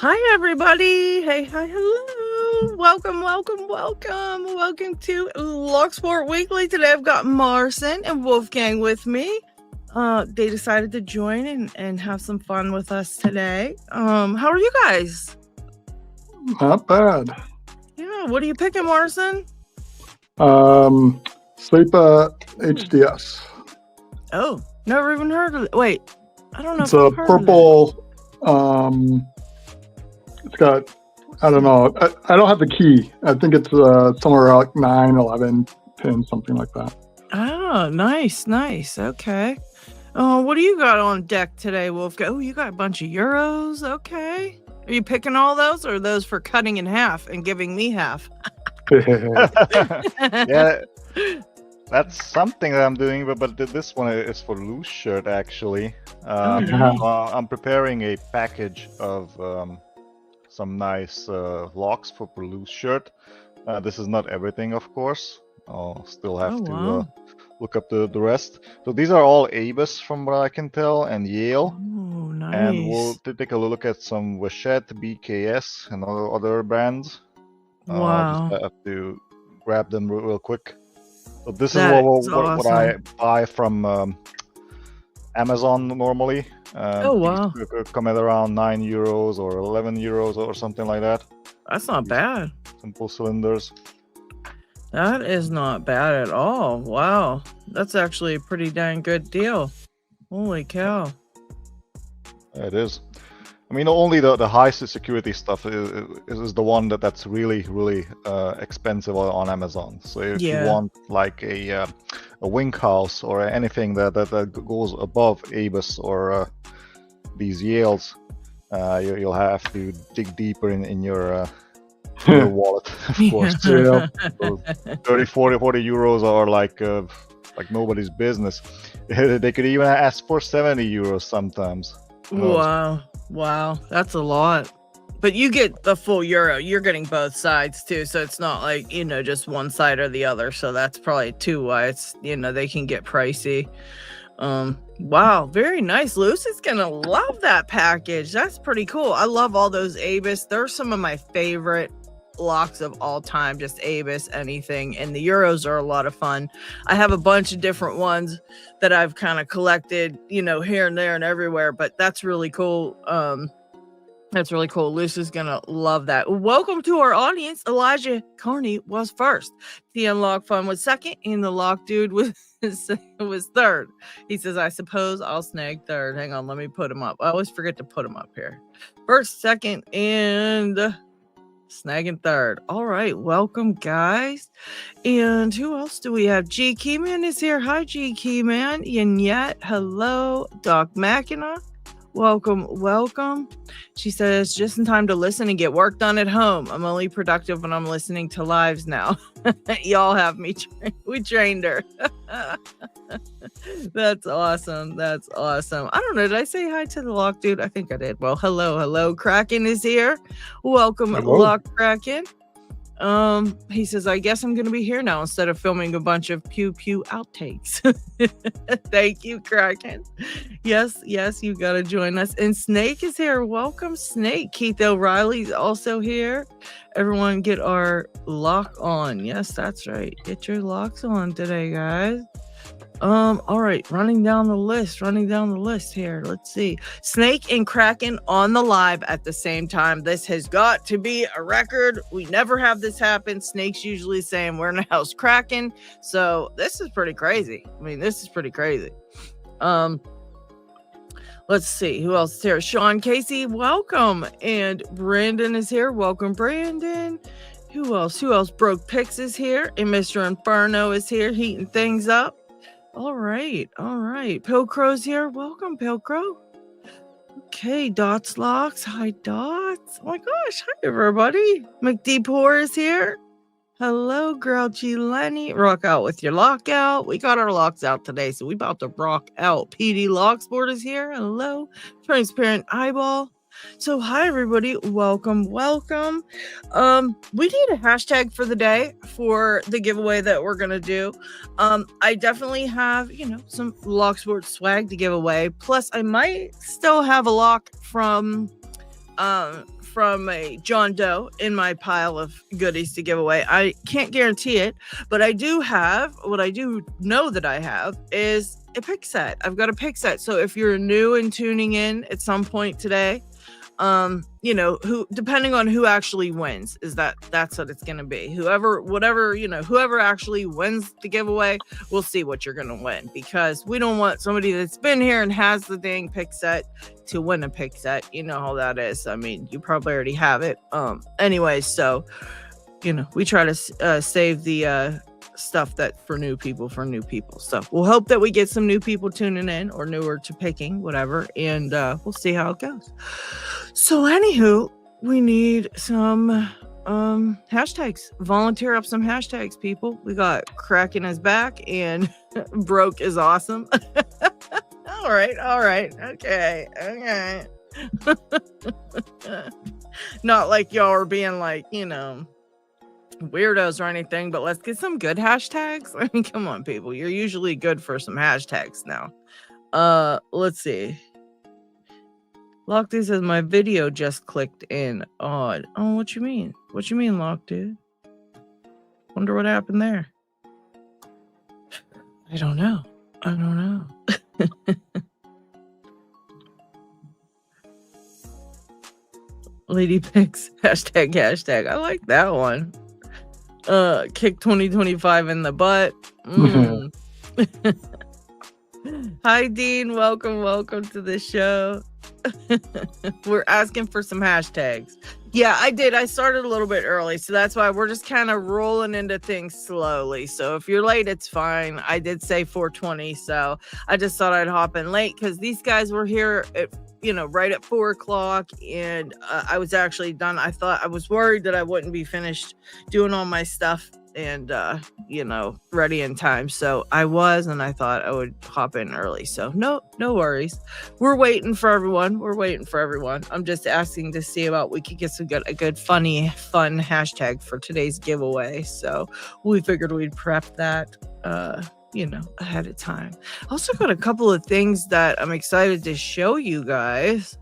Hi, everybody. Hey, hi, hello. Welcome to Locksport Weekly. Today I've got Marcin and Wolfgang with me. They decided to join and have some fun with us today. How are you guys? Not bad. Yeah, what are you picking, Marcin? Sleepa HDS. Oh, never even heard of it. Wait, I don't know It's if a I've heard purple. It's got, I don't know. I don't have the key. I think it's somewhere around 9, 11 pins, something like that. Oh, nice. Okay. What do you got on deck today, Wolfgang? Oh, you got a bunch of euros. Okay. Are you picking all those, or are those for cutting in half and giving me half? Yeah, that's something that I'm doing, but this one is for loose shirt actually. Nice. I'm preparing a package of some nice locks for loose shirt. This is not everything, of course. I'll still have to look up the rest. So these are all Avis from what I can tell, and Yale. Oh, nice. And we'll take a look at some Vachette, BKS, and other brands. Wow. I just have to grab them real quick. So this is That's what I buy from Amazon normally. Oh, wow. These could come at around 9 euros or 11 euros or something like that. That's not bad. Simple cylinders. That is not bad at all. Wow. That's actually a pretty dang good deal. Holy cow. It is. I mean, only the high security stuff is the one that's really expensive on Amazon. So if you want like a wink house or anything that goes above Avis or these Yales, you'll have to dig deeper in your wallet, of course. Yeah. So 30, 40 euros are like nobody's business. They could even ask for 70 euros sometimes. Wow, that's a lot. But you get the full euro. You're getting both sides too, so it's not like, just one side or the other. So that's probably too why it's, they can get pricey. Wow, very nice. Lucy's gonna love that package. That's pretty cool. I love all those Avis. They're some of my favorite locks of all time, just Avis, anything. And the euros are a lot of fun. I have a bunch of different ones that I've kind of collected, here and there and everywhere, but that's really cool. That's really cool. Lucy's gonna love that. Welcome to our audience. Elijah Carney was first. The Unlock Fun was second, and the Lock Dude was third. He says, I suppose I'll snag third. Hang on, let me put him up. I always forget to put him up here. First, second, and snagging third. All right, welcome, guys. And who else do we have? G Keyman is here. Hi, G Keyman. Yet, hello, Doc Machina. Welcome. She says, just in time to listen and get work done at home. I'm only productive when I'm listening to lives now. Y'all have me. We trained her. That's awesome. I don't know. Did I say hi to the Lock Dude? I think I did. Well, hello. Kraken is here. Welcome, Lock Kraken. He says, I guess I'm gonna be here now instead of filming a bunch of pew outtakes. Thank you, Kraken. Yes, you gotta join us. And Snake is here. Welcome, Snake. Keith O'Reilly's also here. Everyone get our lock on. Yes, that's right. Get your locks on today, guys. All right, running down the list here. Let's see. Snake and Kraken on the live at the same time. This has got to be a record. We never have this happen. Snake's usually saying we're in the house Kraken. So this is pretty crazy. Let's see who else is here. Sean Casey, welcome. And Brandon is here. Welcome, Brandon. Who else? Broke Pix is here. And Mr. Inferno is here heating things up. All right. Pilcrow's here. Welcome, Pilcrow. Okay, Dots Locks. Hi, Dots. Oh my gosh. Hi, everybody. McDeepore is here. Hello, Grouchy Lenny. Rock out with your lockout. We got our locks out today, so we about to rock out. PD Locksport is here. Hello. Transparent Eyeball. So hi everybody, welcome. We need a hashtag for the day for the giveaway that we're gonna do. I definitely have, some Locksport swag to give away. Plus I might still have a lock from from a John Doe in my pile of goodies to give away. I can't guarantee it, but I do know that I have is a pick set. I've got a pick set. So if you're new and tuning in at some point today, who, depending on who actually wins, that's what it's going to be. Whoever actually wins the giveaway, we'll see what you're going to win, because we don't want somebody that's been here and has the dang pick set to win a pick set. You know how that is. I mean, you probably already have it. Anyway, so, we try to save the stuff that for new people. So we'll hope that we get some new people tuning in, or newer to picking, whatever, and we'll see how it goes. So anywho, we need some hashtags. Volunteer up some hashtags, people. We got Cracking His Back and Broke is Awesome. all right, okay. Not like y'all are being like, weirdos or anything, but let's get some good hashtags. I mean, come on, people. You're usually good for some hashtags now. Let's see. Lockdude says my video just clicked in. Odd. Oh, what you mean? What you mean, Lockdude? Wonder what happened there. I don't know. Lady Pics hashtag. I like that one. Kick 2025 in the butt. Hi, Dean. Welcome to the show. We're asking for some hashtags. Yeah, I did. I started a little bit early, so that's why we're just kind of rolling into things slowly. So if you're late, it's fine. I did say 4:20, so I just thought I'd hop in late because these guys were here at, right at 4:00, and I was actually done. I was worried that I wouldn't be finished doing all my stuff and ready in time. So I was, and I thought I would hop in early. So no worries. We're waiting for everyone. I'm just asking to see about we could get a good fun hashtag for today's giveaway. So we figured we'd prep that ahead of time. I also got a couple of things that I'm excited to show you guys.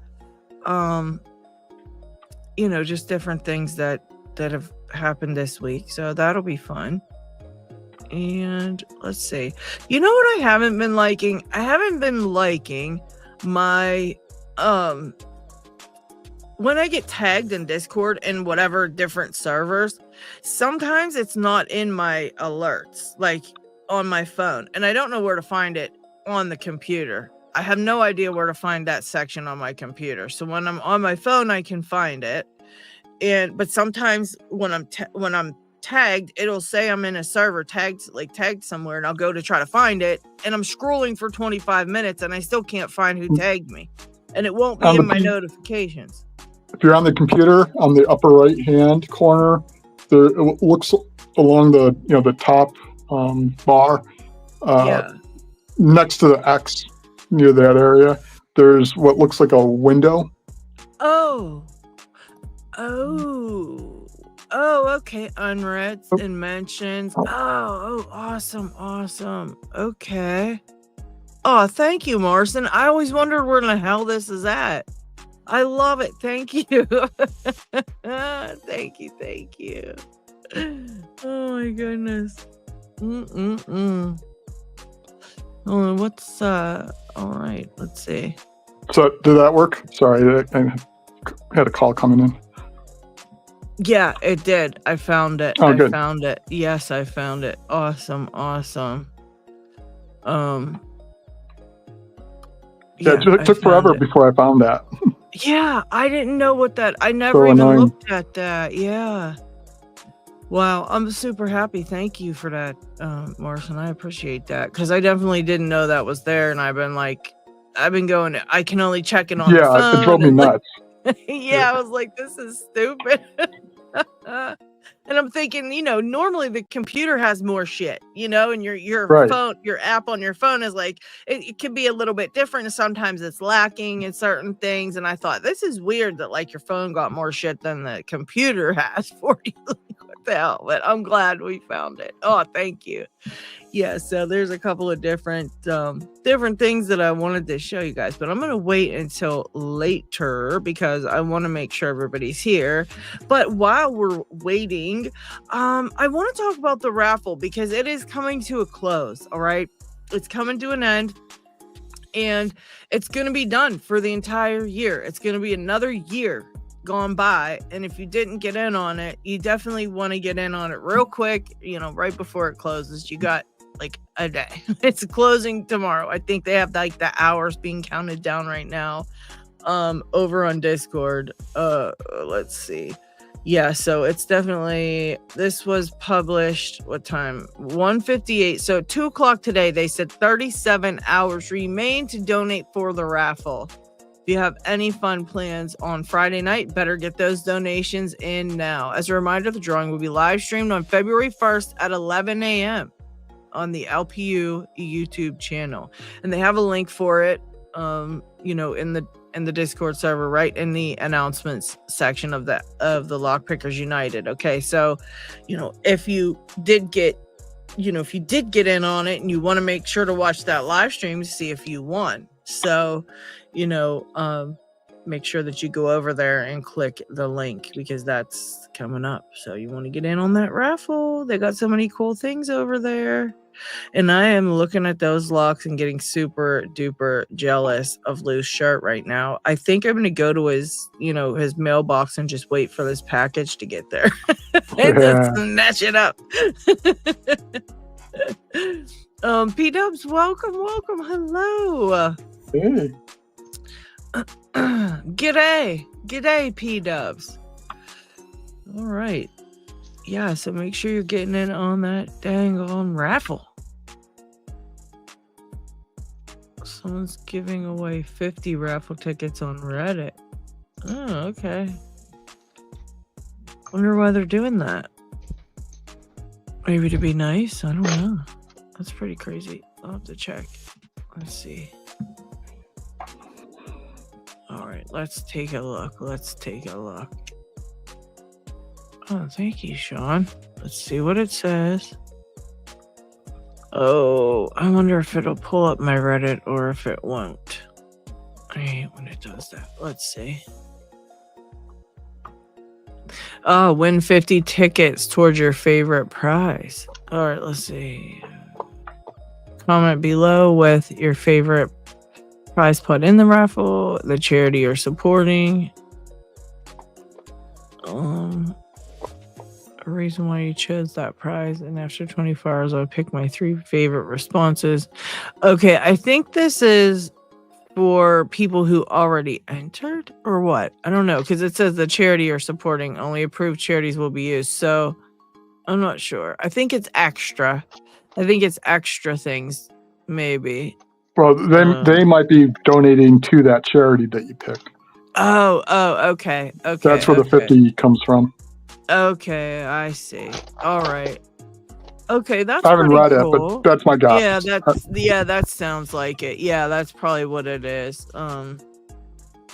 Just different things that have happened this week, so that'll be fun. And let's see, what I haven't been liking my when I get tagged in Discord in whatever different servers, sometimes it's not in my alerts, like on my phone, and I don't know where to find it on the computer. I have no idea where to find that section on my computer. So when I'm on my phone, I can find it. But sometimes when I'm tagged, it'll say I'm in a server tagged somewhere, and I'll go to try to find it, and I'm scrolling for 25 minutes and I still can't find who tagged me, and it won't be in my notifications. If you're on the computer, on the upper right hand corner, it looks along the top bar, next to the X near that area, there's what looks like a window. Okay. Unread and mentions. Awesome. Okay. Oh, thank you, Morrison. I always wondered where the hell this is at. I love it. Thank you. Thank you. Oh my goodness. What's all right, let's see. So did that work? Sorry, I had a call coming in. Yeah, it did. I found it. Good. Found it. Yes, I found it. Awesome. It took forever before I found that. Yeah, I didn't know what that. I never even looked at that. Yeah. Wow, I'm super happy. Thank you for that, Morrison. I appreciate that, because I definitely didn't know that was there, and I've been going. I can only check it on the phone. Yeah, it drove me nuts. Yeah, I was like, this is stupid. And I'm thinking, normally the computer has more shit, and your phone, your app on your phone is like, it can be a little bit different. Sometimes it's lacking in certain things. And I thought, this is weird that like your phone got more shit than the computer has for you. Like, what the hell? But I'm glad we found it. Oh, thank you. Yeah, so there's a couple of different things that I wanted to show you guys, but I'm gonna wait until later because I want to make sure everybody's here. But while we're waiting, I want to talk about the raffle because it is coming to a close. All right, it's coming to an end. And it's going to be done for the entire year. It's going to be another year gone by. And if you didn't get in on it, you definitely want to get in on it real quick, right before it closes. You got like a day. It's closing tomorrow. I think they have like the hours being counted down right now over on Discord. Let's see. Yeah, so it's definitely, this was published, what time? 1:58. So 2 o'clock today, they said 37 hours remain to donate for the raffle. If you have any fun plans on Friday night, better get those donations in now. As a reminder, the drawing will be live streamed on February 1st at 11 a.m. on the LPU YouTube channel. And they have a link for it, in the Discord server, right in the announcements section of the Lockpickers United. Okay, so if you did get in on it and you want to make sure to watch that live stream to see if you won, so make sure that you go over there and click the link because that's coming up. So you want to get in on that raffle. They got so many cool things over there. And I am looking at those locks and getting super duper jealous of Lou's shirt right now. I think I'm going to go to his mailbox and just wait for this package to get there and just snatch it up. P-Dubs, welcome. Hello. Hey. G'day, P-Dubs. All right. Yeah, so make sure you're getting in on that dang on raffle. Someone's giving away 50 raffle tickets on Reddit. Oh, okay. Wonder why they're doing that. Maybe to be nice? I don't know. That's pretty crazy. I'll have to check. Let's see. All right, let's take a look. Oh, thank you, Sean. Let's see what it says. Oh, I wonder if it'll pull up my Reddit or if it won't. I hate when it does that. Let's see. Oh, win 50 tickets towards your favorite prize. All right, let's see. Comment below with your favorite prize put in the raffle, the charity you're supporting. A reason why you chose that prize, and after 24 hours I'll pick my 3 favorite responses. Okay, I think this is for people who already entered or what? I don't know, because it says the charity you're supporting, only approved charities will be used, so I'm not sure. I think it's extra. Things, maybe. Well, they might be donating to that charity that you pick. Oh, okay. That's where the 50 comes from. Okay, I see. All right. Okay, that's I haven't read cool. it, but that's my guess. Yeah, that sounds like it. Yeah, that's probably what it is.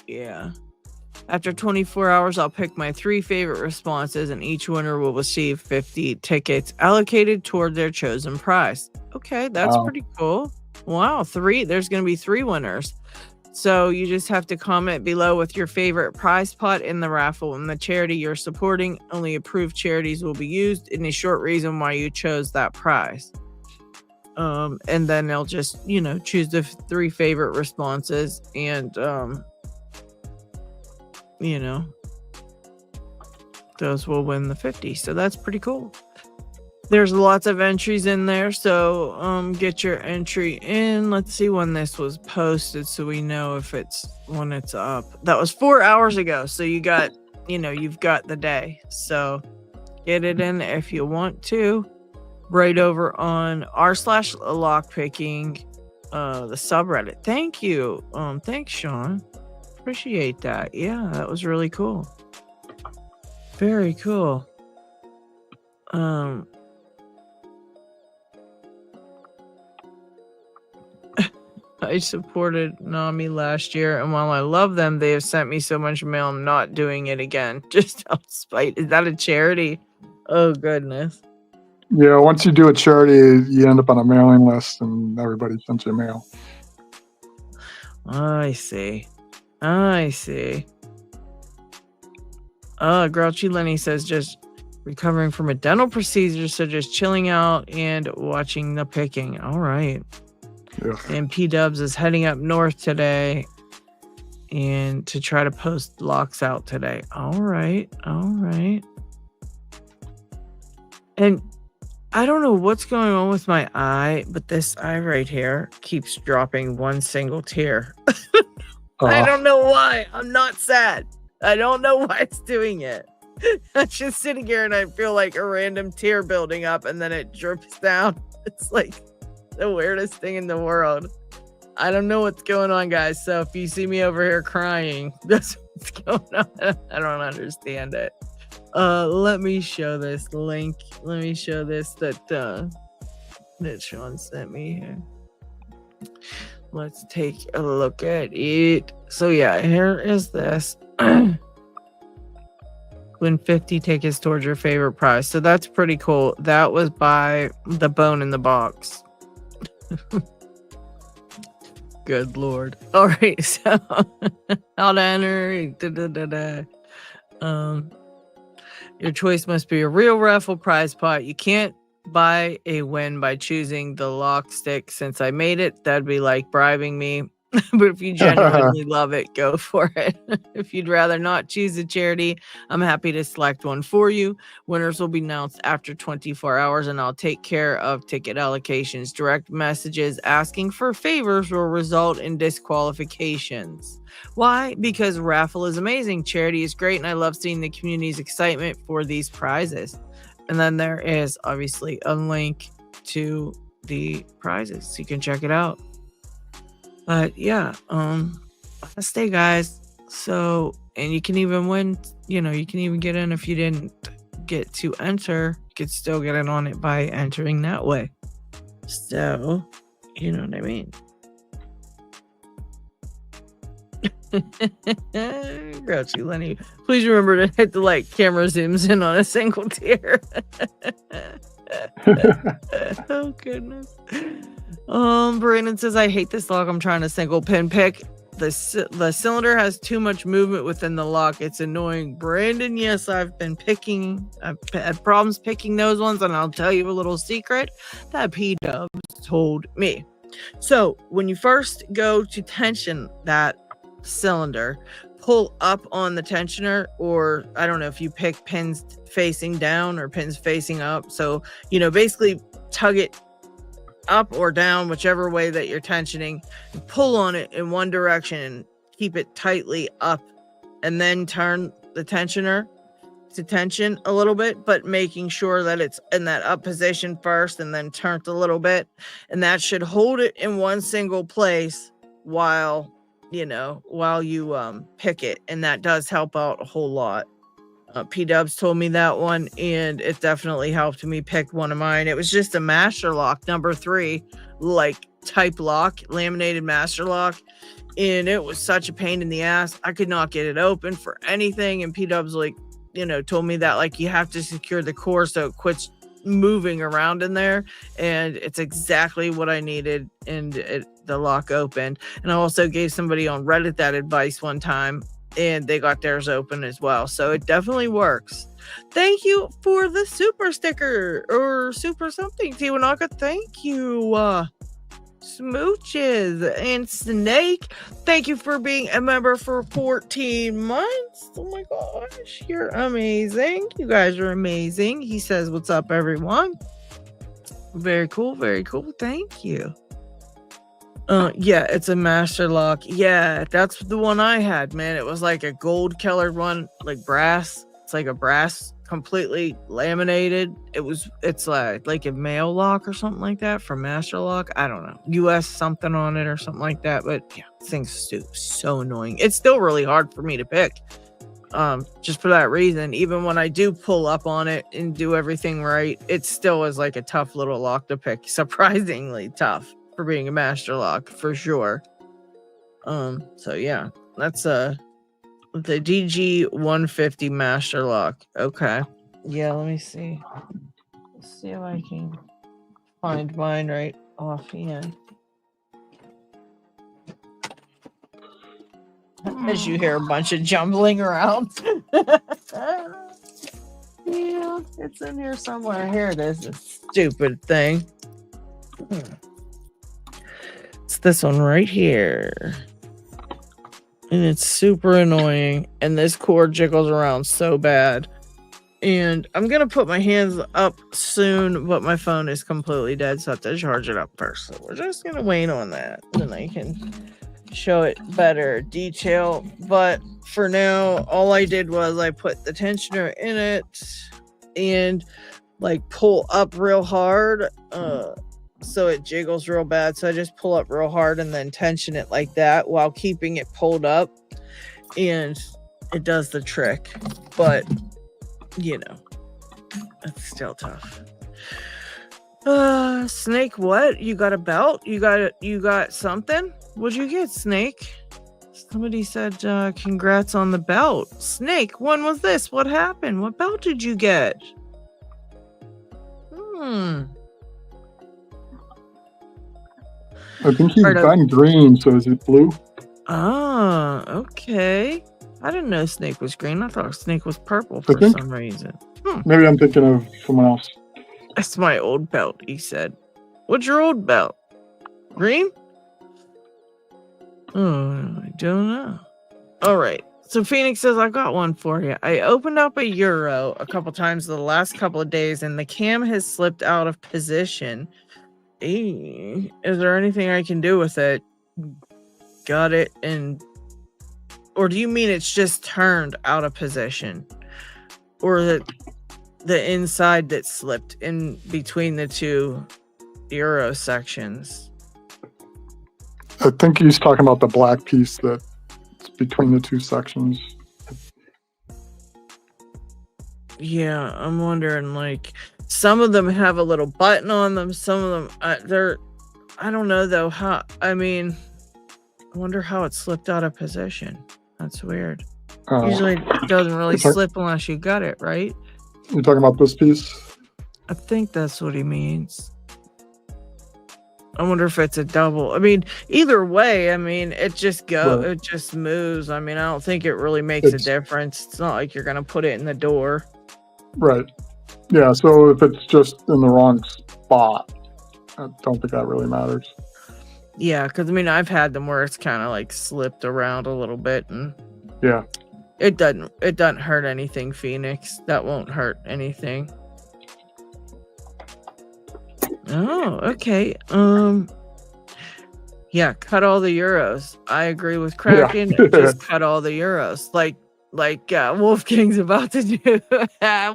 Yeah. After 24 hours, I'll pick my 3 favorite responses, and each winner will receive 50 tickets allocated toward their chosen prize. Okay, that's pretty cool. Wow, 3. There's going to be 3 winners. So you just have to comment below with your favorite prize pot in the raffle and the charity you're supporting. Only approved charities will be used, and a short reason why you chose that prize. And then they'll just, choose the 3 favorite responses, and those will win the 50. So that's pretty cool. There's lots of entries in there, so get your entry in. Let's see when this was posted so we know when it's up. That was 4 hours ago, so you got, you've got the day. So get it in if you want to. Right over on r/lockpicking, the subreddit. Thank you. Thanks, Sean. Appreciate that. Yeah, that was really cool. Very cool. I supported NAMI last year, and while I love them, they have sent me so much mail. I'm not doing it again. Just out of spite. Is that a charity? Oh goodness. Yeah, once you do a charity, you end up on a mailing list, and everybody sends you mail. I see. Grouchy Lenny says just recovering from a dental procedure, so just chilling out and watching the picking. All right. Yeah. And P Dubs is heading up north today and to try to post locks out today. All right. And I don't know what's going on with my eye, but this eye right here keeps dropping one single tear. I don't know why. I'm not sad. I don't know why it's doing it. I'm just sitting here and I feel like a random tear building up and then it drips down. It's like the weirdest thing in the world. I don't know what's going on, guys. So if you see me over here crying, that's what's going on. I don't understand it. Let me show this link. Let me show this that Sean sent me here. Let's take a look at it. So yeah, here is this. Win 50 tickets towards your favorite prize. So that's pretty cool. That was by the Bone in the Box. Good Lord. All right, so how to enter. Your choice must be a real raffle prize pot. You can't buy a win by choosing the lock stick. Since I made it, that'd be like bribing me. But if you genuinely love it, go for it. If you'd rather not choose a charity, I'm happy to select one for you. Winners will be announced after 24 hours, and I'll take care of ticket allocations. Direct messages asking for favors will result in disqualifications. Why? Because Raffle is amazing, charity is great, and I love seeing the community's excitement for these prizes. And then there is obviously a link to the prizes, so you can check it out. But yeah, last day, guys. So, and you can even win, you can even get in if you didn't get to enter. You could still get in on it by entering that way. So, you know what I mean? Grouchy Lenny, please remember to hit the camera zooms in on a single tear. Oh goodness. Brandon says, I hate this lock. I'm trying to single pin pick. The cylinder has too much movement within the lock. It's annoying. Brandon, yes, I've had problems picking those ones, and I'll tell you a little secret that P-Dubs told me. So when you first go to tension that cylinder, pull up on the tensioner, or I don't know if you pick pins facing down or pins facing up. So, basically tug it up or down, whichever way that you're tensioning, pull on it in one direction and keep it tightly up, and then turn the tensioner to tension a little bit, but making sure that it's in that up position first and then turn it a little bit. And that should hold it in one single place while you pick it. And that does help out a whole lot. P-Dubs told me that one, and it definitely helped me pick one of mine. It was just a master lock, number 3, type lock, laminated master lock. And it was such a pain in the ass. I could not get it open for anything. And P-Dubs told me that you have to secure the core so it quits moving around in there. And it's exactly what I needed. And the lock opened. And I also gave somebody on Reddit that advice one time, and they got theirs open as well. So it definitely works. Thank you for the super sticker or super something, Tiwanaka. Thank you. Smooches and Snake, thank you for being a member for 14 months. Oh my gosh, you're amazing. You guys are amazing. He says, what's up, everyone? Very cool. Thank you. Yeah, it's a master lock. Yeah, that's the one I had, man. It was like a gold colored one, like brass. It's like a brass, completely laminated. It's like a male lock or something like that for master lock. I don't know, US something on it or something like that. But yeah, this thing's so annoying. It's still really hard for me to pick. Just for that reason, even when I do pull up on it and do everything right, it still is like a tough little lock to pick. Surprisingly tough for being a master lock, for sure. So yeah, that's the DG 150 master lock. Okay. Yeah, let me see. Let's see if I can find mine right offhand. As you hear a bunch of jumbling around. Yeah, it's in here somewhere. Here it is. This stupid thing. It's this one right here. And it's super annoying. And this cord jiggles around so bad. And I'm going to put my hands up soon, but my phone is completely dead, so I have to charge it up first. So we're just going to wait on that. Then I can show it better detail. But for now, all I did was I put the tensioner in it and like pull up real hard so it jiggles real bad. So I just pull up real hard and then tension it like that while keeping it pulled up, and it does the trick. But you know, it's still tough. Snake, what? You got a belt? You got something? What'd you get, Snake? Somebody said congrats on the belt. Snake, when was this? What happened? What belt did you get? I think he's been green, so is it blue? Ah, okay. I didn't know Snake was green. I thought Snake was purple for some reason. Maybe I'm thinking of someone else. That's my old belt, he said. What's your old belt? Green? Oh, I don't know. All right. So Phoenix says, I got one for you. I opened up a Euro a couple times the last couple of days, and the cam has slipped out of position. Is there anything I can do with it? Got it. Or do you mean it's just turned out of position? Or the inside that slipped in between the two Euro sections? I think he's talking about the black piece that's between the two sections. Yeah, I'm wondering, like, some of them have a little button on them. Some of them, I don't know, though. I wonder how it slipped out of position. That's weird. Usually it doesn't really slip unless you got it, right? You're talking about this piece? I think that's what he means. I wonder if it's a double. I mean, either way, it just it just moves. I don't think it really makes a difference. It's not like you're going to put it in the door. Right. Yeah, so if it's just in the wrong spot, I don't think that really matters. Yeah, because I've had them where it's kind of like slipped around a little bit, and yeah, it doesn't hurt anything, Phoenix. That won't hurt anything. Oh, okay. Yeah, cut all the Euros. I agree with Kraken. Yeah. Just cut all the Euros. Like Wolfgang's about to do.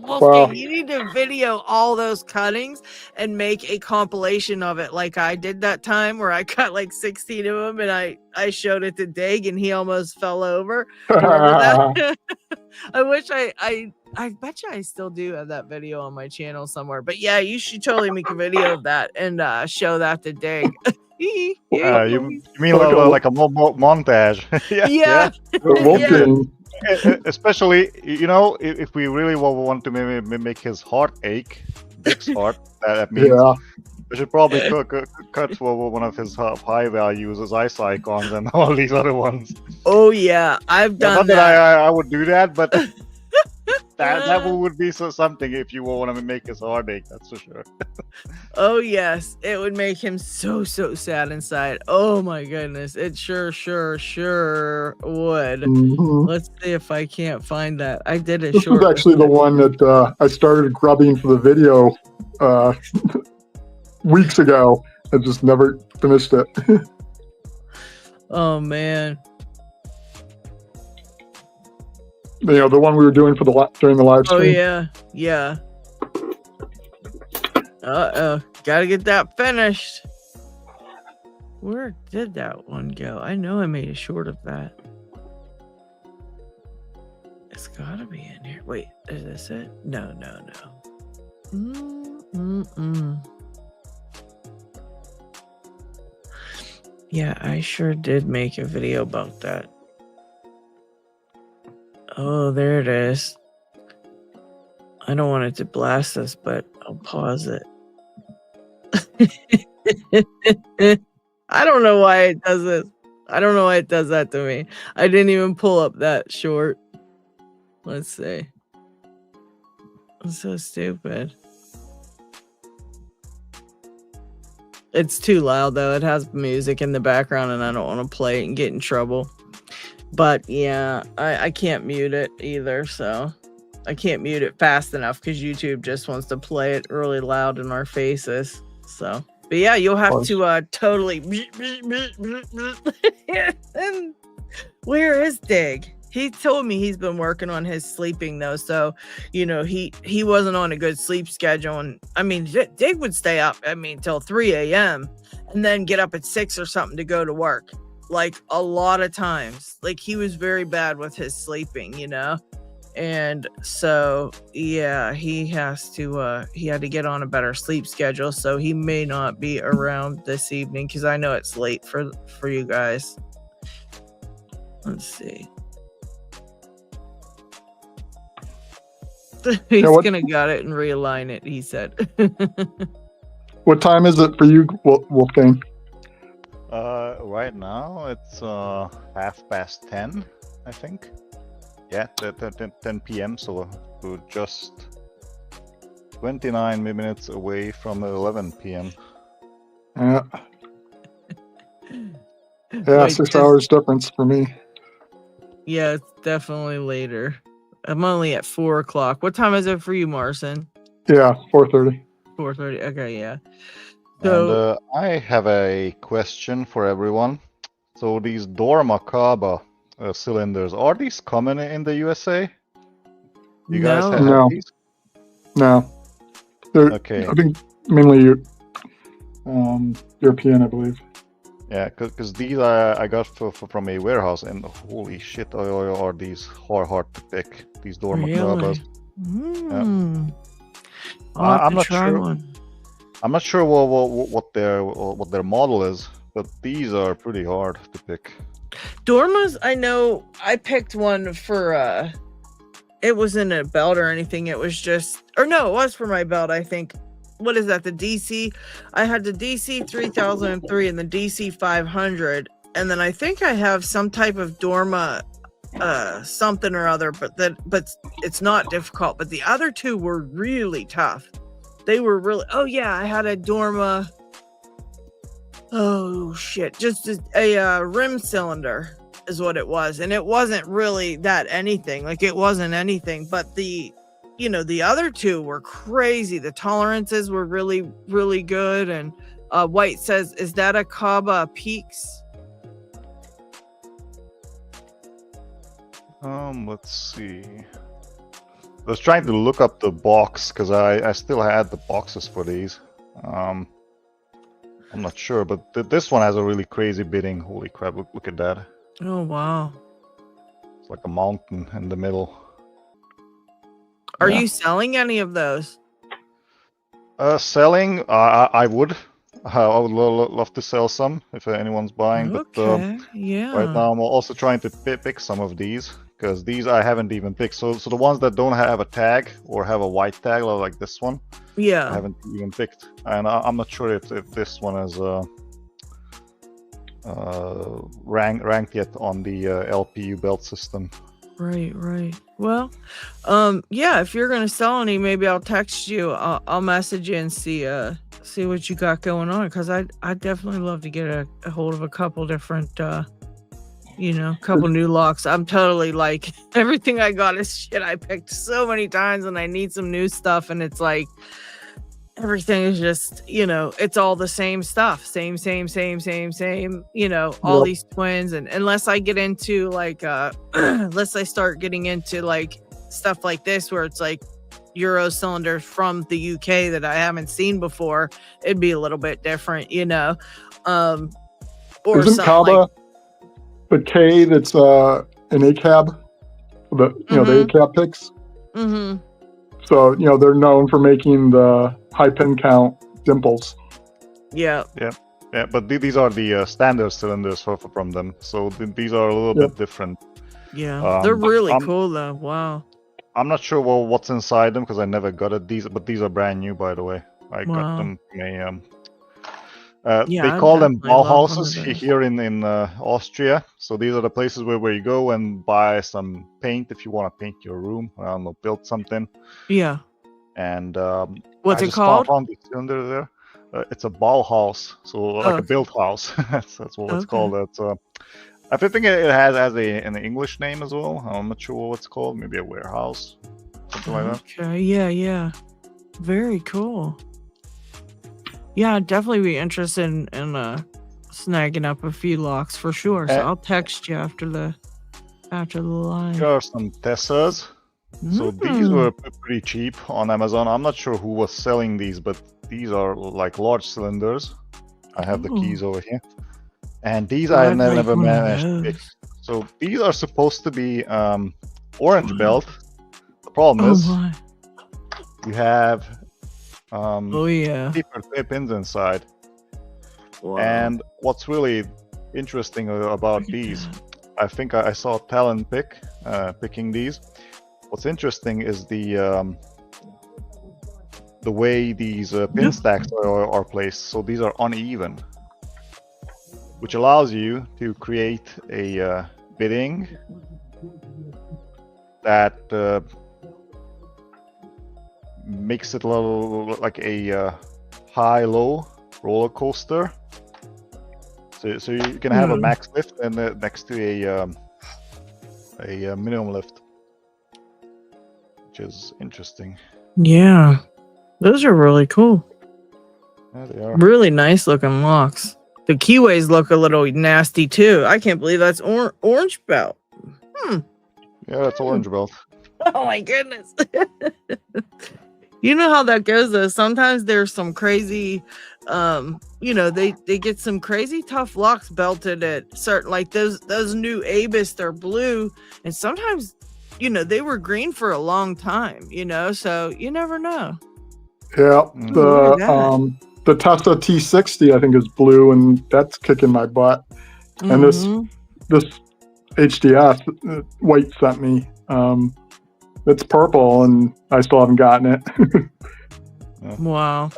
Wolfgang, you need to video all those cuttings and make a compilation of it, like I did that time where I cut like 16 of them, and I showed it to Dig, and he almost fell over. Remember that? I wish I bet you I still do have that video on my channel somewhere. But yeah, you should totally make a video of that and show that to Dig. You mean like a montage? Yeah. Especially, if we really want to make his heart ache, Dick's heart, that means we should probably cut one of his high values, his ice icons, and all these other ones. Oh yeah, I've done not that. I would do that, but that would be something if you want to make his heart ache. That's for sure. Oh yes, it would make him so sad inside. Oh my goodness, it sure would. Mm-hmm. Let's see if I can't find that. I did a short. This is actually the one that I started grubbing for the video weeks ago. I just never finished it. Oh man. The one we were doing during the live stream. Oh yeah. Gotta get that finished. Where did that one go? I know I made a short of that. It's gotta be in here. Wait, is this it? No. Yeah, I sure did make a video about that. Oh, there it is. I don't want it to blast us, but I'll pause it. I don't know why it does this. I don't know why it does that to me. I didn't even pull up that short. Let's see. It's so stupid. It's too loud though. It has music in the background and I don't want to play it and get in trouble. But yeah, I can't mute it either, so I can't mute it fast enough because YouTube just wants to play it really loud in our faces. So, but yeah, you'll have to totally. And where is Dig? He told me he's been working on his sleeping though, so you know he wasn't on a good sleep schedule. And I mean, Dig would stay up. I mean, till 3 a.m. and then get up at 6 or something to go to work. Like a lot of times, like he was very bad with his sleeping, you know. And so yeah, he had to get on a better sleep schedule, so he may not be around this evening because I know it's late for you guys. Let's see. He's gonna got it and realign it, he said. What time is it for you, Wolfgang? Right now it's 10:30, I think. Yeah, 10 p.m. So we're just 29 minutes away from 11 p.m. Yeah. Yeah, 6 hours difference for me. Yeah, it's definitely later. I'm only at 4 o'clock. What time is it for you, Marcin? Yeah, 4:30. 4:30. Okay, yeah. So and I have a question for everyone. So these Dormakaba cylinders, are these common in the USA? You guys have these? No. They're, okay. I think mainly European, I believe. Yeah, because these I got from a warehouse, and holy shit, are these hard to pick, these Dormakabas. Really? I'm not sure. I'm not sure what their model is, but these are pretty hard to pick. Dormas, I know I picked one for it wasn't a belt or anything, it was just, or no, it was for my belt, I think. What is that, the DC? I had the DC 3003 and the DC 500, and then I think I have some type of Dorma something or other, but it's not difficult. But the other two were really tough. They were really, oh yeah, I had a Dorma, oh shit, just a rim cylinder is what it was, and it wasn't really that anything, like it wasn't anything, but the other two were crazy. The tolerances were really, really good. And White says, is that a Kaba Peaks? Let's see. I was trying to look up the box because I still had the boxes for these. I'm not sure, but this one has a really crazy bidding. Holy crap, look at that. Oh, wow. It's like a mountain in the middle. Are you selling any of those? Selling, I would. I would love to sell some if anyone's buying. Okay, but yeah. Right now I'm also trying to pick some of these because these I haven't even picked. So the ones that don't have a tag or have a white tag, like this one, yeah, I haven't even picked. And I'm not sure if this one is ranked yet on the LPU belt system. Right. Well, yeah, if you're gonna sell any, maybe I'll text you. I'll message you and see what you got going on, because I'd definitely love to get a hold of a couple different couple new locks. I'm totally like, everything I got is shit I picked so many times, and I need some new stuff, and it's like everything is just, it's all the same stuff, same, all these twins. And unless I get into like unless I start getting into like stuff like this where it's like Euro cylinders from the UK that I haven't seen before, it'd be a little bit different, or isn't Kaba the K that's an ACAB, the the ACAB picks? Mm-hmm. So they're known for making the high pin count Dimples. Yeah, but these are the standard cylinders from them, so these are a little bit different. Yeah, they're really cool though. Wow. I'm not sure what's inside them because I never got it. But these are brand new, by the way. I got them from a Yeah, they I'd call them definitely love one of Bauhauses those. here in Austria. So these are the places where you go and buy some paint if you want to paint your room. I don't know, build something. Yeah. And What's I it just called? found the cylinder there. It's a Bauhaus, so like a built house. that's what it's called. That's I think it has an English name as well. I'm not sure what it's called. Maybe a warehouse, something like that. Okay, yeah. Very cool. Yeah, I'd definitely be interested in snagging up a few locks for sure. So I'll text you after the live. Here are some Tessas. So these were pretty cheap on Amazon. I'm not sure who was selling these, but these are like large cylinders. I have the keys over here. And these I never managed to pick. So these are supposed to be orange belt. The problem is you have deeper pins inside. Wow. And what's really interesting about these, I think I saw Talon picking these. What's interesting is the way these pin stacks are placed. So these are uneven, which allows you to create a bidding that makes it a little like a high-low roller coaster. So you can have a max lift and next to a minimum lift, which is interesting. Yeah, those are really cool. Yeah, they are. Really nice looking locks. The keyways look a little nasty too. I can't believe that's orange belt. Yeah, that's orange belt. Oh my goodness. You know how that goes though. Sometimes there's some crazy, they get some crazy tough locks belted at certain, like those new Abus, they're blue, and sometimes, they were green for a long time. So you never know. Yeah, the Tesla T60 I think is blue, and that's kicking my butt. And this HDS White sent me. It's purple, and I still haven't gotten it. Wow.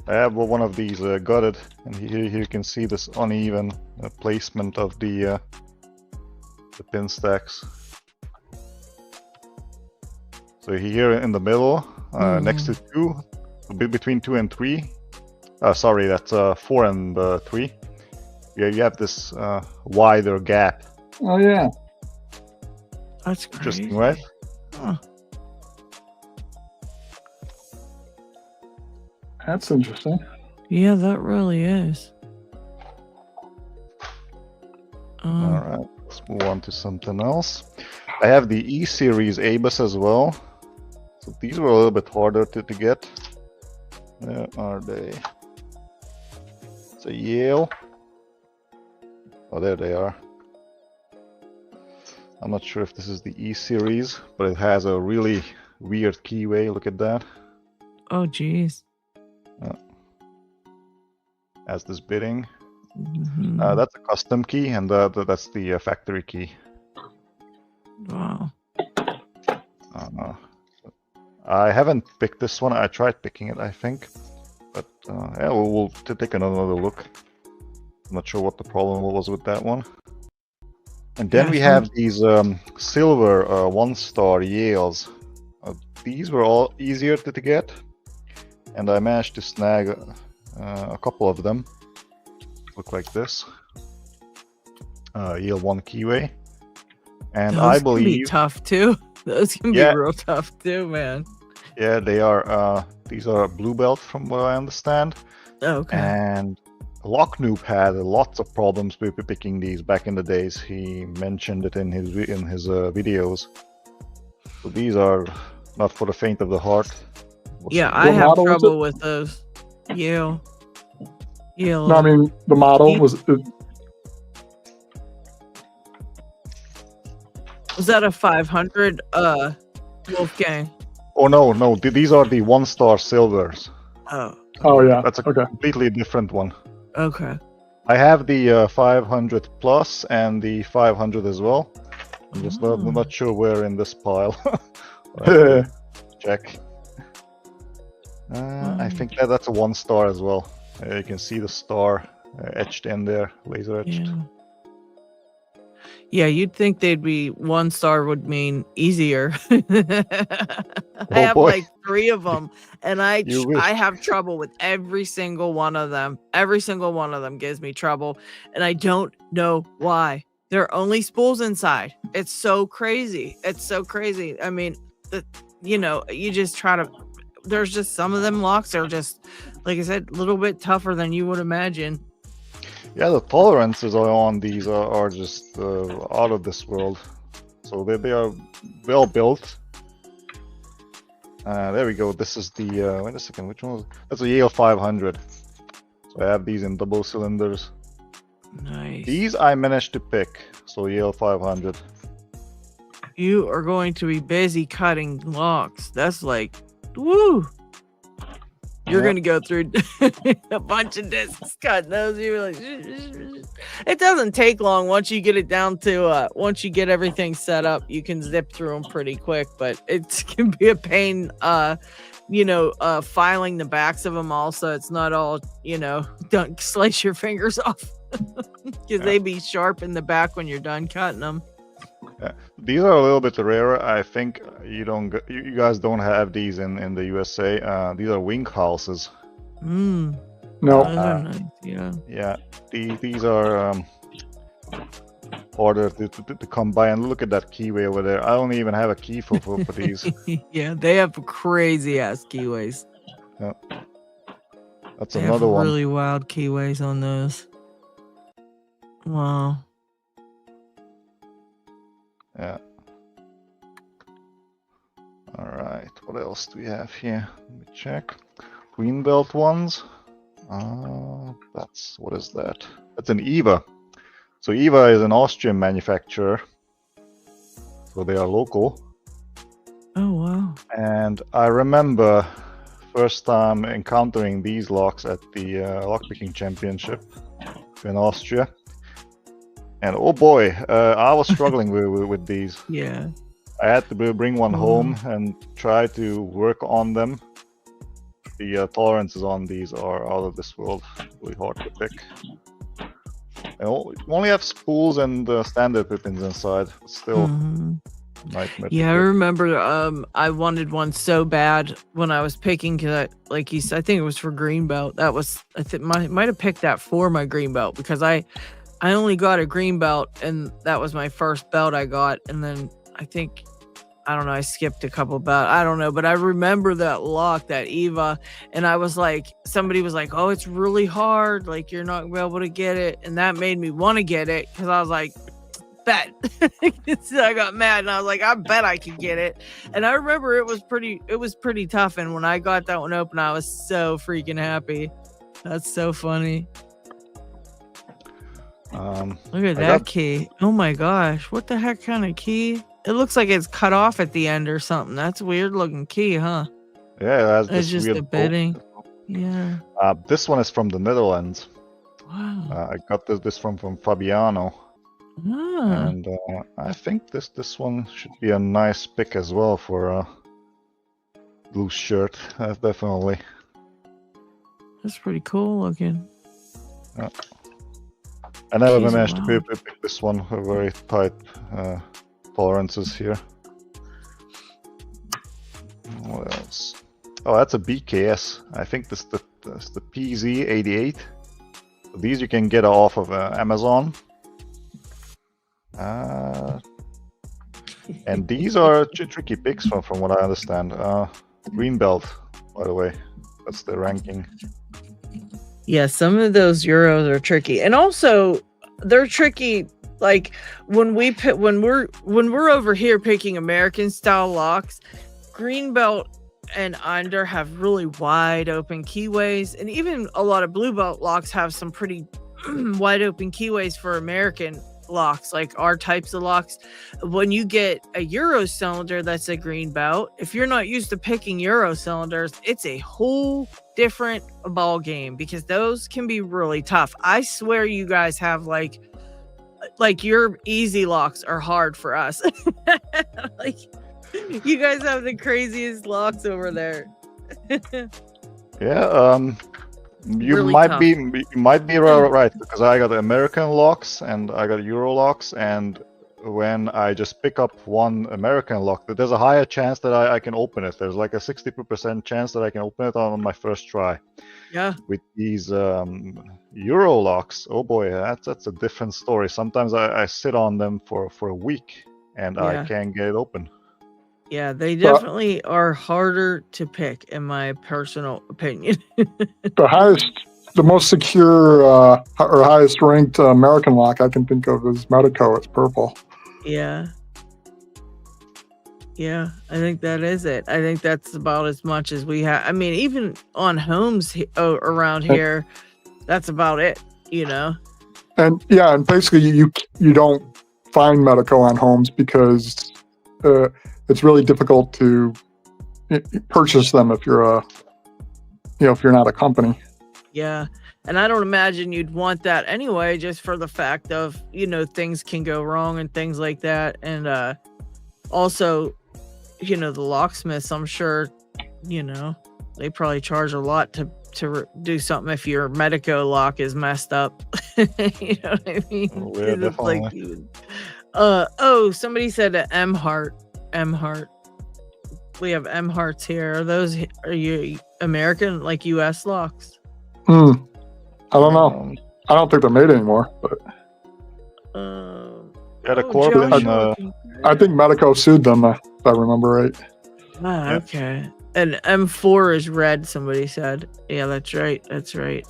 I have one of these gutted, and here you can see this uneven placement of the pin stacks. So here in the middle, next to 2, between 2 and 3. Sorry, that's 4 and 3. Yeah, you have this wider gap. Oh yeah, that's crazy. Interesting, right? Huh. That's interesting. Yeah, that really is. All right, let's move on to something else. I have the E-Series Abus as well. So these were a little bit harder to get. Where are they? It's a Yale. Oh, there they are. I'm not sure if this is the E-Series, but it has a really weird keyway. Look at that. Oh, geez. Has this bidding. That's a custom key, and that's the factory key. Wow. I haven't picked this one. I tried picking it, I think. But yeah, we'll take another look. I'm not sure what the problem was with that one. And then we have these silver one-star Yales. These were all easier to get, and I managed to snag a couple of them. Look like this. Yale 1 keyway. And those I believe can be tough too. Those can be real tough too, man. Yeah, they are. These are blue belt from what I understand. Okay. And Locknoob had lots of problems with picking these back in the days. He mentioned it in his videos. So these are not for the faint of the heart. Yeah, I have trouble with those. Yale. No, I mean the model was. Was that a 500 Wolfgang? Oh no, these are the one-star silvers. Oh yeah, that's a completely different one. Okay. I have the 500 plus and the 500 as well. I'm just not sure where in this pile Check. I think that's a 1-star as well. You can see the star etched in there, laser etched. Yeah, you'd think they'd be 1-star would mean easier. I have boy. like 3 of them, and I You wish. have trouble with every single one of them. Every single one of them gives me trouble, and I don't know why. There are only spools inside. It's so crazy. It's so crazy. I mean, you just try to. There's just some of them locks are just, like I said, a little bit tougher than you would imagine. Yeah, the tolerances on these are just out of this world. So they are well built. There we go. This is the wait a second. Which one was? That's a Yale 500. So I have these in double cylinders. Nice. These I managed to pick. So Yale 500. You are going to be busy cutting locks. That's like, woo. You're going to go through a bunch of discs cutting those. You're like, it doesn't take long once you get it down to, once you get everything set up, you can zip through them pretty quick, but it can be a pain, filing the backs of them also. It's not all, don't slice your fingers off because they be sharp in the back when you're done cutting them. Yeah. These are a little bit rarer. I think you guys don't have these in the USA. These are wing houses. No. Nice. Yeah. These are ordered to come by, and look at that keyway over there. I don't even have a key for these. Yeah, they have crazy ass keyways. Yeah. That's they another have one. Really wild keyways on those. Wow. Yeah. All right. What else do we have here? Let me check. Green belt ones. What is that? That's an EVA. So EVA is an Austrian manufacturer. So they are local. Oh wow. And I remember first time encountering these locks at the lockpicking championship in Austria. And oh boy, I was struggling with these. Yeah. I had to bring one home and try to work on them. The tolerances on these are out of this world. Really hard to pick. You only have spools and standard pipins inside. But still, nightmare. Yeah, I remember. I wanted one so bad when I was picking. Cause like you said, I think it was for green belt. That was I think might have picked that for my green belt because I only got a green belt and that was my first belt I got. And then I don't know, I skipped a couple belts. I don't know, but I remember that lock, that EVA. And I was like, somebody was like, oh, it's really hard. Like you're not gonna be able to get it. And that made me want to get it because I was like, bet. So I got mad and I was like, I bet I could get it. And I remember it was pretty tough. And when I got that one open, I was so freaking happy. That's so funny. Look at that key. Oh my gosh, what the heck kind of key? It looks like it's cut off at the end or something. That's a weird looking key, huh? Yeah, it's just the bitting. Yeah. This one is from the Netherlands. Wow. I got this from Fabiano. Ah. And I think this one should be a nice pick as well for a loose shirt. Definitely. That's pretty cool looking. Yeah. I never managed to pick this one. Very tight tolerances here. What else? Oh, that's a BKS. I think this the PZ88. So these you can get off of Amazon. And these are tricky picks from what I understand. Green belt, by the way. That's the ranking. Yeah, some of those Euros are tricky, and also they're tricky. Like when we're over here picking American style locks, green belt and under have really wide open keyways, and even a lot of blue belt locks have some pretty wide open keyways for American locks, like our types of locks. When you get a Euro cylinder that's a green belt, if you're not used to picking Euro cylinders, it's a whole different ball game because those can be really tough. I swear you guys have like your easy locks are hard for us. Like You guys have the craziest locks over there. Yeah, you Really might tough. be right, because I got American locks and I got Euro locks, and when I just pick up one American lock, there's a higher chance that I can open it. There's like a 60% chance that I can open it on my first try. Yeah. With these Euro locks, oh boy, that's a different story. Sometimes I sit on them for a week and I can't get it open. Yeah, they definitely are harder to pick, in my personal opinion. The most secure or highest ranked American lock I can think of is Medico. It's purple. Yeah. Yeah, I think that is it. I think that's about as much as we have. I mean, even on homes around here, that's about it, you know? And basically you don't find Medico on homes because it's really difficult to purchase them if you're if you're not a company. Yeah. And I don't imagine you'd want that anyway, just for the fact of, things can go wrong and things like that. And also, the locksmiths, I'm sure, they probably charge a lot to do something if your Medico lock is messed up. You know what I mean? Oh, yeah, definitely. Somebody said an M heart. We have M hearts here. Are you American, like US locks? I don't know. I don't think they're made anymore, but the Corbin. I think Medico sued them, if I remember right. Okay. And M4 is red, somebody said. Yeah, that's right.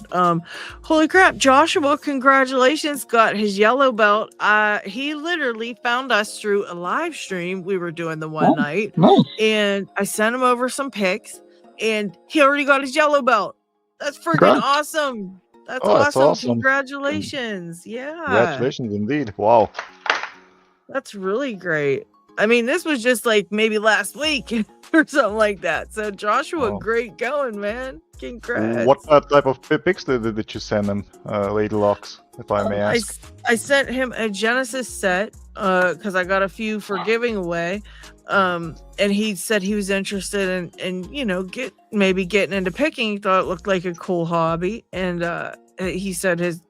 Holy crap, Joshua, congratulations, got his yellow belt. He literally found us through a live stream we were doing the one night. Nice. And I sent him over some pics, and he already got his yellow belt. That's freaking awesome. That's awesome. Congratulations. Yeah. Congratulations indeed. Wow. That's really great. I mean, this was just like maybe last week or something like that. So Joshua, great going, man. Congrats. What type of pics did you send him, Lady Locks, if I may ask? I sent him a Genesis set because I got a few for giving away. And he said he was interested in getting into picking. He thought it looked like a cool hobby. And he said his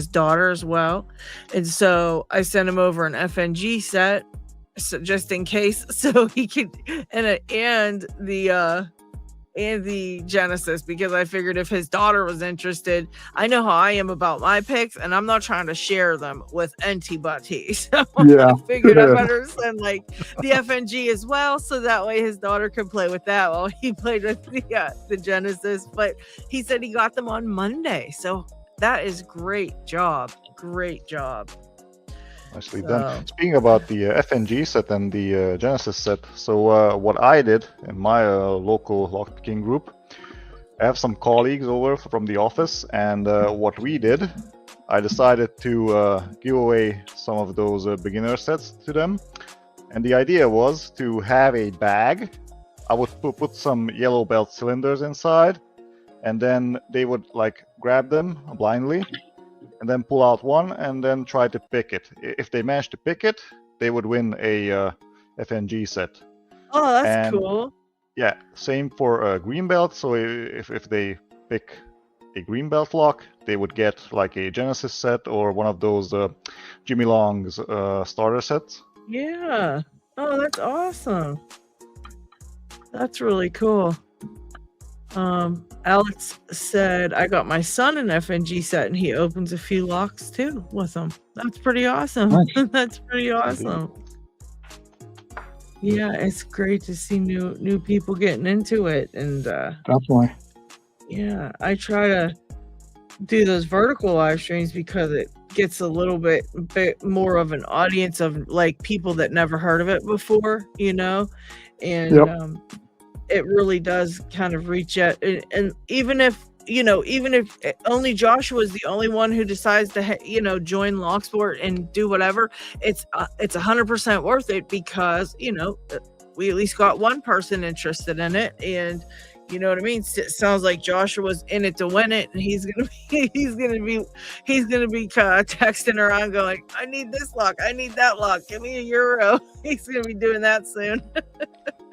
daughter as well. And so I sent him over an FNG set, so just in case, so he could and the Genesis, because I figured if his daughter was interested, I know how I am about my picks, and I'm not trying to share them with anybody. So I figured I better send like the FNG as well, so that way his daughter could play with that while he played with the Genesis. But he said he got them on Monday, so that is great job. Nicely done. Speaking about the FNG set and the Genesis set, so what I did in my local lockpicking group, I have some colleagues over from the office, and what we did, I decided to give away some of those beginner sets to them. And the idea was to have a bag. I would put some yellow belt cylinders inside, and then they would like grab them blindly and then pull out one and then try to pick it. If they managed to pick it, they would win a FNG set. Oh, that's cool. Yeah, same for green belt. So if they pick a green belt lock, they would get like a Genesis set or one of those Jimmy Long's starter sets. Yeah. Oh, that's awesome. That's really cool. Alex said, I got my son an FNG set and he opens a few locks too with them. That's pretty awesome. Nice. That's pretty awesome. Yeah, it's great to see new people getting into it. And definitely. Yeah, I try to do those vertical live streams because it gets a little bit more of an audience of like people that never heard of it before, and it really does kind of reach out. And even if only Joshua is the only one who decides to join locksport and do whatever, it's 100% worth it, because we at least got one person interested in it, and You know what I mean? Sounds like Joshua's in it to win it, and he's gonna be texting around going, "I need this lock, I need that lock, give me €1." He's gonna be doing that soon.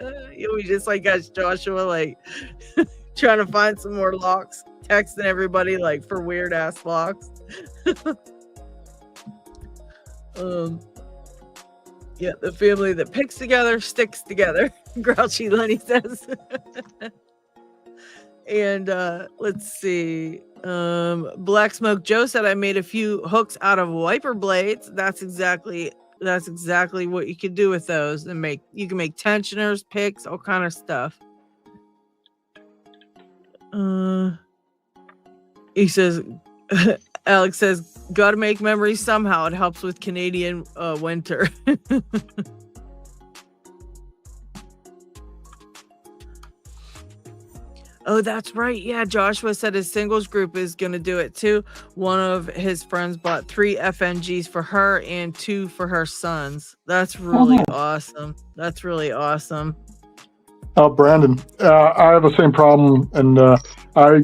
We just like got Joshua like trying to find some more locks, texting everybody like for weird ass locks. Yeah, the family that picks together sticks together. Grouchy Lenny says. And let's see. Black Smoke Joe said I made a few hooks out of wiper blades. That's exactly what you could do with those, and you can make tensioners, picks, all kind of stuff. He says Alex says gotta make memories somehow. It helps with Canadian winter. Oh, that's right. Yeah, Joshua said his singles group is going to do it too. One of his friends bought 3 FNGs for her and 2 for her sons. That's really awesome. That's really awesome. Brandon, I have the same problem, and I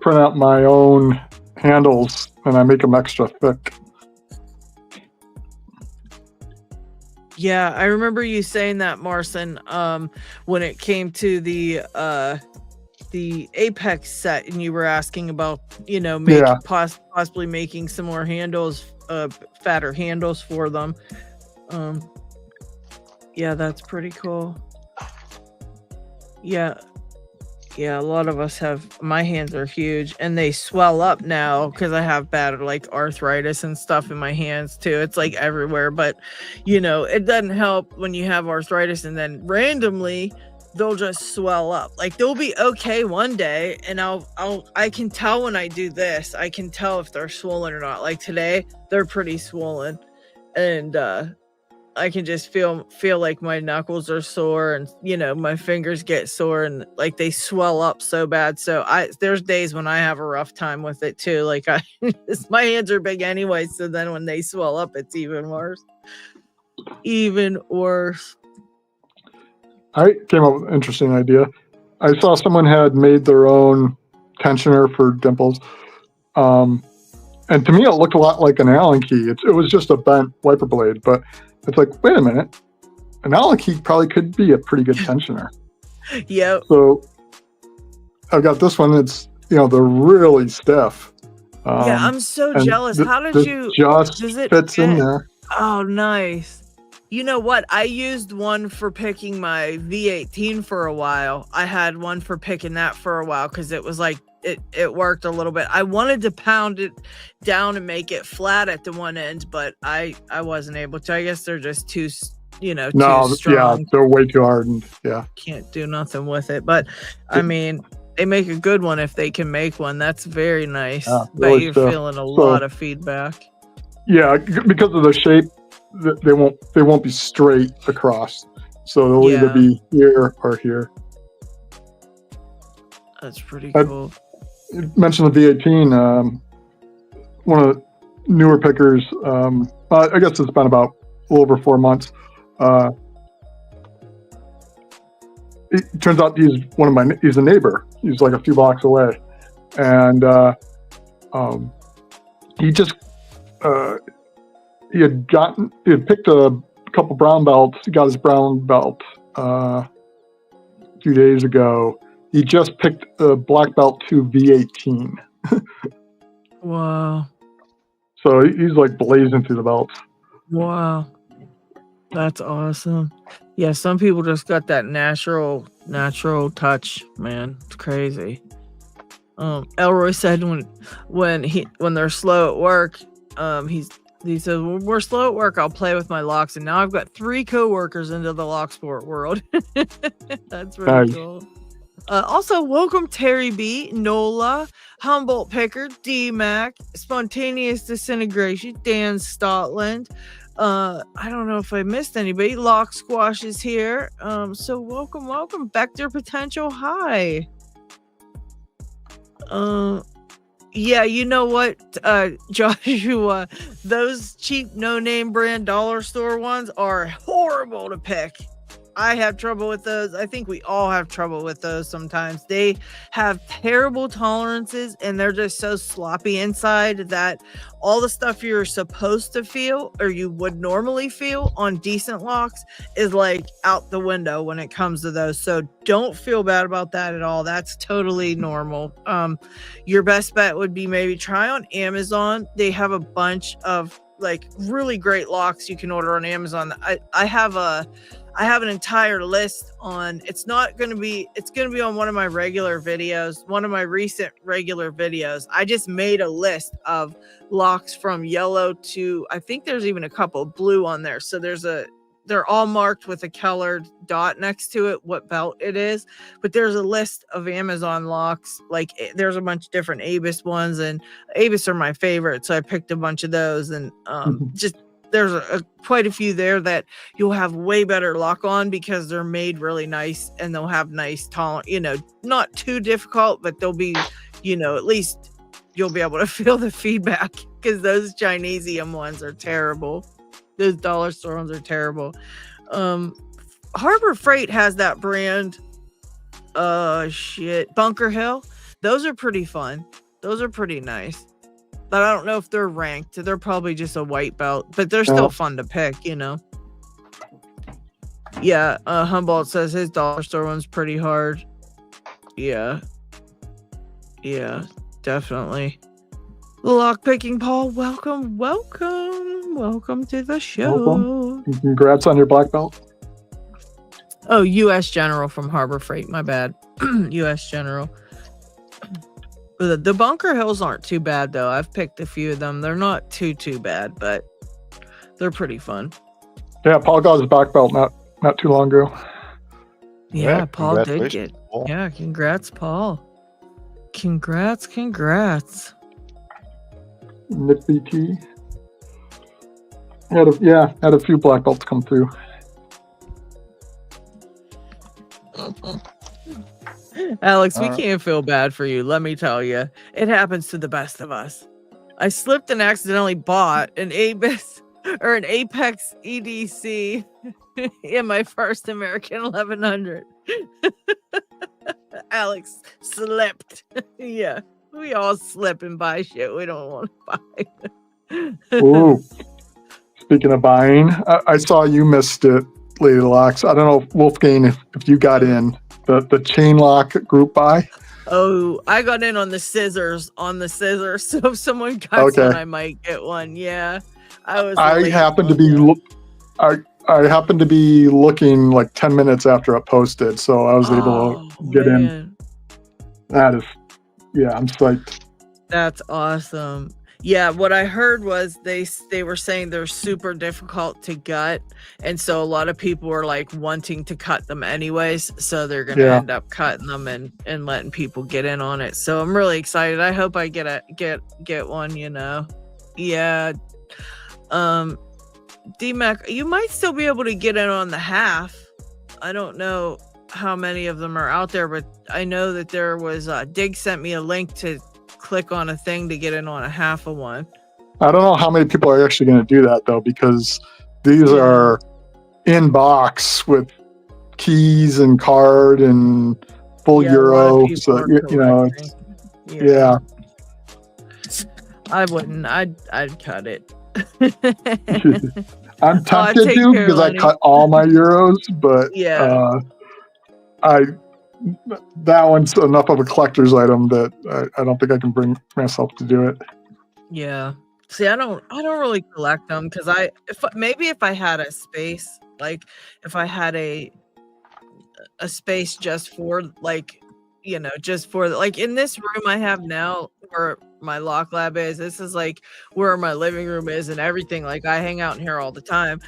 print out my own handles and I make them extra thick. Yeah, I remember you saying that, Marcin, when it came to the Apex set, and you were asking about, possibly making some more handles, fatter handles for them. Yeah, that's pretty cool. Yeah, a lot of us have, my hands are huge and they swell up now because I have bad like arthritis and stuff in my hands too. It's like everywhere, but it doesn't help when you have arthritis and then randomly they'll just swell up. Like they'll be okay one day, and I can tell when I do this. I can tell if they're swollen or not. Like today, they're pretty swollen, and I can just feel like my knuckles are sore, and my fingers get sore, and like they swell up so bad. So there's days when I have a rough time with it too. Like my hands are big anyway, so then when they swell up, it's even worse. Even worse. I came up with an interesting idea. I saw someone had made their own tensioner for Dimples. And to me, it looked a lot like an Allen key. It was just a bent wiper blade, but it's like, wait a minute. An Allen key probably could be a pretty good tensioner. Yep. So I've got this one. It's, they're really stiff. Yeah, I'm so jealous. How did you... Just fits in there. Oh, nice. You know what? I used one for picking my V18 for a while. I had one for picking that for a while because it was like, it worked a little bit. I wanted to pound it down and make it flat at the one end, but I wasn't able to. I guess they're just too, too strong. Yeah, they're way too hardened. Yeah. Can't do nothing with it. But I mean, they make a good one if they can make one. That's very nice. Yeah, but really you're feeling a lot of feedback. Yeah, because of the shape. They won't be straight across, so they'll either be here or here. That's pretty cool. You mentioned the V18. One of the newer pickers. I guess it's been about a little over 4 months. It turns out he's a neighbor. He's like a few blocks away, and he just. He had picked a couple brown belts. He got his brown belt a few days ago. He just picked a black belt 2 V18. Wow. So he's like blazing through the belts. Wow. That's awesome. Yeah, some people just got that natural touch, man. It's crazy. Elroy said when they're slow at work, he says, when we're slow at work, I'll play with my locks. And now I've got 3 coworkers into the locksport world. That's really cool. Also, welcome Terry B, Nola, Humboldt Picker, D-Mac, Spontaneous Disintegration, Dan Stotland. I don't know if I missed anybody. Lock Squash is here. So welcome. Vector Potential, hi. Yeah, you know what, Joshua, those cheap no-name brand dollar store ones are horrible to pick. I have trouble with those. I think we all have trouble with those sometimes. They have terrible tolerances and they're just so sloppy inside that all the stuff you're supposed to feel or you would normally feel on decent locks is like out the window when it comes to those. So don't feel bad about that at all. That's totally normal. Your best bet would be maybe try on Amazon. They have a bunch of like really great locks you can order on Amazon. I have an entire list on, it's going to be on one of my regular videos, one of my recent regular videos. I just made a list of locks from yellow to, I think there's even a couple blue on there. So they're all marked with a colored dot next to it, what belt it is. But there's a list of Amazon locks. Like there's a bunch of different Abus ones, and Abus are my favorite. So I picked a bunch of those, and just there's quite a few there that you'll have way better lock on because they're made really nice and they'll have nice tolerance, not too difficult, but they'll be, at least you'll be able to feel the feedback, because those Chinesium ones are terrible. Those dollar store ones are terrible. Harbor Freight has that brand. Bunker Hill. Those are pretty fun. Those are pretty nice. But I don't know if they're ranked. They're probably just a white belt, but they're still fun to pick, Yeah, Humboldt says his dollar store one's pretty hard. Yeah, definitely. Lockpicking Paul, welcome to the show. Welcome. Congrats on your black belt. Oh, U.S. General from Harbor Freight. My bad. U.S. General. The Bunker Hills aren't too bad, though. I've picked a few of them. They're not too bad, but they're pretty fun. Yeah, Paul got his black belt not too long ago. Yeah, Paul did get. Yeah, congrats, Paul. Congrats. Nick BT. Had a few black belts come through. Alex, we can't feel bad for you. Let me tell you, it happens to the best of us. I slipped and accidentally bought an Apex EDC in my first American 1100. Alex slipped. Yeah, we all slip and buy shit we don't want to buy. Ooh. Speaking of buying, I saw you missed it, Lady Locks. I don't know, Wolfgang, if you got in the chain lock group buy. Oh, I got in on the scissors. So if someone got one, I might get one. Yeah, I happened to be looking like 10 minutes after it posted, so I was able to get in. I'm psyched. That's awesome. Yeah, what I heard was they were saying they're super difficult to gut, and so a lot of people were like wanting to cut them anyways, so they're gonna end up cutting them and letting people get in on it. So I'm really excited. I hope I get one. Yeah. DMAC, you might still be able to get in on the half. I don't know how many of them are out there, but I know that there was Dig sent me a link to click on a thing to get in on a half of one. I don't know how many people are actually going to do that though, because these are in box with keys and card and full euro. So I wouldn't. I'd cut it. I'm tempted to because I cut all my euros, but that one's enough of a collector's item that I don't think I can bring myself to do it. Yeah. See, I don't really collect them because if I had a space, like if I had a space just for like in this room I have now where my lock lab is, this is like where my living room is and everything. Like I hang out in here all the time,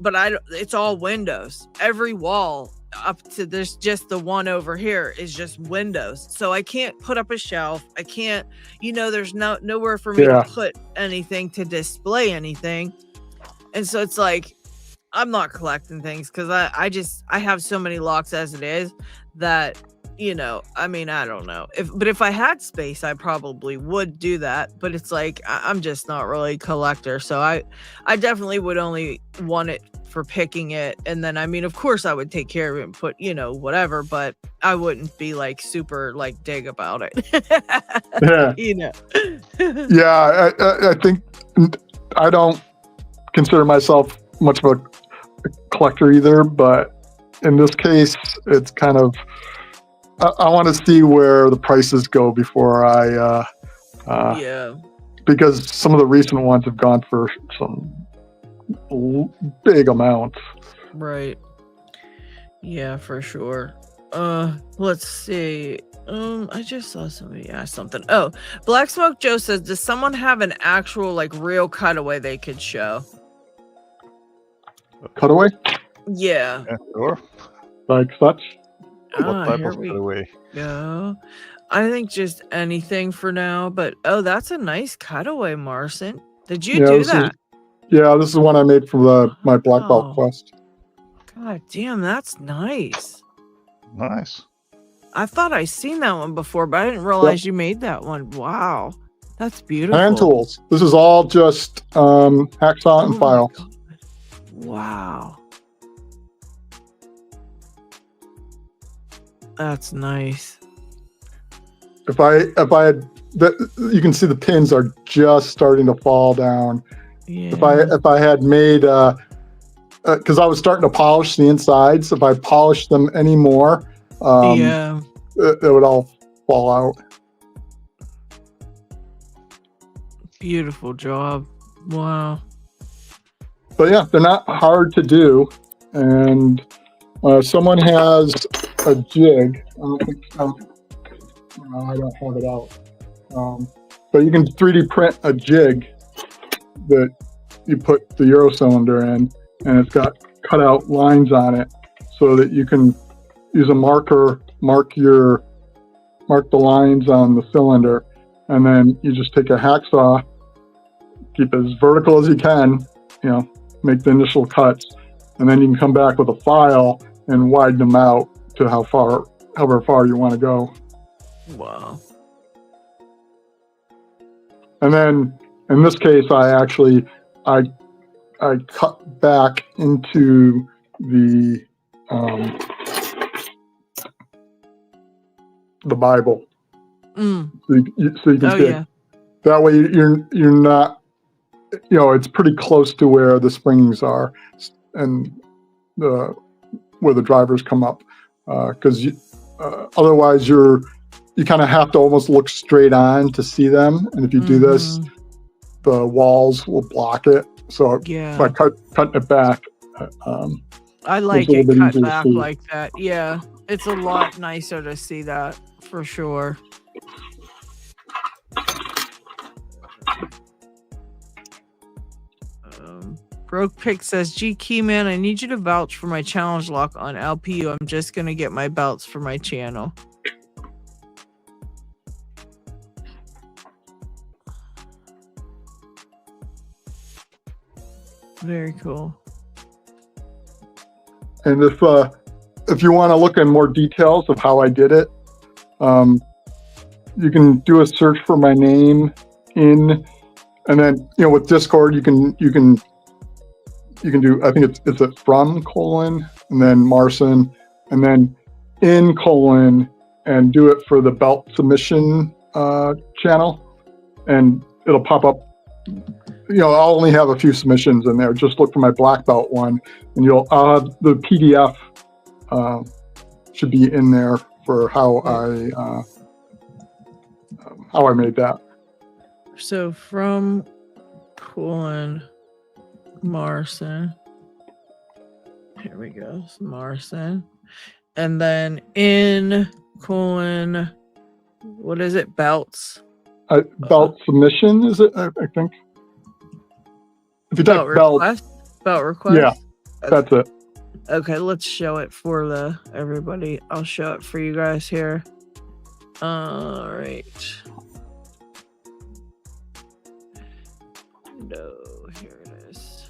but it's all windows. Every wall up to there's just the one over here is just windows, so I can't put up a shelf. I can't, there's nowhere for me to put anything to display anything, and so it's like I'm not collecting things because I have so many locks as it is that you know, I mean, I don't know. But if I had space, I probably would do that. But it's like I'm just not really a collector, so I definitely would only want it for picking it. And then I mean, of course, I would take care of it and put, you know, whatever. But I wouldn't be like super like dig about it. Yeah. You know. Yeah, I think I don't consider myself much of a collector either, but in this case, it's kind of I want to see where the prices go before I Yeah. because some of the recent ones have gone for some big amounts. Right. Yeah, for sure. Let's see. I just saw somebody ask something. Oh, Black Smoke Joe says, does someone have an actual like real cutaway they could show? Cutaway? Yeah. Yeah, sure. Like such? What type Here of we cutaway? go. I think just anything for now, but oh, that's a nice cutaway, Marcin. Did you do that? This is one I made for my black belt Oh. quest. God damn, that's nice. Nice. I thought I seen that one before, but I didn't realize you made that one. Wow. That's beautiful. Hand tools. This is all just hacksaw and Oh my file. God. Wow. That's nice. If I had you can see the pins are just starting to fall down. Yeah. If I had made because I was starting to polish the insides, if I polished them anymore, yeah. it would all fall out. Beautiful job. Wow. But yeah, they're not hard to do, and someone has a jig. I don't have it out, but you can 3D print a jig that you put the Euro cylinder in, and it's got cut out lines on it, so that you can use a marker, mark the lines on the cylinder, and then you just take a hacksaw, keep it as vertical as you can, you know, make the initial cuts, and then you can come back with a file and widen them out to however far you want to go. Wow. And then in this case, I cut back into the Bible, Mm. so you can see it. That way you're not, you know, it's pretty close to where the springs are and where the drivers come up, because otherwise you kind of have to almost look straight on to see them, and if you do this, the walls will block it. So if I cut it back, I like it cut back like that. Yeah, it's a lot nicer to see that for sure. Broke Pick says, G Keyman, I need you to vouch for my challenge lock on LPU. I'm just gonna get my belts for my channel. Very cool. And if you want to look in more details of how I did it, you can do a search for my name and then, you know, with Discord you can do, I think it's a from : and then Marcin, and then in : and do it for the belt submission channel, and it'll pop up. You know, I'll only have a few submissions in there. Just look for my black belt one, and the PDF should be in there for how I made that. So from : Marcin. Here we go. It's Marcin. And then in : what is it? Belts. Belt submission, is it? I think. If you type belt request. Yeah, that's it. Okay, let's show it for everybody. I'll show it for you guys here. All right. No, here it is.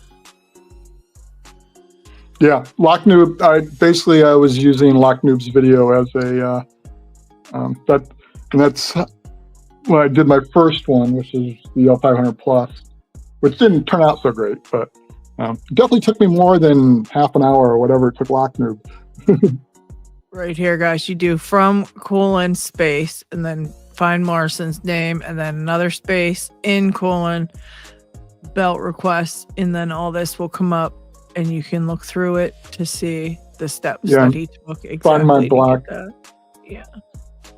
Yeah, LockNoob. I was using LockNoob's video as That's when I did my first one, which is the L500 Plus, which didn't turn out so great, but it definitely took me more than half an hour or whatever it took Locknoob. Right here, guys, you do from : space and then find Marson's name and then another space in : belt requests, and then all this will come up and you can look through it to see the steps that he took exactly. Find my black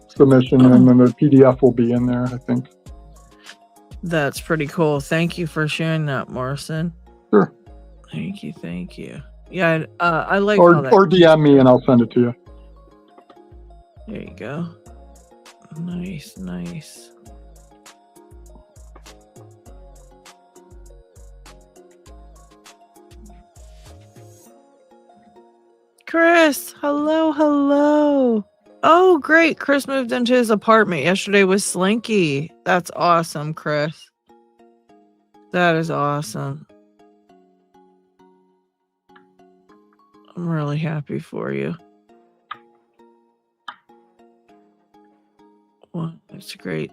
submission, and then the PDF will be in there, I think. That's pretty cool. Thank you for sharing that, Marson. Sure. Thank you. Yeah, I like or how that. Or DM me and I'll send it to you. There you go. Nice. Chris, hello. Oh, great. Chris moved into his apartment. Yesterday was Slinky. That's awesome, Chris. That is awesome. I'm really happy for you. Well, that's great.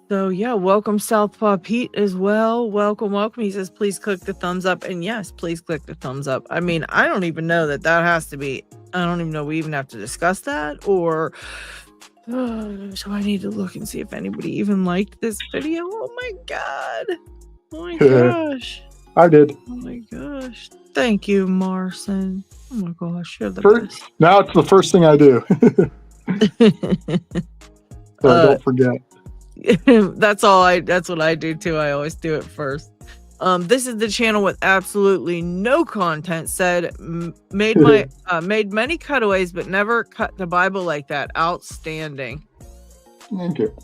So yeah, welcome Southpaw Pete as well. Welcome. He says, please click the thumbs up. And yes, please click the thumbs up. I mean, I don't even know that has to be, I don't even know we even have to discuss that, or so I need to look and see if anybody even liked this video. Oh my gosh. I did. Oh my gosh. Thank you, Marson. Oh my gosh, you're the best. Now it's the first thing I do. So don't forget. That's what I do too. I always do it first. This is the channel with absolutely no content. Made many cutaways, but never cut the Bible like that. Outstanding. Thank you.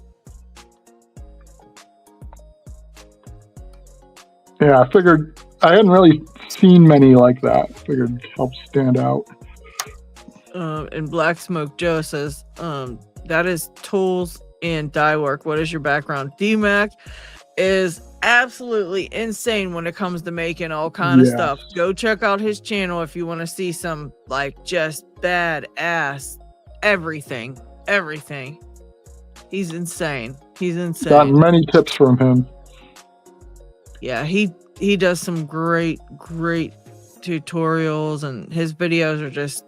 Yeah, I figured I hadn't really seen many like that. Figured it'd help stand out. And Black Smoke Joe says, that is tools and dye work. What is your background? DMAC is absolutely insane when it comes to making all kind of stuff. Go check out his channel if you want to see some like just badass everything. He's insane. Got many tips from him. Yeah, he does some great tutorials, and his videos are just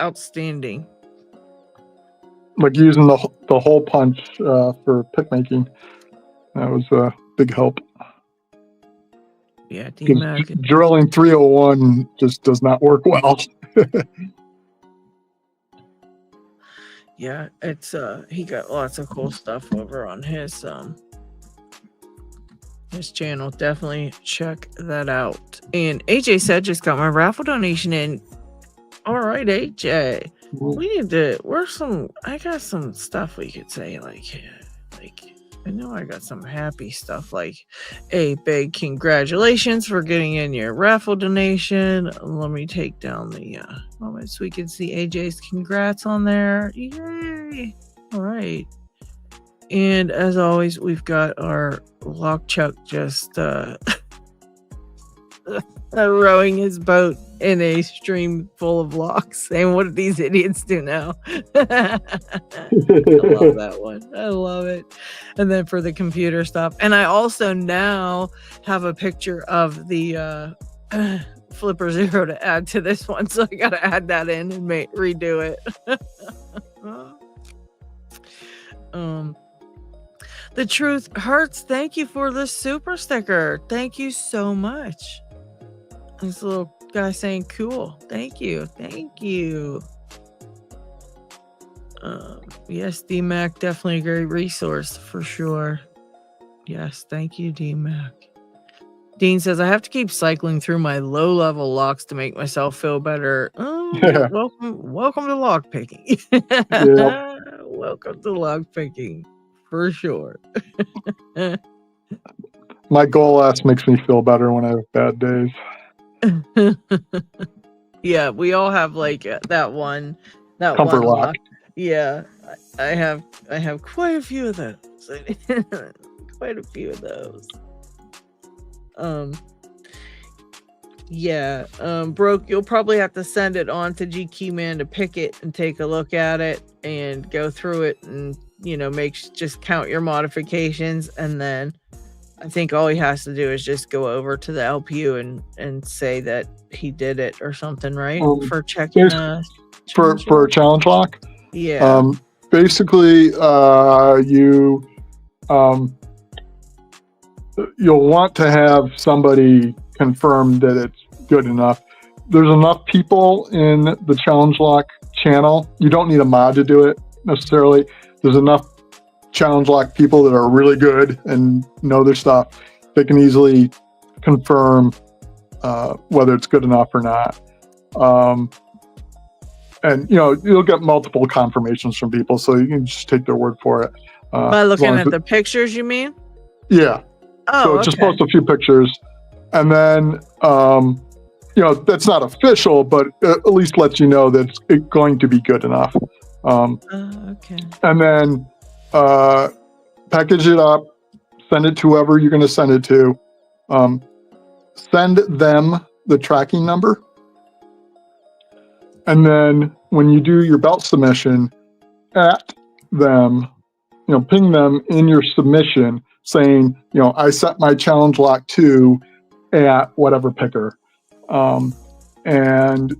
outstanding. Like using the hole punch for pick making. That was a big help. Yeah, DMAC. Drilling 301 just does not work well. Yeah, it's he got lots of cool stuff over on his channel. Definitely check that out. And AJ said, just got my raffle donation in. All right, AJ. We need to I got some stuff we could say, like I know I got some happy stuff, like a big congratulations for getting in your raffle donation. Let me take down the moment so we can see AJ's congrats on there. Yay! All right. And as always, we've got our Lock Chuck just rowing his boat in a stream full of locks, saying, what do these idiots do now? I love that one. I love it. And then for the computer stuff, and I also now have a picture of the Flipper Zero to add to this one, so I gotta add that in and redo it. The Truth Hurts, thank you for the super sticker. Thank you so much. This little guy saying cool. Thank you. Yes, DMAC, definitely a great resource for sure. Yes, thank you, DMAC. Dean says, I have to keep cycling through my low-level locks to make myself feel better. Yeah. Welcome to lock picking. Yep. Welcome to lock picking, for sure. My goal ass makes me feel better when I have bad days. Yeah, we all have like that one Comfort lock. Yeah, I have quite a few of those. Yeah, Broke, you'll probably have to send it on to GKeyman to pick it and take a look at it and go through it and, just count your modifications. And then I think all he has to do is just go over to the LPU and say that he did it or something, right? For checking for a challenge lock. Yeah. Basically, you'll want to have somebody confirm that it's good enough. There's enough people in the challenge lock channel. You don't need a mod to do it necessarily. There's enough challenge lock people that are really good and know their stuff. They can easily confirm whether it's good enough or not. And you'll get multiple confirmations from people, so you can just take their word for it. By looking at the pictures, you mean? Yeah. Oh, so just post a few pictures, and then that's not official, but at least lets you know that it's going to be good enough. Okay. And then package it up, send it to whoever you're going to send it to. Send them the tracking number, and then when you do your belt submission, at them, ping them in your submission saying, I set my challenge lock to at whatever picker. And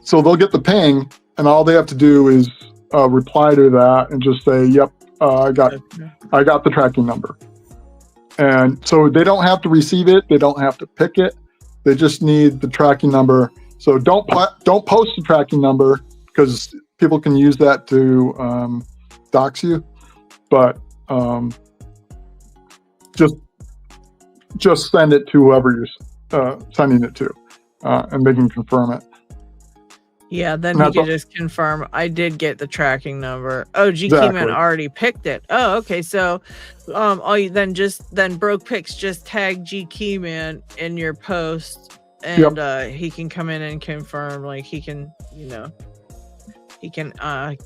so they'll get the ping, and all they have to do is reply to that and just say, yep, I got the tracking number. And so they don't have to receive it. They don't have to pick it. They just need the tracking number. So don't post the tracking number, because people can use that to dox you. But just send it to whoever you're sending it to, and they can confirm it. Yeah, then you can just confirm, I did get the tracking number. Oh, GKeyman already picked it. Oh, okay. So then Broke Picks just tag GKeyman in your post, and he can come in and confirm, like he can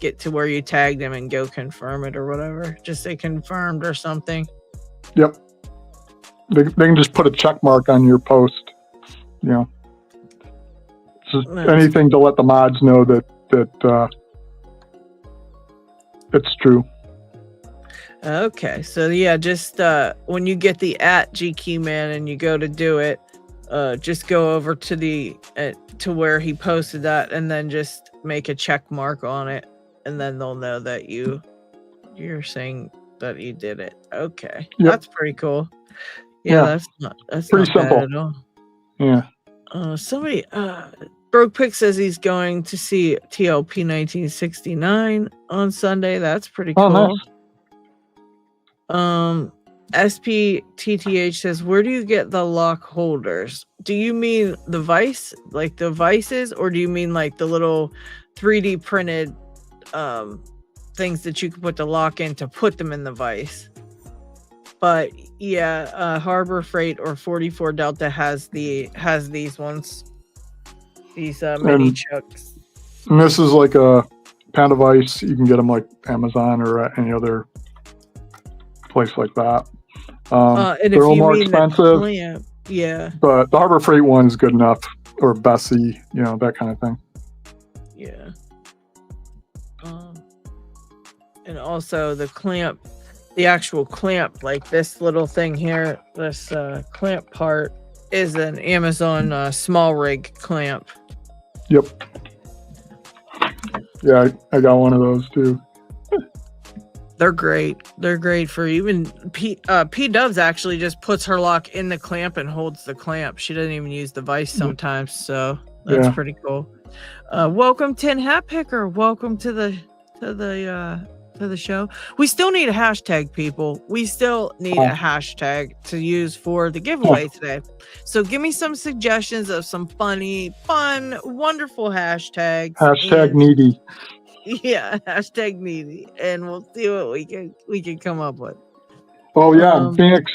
get to where you tagged him and go confirm it or whatever. Just say confirmed or something. Yep. They can just put a check mark on your post. Just anything to let the mods know that it's true. Okay, so yeah, just when you get the at GKeyman and you go to do it, just go over to to where he posted that, and then just make a check mark on it, and then they'll know that you're saying that you did it. Okay, That's pretty cool. Yeah, that's pretty not simple bad at all. Yeah. Somebody Broke Pick says he's going to see TLP 1969 on Sunday. That's pretty cool. Nice. SPTTH says, where do you get the lock holders? Do you mean the vice, like the vices, or do you mean like the little 3D printed things that you can put the lock in to put them in the vice? But yeah, Harbor Freight or 44 Delta has these ones, these mini chucks. And this is like a pound of ice. You can get them like Amazon or any other place like that. And they're a little more expensive. Yeah. But the Harbor Freight one is good enough, or Bessie, that kind of thing. Yeah. And also the clamp. The actual clamp, like this little thing here, this clamp part is an Amazon small rig clamp. Yep. Yeah, I got one of those too. They're great. They're great for even P Dubs actually just puts her lock in the clamp and holds the clamp. She doesn't even use the vise sometimes, so that's pretty cool. Welcome, Tin Hat Picker. Welcome to the show. We still need a hashtag, people. We still need a hashtag to use for the giveaway today. So give me some suggestions of some fun, wonderful hashtags. Hashtag needy. Yeah, hashtag needy, and we'll see what we can come up with. Oh yeah, Phoenix.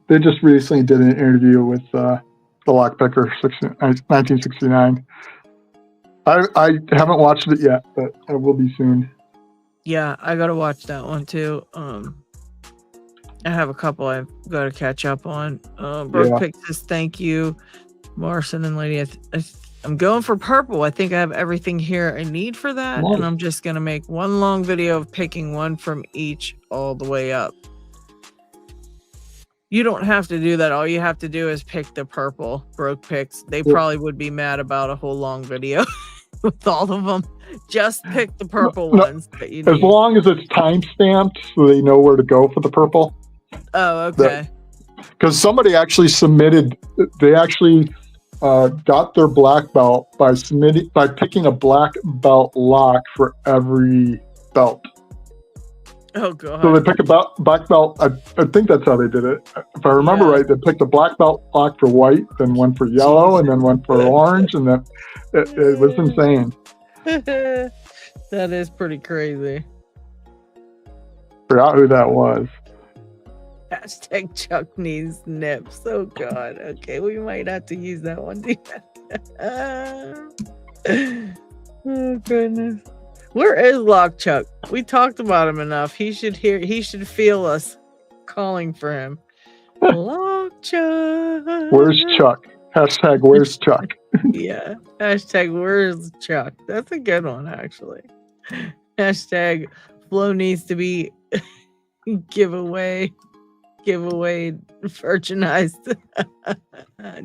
They just recently did an interview with the Lockpicker 1969. I haven't watched it yet, but I will be soon. Yeah, I gotta watch that one too. I have a couple I've got to catch up on. Brooke Yeah. Pick says thank you. Marson and Lady, I'm going for purple. I think I have everything here I need for that. Nice. And I'm just going to make one long video of picking one from each all the way up. You don't have to do that. All you have to do is pick the purple. Broke picks. They probably would be mad about a whole long video with all of them. Just pick the purple ones that you need. As long as it's time stamped so they know where to go for the purple. Oh, okay. Because somebody actually submitted, they actually got their black belt by picking a black belt lock for every belt. Oh god. So they pick a black belt. I think that's how they did it. If I remember right, they picked a black belt lock for white, then one for yellow, and then one for orange, and then it was insane. That is pretty crazy. Forgot who that was. Hashtag Chuck needs nips. Oh god. Okay, we might have to use that one. Oh goodness. Where is Lock Chuck? We talked about him enough. He should feel us calling for him. Lock Chuck. Where's Chuck? Hashtag where's Chuck? Yeah. Hashtag where's Chuck? That's a good one, actually. Hashtag Flo needs to be giveaway virginized.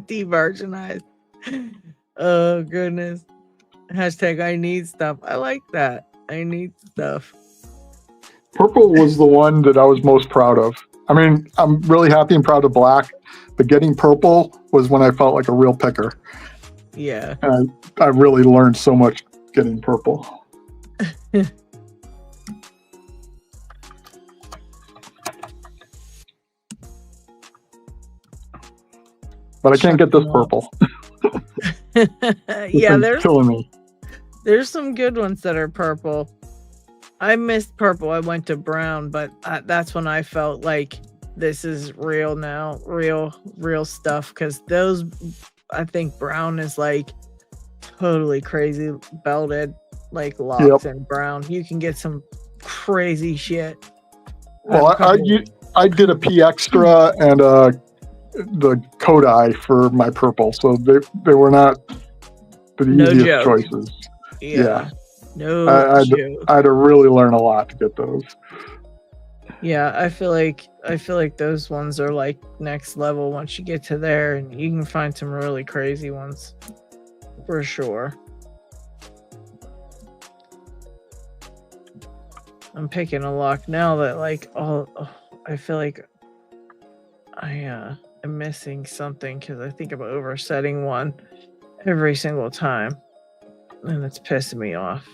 De-virginized. Oh goodness. Hashtag I need stuff. I like that. I need stuff. Purple was the one that I was most proud of. I mean, I'm really happy and proud of black, but getting purple was when I felt like a real picker. Yeah. And I really learned so much getting purple. But I can't get this purple. Yeah, there's killing me. There's some good ones that are purple. I missed purple. I went to brown, but that's when I felt like this is real now, real stuff. Because those, I think brown is like totally crazy belted, like locks and brown. You can get some crazy shit. Well, I did a P extra and the Kodai for my purple, so they were not the easiest choices. Yeah. No, I had to really learn a lot to get those. Yeah, I feel like those ones are like next level once you get to there, and you can find some really crazy ones for sure. I'm picking a lock now that like I feel like I am missing something because I think I'm oversetting one every single time, and it's pissing me off.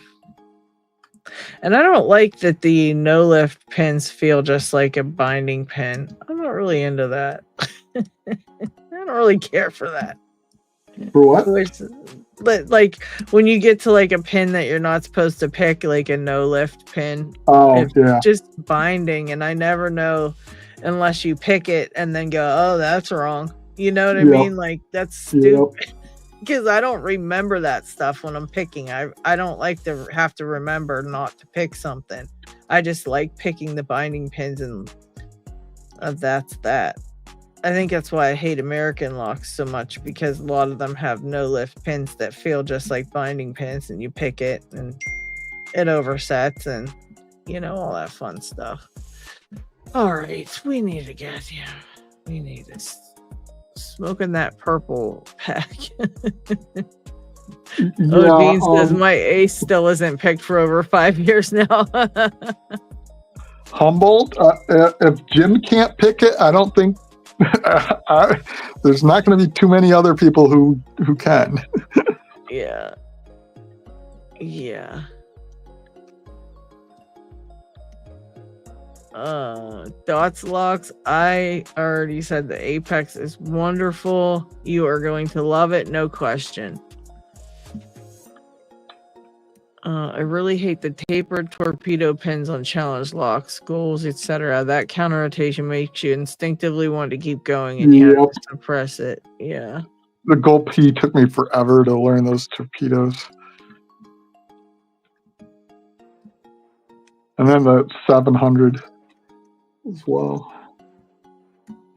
And I don't like that the no lift pins feel just like a binding pin. I'm not really into that. I don't really care for that. For what? Like when you get to like a pin that you're not supposed to pick, like a no lift pin. Oh, yeah. Just binding, and I never know unless you pick it and then go, oh, that's wrong. You know what I mean? Like that's stupid. Because I don't remember that stuff when I'm picking. I don't like to have to remember not to pick something. I just like picking the binding pins, and that's that. I think that's why I hate American locks so much, because a lot of them have no lift pins that feel just like binding pins, and you pick it and it oversets and all that fun stuff. All right, we need to get we need to smoking that purple pack. Dean says my ace still isn't picked for over 5 years now. Humboldt, if Jim can't pick it, I don't think there's not going to be too many other people who can. Yeah. Dots locks, I already said the Apex is wonderful. You are going to love it, no question. I really hate the tapered torpedo pins on challenge locks, goals, etc. That counter rotation makes you instinctively want to keep going, and you have to suppress it. Yeah. The goal P took me forever to learn those torpedoes. And then the 700 as well.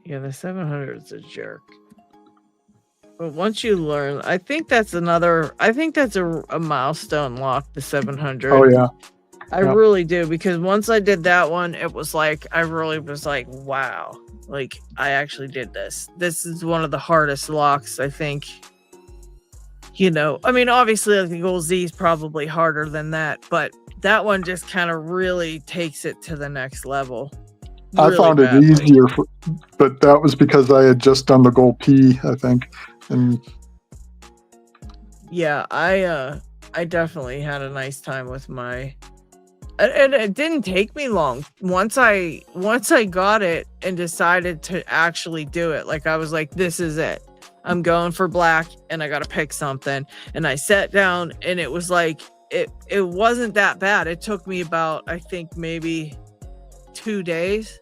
Yeah, the 700 is a jerk. But once you learn, I think that's a milestone lock, the 700. Oh yeah. I really do, because once I did that one, it was like, I really was like, wow, like I actually did this. This is one of the hardest locks, I think. You know, I mean, obviously like the Gold Z is probably harder than that, but that one just kind of really takes it to the next level. I found it easier, but that was because I had just done the Gold P, I think. And yeah, I definitely had a nice time with my, and it didn't take me long. Once I got it and decided to actually do it, like I was like, this is it. I'm going for black and I got to pick something. And I sat down and it was like, it wasn't that bad. It took me about, I think maybe 2 days.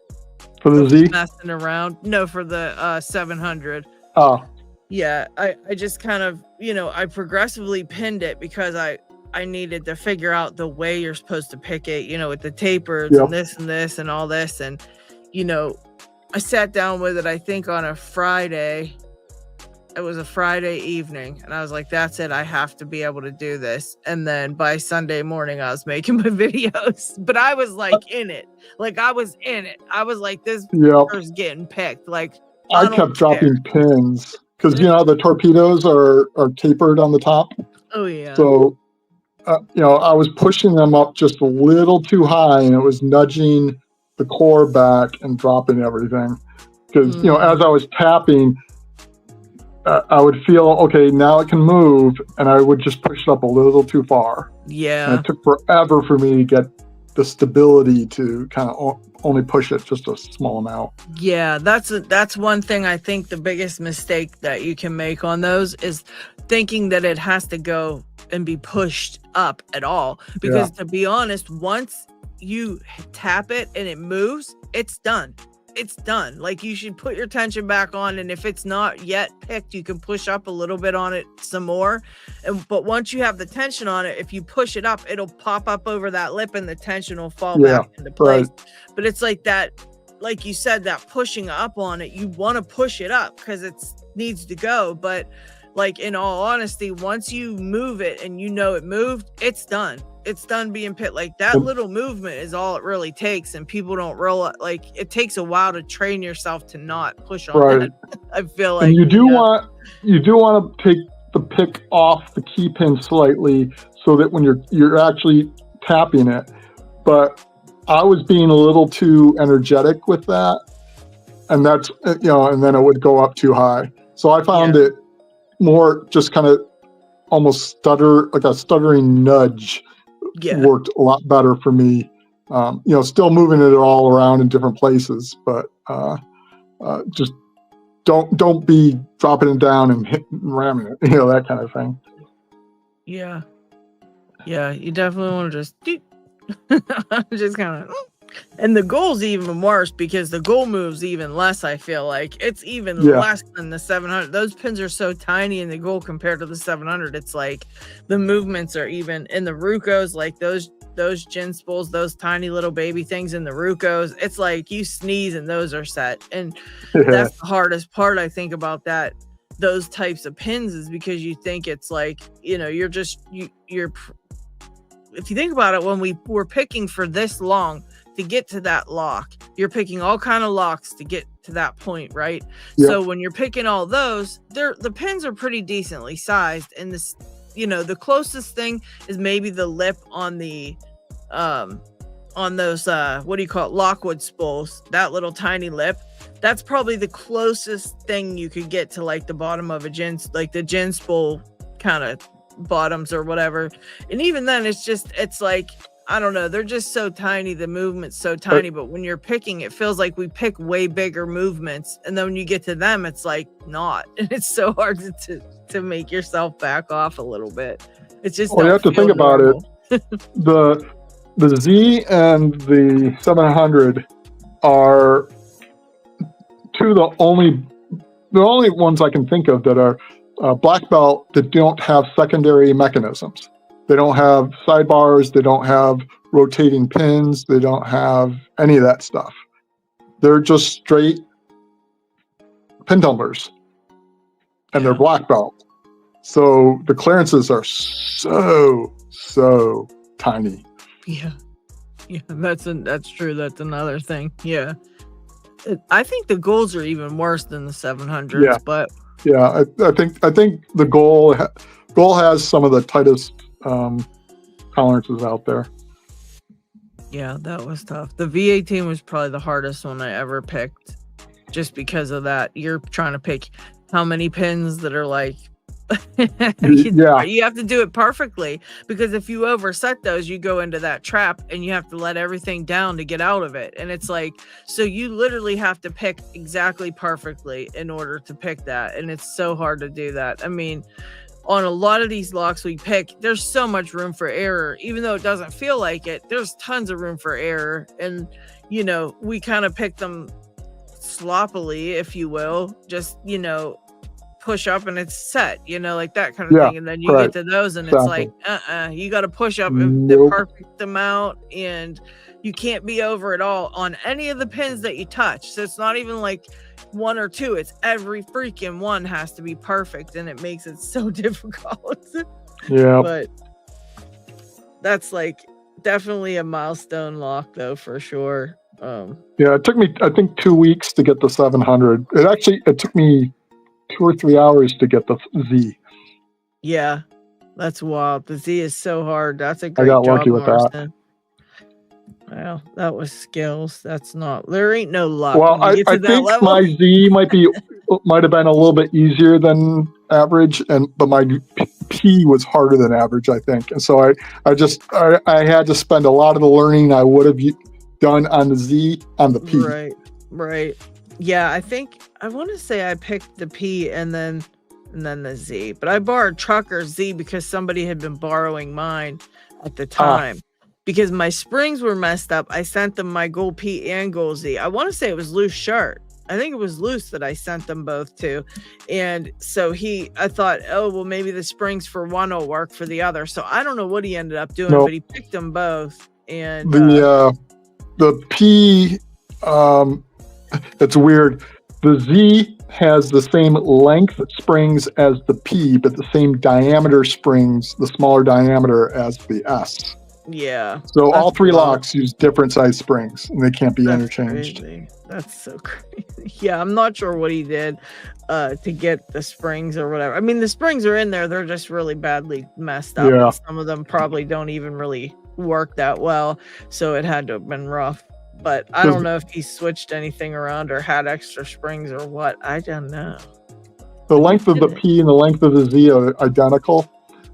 For the Z? Messing around. No, for the 700. Oh. Yeah, I just kind of, you know, I progressively pinned it because I needed to figure out the way you're supposed to pick it, you know, with the tapers and this and all this. And, you know, I sat down with it, I think on a Friday. It was a Friday evening and I was like, that's it. I have to be able to do this. And then by Sunday morning, I was making my videos, but I was like in it. Like I was in it. I was like, this is getting picked. Like I kept dropping pins because, you know, the torpedoes are tapered on the top. Oh yeah. So, you know, I was pushing them up just a little too high and it was nudging the core back and dropping everything. Because, you know, as I was tapping, I would feel, okay, now it can move, and I would just push it up a little too far. Yeah. And it took forever for me to get the stability to kind of only push it just a small amount. Yeah, that's one thing I think the biggest mistake that you can make on those is thinking that it has to go and be pushed up at all. Because to be honest, once you tap it and it moves, it's done. It's done. Like you should put your tension back on, and if it's not yet picked, you can push up a little bit on it some more. But once you have the tension on it, if you push it up, it'll pop up over that lip and the tension will fall back into place. Right. But it's like that, like you said, that pushing up on it, you want to push it up because it needs to go. But like in all honesty, once you move it and you know it moved, it's done. It's done being pit. Like that little movement is all it really takes, and people don't realize. Like it takes a while to train yourself to not push on that. I feel like and you do want to take the pick off the key pin slightly so that when you're actually tapping it. But I was being a little too energetic with that, and that's, you know, and then it would go up too high. So I found it more just kind of almost like a stuttering nudge. Worked a lot better for me. You know, still moving it all around in different places, but just don't be dropping it down and ramming it, you know, that kind of thing. Yeah, you definitely want to just kind of. And the goal's even worse because the goal moves even less. I feel like it's even less than the 700. Those pins are so tiny in the goal compared to the 700. It's like the movements are even in the Rucos, like those gin spools, those tiny little baby things in the Rucos. It's like you sneeze and those are set. And that's the hardest part, I think, about that. Those types of pins is because you think it's like, you know, you're if you think about it, when we were picking for this long to get to that lock, you're picking all kind of locks to get to that point, right? Yep. So when you're picking all those, the pins are pretty decently sized, and this, you know, the closest thing is maybe the lip on the on those what do you call it, Lockwood spools, that little tiny lip. That's probably the closest thing you could get to like the bottom of a gin, like the gin spool kind of bottoms or whatever. And even then it's like, I don't know, they're just so tiny, the movement's so tiny, but when you're picking, it feels like we pick way bigger movements, and then when you get to them, it's like not, and it's so hard to make yourself back off a little bit. It's just, well, you have to think normal about it. The Z and the 700 are the only ones I can think of that are black belt that don't have secondary mechanisms. They don't have sidebars. They don't have rotating pins. They don't have any of that stuff. They're just straight pin tumblers, and they're Yeah. black belt. So the clearances are so tiny. Yeah. Yeah, that's true. That's another thing. Yeah. I think the golds are even worse than the 700s, Yeah. but Yeah, I think the goal has some of the tightest tolerances out there. yeah, that was tough. The V18 was probably the hardest one I ever picked, just because of that. You're trying to pick how many pins that are like, you have to do it perfectly, because if you overset those, you go into that trap and you have to let everything down to get out of it. And it's like, so you literally have to pick exactly perfectly in order to pick that. And it's so hard to do that. I mean, on a lot of these locks we pick, there's so much room for error, even though it doesn't feel like it. There's tons of room for error. And, you know, we kind of pick them sloppily, if you will, just, you know, push up and it's set, you know, like that kind of thing. And then you get to those and it's like, you got to push up the perfect amount, and you can't be over at all on any of the pins that you touch. So it's not even like one or two, it's every freaking one has to be perfect, and it makes it so difficult. Yeah. But that's like definitely a milestone lock though, for sure. Yeah, it took me, I think, 2 weeks to get the 700. It took me 2 or 3 hours to get the Z. Yeah, that's wild. The Z is so hard. That's a great I got job, lucky with Marston. Well, that was skills. That's not, there ain't no luck. Well, when you get to I that think level. my Z might have been a little bit easier than average, but my P was harder than average, I think. And so I had to spend a lot of the learning I would have done on the Z on the P. Right. Yeah, I want to say I picked the P and then the Z, but I borrowed Trucker's Z because somebody had been borrowing mine at the time. Because my springs were messed up. I sent them my gold P and gold Z. I want to say it was Loose Shirt. I think it was Loose that I sent them both to. And so I thought, oh, well, maybe the springs for one will work for the other. So I don't know what he ended up doing, but he picked them both. And the P, it's weird. The Z has the same length springs as the P, but the same diameter springs, the smaller diameter as the S. Yeah. So all three locks use different size springs, and they can't be interchanged. Crazy. That's so crazy. Yeah, I'm not sure what he did to get the springs or whatever. I mean, the springs are in there. They're just really badly messed up. Yeah. And some of them probably don't even really work that well. So it had to have been rough. But I don't know if he switched anything around or had extra springs or what. I don't know. The length of the P and the length of the Z are identical,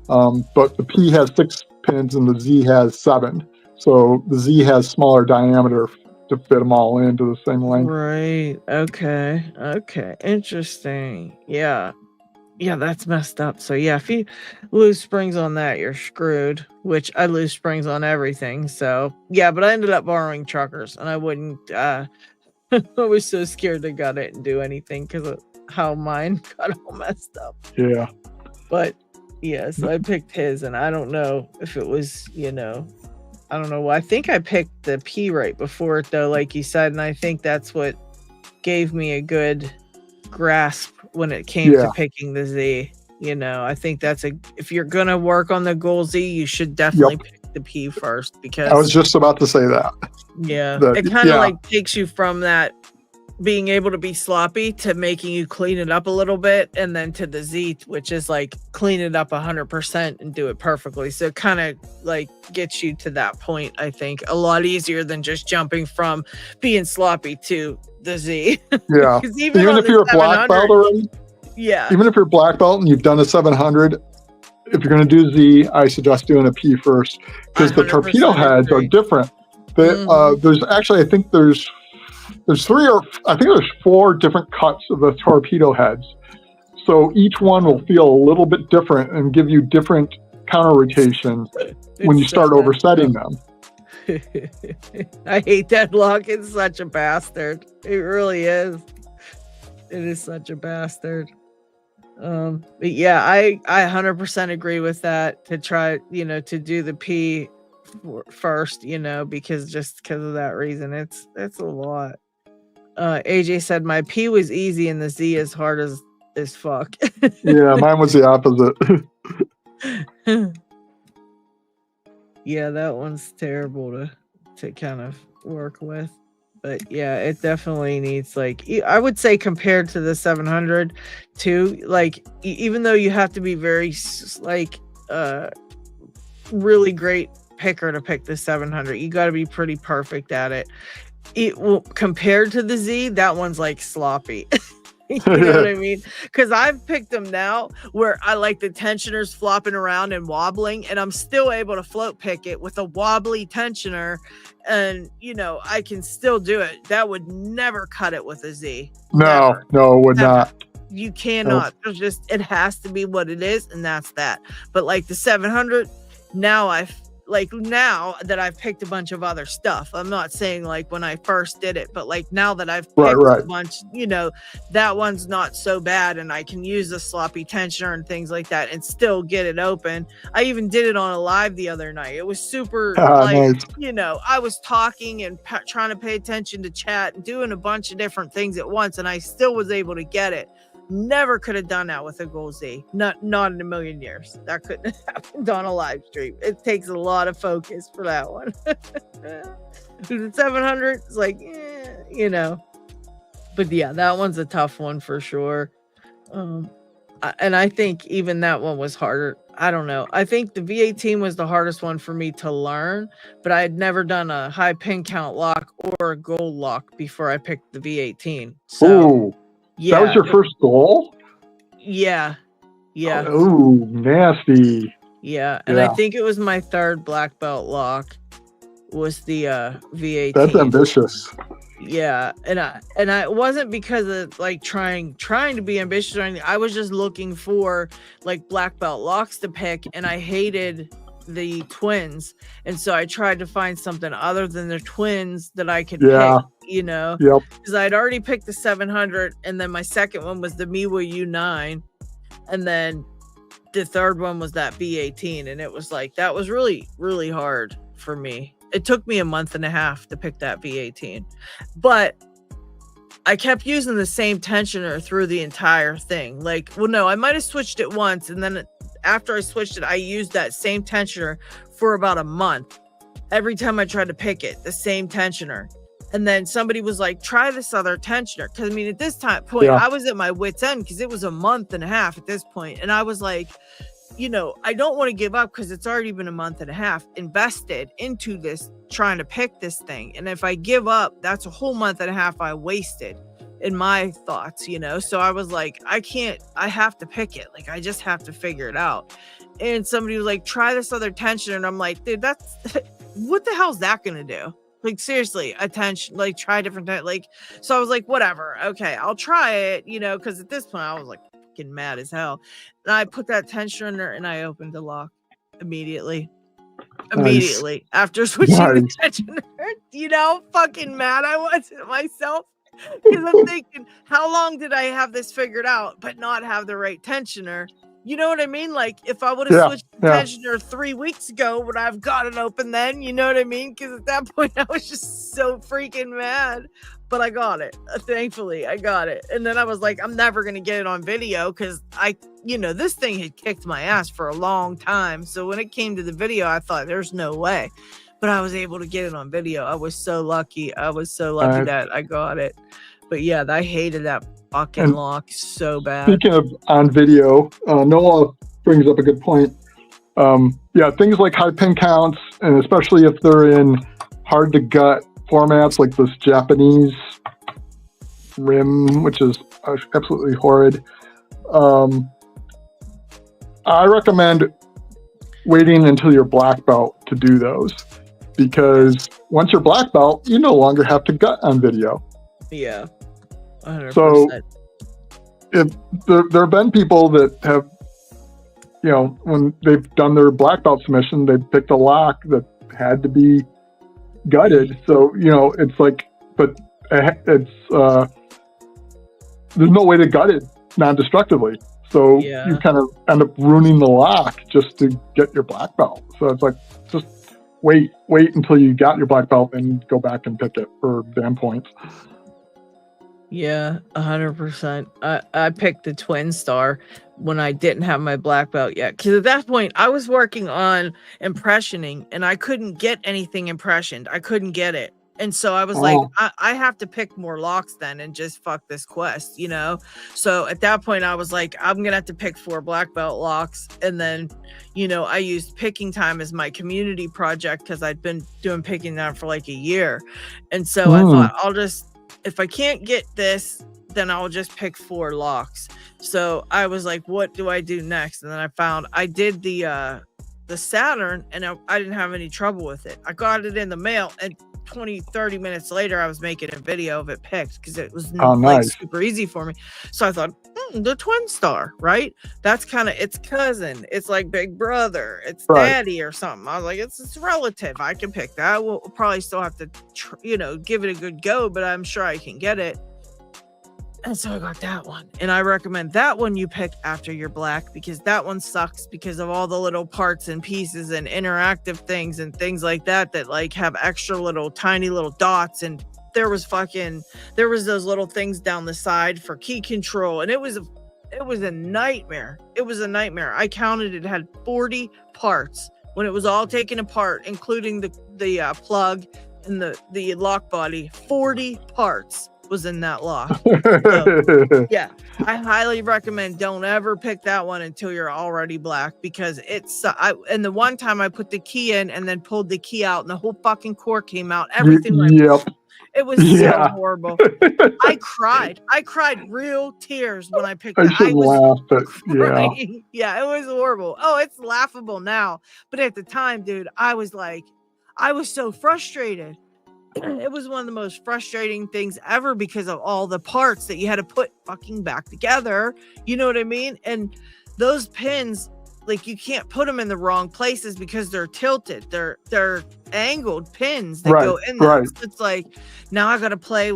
but the P has 6 pins and the Z has 7. So the Z has smaller diameter to fit them all into the same length. Right. Okay. Interesting. Yeah, that's messed up. So yeah, if you lose springs on that, you're screwed, which I lose springs on everything. So yeah, but I ended up borrowing Truckers, and I wouldn't, I was so scared to gut it and do anything because of how mine got all messed up. Yeah. But yeah, so I picked his, and I don't know if it was, I don't know. I think I picked the P right before it though, like you said, and I think that's what gave me a good grasp when it came to picking the Z. I think if you're gonna work on the gold Z, you should definitely pick the P first, because I was just about to say that. Yeah, it kind of like takes you from that being able to be sloppy to making you clean it up a little bit, and then to the Z, which is like clean it up 100% and do it perfectly. So it kind of like gets you to that point, I think, a lot easier than just jumping from being sloppy to the Z. Yeah. even if you're a black belt already. Yeah. Even if you're black belt and you've done a 700, if you're going to do Z, I suggest doing a P first, because the torpedo heads are different. There's actually, I think there's 4 different cuts of the torpedo heads. So each one will feel a little bit different and give you different counter rotations when you start oversetting them. I hate that lock. It's such a bastard. It really is. It is such a bastard. But yeah, I 100% agree with that, to try, to do the P first, because of that reason. It's a lot. AJ said my P was easy and the Z is hard as fuck. Yeah, mine was the opposite. Yeah, that one's terrible to kind of work with. But yeah, it definitely needs, like, I would say compared to the 700 too, like, even though you have to be very like really great picker to pick the 700, you got to be pretty perfect at it. Compared to the Z, that one's like sloppy. You know what I mean? Because I've picked them now where I like the tensioners flopping around and wobbling, and I'm still able to float pick it with a wobbly tensioner, and you know, I can still do it. That would never cut it with a Z. No, Never. no, it would Never. not. You cannot. There's just, it has to be what it is, and that's that. But like the 700, now that I've picked a bunch of other stuff, I'm not saying like when I first did it, but like now that I've picked a bunch, you know, that one's not so bad, and I can use the sloppy tensioner and things like that and still get it open. I even did it on a live the other night. It was super nice. You know, I was talking and trying to pay attention to chat and doing a bunch of different things at once, and I still was able to get it. Never could have done that with a Gold Z. Not in a million years. That couldn't have happened on a live stream. It takes a lot of focus for that one. The 700 is like, you know. But yeah, that one's a tough one for sure. And I think even that one was harder. I don't know. I think the V18 was the hardest one for me to learn, but I had never done a high pin count lock or a gold lock before I picked the V18. So. Ooh. Yeah, that was your first goal? Yeah. Oh, nasty. Yeah, and I think it was my third black belt lock was the V18. That's ambitious. Yeah, and I it wasn't because of like trying to be ambitious or anything. I was just looking for like black belt locks to pick, and I hated the twins, and so I tried to find something other than the twins that I could pick, you know. Because I'd already picked the 700, and then my second one was the Miwa U9, and then the third one was that V18, and it was like, that was really, really hard for me. It took me a month and a half to pick that V18, but I kept using the same tensioner through the entire thing. Like, well, no, I might have switched it once, and then after I switched it, I used that same tensioner for about a month. Every time I tried to pick it, the same tensioner. And then somebody was like, try this other tensioner. Because I mean, at this point, I was at my wit's end because it was a month and a half at this point. And I was like, you know, I don't want to give up because it's already been a month and a half invested into this, trying to pick this thing. And if I give up, that's a whole month and a half I wasted in my thoughts, you know. So I was like, I have to pick it. Like, I just have to figure it out. And somebody was like, try this other tensioner. And I'm like, dude, that's what the hell's that gonna do? Like, seriously, attention, like, try different like. So I was like, whatever, okay, I'll try it, you know, because at this point I was like fucking mad as hell. And I put that tensioner in there and I opened the lock immediately after switching the tensioner. You know, fucking mad I was at myself. Because I'm thinking, how long did I have this figured out but not have the right tensioner? You know what I mean? Like, if I would have switched the tensioner 3 weeks ago, would I have got it open then? You know what I mean? Because at that point, I was just so freaking mad. But I got it. Thankfully, I got it. And then I was like, I'm never going to get it on video because this thing had kicked my ass for a long time. So when it came to the video, I thought there's no way. But I was able to get it on video. I was so lucky. That I got it. But yeah, I hated that fucking lock so bad. Speaking of on video, Noah brings up a good point. Things like high pin counts, and especially if they're in hard to gut formats like this Japanese rim, which is absolutely horrid. I recommend waiting until you're black belt to do those, because once you're black belt, you no longer have to gut on video. Yeah, 100%. So there have been people that have, you know, when they've done their black belt submission, they picked a lock that had to be gutted. So, you know, it's like, but it's there's no way to gut it non-destructively. So you kind of end up ruining the lock just to get your black belt. So it's like, just wait until you got your black belt and go back and pick it for damn points. Yeah, 100%. I picked the twin star when I didn't have my black belt yet, because at that point I was working on impressioning and I couldn't get anything impressioned. I couldn't get it. And so I was like, I have to pick more locks then and just fuck this quest, you know? So at that point I was like, I'm gonna have to pick 4 black belt locks. And then, you know, I used picking time as my community project because I'd been doing picking time for like a year. And so I thought I'll just, if I can't get this, then I'll just pick 4 locks. So I was like, what do I do next? And then I found I did the Saturn, and I didn't have any trouble with it. I got it in the mail, and 20-30 minutes later I was making a video of it picked because it was like super easy for me. So I thought, the twin star, right? That's kind of its cousin. It's like big brother, it's daddy or something. I was like, it's relative. I can pick that. We'll probably still have to give it a good go, but I'm sure I can get it. And so I got that one, and I recommend that one you pick after your black, because that one sucks because of all the little parts and pieces and interactive things and things like that like have extra little tiny little dots. And there was those little things down the side for key control, and it was a nightmare. It was a nightmare. I counted, it had 40 parts when it was all taken apart, including the plug and the lock body. 40 parts was in that lock. So, yeah, I highly recommend don't ever pick that one until you're already black, because and the one time I put the key in and then pulled the key out and the whole fucking core came out, everything it was so horrible. I cried real tears when I picked it. I was crying. Yeah, it was horrible. Oh, it's laughable now, but at the time, dude, I was so frustrated. It was one of the most frustrating things ever because of all the parts that you had to put fucking back together. You know what I mean? And those pins, like, you can't put them in the wrong places because they're tilted. They're angled pins that go in there. So it's like, now I got to play,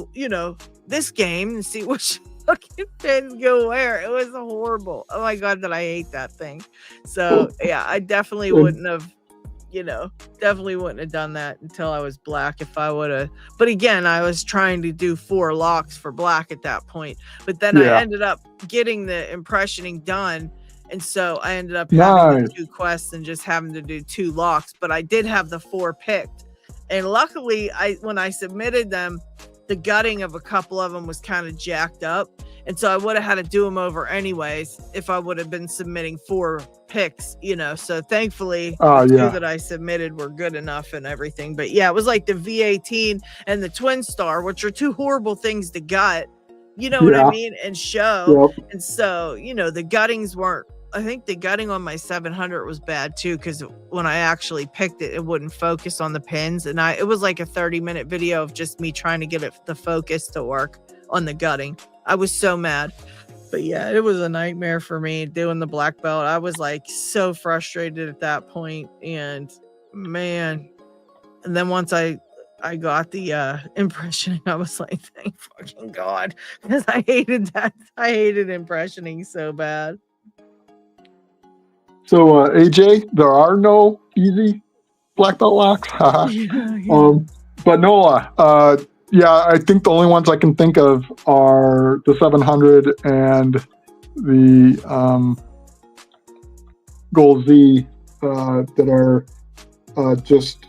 this game and see which fucking pins go where. It was horrible. Oh my God, that I hate that thing. So yeah, I definitely wouldn't have done that until I was black if I would have. But again, I was trying to do 4 locks for black at that point. But then I ended up getting the impressioning done. And so I ended up having the 2 quests and just having to do 2 locks. But I did have the 4 picked. And luckily, when I submitted them, the gutting of a couple of them was kind of jacked up. And so I would have had to do them over anyways if I would have been submitting 4 picks, So thankfully, the 2 that I submitted were good enough and everything. But yeah, it was like the V18 and the twin star, which are 2 horrible things to gut, what I mean, and show. And so, the guttings weren't. I think the gutting on my 700 was bad too, because when I actually picked it, it wouldn't focus on the pins. And it was like a 30-minute video of just me trying to get the focus to work on the gutting. I was so mad. But yeah, it was a nightmare for me doing the black belt. I was like so frustrated at that point. And man, and then once I got the impression, I was like, thank fucking God, because I hated that. I hated impressioning so bad. So AJ, there are no easy black belt locks. But Noah, yeah, I think the only ones I can think of are the 700 and the Gold Z that are just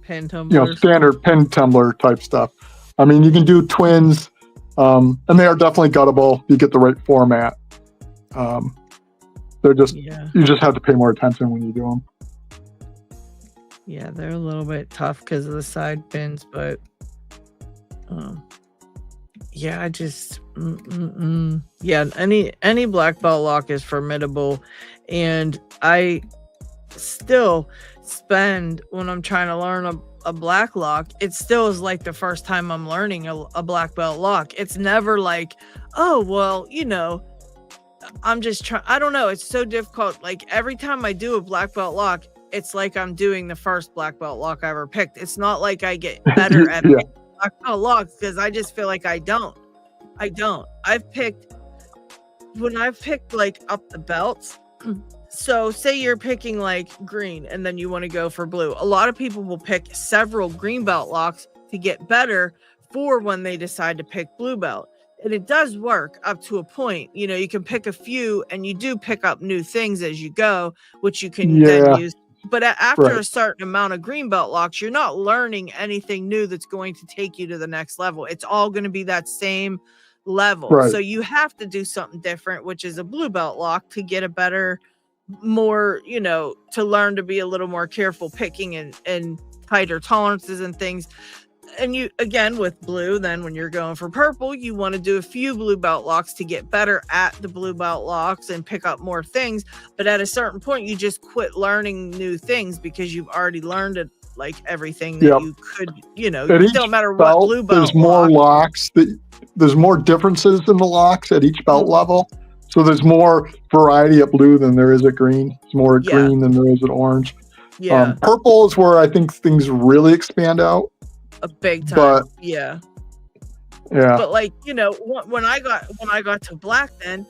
pin tumblers. Standard pin tumbler type stuff. I mean, you can do twins, and they are definitely guttable. You get the right format. They're just you just have to pay more attention when you do them. Yeah, they're a little bit tough because of the side pins, but yeah, I just yeah, any black belt lock is formidable, and I still spend when I'm trying to learn a black lock, it still is like the first time I'm learning a black belt lock. It's never like, oh well, I'm just trying. I don't know. It's so difficult. Like every time I do a black belt lock, it's like I'm doing the first black belt lock I ever picked. It's not like I get better at black belt locks because I just feel like I don't. I've picked like up the belts. So say you're picking like green and then you want to go for blue. A lot of people will pick several green belt locks to get better for when they decide to pick blue belt. And it does work up to a point. You know, you can pick a few, and you do pick up new things as you go, which you can then use. But after a certain amount of green belt locks, you're not learning anything new that's going to take you to the next level. It's all going to be that same level. Right. So you have to do something different, which is a blue belt lock, to get a better, more, you know, to learn to be a little more careful picking and tighter tolerances and things. And you, again, with blue, then when you're going for purple, you want to do a few blue belt locks to get better at the blue belt locks and pick up more things. But at a certain point, you just quit learning new things because you've already learned it, like everything that you could, you know, it don't matter what blue belt. There's more locks. There's more differences in the locks at each belt level. So there's more variety at blue than there is at green. It's more at green than there is at orange. Yeah. Purple is where I think things really expand out. A big time. But, yeah. But like, you know, when I got to black, then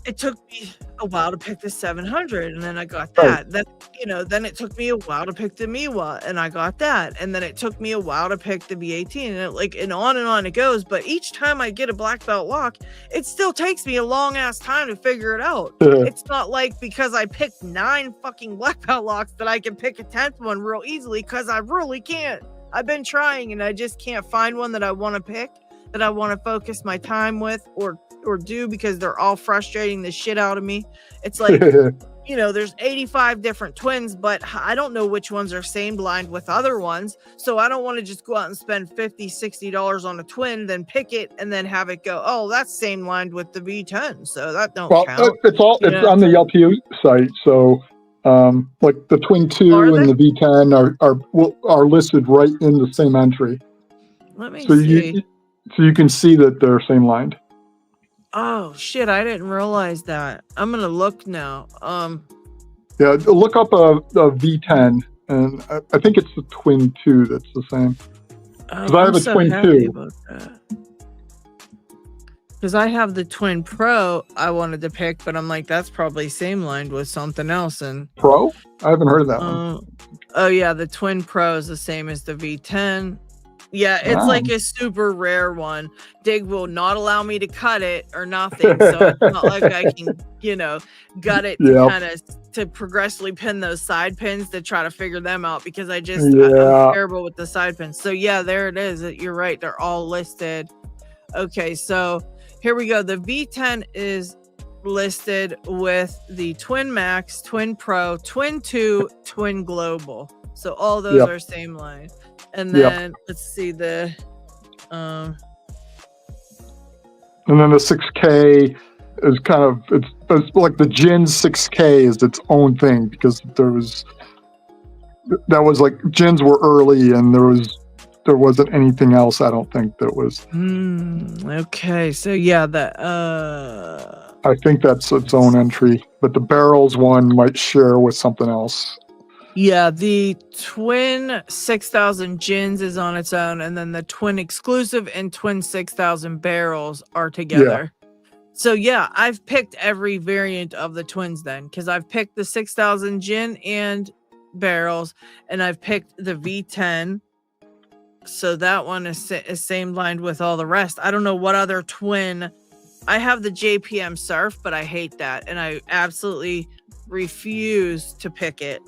it took me a while to pick the 700, and then I got that. Then, you know, then it took me a while to pick the Miwa, and I got that. And then it took me a while to pick the V18, and on it goes. But each time I get a black belt lock, it still takes me a long ass time to figure it out. It's not like because I picked 9 fucking black belt locks that I can pick a 10th one real easily, because I really can't. I've been trying, and I just can't find one that I want to pick, that I want to focus my time with or do, because they're all frustrating the shit out of me. It's like, you know, there's 85 different twins, but I don't know which ones are same blind with other ones. So I don't want to just go out and spend $50, $60 on a twin, then pick it and then have it go, oh, that's same blind with the V10. So that don't count. It's on the LPU site. So like the Twin 2 and the V10 are listed right in the same entry. Let me see. So you can see that they're same lined. Oh shit! I didn't realize that. I'm gonna look now. Yeah, look up a V10, and I think it's the Twin 2 that's the same. Because I have a Twin 2. Because I have the Twin Pro I wanted to pick, but I'm like, that's probably same lined with something else. And Pro? I haven't heard of that one. Oh yeah, the Twin Pro is the same as the V10. Yeah, it's like a super rare one. Dig will not allow me to cut it or nothing, so it's not like I can, you know, gut it to kind of to progressively pin those side pins to try to figure them out, because I'm terrible with the side pins. So yeah, there it is. You're right. They're all listed. Okay, so here we go. The V10 is listed with the Twin Max, Twin Pro, Twin 2, Twin Global. So all those are same line. And then let's see and then the 6K is kind of it's like the Jin 6K is its own thing, because that was like Jins were early, and there wasn't anything else, I don't think, that was. Okay, so yeah, I think that's its own entry, but the barrels one might share with something else. Yeah, the Twin 6000 Jins is on its own, and then the Twin Exclusive and Twin 6000 barrels are together. Yeah. So yeah, I've picked every variant of the twins then, because I've picked the 6000 Jin and barrels, and I've picked the V10. So that one is same lined with all the rest. I don't know what other twin. I have the JPM Surf, but I hate that, and I absolutely refuse to pick it.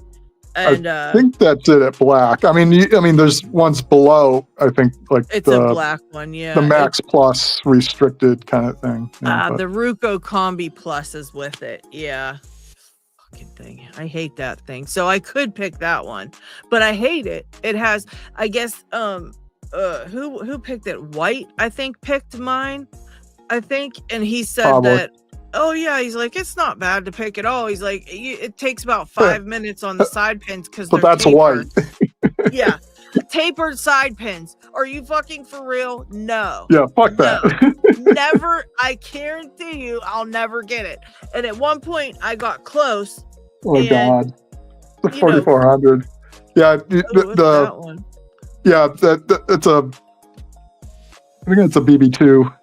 And I think that's it at black. I mean, there's ones below. I think like it's a black one, yeah. The Max Plus restricted kind of thing. The Ruko Combi Plus is with it. Yeah, fucking thing. I hate that thing. So I could pick that one, but I hate it. It has, I guess, who picked it? White, I think, picked mine. I think, and he said that. Oh yeah, he's like, it's not bad to pick it all. He's like, it takes about 5 minutes on the side pins because they're that's tapered. White. Yeah, tapered side pins. Are you fucking for real? No. Yeah, fuck that. Never. I guarantee you, I'll never get it. And at one point, I got close. Oh God, the 4400. Yeah, that one. Yeah, it's a. I think it's a BB2.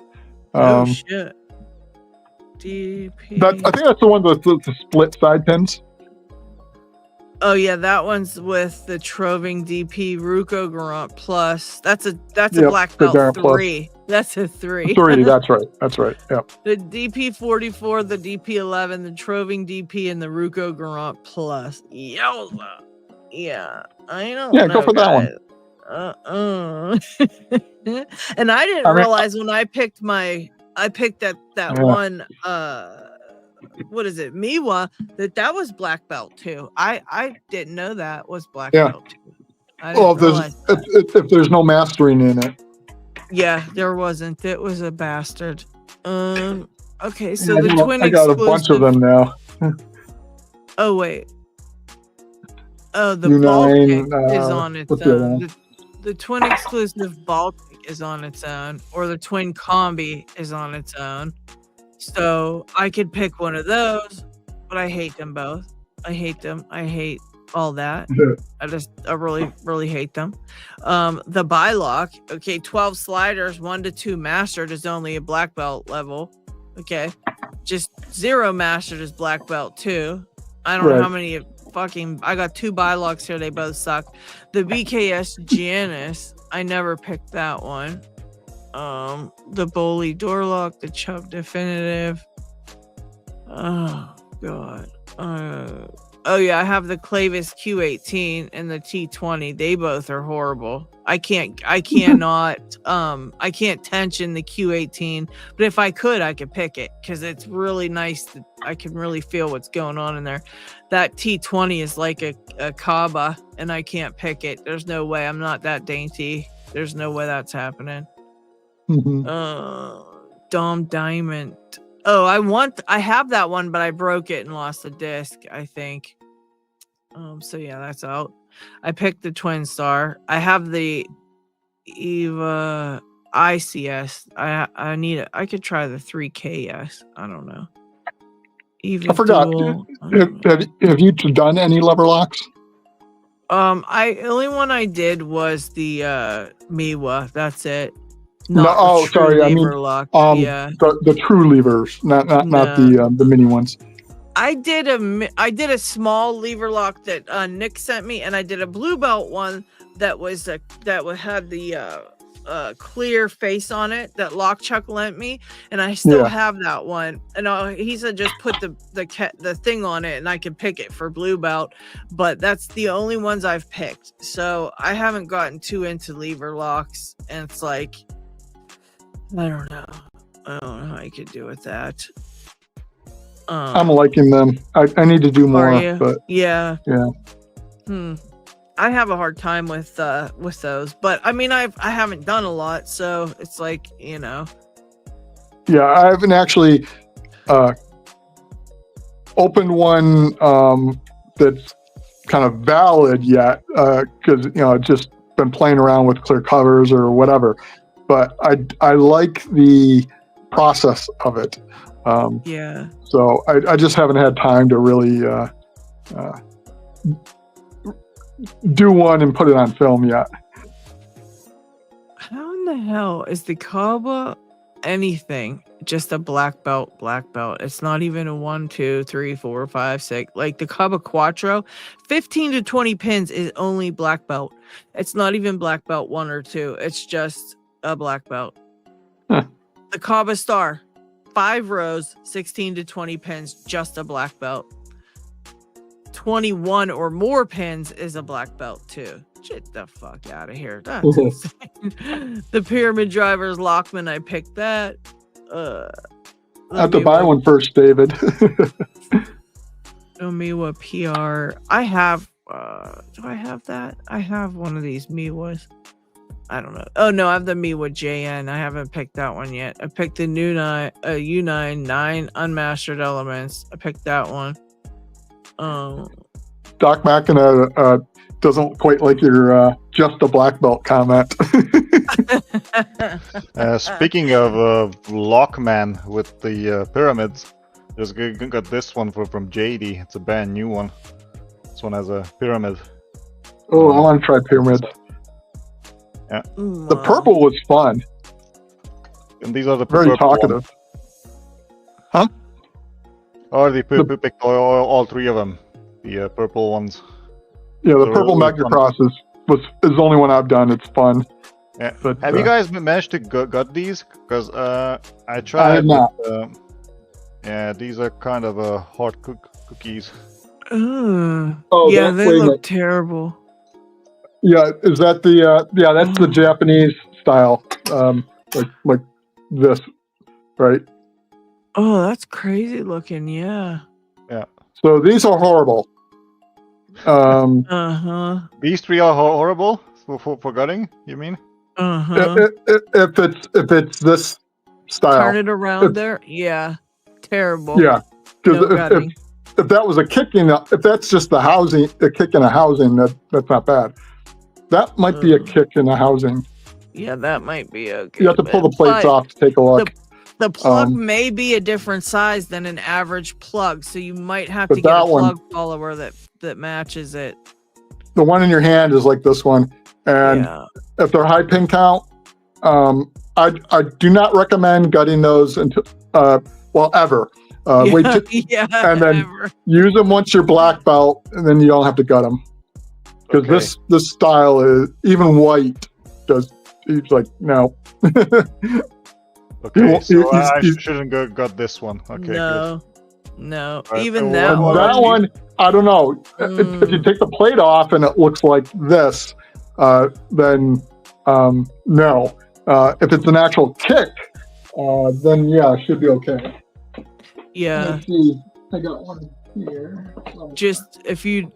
Oh shit. DP. I think that's the one with the split side pins. Oh yeah, that one's with the Troving DP Ruko Garant Plus. That's a black belt 3. That's a 3. 3. That's right. That's right. Yeah. The DP44, the DP11, the Troving DP, and the Ruko Garant Plus. Yowza. Yeah, I don't know. Yeah, go for that one. And I didn't realize when I picked that one what is it, Miwa, that was black belt too. I didn't know that was black belt too. Well, if there's no mastering in it. Yeah, there wasn't. It was a bastard. Okay, so the twin I got a bunch of them now. Oh wait. Oh, the ball kick is on its own. The twin exclusive ball kick is on its own, or the twin combi is on its own. So I could pick one of those, but I hate them both. I hate them. I hate all that. I really, really hate them. The Bylock, okay, 12 sliders, 1 to 2 mastered is only a black belt level. Okay. Just 0 mastered is black belt 2. I don't know how many I got 2 Bylocks here, they both suck. The BKS Janus, I never picked that one. The Bowley Doorlock, the Chubb Definitive. Oh god. Oh yeah, I have the Clavis Q18 and the T20. They both are horrible. I can't tension the Q18, but if I could pick it because it's really nice. I can really feel what's going on in there. That T20 is like a Kaba, and I can't pick it. There's no way. I'm not that dainty. There's no way that's happening. Dom Diamond. Oh, I have that one, but I broke it and lost the disc, I think. So yeah, that's out. I picked the Twin Star. I have the Eva ICS. I need it. I could try the 3KS. I don't know. Eva I forgot. Have you done any lever locks? The only one I did was the Miwa. That's it. Sorry. I mean, lock. the true levers, not the mini ones. I did a small lever lock that Nick sent me, and I did a blue belt one that had the clear face on it that Lock Chuck lent me, and I still have that one. And he said just put the thing on it, and I could pick it for blue belt. But that's the only ones I've picked, so I haven't gotten too into lever locks. And it's like, I don't know how I could do with that. I'm liking them. I need to do more, but yeah. I have a hard time with those, but I mean, I haven't done a lot, so it's like, you know. Yeah, I haven't actually opened one that's kind of valid yet, because I've just been playing around with clear covers or whatever. But I like the process of it. So I just haven't had time to really do one and put it on film yet. How in the hell is the Kaba anything just a black belt? It's not even a 1, 2, 3, 4, 5, 6. Like the Kaba Quattro, 15 to 20 pins is only black belt. It's not even black belt 1 or 2. It's just a black belt. The Kaba Star, 5 rows, 16 to 20 pins, just a black belt. 21 or more pins is a black belt too. Get the fuck out of here. That's insane. The Pyramid Drivers Lockman, I picked that. I have to buy one first, David. Miwa PR. I have do I have that? I have one of these Miwas. I don't know. Oh no, I have the Miwa JN. I haven't picked that one yet. I picked the new U9 9 unmastered elements. I picked that one. Doc Machina doesn't quite like your just a black belt comment. Speaking of Lockman with the pyramids, just got this one from JD. It's a brand new one. This one has a pyramid. Oh, I want to try pyramids. Yeah. The purple was fun. And these are the very talkative. Huh? Oh, they picked all 3 of them. The purple ones. Yeah, the purple Megacross is the only one I've done. It's fun. Yeah. But, have you guys managed to got these? Because I I tried. have not. Yeah, these are kind of hard cookies. Oh, Oh, they wait a look minute. terrible. Yeah, is that the yeah? That's the Japanese style, like this, right? Oh, that's crazy looking. Yeah. Yeah. So these are horrible. These three are horrible for gutting. You mean? If it's this style, Turn it around there. Yeah. Terrible. yeah, because No gutting. if that was a kick if that's just the housing, a kick in a housing, that's not bad. That might be a kick in a housing. Yeah, that might be okay. You have to pull the plates off to take a look. The plug may be a different size than an average plug, so you might have to get a plug follower that matches it. The one in your hand is like this one, and if they're high pin count, I do not recommend gutting those until ever. Wait and then use them once you're black belt, and then you don't have to gut them. Because this style is even white does. He's like no. Okay, so I shouldn't gut this one. Okay, no. Right, Even that one. That one, I don't know. If you take the plate off and it looks like this, then no. If it's an actual kick, then yeah, it should be okay. Yeah. Let's see. I got one here. Just if you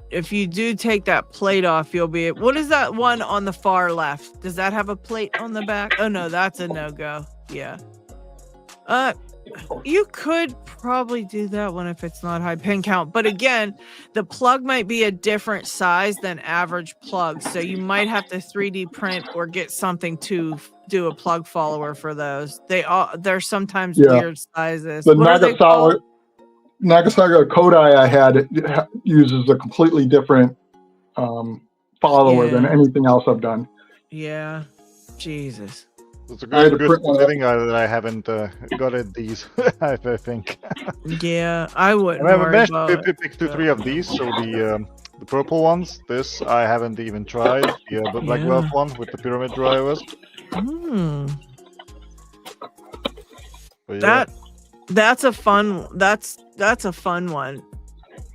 do take that plate off, you'll be. What is that one on the far left? Does that have a plate on the back? Oh no, that's a no-go. Yeah. You could probably do that one if it's not high pin count, but again, the plug might be a different size than average plugs, so you might have to 3D print or get something to do a plug follower for those. They're sometimes weird sizes. The Nagasaki Kodai I had it uses a completely different follower than anything else I've done. Yeah, Jesus. It's a good thing that I haven't got these. I think. Yeah, I wouldn't. I managed to pick 3 of these. So the purple ones. This I haven't even tried. The black belt one with the pyramid drivers. That's a fun. That's a fun one.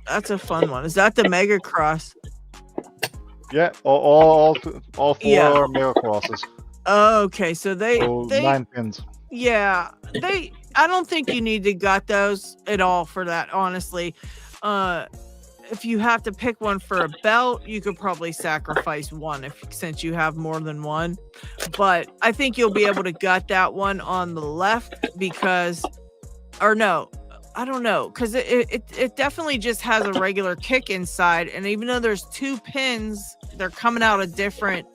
That's a fun one. Is that the Mega Cross? Yeah, all 4 are Mega Crosses. Oh, okay, so they 9 pins. Yeah, I don't think you need to gut those at all for that, honestly. If you have to pick one for a belt, you could probably sacrifice one since you have more than one. But I think you'll be able to gut that one on the left because it definitely just has a regular kick inside, and even though there's 2 pins, they're coming out of different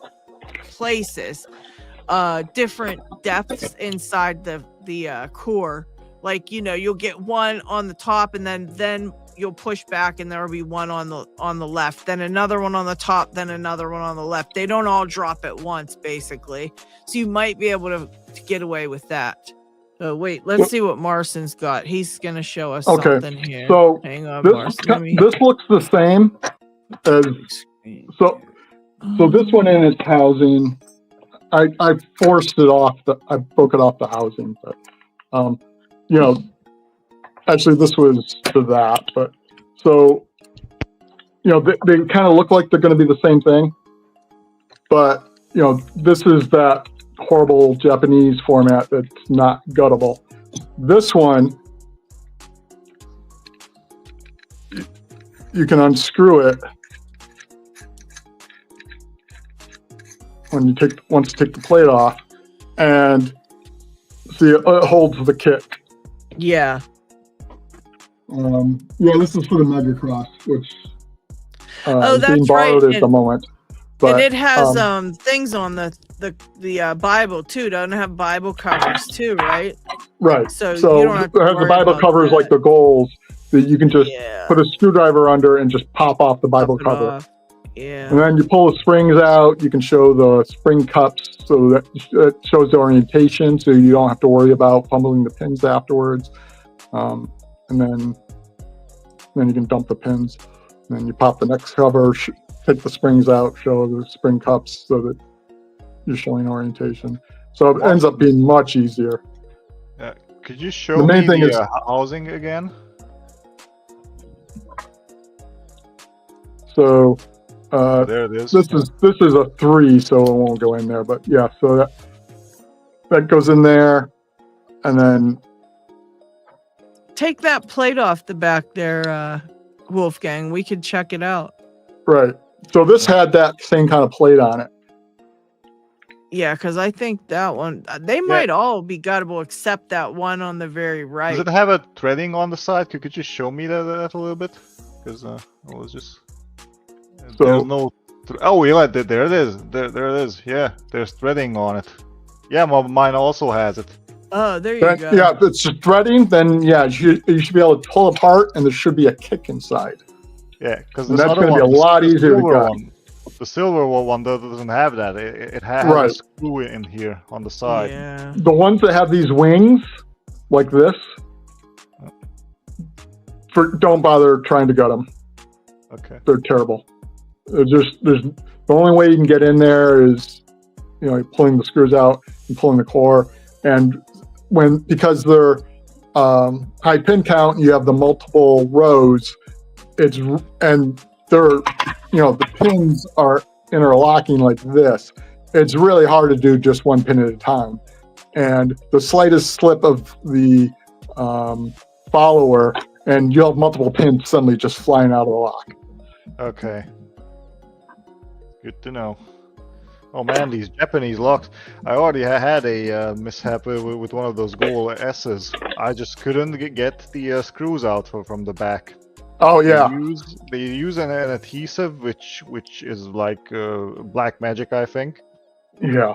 places. Different depths inside the core. Like, you'll get one on the top and then you'll push back and there will be one on the left, then another one on the top, then another one on the left. They don't all drop at once, basically. So you might be able to get away with that. So wait, let's see what Marson's got. He's gonna show us something here. So hang on, Marson. This looks the same as so this one in its housing. I forced it off. I broke it off the housing, but actually this was for that. But so they kind of look like they're going to be the same thing, but this is that horrible Japanese format that's not guttable. This one, you can unscrew it. Once you take the plate off, and see it holds the kick. Yeah. This is for the Mega Cross, which is being borrowed at the moment. But, and it has things on the Bible too. Don't have Bible covers too, right? Right. So you it don't have to has the Bible covers like the goals that you can just put a screwdriver under and just pop off the Bible cover. Yeah. And then you pull the springs out. You can show the spring cups, so that it shows the orientation, so you don't have to worry about fumbling the pins afterwards. And then you can dump the pins. And then you pop the next cover, take the springs out, show the spring cups, so that you're showing orientation. So it ends up being much easier. Could you show me the housing again? So there it is. This is a 3, so it won't go in there. But yeah, so that goes in there, and then take that plate off the back there, Wolfgang. We could check it out. Right. So this had that same kind of plate on it. Yeah, because I think that one, they might all be guttable except that one on the very right. Does it have a threading on the side? Could you show me that a little bit? Because I was just... there's no... oh, yeah, there it is. There it is. Yeah, there's threading on it. Yeah, mine also has it. Oh, there you go. Yeah, if it's threading, then yeah, you should be able to pull apart, and there should be a kick inside. Yeah, because that's going to be a lot easier to get. The silver one doesn't have that. It has a screw in here on the side. Yeah. The ones that have these wings, like this, don't bother trying to gut them. Okay. They're terrible. There's the only way you can get in there is, pulling the screws out and pulling the core, and because they're high pin count, you have the multiple rows. The pins are interlocking like this. It's really hard to do just one pin at a time. And the slightest slip of the follower, and you'll have multiple pins suddenly just flying out of the lock. Okay. Good to know. Oh man, these Japanese locks. I already had a mishap with one of those gold S's. I just couldn't get the screws out from the back. Oh yeah. They use an adhesive which is like black magic, I think. Yeah.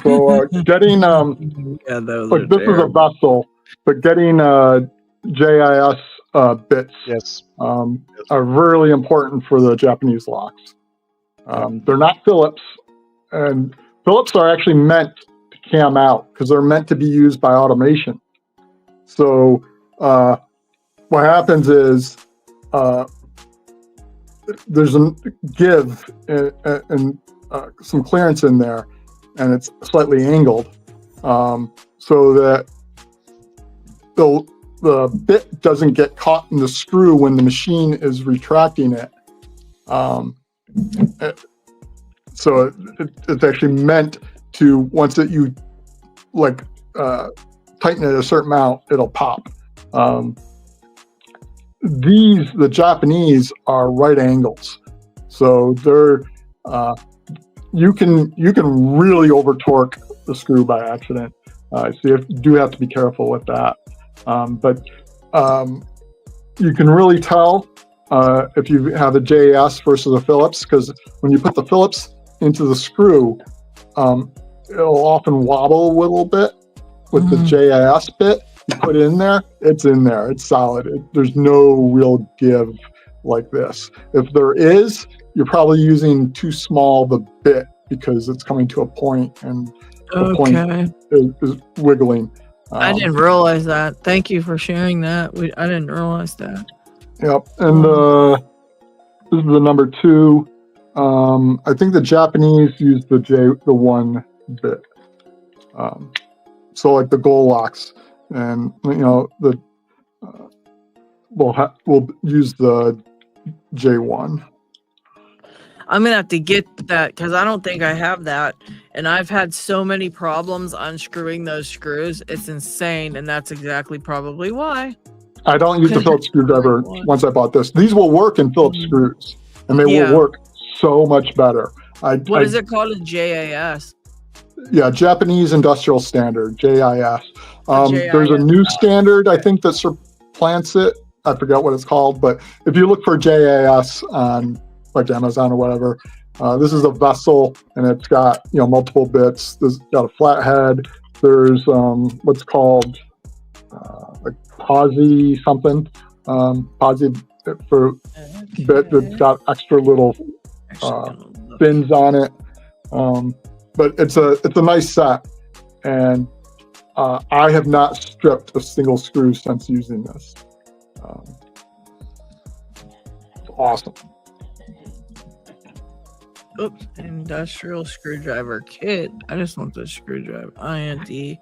So getting like this is a vessel, but getting JIS bits are really important for the Japanese locks. They're not Phillips, and Phillips are actually meant to cam out because they're meant to be used by automation. So what happens is there's a give and some clearance in there, and it's slightly angled, so that the bit doesn't get caught in the screw when the machine is retracting it. So it's actually meant to, once that you tighten it a certain amount, it'll pop. The Japanese are right angles, so they're you can really over torque the screw by accident. So you do have to be careful with that. But you can really tell if you have a JAS versus a Phillips, because when you put the Phillips into the screw, it'll often wobble a little bit. With the JAS bit, you put it in there, it's solid. There's no real give like this. If there is, you're probably using too small the bit because it's coming to a point, and the point is wiggling. I didn't realize that. Thank you for sharing that. I didn't realize that. Yep, and this is the number 2. I think the Japanese use the 1 bit. So like the gold locks, and we'll use the J1. I'm gonna have to get that because I don't think I have that, and I've had so many problems unscrewing those screws. It's insane, and that's exactly probably why. I don't use the Phillips screwdriver once I bought this. These will work in Phillips screws, and they will work so much better. What is it called? A JAS? Yeah, Japanese Industrial Standard, JIS. There's a new standard, I think, that supplants it. I forget what it's called, but if you look for JIS on like Amazon or whatever, this is a vessel, and it's got multiple bits. There's got a flat head. There's what's called like posi something, posi for bit that's got extra little fins on it. But it's a nice set, and I have not stripped a single screw since using this. It's awesome. Oops, industrial screwdriver kit. I just want the screwdriver. IND.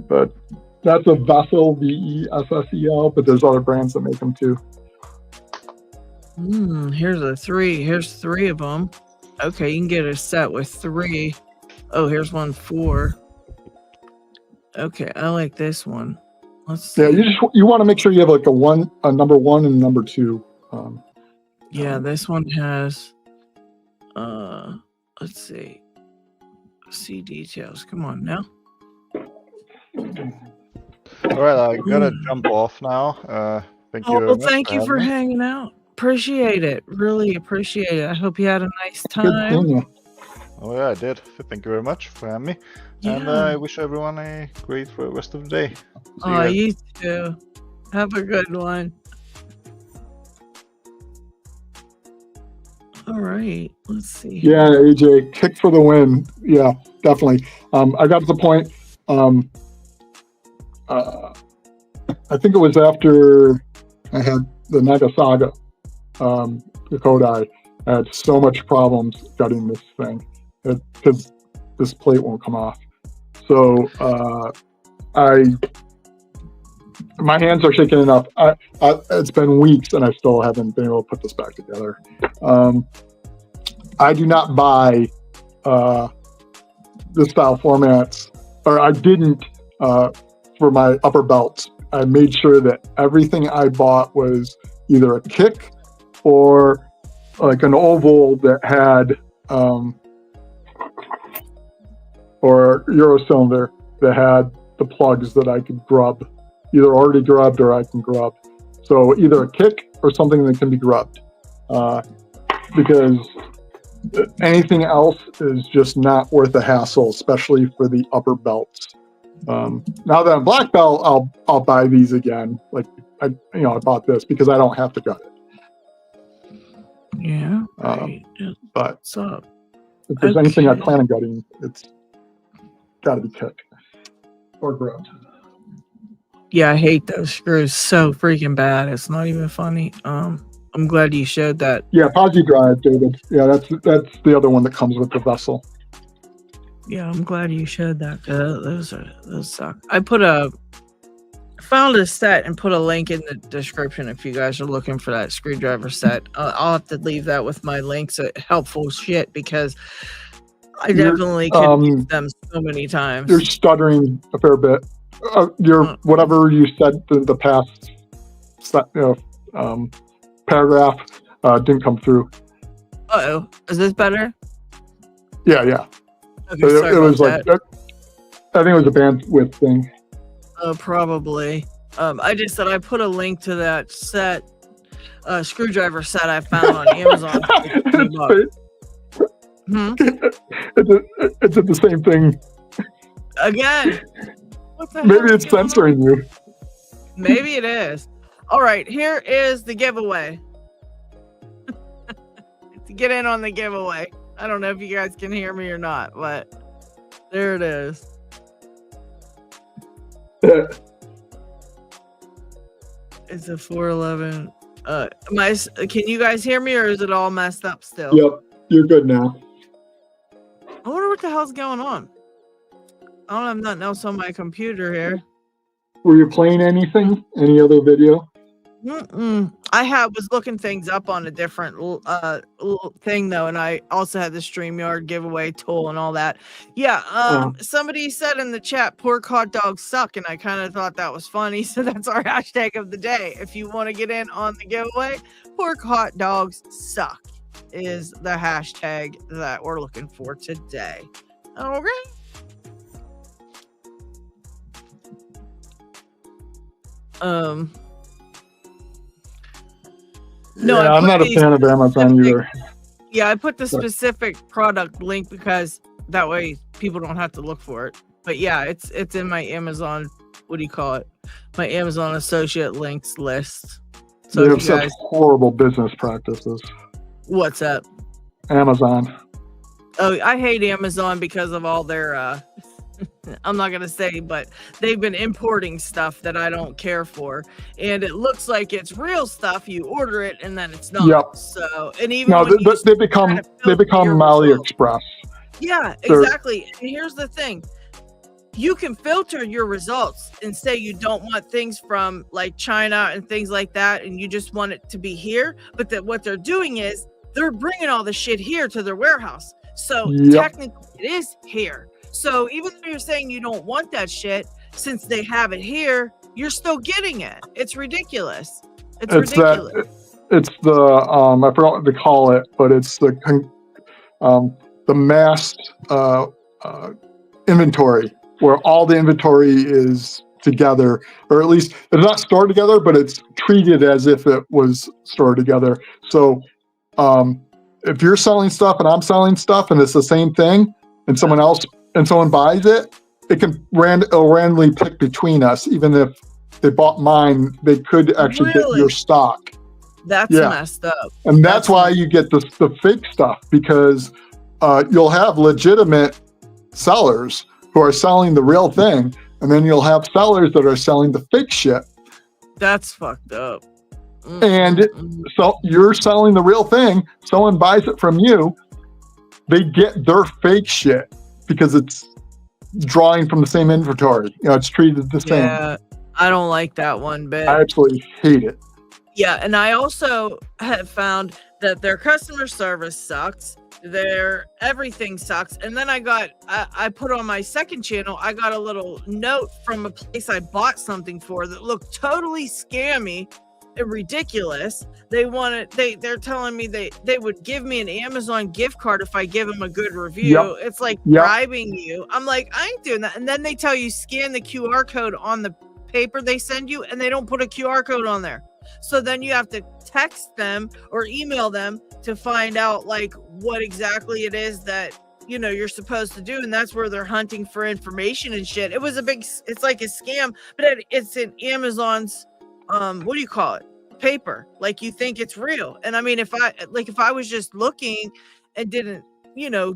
But that's a Vessel, Vessel, but there's other brands that make them too. Here's a 3. Here's 3 of them. Okay, you can get a set with 3. Oh, here's one 4. Okay, I like this one. Let's see. Yeah, you want to make sure you have like a number 1 and number 2. Yeah, this one has let's see. See details. Come on now. All right, I gotta jump off now. Thank you. Well, thank you for hanging out. Appreciate it. Really appreciate it. I hope you had a nice time. Oh yeah, I did. Thank you very much for having me. Yeah. And I wish everyone a great rest of the day. You too. Have a good one. All right, let's see. Yeah, AJ, kick for the win. Yeah, definitely. I got to the point. I think it was after I had the Nagasaga, the Kodai. I had so much problems gutting this thing because this plate won't come off. So my hands are shaking enough. It's been weeks and I still haven't been able to put this back together. I do not buy this style formats, or I didn't for my upper belts. I made sure that everything I bought was either a kick or like an oval that had or Euro cylinder that had the plugs that I could grub, either already grubbed or I can grub. So either a kick or something that can be grubbed, because anything else is just not worth the hassle, especially for the upper belts. Now that I'm black belt, I'll buy these again. Like I bought this because I don't have to gut it. Yeah. Right. But what's up? If there's anything I plan on gutting, it's got to be kicked or grubbed. Yeah, I hate those screws so freaking bad. It's not even funny. I'm glad you showed that. Yeah, Posi Drive, David. Yeah, that's the other one that comes with the Vessel. Yeah, I'm glad you showed that. Those suck. I found a set and put a link in the description if you guys are looking for that screwdriver set. I'll have to leave that with my links. Helpful shit, because I definitely can use them so many times. You're stuttering a fair bit. Whatever you said in the past paragraph didn't come through. Uh-oh. Is this better? Yeah, yeah. Okay, it was like that. I think it was a bandwidth thing. Probably. I just said I put a link to that set, screwdriver set I found on Amazon. It's the same thing. Again. What the Maybe it's censoring you. Maybe it is. All right, here is the giveaway. To get in on the giveaway. I don't know if you guys can hear me or not, but there it is. It's a 411. Can you guys hear me, or is it all messed up still? Yep, you're good now. I wonder what the hell's going on. I don't have nothing else on my computer here. Were you playing anything? Any other video? I was looking things up on a different thing though, and I also had the Streamyard giveaway tool and all that. Yeah, somebody said in the chat, "Pork hot dogs suck," and I kind of thought that was funny, so that's our hashtag of the day. If you want to get in on the giveaway, "Pork hot dogs suck" is the hashtag that we're looking for today. Okay. No, yeah, I'm not a fan of Amazon either. Yeah, I put the specific product link because that way people don't have to look for it. But yeah, it's in my Amazon. What do you call it? My Amazon associate links list. So they have such horrible business practices. What's up? Amazon. Oh, I hate Amazon because of all their I'm not gonna say, but they've been importing stuff that I don't care for, and it looks like it's real stuff. You order it, and then it's not. Yep. So, and even No, when they become AliExpress. Yeah, exactly. And here's the thing: you can filter your results and say you don't want things from like China and things like that, and you just want it to be here. But that what they're doing is they're bringing all the shit here to their warehouse. So technically, it is here. So even though you're saying you don't want that shit, since they have it here, you're still getting it. It's ridiculous. It's ridiculous. It's the I forgot what to call it, but it's the massed inventory, where all the inventory is together, or at least it's not stored together, but it's treated as if it was stored together. So if you're selling stuff and I'm selling stuff and it's the same thing, and someone buys it, it'll randomly pick between us. Even if they bought mine, they could actually get your stock. That's messed up. And that's why you get the fake stuff, because you'll have legitimate sellers who are selling the real thing, and then you'll have sellers that are selling the fake shit. That's fucked up. And so you're selling the real thing, someone buys it from you, they get their fake shit because it's drawing from the same inventory. It's treated the same. Yeah, I don't like that one bit. I absolutely hate it. Yeah, and I also have found that their customer service sucks. Their everything sucks. And then I put on my second channel, I got a little note from a place I bought something for that looked totally scammy and ridiculous. They're telling me they would give me an Amazon gift card if I give them a good review. It's like bribing you. I'm like, I ain't doing that. And then they tell you scan the QR code on the paper they send you, and they don't put a QR code on there. So then you have to text them or email them to find out like what exactly it is that you're supposed to do, and that's where they're hunting for information and shit. It's like a scam, but it's in Amazon's what do you call it, paper, like you think it's real. And I mean, if I was just looking and didn't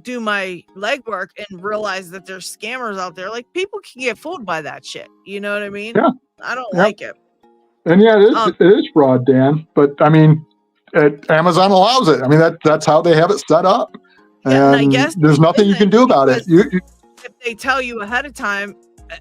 do my legwork and realize that there's scammers out there, like people can get fooled by that shit, you know what I mean? I don't like it. And it is fraud, Dan, but I mean, Amazon allows it. I mean, that's how they have it set up, and I guess there's nothing you can do about it. If they tell you ahead of time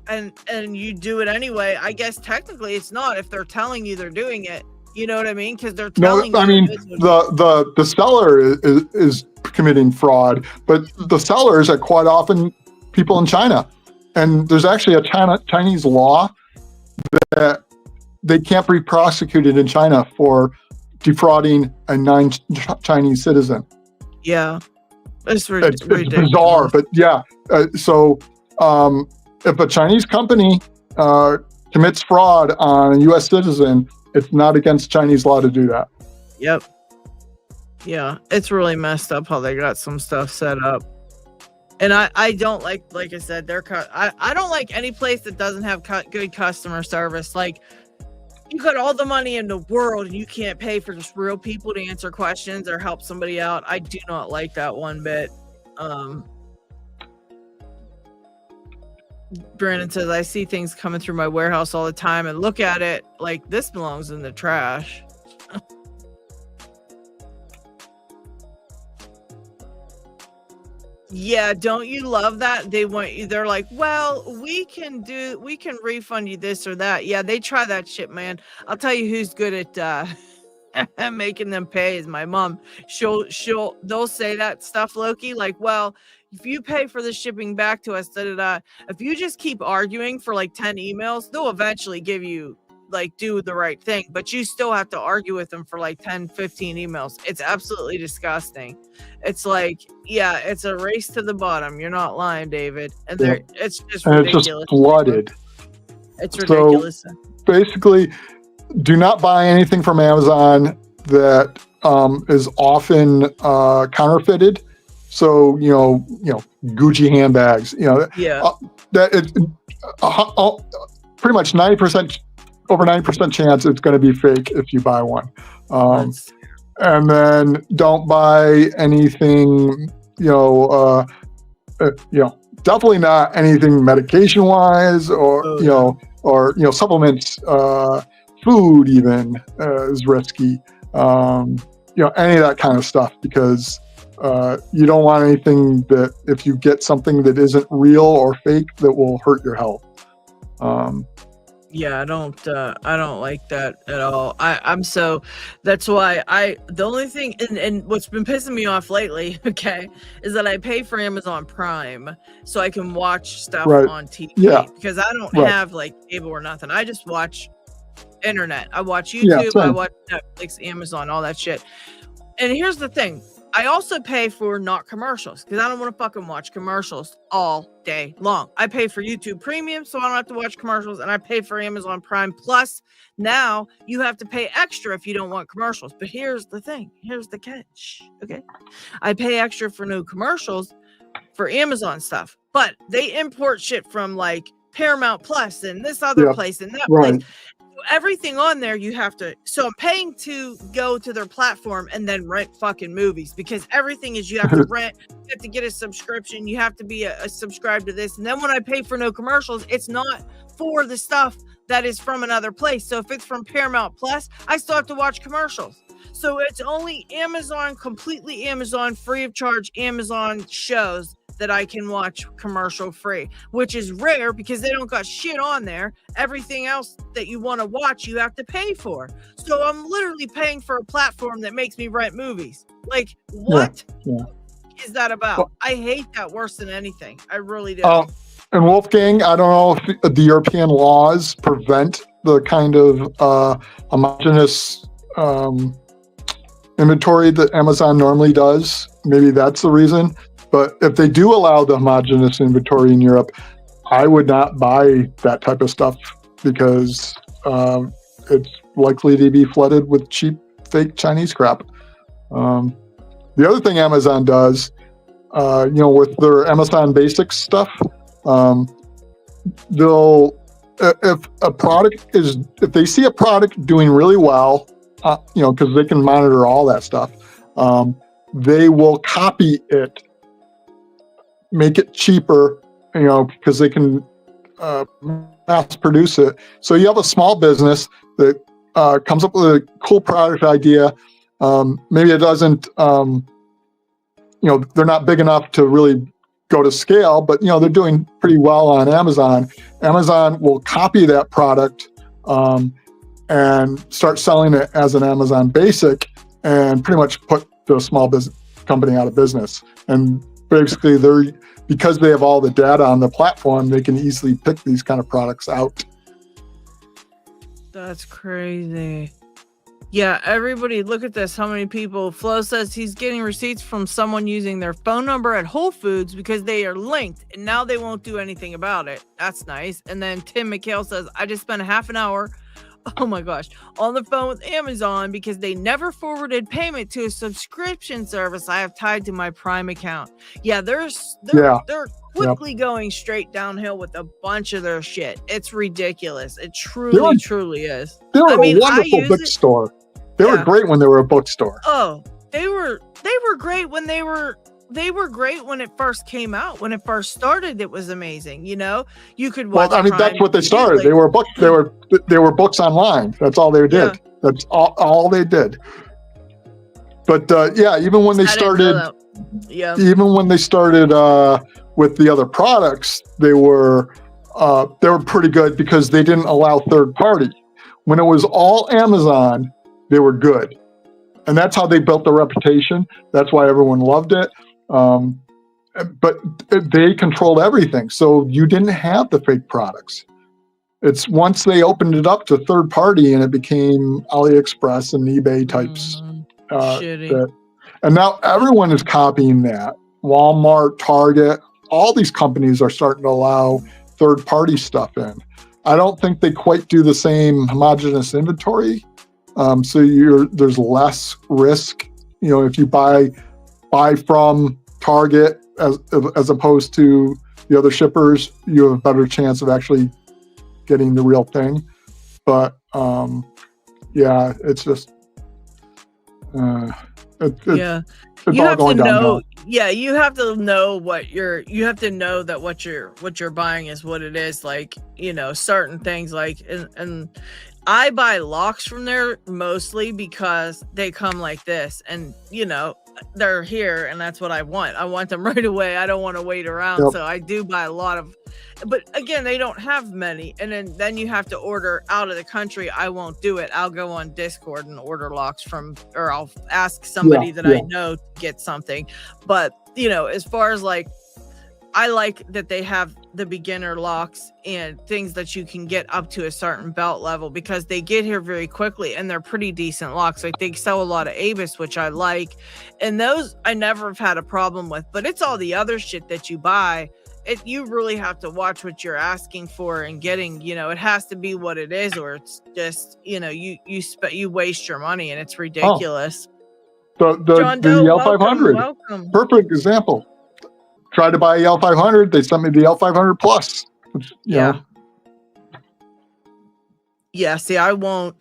and you do it anyway, I guess technically it's not if they're telling you they're doing it. You know what I mean? Because they're telling you. I mean, the seller is committing fraud, but the sellers are quite often people in China, and there's actually a Chinese law that they can't be prosecuted in China for defrauding a non-Chinese citizen. Yeah, it's bizarre, but yeah. So if a Chinese company commits fraud on a U.S. citizen, it's not against Chinese law to do that. Yep. Yeah, it's really messed up how they got some stuff set up. And I don't like I said, I don't like any place that doesn't have good customer service. Like, you got all the money in the world and you can't pay for just real people to answer questions or help somebody out. I do not like that one bit. Brandon says, I see things coming through my warehouse all the time and look at it like this belongs in the trash. Yeah, don't you love that? They're like, well, we can refund you this or that. Yeah, they try that shit, man. I'll tell you who's good at making them pay is my mom. They'll say that stuff, Loki, like, well, if you pay for the shipping back to us, if you just keep arguing for like 10 emails, they'll eventually give you do the right thing, but you still have to argue with them for like 10, 15 emails. It's absolutely disgusting. It's like, yeah, it's a race to the bottom. You're not lying, David. And it's just ridiculous. It's just flooded. It's ridiculous. So basically, do not buy anything from Amazon that is often counterfeited. So, Gucci handbags, that it's pretty much 90%, over 90% chance it's going to be fake if you buy one. And then don't buy anything, don't definitely not anything medication wise or supplements, food even is risky. Any of that kind of stuff, because you don't want anything that, if you get something that isn't real or fake, that will hurt your health. Yeah, I don't like that at all. That's why the only thing, and what's been pissing me off lately, okay, is that I pay for Amazon Prime so I can watch stuff on TV. Yeah. Because I don't have like cable or nothing. I just watch internet. I watch YouTube, I watch Netflix, Amazon, all that shit. And here's the thing. I also pay for not commercials, because I don't want to fucking watch commercials all day long. I pay for YouTube Premium so I don't have to watch commercials, and I pay for Amazon Prime Plus. Now you have to pay extra if you don't want commercials. But here's the thing. Here's the catch. Okay. I pay extra for no commercials for Amazon stuff, but they import shit from like Paramount Plus and this other place and that place. Everything on there you have to, so I'm paying to go to their platform and then rent fucking movies, because everything is, you have to rent, you have to get a subscription, you have to be a subscribed to this. And then when I pay for no commercials, it's not for the stuff that is from another place. So if it's from Paramount Plus, I still have to watch commercials. So it's only Amazon, completely Amazon, free of charge Amazon shows that I can watch commercial free, which is rare because they don't got shit on there. Everything else that you want to watch, you have to pay for. So I'm literally paying for a platform that makes me rent movies. Like, what is that about? Well, I hate that worse than anything. I really do. And Wolfgang, I don't know if the European laws prevent the kind of homogenous inventory that Amazon normally does. Maybe that's the reason. But if they do allow the homogenous inventory in Europe, I would not buy that type of stuff, because it's likely to be flooded with cheap, fake Chinese crap. The other thing Amazon does, with their Amazon Basics stuff, they'll, if they see a product doing really well, because they can monitor all that stuff, they will copy it, make it cheaper, because they can mass produce it. So you have a small business that comes up with a cool product idea. Maybe it doesn't, they're not big enough to really go to scale, but they're doing pretty well on Amazon. Amazon will copy that product and start selling it as an Amazon Basic, and pretty much put the small business company out of business. And basically, because they have all the data on the platform, they can easily pick these kind of products out. That's crazy. Yeah, everybody, look at this. How many people? Flo says he's getting receipts from someone using their phone number at Whole Foods because they are linked, and now they won't do anything about it. That's nice. And then Tim McHale says, I just spent a half an hour, oh my gosh, on the phone with Amazon because they never forwarded payment to a subscription service I have tied to my Prime account. Yeah, they're quickly going straight downhill with a bunch of their shit. It's ridiculous. It truly is. They were a wonderful bookstore. They were great when they were a bookstore. Oh, they were great when they were great when it first came out. When it first started, it was amazing. You could watch. Well, that's what they started. They were books. They were books online. That's all they did. Yeah. That's all they did. But even when they started, with the other products, they were pretty good because they didn't allow third party. When it was all Amazon, they were good, and that's how they built their reputation. That's why everyone loved it. But they controlled everything, so you didn't have the fake products. It's once they opened it up to third party and it became AliExpress and eBay types. And now everyone is copying that. Walmart, Target, all these companies are starting to allow third party stuff in. I don't think they quite do the same homogeneous inventory. So there's less risk. If you buy from Target as opposed to the other shippers, you have a better chance of actually getting the real thing. But it's just it's you all going downhill. Yeah, you have to know you have to know that what you're buying is what it is. Like, certain things like, and I buy locks from there mostly because they come like this, and they're here, and that's what I want. I want them right away. I don't want to wait around. Yep. So I do buy a lot of, but again, they don't have many. And then you have to order out of the country. I won't do it. I'll go on Discord and order locks or I'll ask somebody that I know to get something. But, as far as like, I like that they have the beginner locks and things that you can get up to a certain belt level, because they get here very quickly and they're pretty decent locks. Like, they sell a lot of Avis, which I like. And those I never have had a problem with, but it's all the other shit that you buy. You really have to watch what you're asking for and getting, it has to be what it is, or it's just, you waste your money and it's ridiculous. The L500, welcome. Perfect example. Tried to buy a L500, they sent me the L500 Plus. Yeah. Yeah, see, I won't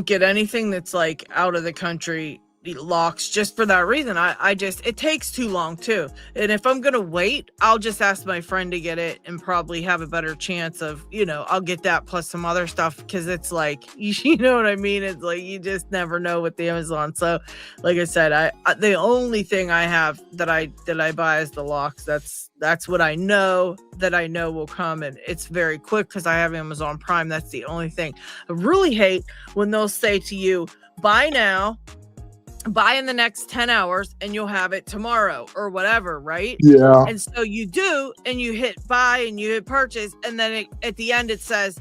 get anything that's like out of the country locks just for that reason. It takes too long too. And if I'm gonna wait, I'll just ask my friend to get it and probably have a better chance of, I'll get that plus some other stuff, because it's like, you know what I mean? It's like, you just never know with the Amazon. So like I said, I the only thing I have that I buy is the locks. That's what I know will come, and it's very quick because I have Amazon Prime. That's the only thing. I really hate when they'll say to you, buy now, buy in the next 10 hours and you'll have it tomorrow or whatever, right? Yeah. And so you do, and you hit buy and you hit purchase, and then at the end it says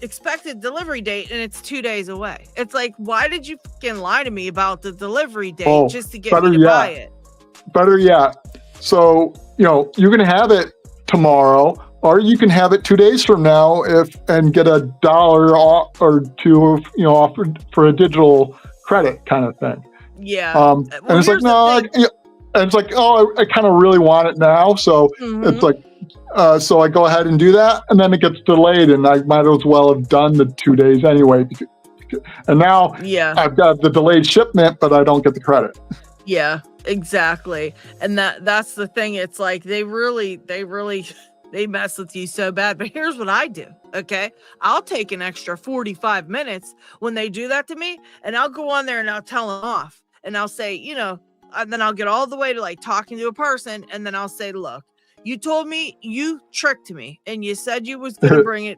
expected delivery date, and it's 2 days away. It's like, why did you fucking lie to me about the delivery date just to get me to buy it? Better yet. So, you can have it tomorrow, or you can have it 2 days from now and get $1 or $2, offered for a digital credit kind of thing. Yeah. And it's like, no, and it's like, oh, I kind of really want it now. So it's like, so I go ahead and do that, and then it gets delayed, and I might as well have done the 2 days anyway. And now I've got the delayed shipment, but I don't get the credit. Yeah, exactly. And that's the thing. It's like, they mess with you so bad. But here's what I do. Okay. I'll take an extra 45 minutes when they do that to me, and I'll go on there and I'll tell them off, and I'll say, and then I'll get all the way to like talking to a person. And then I'll say, look, you told me, you tricked me, and you said you was going to bring it,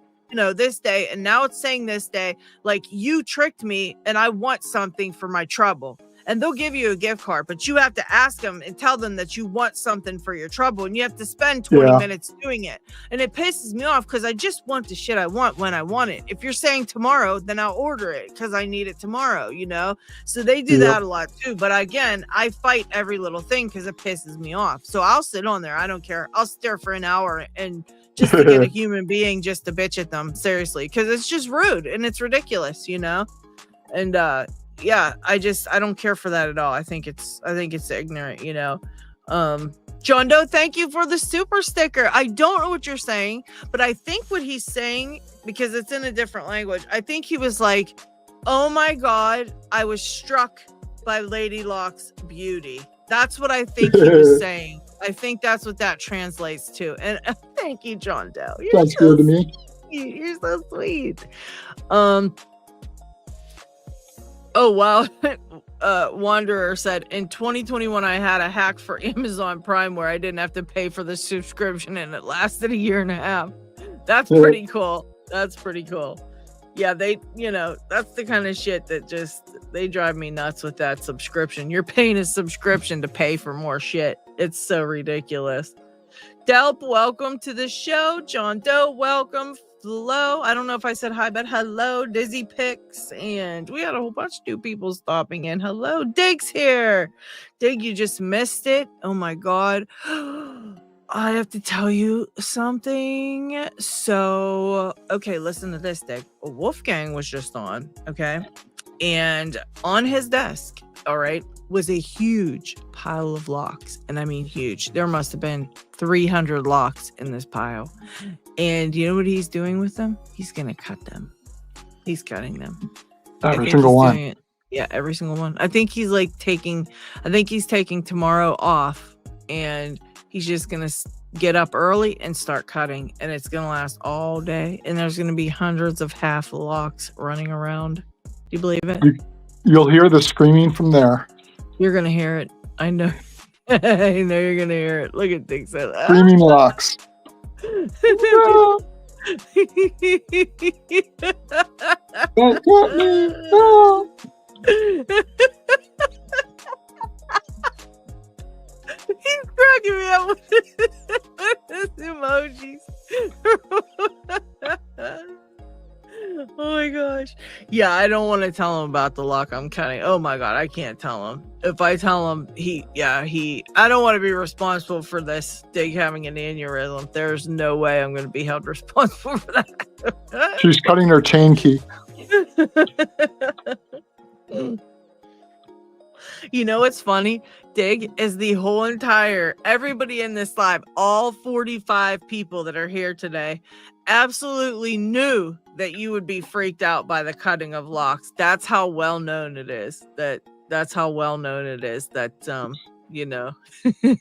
this day. And now it's saying this day, like, you tricked me, and I want something for my trouble. And they'll give you a gift card, but you have to ask them and tell them that you want something for your trouble, and you have to spend 20 minutes doing it. And it pisses me off because I just want the shit I want when I want it. If you're saying tomorrow, then I'll order it because I need it tomorrow, So they do that a lot too. But again, I fight every little thing because it pisses me off. So I'll sit on there. I don't care. I'll stare for an hour and just to get a human being just to bitch at them, seriously, because it's just rude and it's ridiculous, And yeah, I don't care for that at all. I think it's ignorant, John Doe, thank you for the super sticker. I don't know what you're saying, but I think what he's saying, because it's in a different language, I think he was like, oh my God, I was struck by Lady Locke's beauty. That's what I think he was saying. I think that's what that translates to. And thank you, John Doe. That's good to me. You're so sweet. Oh, wow. Wanderer said, in 2021, I had a hack for Amazon Prime where I didn't have to pay for the subscription, and it lasted 1.5 years. That's pretty cool. That's pretty cool. Yeah, that's the kind of shit that they drive me nuts with that subscription. You're paying a subscription to pay for more shit. It's so ridiculous. Delp, welcome to the show. John Doe, welcome. Flo, I don't know if I said hi, but hello. Dizzy Picks, and we had a whole bunch of new people stopping in. Hello, Dig's here. Dig, you just missed it. Oh my God. I have to tell you something. So, okay, listen to this, Dig. Wolfgang was just on, okay? And on his desk, all right, was a huge pile of locks. And I mean huge. There must have been 300 locks in this pile. And you know what he's doing with them? He's going to cut them. He's cutting them. Every single one. Yeah, every single one. I think he's taking tomorrow off and he's just gonna get up early and start cutting, and it's gonna last all day, and there's gonna be hundreds of half locks running around. Do you believe it? You'll hear the screaming from there. You're gonna hear it. I know. I know you're gonna hear it. Look at things that Screaming locks. No. Don't cut me. No. He's cracking me up with his emojis. Oh my gosh. Yeah, I don't want to tell him about the lock I'm cutting. Oh my god, I can't tell him. If I tell him, I don't want to be responsible for this Dig having an aneurysm. There's no way I'm going to be held responsible for that. She's cutting her chain key. You know what's funny? Dig is everybody in this live, all 45 people that are here today, absolutely knew that you would be freaked out by the cutting of locks. That's how well known it is that you know,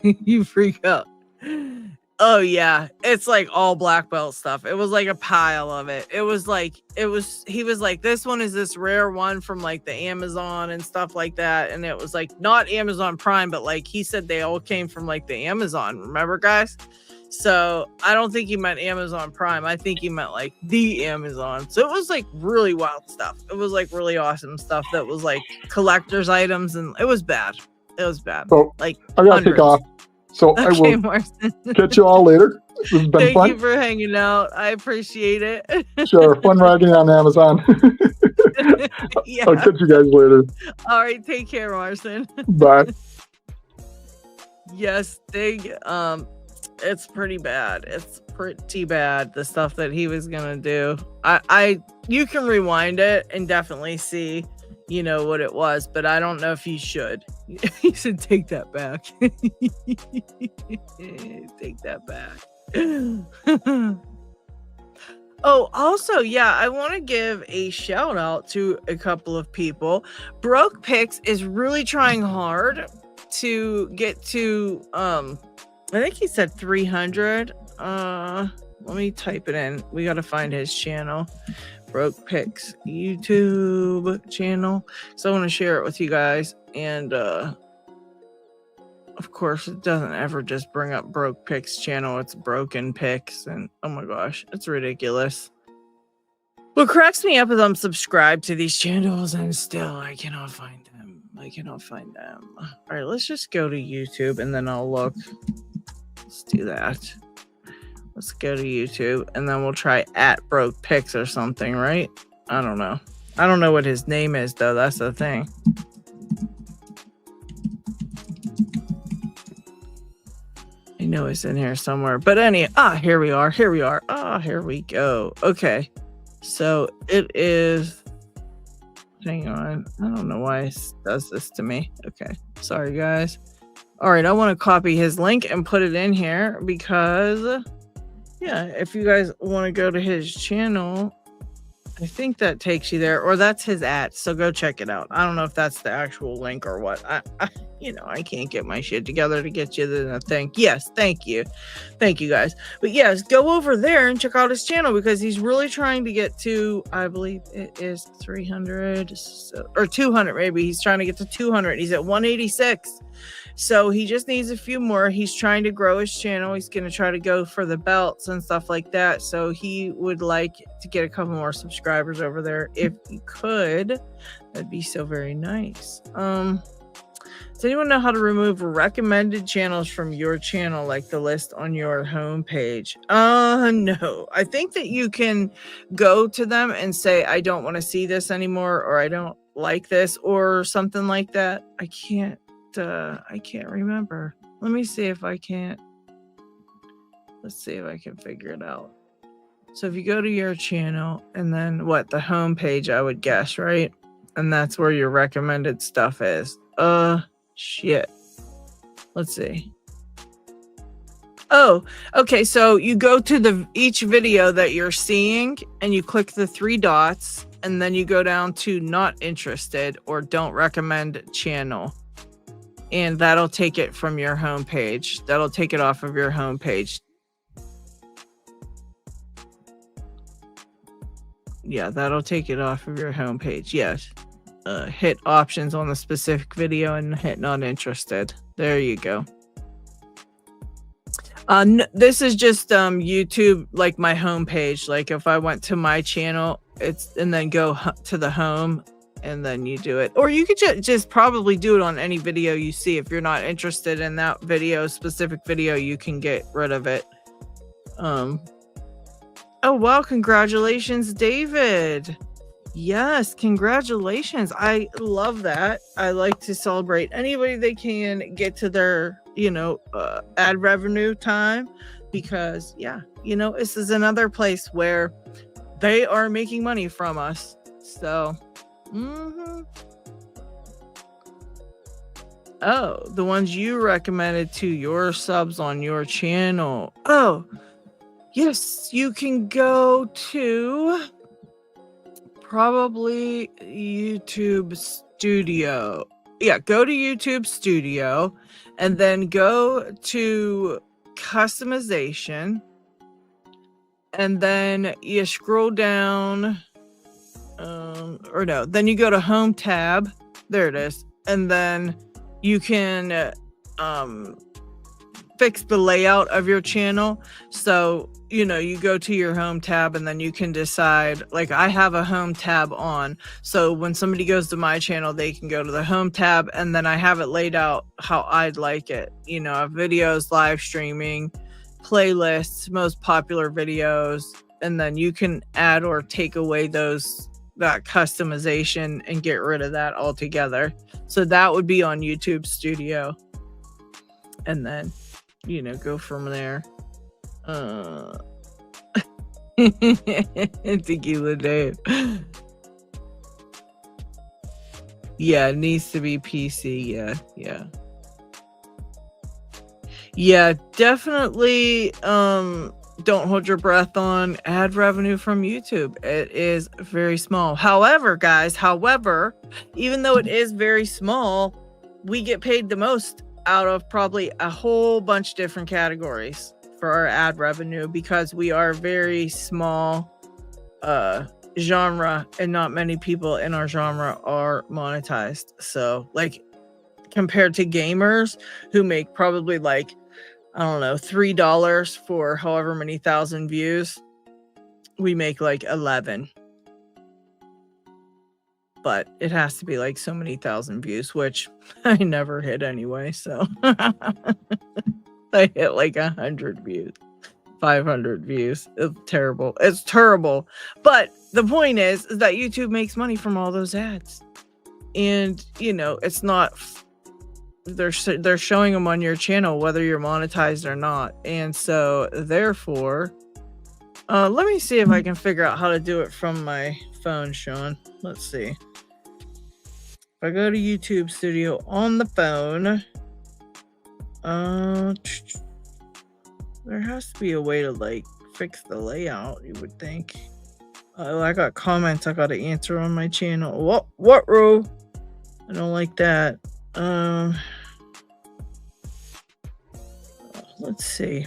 you freak out. Oh yeah, it's like all black belt stuff. It was like a pile of it. He was like, this one is this rare one from like the Amazon and stuff like that. And it was like not Amazon Prime, but like he said they all came from like the Amazon. Remember, guys? So I don't think he meant Amazon Prime. I think he meant like the Amazon. So it was like really wild stuff. It was like really awesome stuff that was like collector's items, and it was bad. It was bad. So like I gotta take off. So okay, I will Marston. catch you all later. This has been Thank fun. you for hanging out. I appreciate it. Sure. Fun riding on Amazon. Yeah. I'll catch you guys later. All right. Take care, Marston. Bye. Yes, Dig. It's pretty bad. It's pretty bad. The stuff that he was gonna do. You can rewind it and definitely see, you know, what it was, but I don't know if you should. He said, take that back. Take that back. Oh, also, yeah, I want to give a shout out to a couple of people. Broke Picks is really trying hard to get to, I think he said 300. Let me type it in. We got to find his channel. Broke Picks YouTube channel. So I want to share it with you guys. And of course, it doesn't ever just bring up Broke Picks channel. It's Broken Picks. And oh my gosh, it's ridiculous. What cracks me up is I'm subscribed to these channels and still I cannot find them. All right, let's just go to YouTube and then I'll look. Let's do that. Let's go to YouTube and then we'll try @Broke Picks or something, right? I don't know. I don't know what his name is though. That's the thing. I know it's in here somewhere. But here we are. Here we go. Okay. So it is. Hang on. I don't know why it does this to me. Okay. Sorry, guys. All right. I want to copy his link and put it in here because, yeah, if you guys want to go to his channel, I think that takes you there, or that's his @ so go check it out. I don't know if that's the actual link or what. I can't get my shit together to get you the thing. Yes, thank you guys. But yes, go over there and check out his channel because he's really trying to get to, I believe it is 300 or 200 maybe. He's trying to get to 200. He's at 186. So he just needs a few more. He's trying to grow his channel. He's going to try to go for the belts and stuff like that. So he would like to get a couple more subscribers over there. If you could, that'd be so very nice. Does anyone know how to remove recommended channels from your channel, like the list on your homepage? No. I think that you can go to them and say, I don't want to see this anymore, or I don't like this, or something like that. I can't remember. Let me see if I can't. Let's see if I can figure it out. So if you go to your channel and then the home page, I would guess, right? And that's where your recommended stuff is. Shit. Let's see. Oh, okay. So you go to each video that you're seeing and you click the 3 dots and then you go down to not interested or don't recommend channel. and that'll take it from your homepage. That'll take it off of your homepage. Yeah, that'll take it off of your homepage. Yes. Hit options on the specific video and hit not interested. There you go. This is just YouTube, like my homepage. Like if I went to my channel, and then go to the home, and then you do it. Or you could just probably do it on any video you see. If you're not interested in that specific video, you can get rid of it. Oh wow, congratulations, David. Yes, congratulations. I love that. I like to celebrate anybody they can get to their, ad revenue time, because this is another place where they are making money from us. So, oh, the ones you recommended to your subs on your channel. Oh, yes, you can go to probably YouTube Studio. Yeah, go to YouTube Studio and then go to customization, and then you scroll down, then you go to home tab. There it is. And then you can fix the layout of your channel. So, you go to your home tab, and then you can decide, like I have a home tab on. So when somebody goes to my channel, they can go to the home tab, and then I have it laid out how I'd like it. I have videos, live streaming, playlists, most popular videos, and then you can add or take away that customization and get rid of that altogether. So that would be on YouTube Studio. And then, go from there. Tequila Dave. Yeah, it needs to be PC. Yeah, definitely don't hold your breath on ad revenue from YouTube. It is very small. However, guys, even though it is very small, we get paid the most out of probably a whole bunch of different categories for our ad revenue, because we are very small genre, and not many people in our genre are monetized. So like compared to gamers who make probably like, I don't know, $3 for however many thousand views, we make like 11. But it has to be like so many thousand views, which I never hit anyway. So I hit like 100 views, 500 views. It's terrible. It's terrible. But the point is that YouTube makes money from all those ads. And, it's not, they're showing them on your channel, whether you're monetized or not. And so therefore, let me see if I can figure out how to do it from my phone, Sean. Let's see. If I go to YouTube Studio on the phone, there has to be a way to like fix the layout, you would think. Oh, I got comments I gotta answer on my channel. What row? I don't like that. Let's see.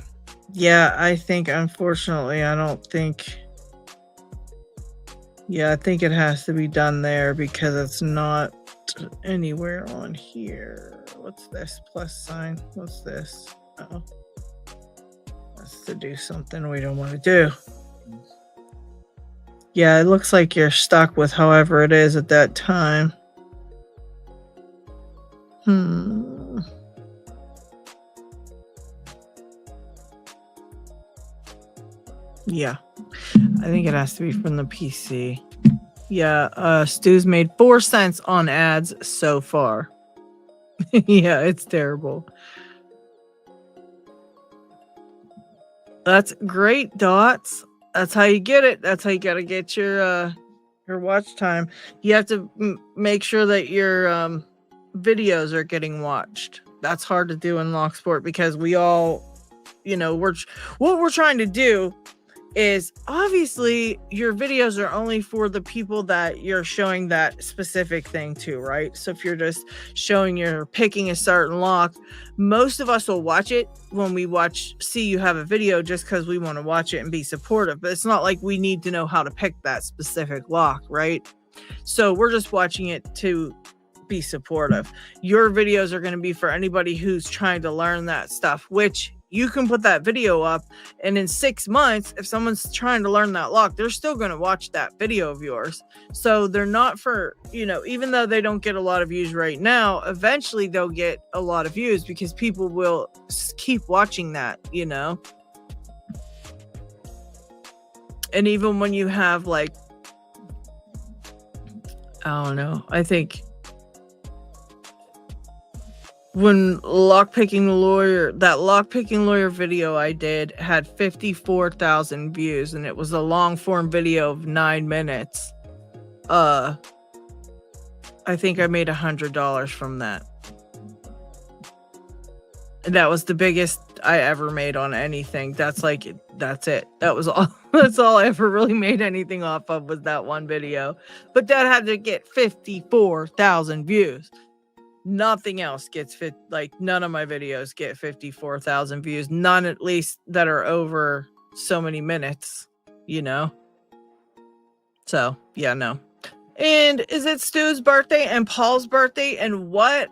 Yeah, I think unfortunately I think it has to be done there, because it's not anywhere on here. What's this plus sign? What's this? Oh, that's to do something we don't want to do. Yeah, it looks like you're stuck with however it is at that time. Yeah, I think it has to be from the PC. Yeah, Stu's made 4 cents on ads so far. Yeah, it's terrible. That's great, Dots. That's how you get it. That's how you gotta get your watch time. You have to make sure that your videos are getting watched. That's hard to do in Locksport, because we all, what we're trying to do is obviously your videos are only for the people that you're showing that specific thing to, right? So if you're just showing you're picking a certain lock, most of us will watch it when we see you have a video just because we want to watch it and be supportive. But it's not like we need to know how to pick that specific lock, right? So we're just watching it to be supportive. Your videos are going to be for anybody who's trying to learn that stuff, which you can put that video up, and in 6 months, if someone's trying to learn that lock, they're still going to watch that video of yours. So they're not for, even though they don't get a lot of views right now, eventually they'll get a lot of views because people will keep watching that, And even when you have I don't know, I think when that lockpicking lawyer video I did had 54,000 views, and it was a long form video of 9 minutes. I think I made $100 from that. And that was the biggest I ever made on anything. That's it. That was all. That's all I ever really made anything off of, was that one video. But that had to get 54,000 views. Nothing else gets none of my videos get 54,000 views. None, at least, that are over so many minutes, So, yeah, no. And is it Stu's birthday and Paul's birthday? And what?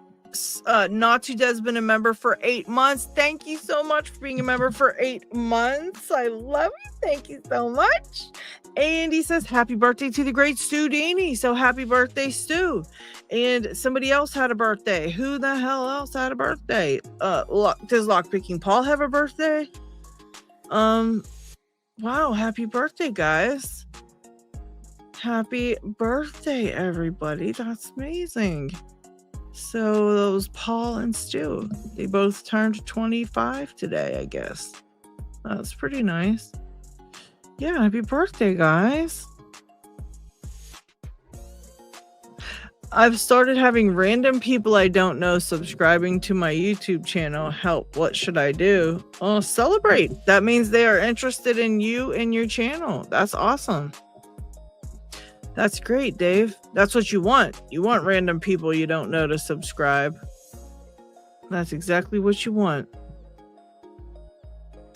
Natsu has been a member for 8 months. Thank you so much for being a member for 8 months. I love you. Thank you so much. And he says, happy birthday to the great Stu Dini. So happy birthday, Stu. And somebody else had a birthday. Who the hell else had a birthday? Does Lockpicking Paul have a birthday? Wow, happy birthday, guys. Happy birthday, everybody. That's amazing. So those Paul and Stu, they both turned 25 today, I guess. That's pretty nice. Yeah, happy birthday, guys. I've started having random people I don't know subscribing to my YouTube channel. Help, what should I do? Oh, celebrate. That means they are interested in you and your channel. That's awesome. That's great, Dave. That's what you want. You want random people you don't know to subscribe. That's exactly what you want.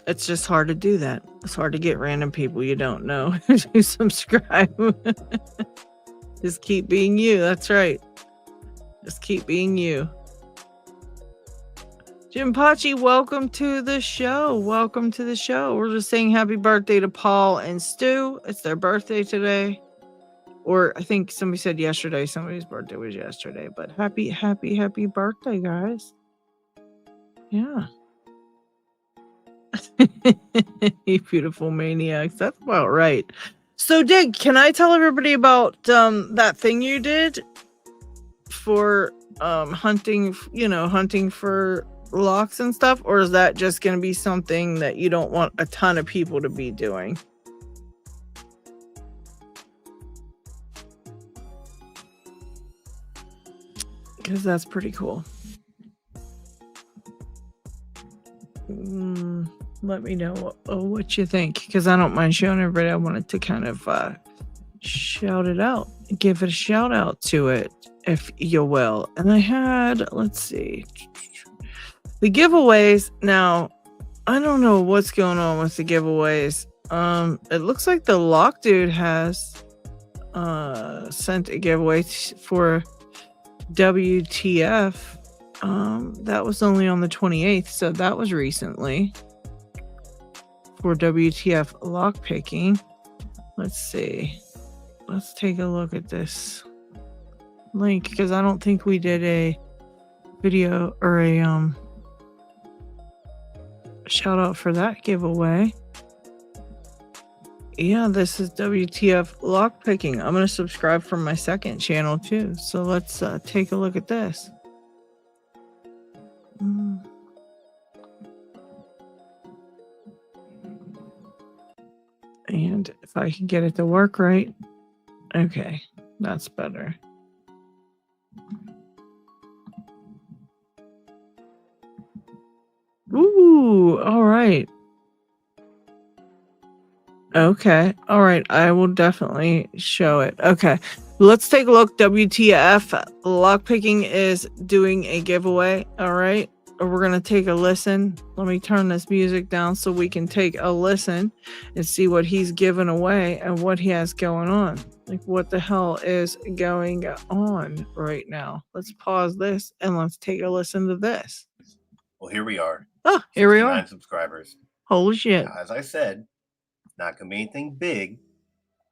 It's just hard to do that. It's hard to get random people you don't know to subscribe. Just keep being you. That's right. Just keep being you. Jim Pachi, welcome to the show. Welcome to the show. We're just saying happy birthday to Paul and Stu. It's their birthday today. Or I think somebody said yesterday. Somebody's birthday was yesterday. But happy birthday, guys. Yeah. You beautiful maniacs. That's about right. So, Dig, can I tell everybody about that thing you did for hunting for locks and stuff? Or is that just going to be something that you don't want a ton of people to be doing? Because that's pretty cool. Let me know what you think, because I don't mind showing everybody. I wanted to kind of shout it out, give it a shout out to it, if you will. And I had, let's see, the giveaways. Now, I don't know what's going on with the giveaways. It looks like the lock dude has sent a giveaway for WTF. That was only on the 28th, so that was recently. For WTF lockpicking. Let's see. Let's take a look at this link, because I don't think we did a video or a shout out for that giveaway. Yeah, this is WTF lockpicking. I'm going to subscribe from my second channel too. So let's take a look at this. And if I can get it to work right. Okay, that's better. Ooh, all right. Okay. All right. I will definitely show it. Okay. Let's take a look. WTF. Lockpicking is doing a giveaway. All right. We're going to take a listen. Let me turn this music down so we can take a listen and see what he's giving away and what he has going on. Like, what the hell is going on right now? Let's pause this and let's take a listen to this. Well, here we are. Oh, here we are. 69 subscribers. Holy shit. Now, as I said, not going to be anything big,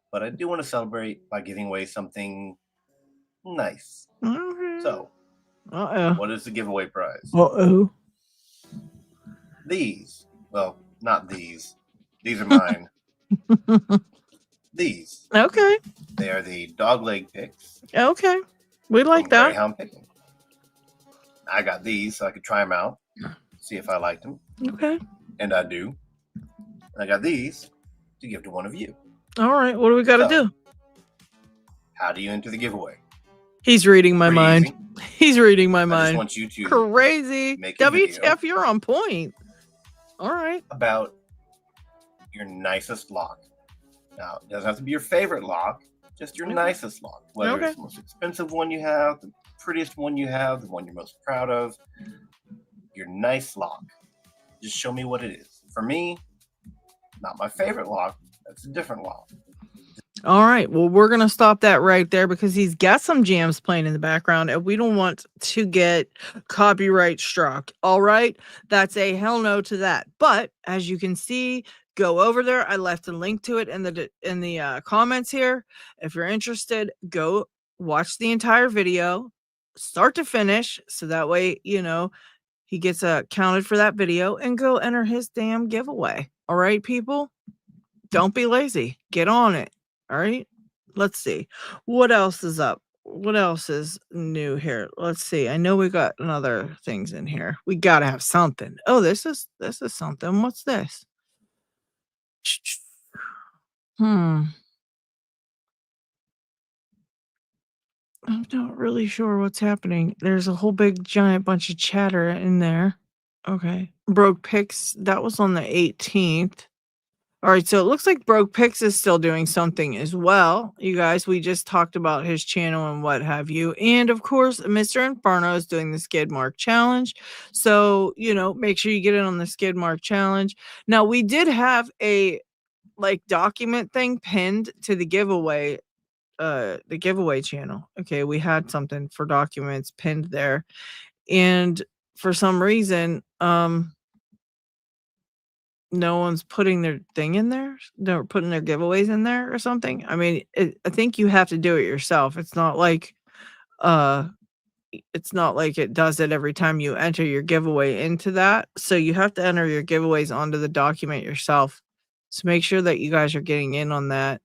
but I do want to celebrate by giving away something nice. Okay. So, uh-oh. What is the giveaway prize? Uh-oh. These. Well, not these. These are mine. These. Okay. They are the dog leg picks. Okay. We like that. Greyhound picking. I got these so I could try them out, see if I liked them. Okay. And I do. I got these to give to one of you. All right. What do we got to do? How do you enter the giveaway? He's reading my mind. Easy. He's reading my I mind. just want you to crazy. make a WTF, video you're on point. All right. about your nicest lock. Now, it doesn't have to be your favorite lock, just your nicest lock. Whether it's the most expensive one you have, the prettiest one you have, the one you're most proud of, your nice lock. Just show me what it is. For me, not my favorite lock. That's a different lock. All right. Well, we're going to stop that right there because he's got some jams playing in the background and we don't want to get copyright struck. All right. That's a hell no to that. But as you can see, go over there. I left a link to it in the comments here. If you're interested, go watch the entire video, start to finish. So that way, you know, he gets counted for that video and go enter his damn giveaway. All right, people, don't be lazy. Get on it. All right. Let's see. What else is up? What else is new here? Let's see. I know we got other things in here. We got to have something. Oh, this is something. What's this? I'm not really sure what's happening. There's a whole big giant bunch of chatter in there. Okay. Broke Picks. That was on the 18th. All right, so it looks like Broke Pix is still doing something as well. You guys, we just talked about his channel and what have you. And of course, Mr. Inferno is doing the skid mark challenge. So, you know, make sure you get in on the skid mark challenge. Now, we did have a document thing pinned to the giveaway channel. Okay, we had something for documents pinned there. And for some reason, no one's putting their thing in there. They're putting their giveaways in there or something. I mean, I think you have to do it yourself. It's not like it does it every time you enter your giveaway into that. So you have to enter your giveaways onto the document yourself. So make sure that you guys are getting in on that.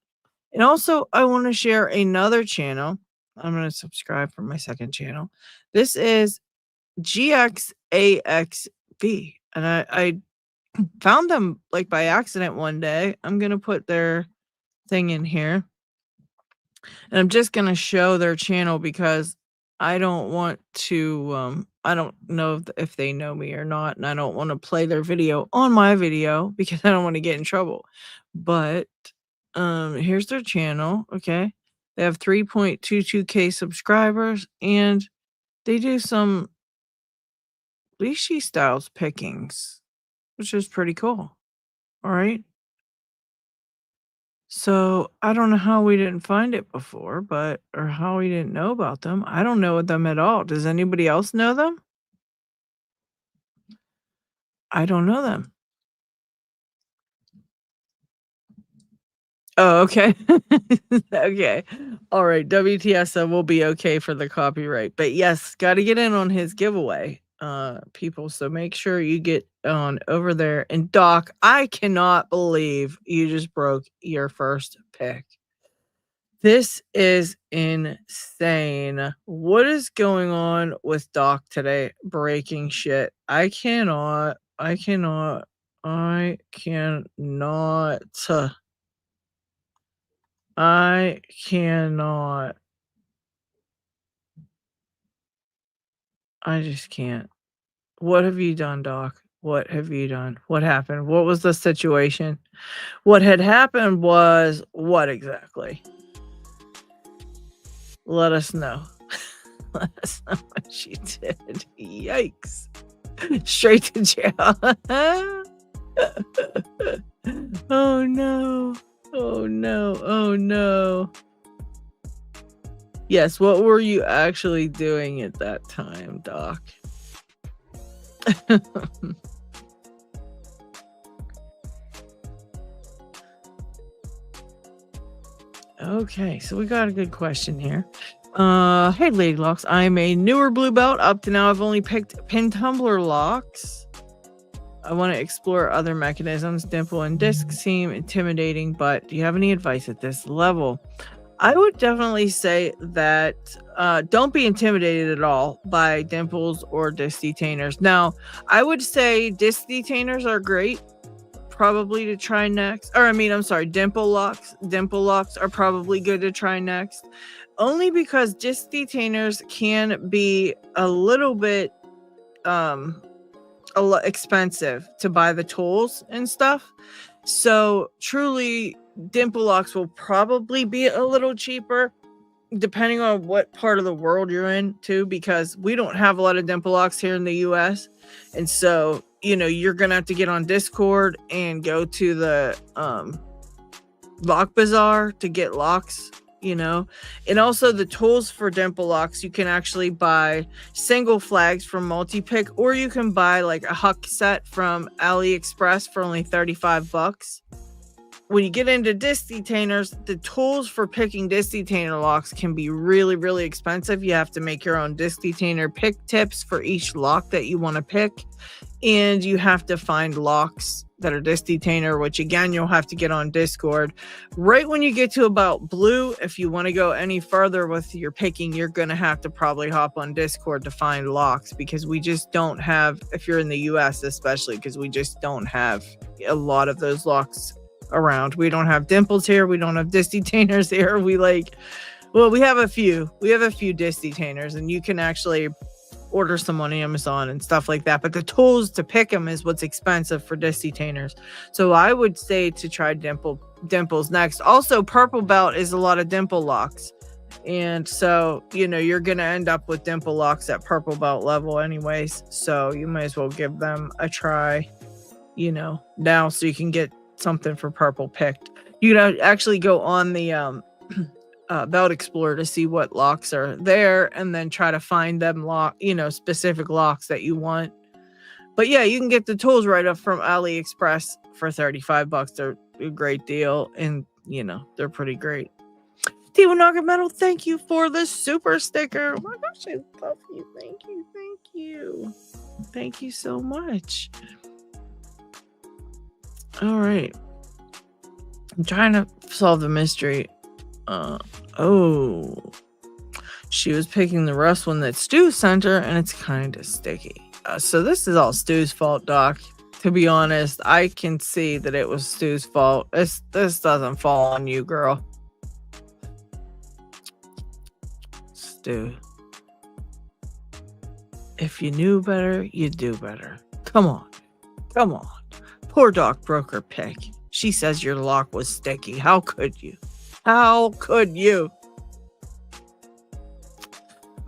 And also, I want to share another channel. I'm going to subscribe for my second channel. This is GXAXV. And I found them by accident one day. I'm going to put their thing in here. And I'm just going to show their channel because I don't want to, I don't know if they know me or not. And I don't want to play their video on my video because I don't want to get in trouble. But here's their channel. Okay. They have 3.22K subscribers and they do some leashy styles pickings, which is pretty cool. All right. So I don't know how we didn't find it before, or how we didn't know about them. I don't know them at all. Does anybody else know them? I don't know them. Oh, okay. Okay. All right. WTSO will be okay for the copyright. But yes, got to get in on his giveaway, people. So make sure you get on over there. And Doc, I cannot believe you just broke your first pick. This is insane. What is going on with Doc today? Breaking shit. I cannot. I just can't. What have you done, Doc? What have you done? What happened? What was the situation? What had happened was what exactly? Let us know. Let us know what she did. Yikes. Straight to jail. Oh no. Oh no. Oh no. Yes, what were you actually doing at that time, Doc? Okay, so we got a good question here. Hey Lady Locks, I'm a newer blue belt. Up to now I've only picked pin tumbler locks. I want to explore other mechanisms. Dimple and disc seem intimidating, but do you have any advice at this level? I would definitely say that don't be intimidated at all by dimples or disc detainers. Now, I would say disc detainers are great, probably to try next. Or I'm sorry, dimple locks. Dimple locks are probably good to try next. Only because disc detainers can be a little bit expensive to buy the tools and stuff. So truly, dimple locks will probably be a little cheaper depending on what part of the world you're in too, because we don't have a lot of dimple locks here in the US. And so, you're gonna have to get on Discord and go to the lock bazaar to get locks, and also the tools for dimple locks. You can actually buy single flags from multi-pick, or you can buy like a huck set from AliExpress for only $35. When you get into disc detainers, the tools for picking disc detainer locks can be really, really expensive. You have to make your own disc detainer pick tips for each lock that you want to pick. And you have to find locks that are disc detainer, which again, you'll have to get on Discord. Right when you get to about blue, if you want to go any further with your picking, you're going to have to probably hop on Discord to find locks, because we just don't have, if you're in the US especially, because we just don't have a lot of those locks around. We don't have dimples here. We don't have disc detainers here. We have a few. We have a few disc detainers, and you can actually order some on Amazon and stuff like that. But the tools to pick them is what's expensive for disc detainers. So I would say to try dimples next. Also, purple belt is a lot of dimple locks. And so, you're going to end up with dimple locks at purple belt level anyways. So you might as well give them a try, now, so you can get something for purple picked. You actually go on the Belt Explorer to see what locks are there, and then try to find them specific locks that you want. But yeah, you can get the tools right up from AliExpress for $35. They're a great deal, and they're pretty great. Timo Nagametal, thank you for the super sticker. Oh my gosh, I love you. Thank you so much. All right, I'm trying to solve the mystery. She was picking the Rust one that Stu sent her, and it's kind of sticky. So this is all Stu's fault, Doc. To be honest, I can see that it was Stu's fault. This doesn't fall on you, girl. Stu. If you knew better, you'd do better. Come on. Poor Doc broke her pick. She says your lock was sticky. How could you?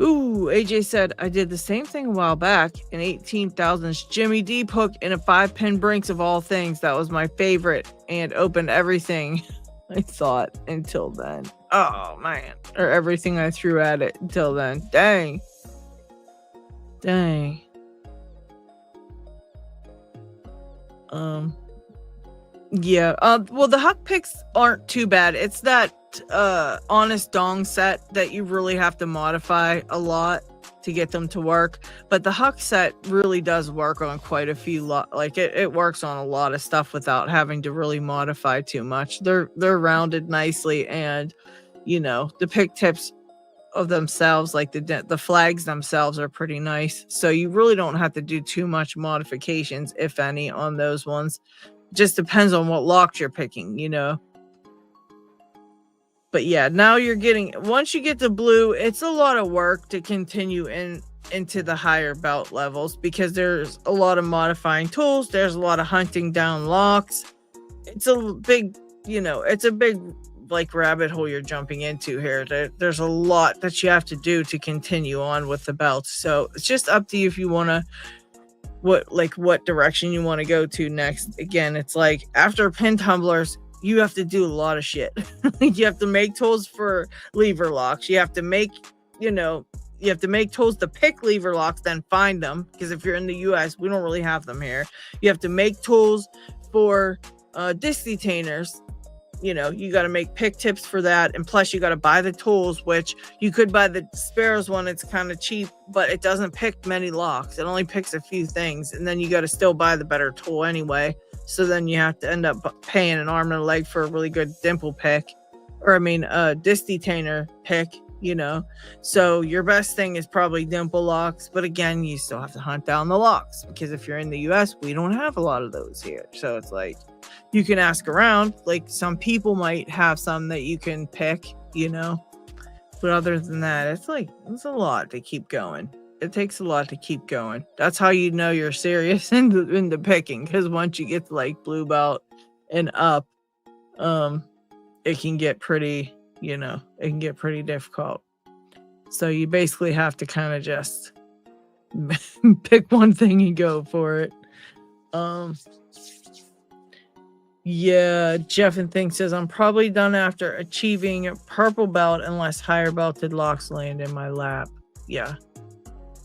Ooh, AJ said, I did the same thing a while back. An 18,000's Jimmy Deep hook in a 5-pin Brinks of all things. That was my favorite and opened everything I thought until then. Oh, man. Or everything I threw at it until then. Dang. Yeah. Well, the huck picks aren't too bad. It's that honest dong set that you really have to modify a lot to get them to work. But the huck set really does work on quite a few it works on a lot of stuff without having to really modify too much. They're rounded nicely, and the pick tips of themselves, like the flags themselves, are pretty nice. So you really don't have to do too much modifications, if any, on those ones. Just depends on what locks you're picking, But yeah, now once you get to blue, it's a lot of work to continue into the higher belt levels, because there's a lot of modifying tools. There's a lot of hunting down locks. It's a big, it's a big like rabbit hole you're jumping into here. There's a lot that you have to do to continue on with the belts. So it's just up to you if you want to, what direction you want to go to next. Again, it's like after pin tumblers, you have to do a lot of shit. You have to make tools for lever locks. You have to make, you have to make tools to pick lever locks, then find them. Because if you're in the US, we don't really have them here. You have to make tools for disc detainers. You got to make pick tips for that. And plus you got to buy the tools, which you could buy the Sparrows one. It's kind of cheap, but it doesn't pick many locks. It only picks a few things. And then you got to still buy the better tool anyway. So then you have to end up paying an arm and a leg for a really good Dimple pick. Or disc detainer pick, So your best thing is probably Dimple locks. But again, you still have to hunt down the locks. Because if you're in the US, we don't have a lot of those here. So it's like, you can ask around. Like some people might have some that you can pick, But other than that, it's a lot to keep going. It takes a lot to keep going. That's how you know you're serious into picking. Because once you get to like blue belt and up, it can get pretty, it can get pretty difficult. So you basically have to kind of just pick one thing and go for it. Yeah, Jeff and Think says, I'm probably done after achieving a purple belt unless higher belted locks land in my lap. Yeah,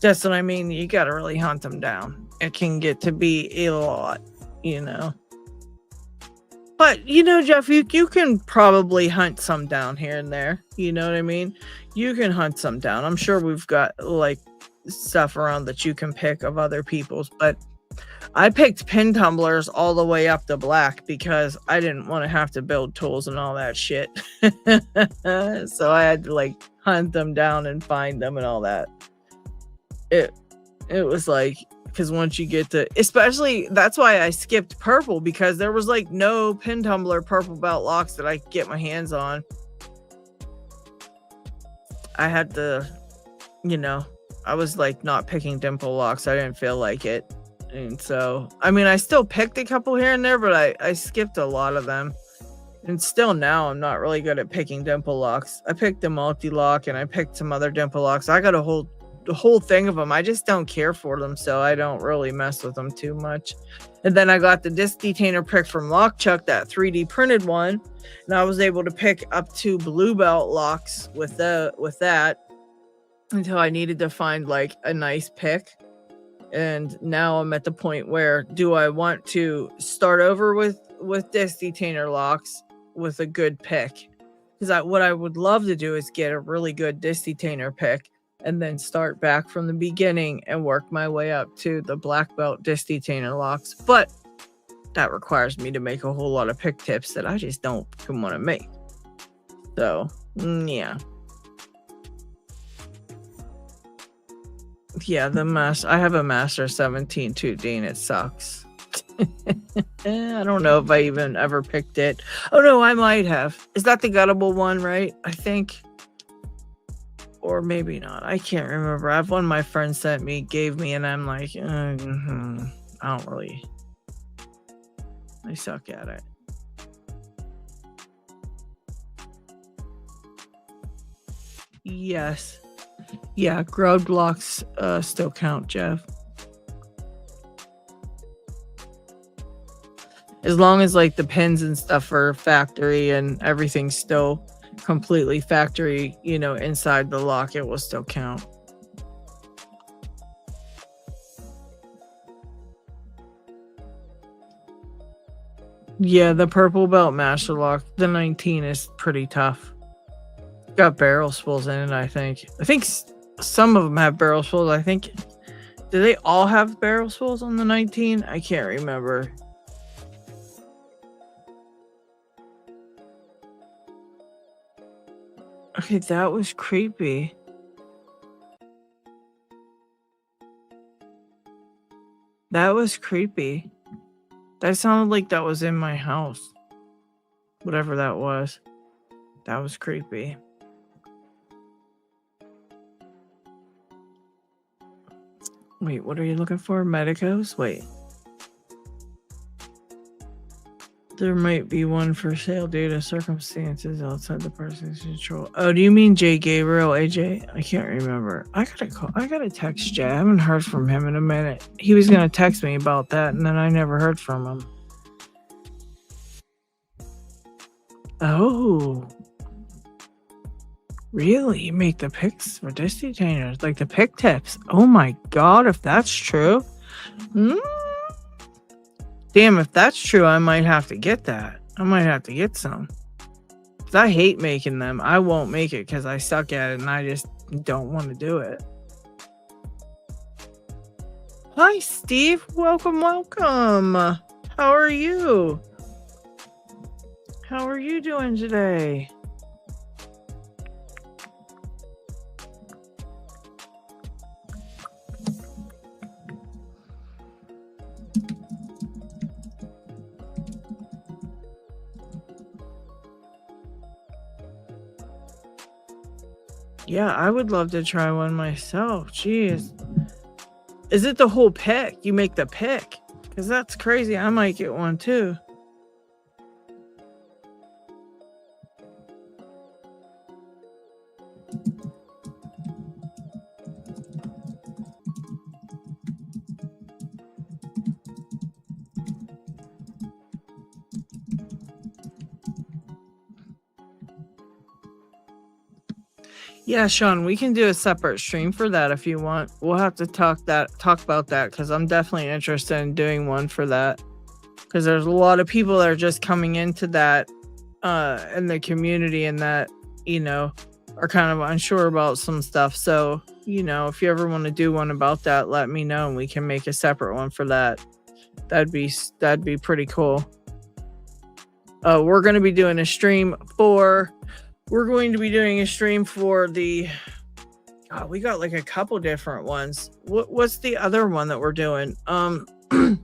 that's what I mean. You got to really hunt them down. It can get to be a lot, But, Jeff, you can probably hunt some down here and there. You know what I mean? You can hunt some down. I'm sure we've got, like, stuff around that you can pick of other people's. But I picked pin tumblers all the way up to black because I didn't want to have to build tools and all that shit. So I had to, like, hunt them down and find them and all that. It was like... Because once you get to, especially, that's why I skipped purple, because there was like no pin tumbler purple belt locks that I could get my hands on. I had to, I was like not picking Dimple locks. I didn't feel like it. And so, I still picked a couple here and there, but I skipped a lot of them. And still now I'm not really good at picking Dimple locks. I picked a multi-lock and I picked some other Dimple locks. I got the whole thing of them. I just don't care for them, so I don't really mess with them too much. And then I got the disc detainer pick from Lockchuck, that 3D printed one, and I was able to pick up 2 blue belt locks with that until I needed to find like a nice pick. And now I'm at the point where, do I want to start over with disc detainer locks with a good pick? Because what I would love to do is get a really good disc detainer pick and then start back from the beginning and work my way up to the black belt disc detainer locks. But that requires me to make a whole lot of pick tips that I just don't want to make. So, yeah. Yeah, I have a Master 17 2D and it sucks. I don't know if I even ever picked it. Oh no, I might have. Is that the guttable one, right? I think. Or maybe not. I can't remember. I have one my friend gave me, and I'm like, I don't really. I suck at it. Yes. Yeah, grubbed locks still count, Jeff. As long as like the pins and stuff are factory and everything's still completely factory, inside the lock, it will still count. Yeah, the purple belt master lock, the 19 is pretty tough. Got barrel spools in it, I think. I think some of them have barrel spools. I think, do they all have barrel spools on the 19? I can't remember. Okay, that was creepy. That was creepy. That sounded like that was in my house. Whatever that was. That was creepy. Wait, what are you looking for? Medicos? Wait. There might be one for sale due to circumstances outside the person's control. Oh, do you mean Jay Gabriel, AJ? I can't remember. I gotta text Jay. I haven't heard from him in a minute. He was gonna text me about that, and then I never heard from him. Oh. Really? You make the picks for Disney trainers, like the pick tips. Oh my god, if that's true. Damn, if that's true, I might have to get that. I might have to get some. Because I hate making them. I won't make it because I suck at it and I just don't want to do it. Hi, Steve. Welcome, welcome. How are you? How are you doing today? Yeah, I would love to try one myself. Jeez. Is it the whole pick? You make the pick? Because that's crazy. I might get one too. Yeah, Sean, we can do a separate stream for that if you want. We'll have to talk about that because I'm definitely interested in doing one for that. Because there's a lot of people that are just coming into that in the community and that, you know, are kind of unsure about some stuff. So, you know, if you ever want to do one about that, let me know and we can make a separate one for that. That'd be pretty cool. We're going to be doing a stream for... We're going to be doing a stream for the... God, we got like a couple different ones. What's the other one that we're doing? We're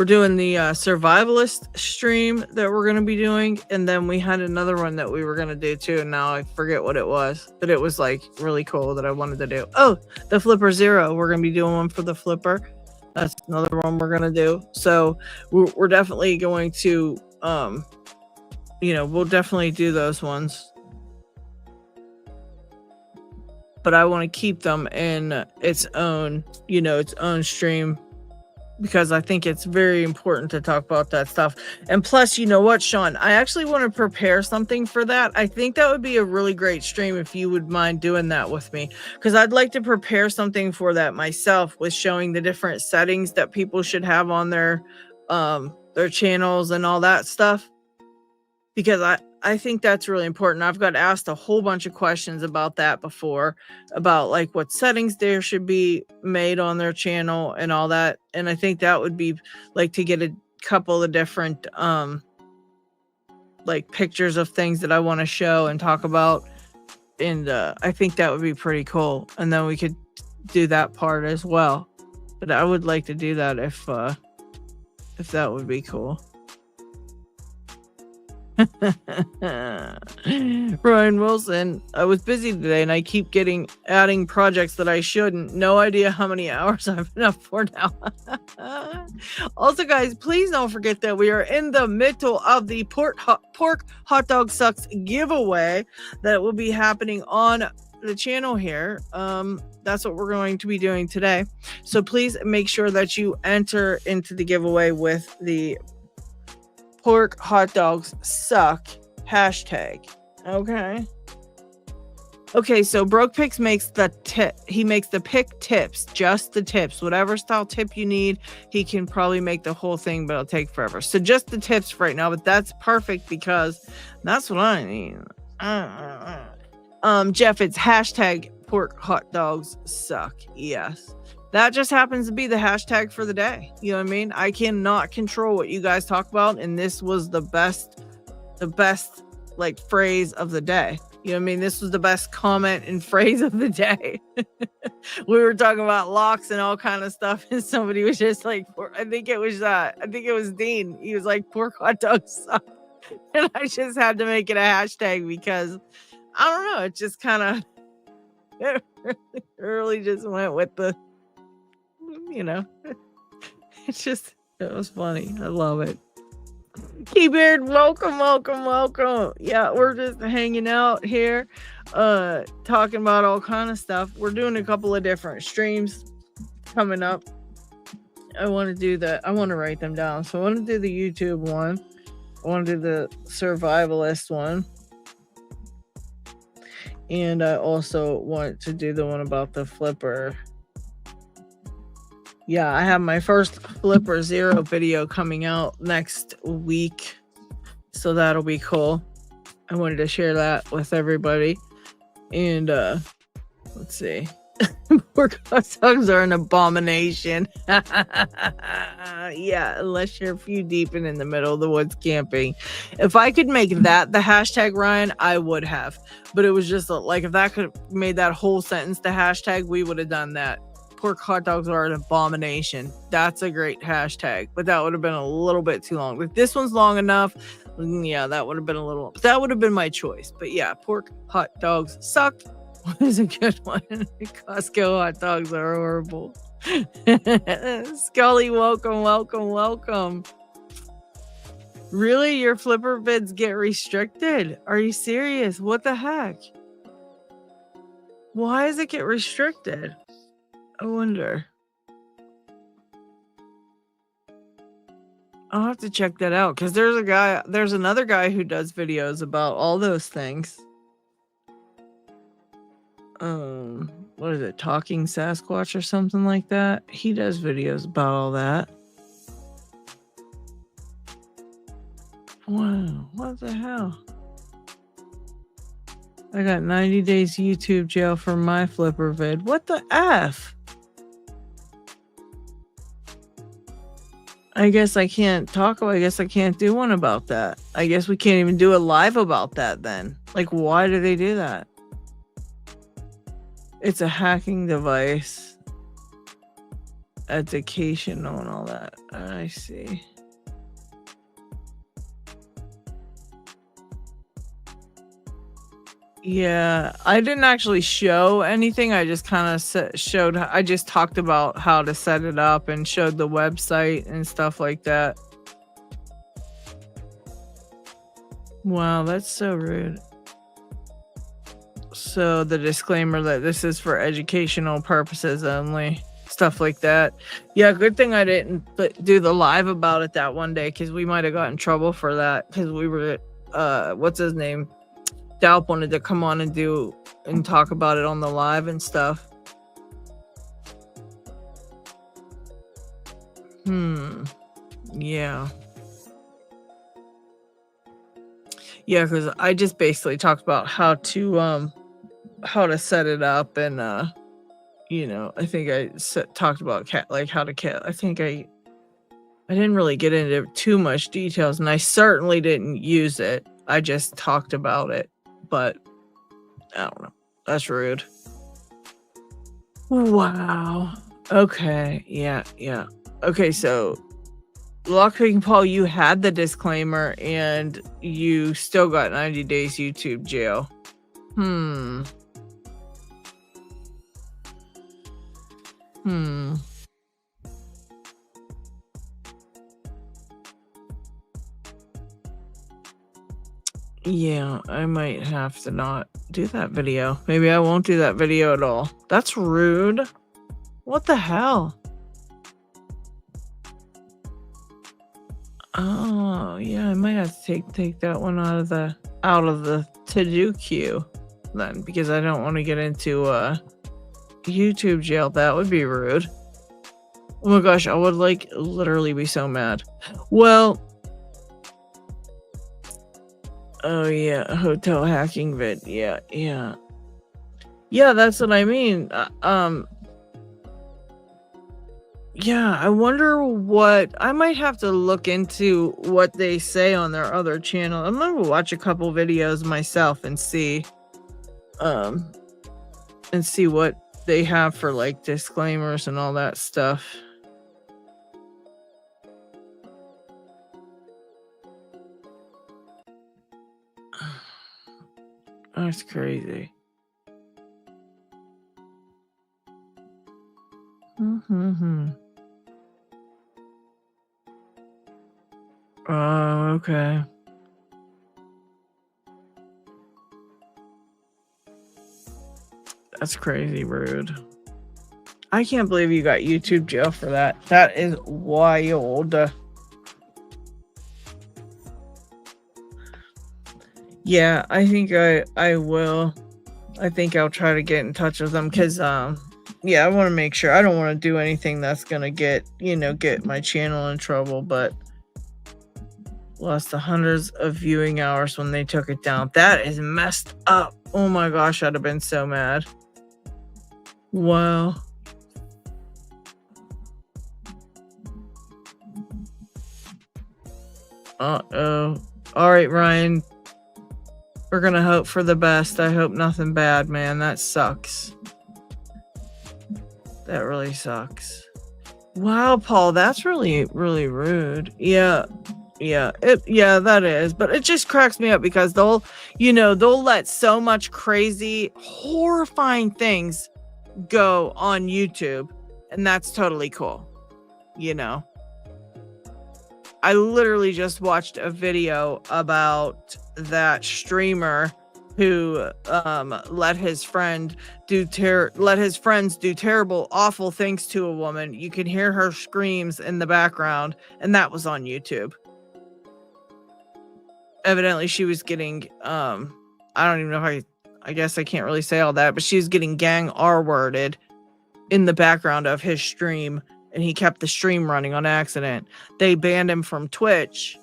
doing the survivalist stream that we're going to be doing. And then we had another one that we were going to do too. And now I forget what it was. But it was like really cool that I wanted to do. Oh, the Flipper Zero. We're going to be doing one for the Flipper. That's another one we're going to do. So we're definitely going to... you know, we'll definitely do those ones. But I want to keep them in its own, you know, its own stream. Because I think it's very important to talk about that stuff. And plus, you know what, Sean? I actually want to prepare something for that. I think that would be a really great stream if you would mind doing that with me. Because I'd like to prepare something for that myself with showing the different settings that people should have on their channels and all that stuff. Because I think that's really important. I've got asked a whole bunch of questions about that before, about like what settings there should be made on their channel and all that. And I think that would be like to get a couple of different like pictures of things that I want to show and talk about. And I think that would be pretty cool. And then we could do that part as well. But I would like to do that if that would be cool. Ryan Wilson, I was busy today and I keep adding projects that I shouldn't. No idea how many hours I've been up for now. Also, guys, please don't forget that we are in the middle of the pork hot dog sucks giveaway that will be happening on the channel here. That's what we're going to be doing today. So please make sure that you enter into the giveaway with the pork hot dogs suck hashtag. Okay, so Broke Picks makes the tip. He makes the pick tips, just the tips. Whatever style tip you need, he can probably make the whole thing, but it'll take forever. So just the tips for right now, but that's perfect because that's what I need. Jeff, it's hashtag pork hot dogs suck. Yes. That just happens to be the hashtag for the day. You know what I mean? I cannot control what you guys talk about. And this was the best like phrase of the day. You know what I mean? This was the best comment and phrase of the day. We were talking about locks and all kind of stuff. And somebody was just like, I think it was Dean. He was like, pork hot dogs suck. And I just had to make it a hashtag because I don't know. It just kind of, it really just went with the you know, it's just, it was funny. I love it. Keybeard, welcome. Yeah, we're just hanging out here, talking about all kind of stuff. We're doing a couple of different streams coming up. I want to do I want to write them down. So I want to do the YouTube one. I want to do the survivalist one. And I also want to do the one about the flipper. Yeah, I have my first Flipper Zero video coming out next week. So that'll be cool. I wanted to share that with everybody. And let's see. Pork hot dogs are an abomination. Yeah, unless you're a few deep and in the middle of the woods camping. If I could make that the hashtag, Ryan, I would have. But it was just like, if that could have made that whole sentence the hashtag, we would have done that. Pork hot dogs are an abomination. That's a great hashtag, but that would have been a little bit too long. But this one's long enough. Yeah, that would have been that would have been my choice. But yeah, pork hot dogs suck. Was a good one. Costco hot dogs are horrible. Scully, welcome. Really? Your flipper vids get restricted? Are you serious? What the heck? Why does it get restricted? I wonder. I'll have to check that out because there's another guy who does videos about all those things. What is it? Talking Sasquatch or something like that? He does videos about all that. Wow, what the hell? I got 90 days YouTube jail for my flipper vid. What the F? I guess I can't talk about I guess I can't do one about that. I guess we can't even do a live about that then. Like, why do they do that? It's a hacking device. Educational and all that. I see. Yeah, I didn't actually show anything. I just kind of showed. I just talked about how to set it up and showed the website and stuff like that. Wow, that's so rude. So the disclaimer that this is for educational purposes only. Stuff like that. Yeah, good thing I didn't do the live about it that one day because we might have got in trouble for that because we were, what's his name? Dalp wanted to come on and talk about it on the live and stuff. Yeah. Yeah, because I just basically talked about how to set it up and you know, I think I talked about how to cat. I think I didn't really get into too much details, and I certainly didn't use it. I just talked about it. But I don't know. That's rude. Wow. Okay. Yeah. Okay, so Lockpicking Paul, you had the disclaimer and you still got 90 days YouTube jail. Yeah, I might have to not do that video. Maybe I won't do that video at all. That's rude. What the hell? Oh, yeah, I might have to take that one out of the to-do queue then, because I don't want to get into YouTube jail. That would be rude. Oh my gosh, I would literally be so mad. Well, oh yeah, hotel hacking vid. Yeah, that's what I mean. Yeah, I wonder what I might have to look into what they say on their other channel. I'm gonna watch a couple videos myself and see what they have for disclaimers and all that stuff. That's crazy. Okay. That's crazy rude. I can't believe you got YouTube jail for that. That is wild. Yeah, I think I will. I think I'll try to get in touch with them because yeah, I want to make sure. I don't want to do anything that's gonna get my channel in trouble, but lost the hundreds of viewing hours when they took it down. That is messed up. Oh my gosh, I'd have been so mad. Wow. Uh-oh. All right, Ryan. We're gonna hope for the best. I hope nothing bad, man. That sucks. That really sucks. Wow, Paul, that's really, really rude. Yeah, that is. But it just cracks me up because they'll let so much crazy, horrifying things go on YouTube, and that's totally cool. I literally just watched a video about that streamer who let his friends do terrible, awful things to a woman. You can hear her screams in the background, and that was on YouTube. Evidently, she was getting I don't even know if I guess I can't really say all that, but she was getting gang R-worded in the background of his stream, and he kept the stream running on accident. They banned him from Twitch,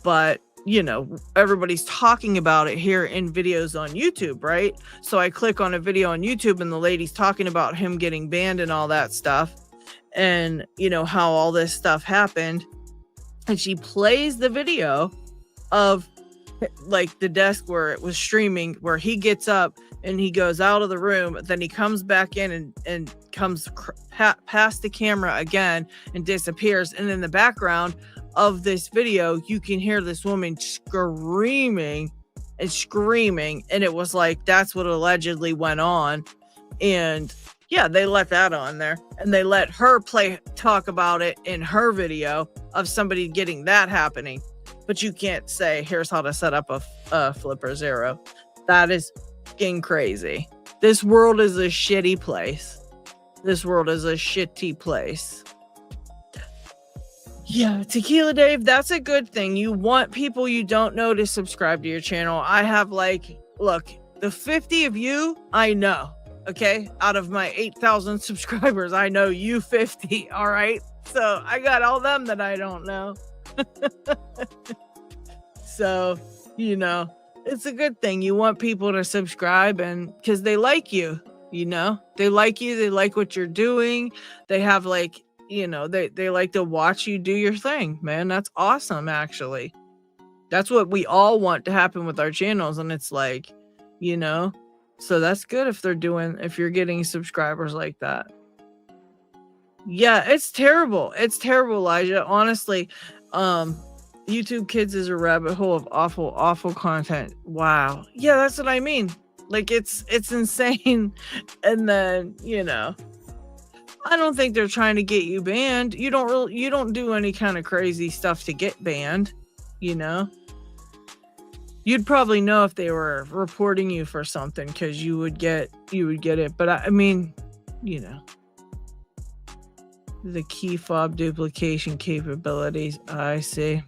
but everybody's talking about it here in videos on YouTube, right? So I click on a video on YouTube and the lady's talking about him getting banned and all that stuff, and how all this stuff happened, and she plays the video of like the desk where it was streaming, where he gets up and he goes out of the room, then he comes back in and comes past the camera again and disappears, and in the background of this video you can hear this woman screaming, and it was like that's what allegedly went on. And yeah, they let that on there, and they let her talk about it in her video of somebody getting that happening. But you can't say here's how to set up a flipper zero. That is fucking crazy. This world is a shitty place. Yeah, Tequila Dave, that's a good thing. You want people you don't know to subscribe to your channel. I have look, the 50 of you, I know, okay? Out of my 8,000 subscribers, I know you 50, all right? So I got all them that I don't know. So, it's a good thing. You want people to subscribe, and because they like you, they like you, they like what you're doing. They have they like to watch you do your thing, man. That's awesome, actually. That's what we all want to happen with our channels, and it's so that's good if you're getting subscribers like that. Yeah, it's terrible. It's terrible, Elijah. Honestly, YouTube Kids is a rabbit hole of awful content. Wow. Yeah, that's what I mean. It's insane. And then, I don't think they're trying to get you banned. You don't do any kind of crazy stuff to get banned, You'd probably know if they were reporting you for something, because you would get it. But I mean, the key fob duplication capabilities. I see.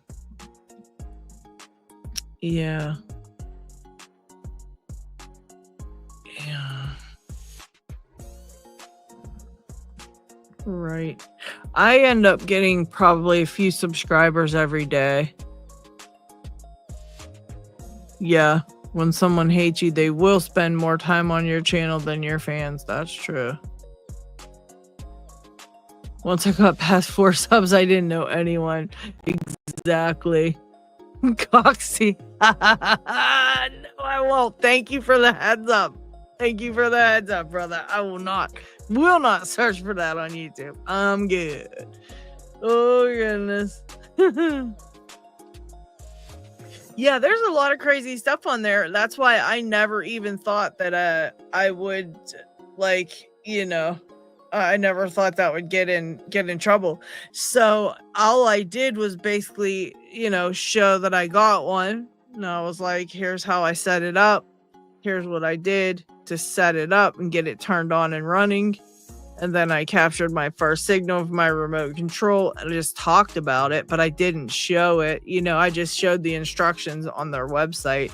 Yeah. Right. I end up getting probably a few subscribers every day. Yeah. When someone hates you, they will spend more time on your channel than your fans. That's true. Once I got past 4 subs, I didn't know anyone. Exactly. Coxie. No, I won't. Thank you for the heads up. Brother. I will not search for that on YouTube. I'm good. Oh, goodness. Yeah, there's a lot of crazy stuff on there. That's why I never even thought that I would I never thought that would get in trouble. So all I did was basically show that I got one. And I was like, here's how I set it up. Here's what I did to set it up and get it turned on and running. And then I captured my first signal of my remote control and I just talked about it, but I didn't show it. I just showed the instructions on their website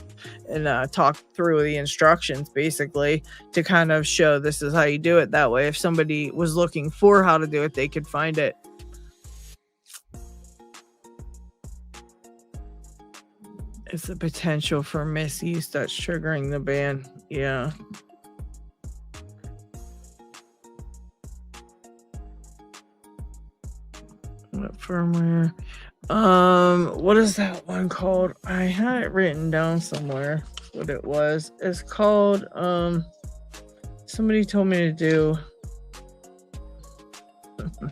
and talked through the instructions basically to kind of show this is how you do it. That way, if somebody was looking for how to do it, they could find it. It's the potential for misuse that's triggering the ban. Yeah. What firmware? What is that one called? I had it written down somewhere. What it was? It's called. Somebody told me to do.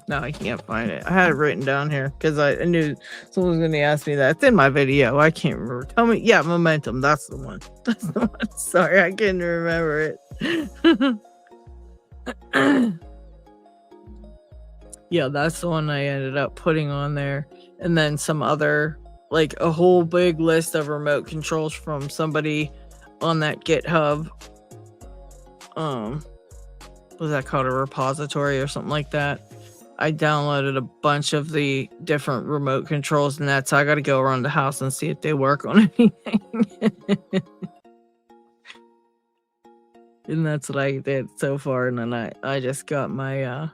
No, I can't find it. I had it written down here because I knew someone was going to ask me that. It's in my video. I can't remember. Tell me. Yeah, Momentum. That's the one. That's the one. Sorry, I couldn't remember it. Yeah, that's the one I ended up putting on there. And then some other, like a whole big list of remote controls from somebody on that GitHub. Was that called a repository or something like that? I downloaded a bunch of the different remote controls and that's how I got to go around the house and see if they work on anything. And that's what I did so far. And then I just got my,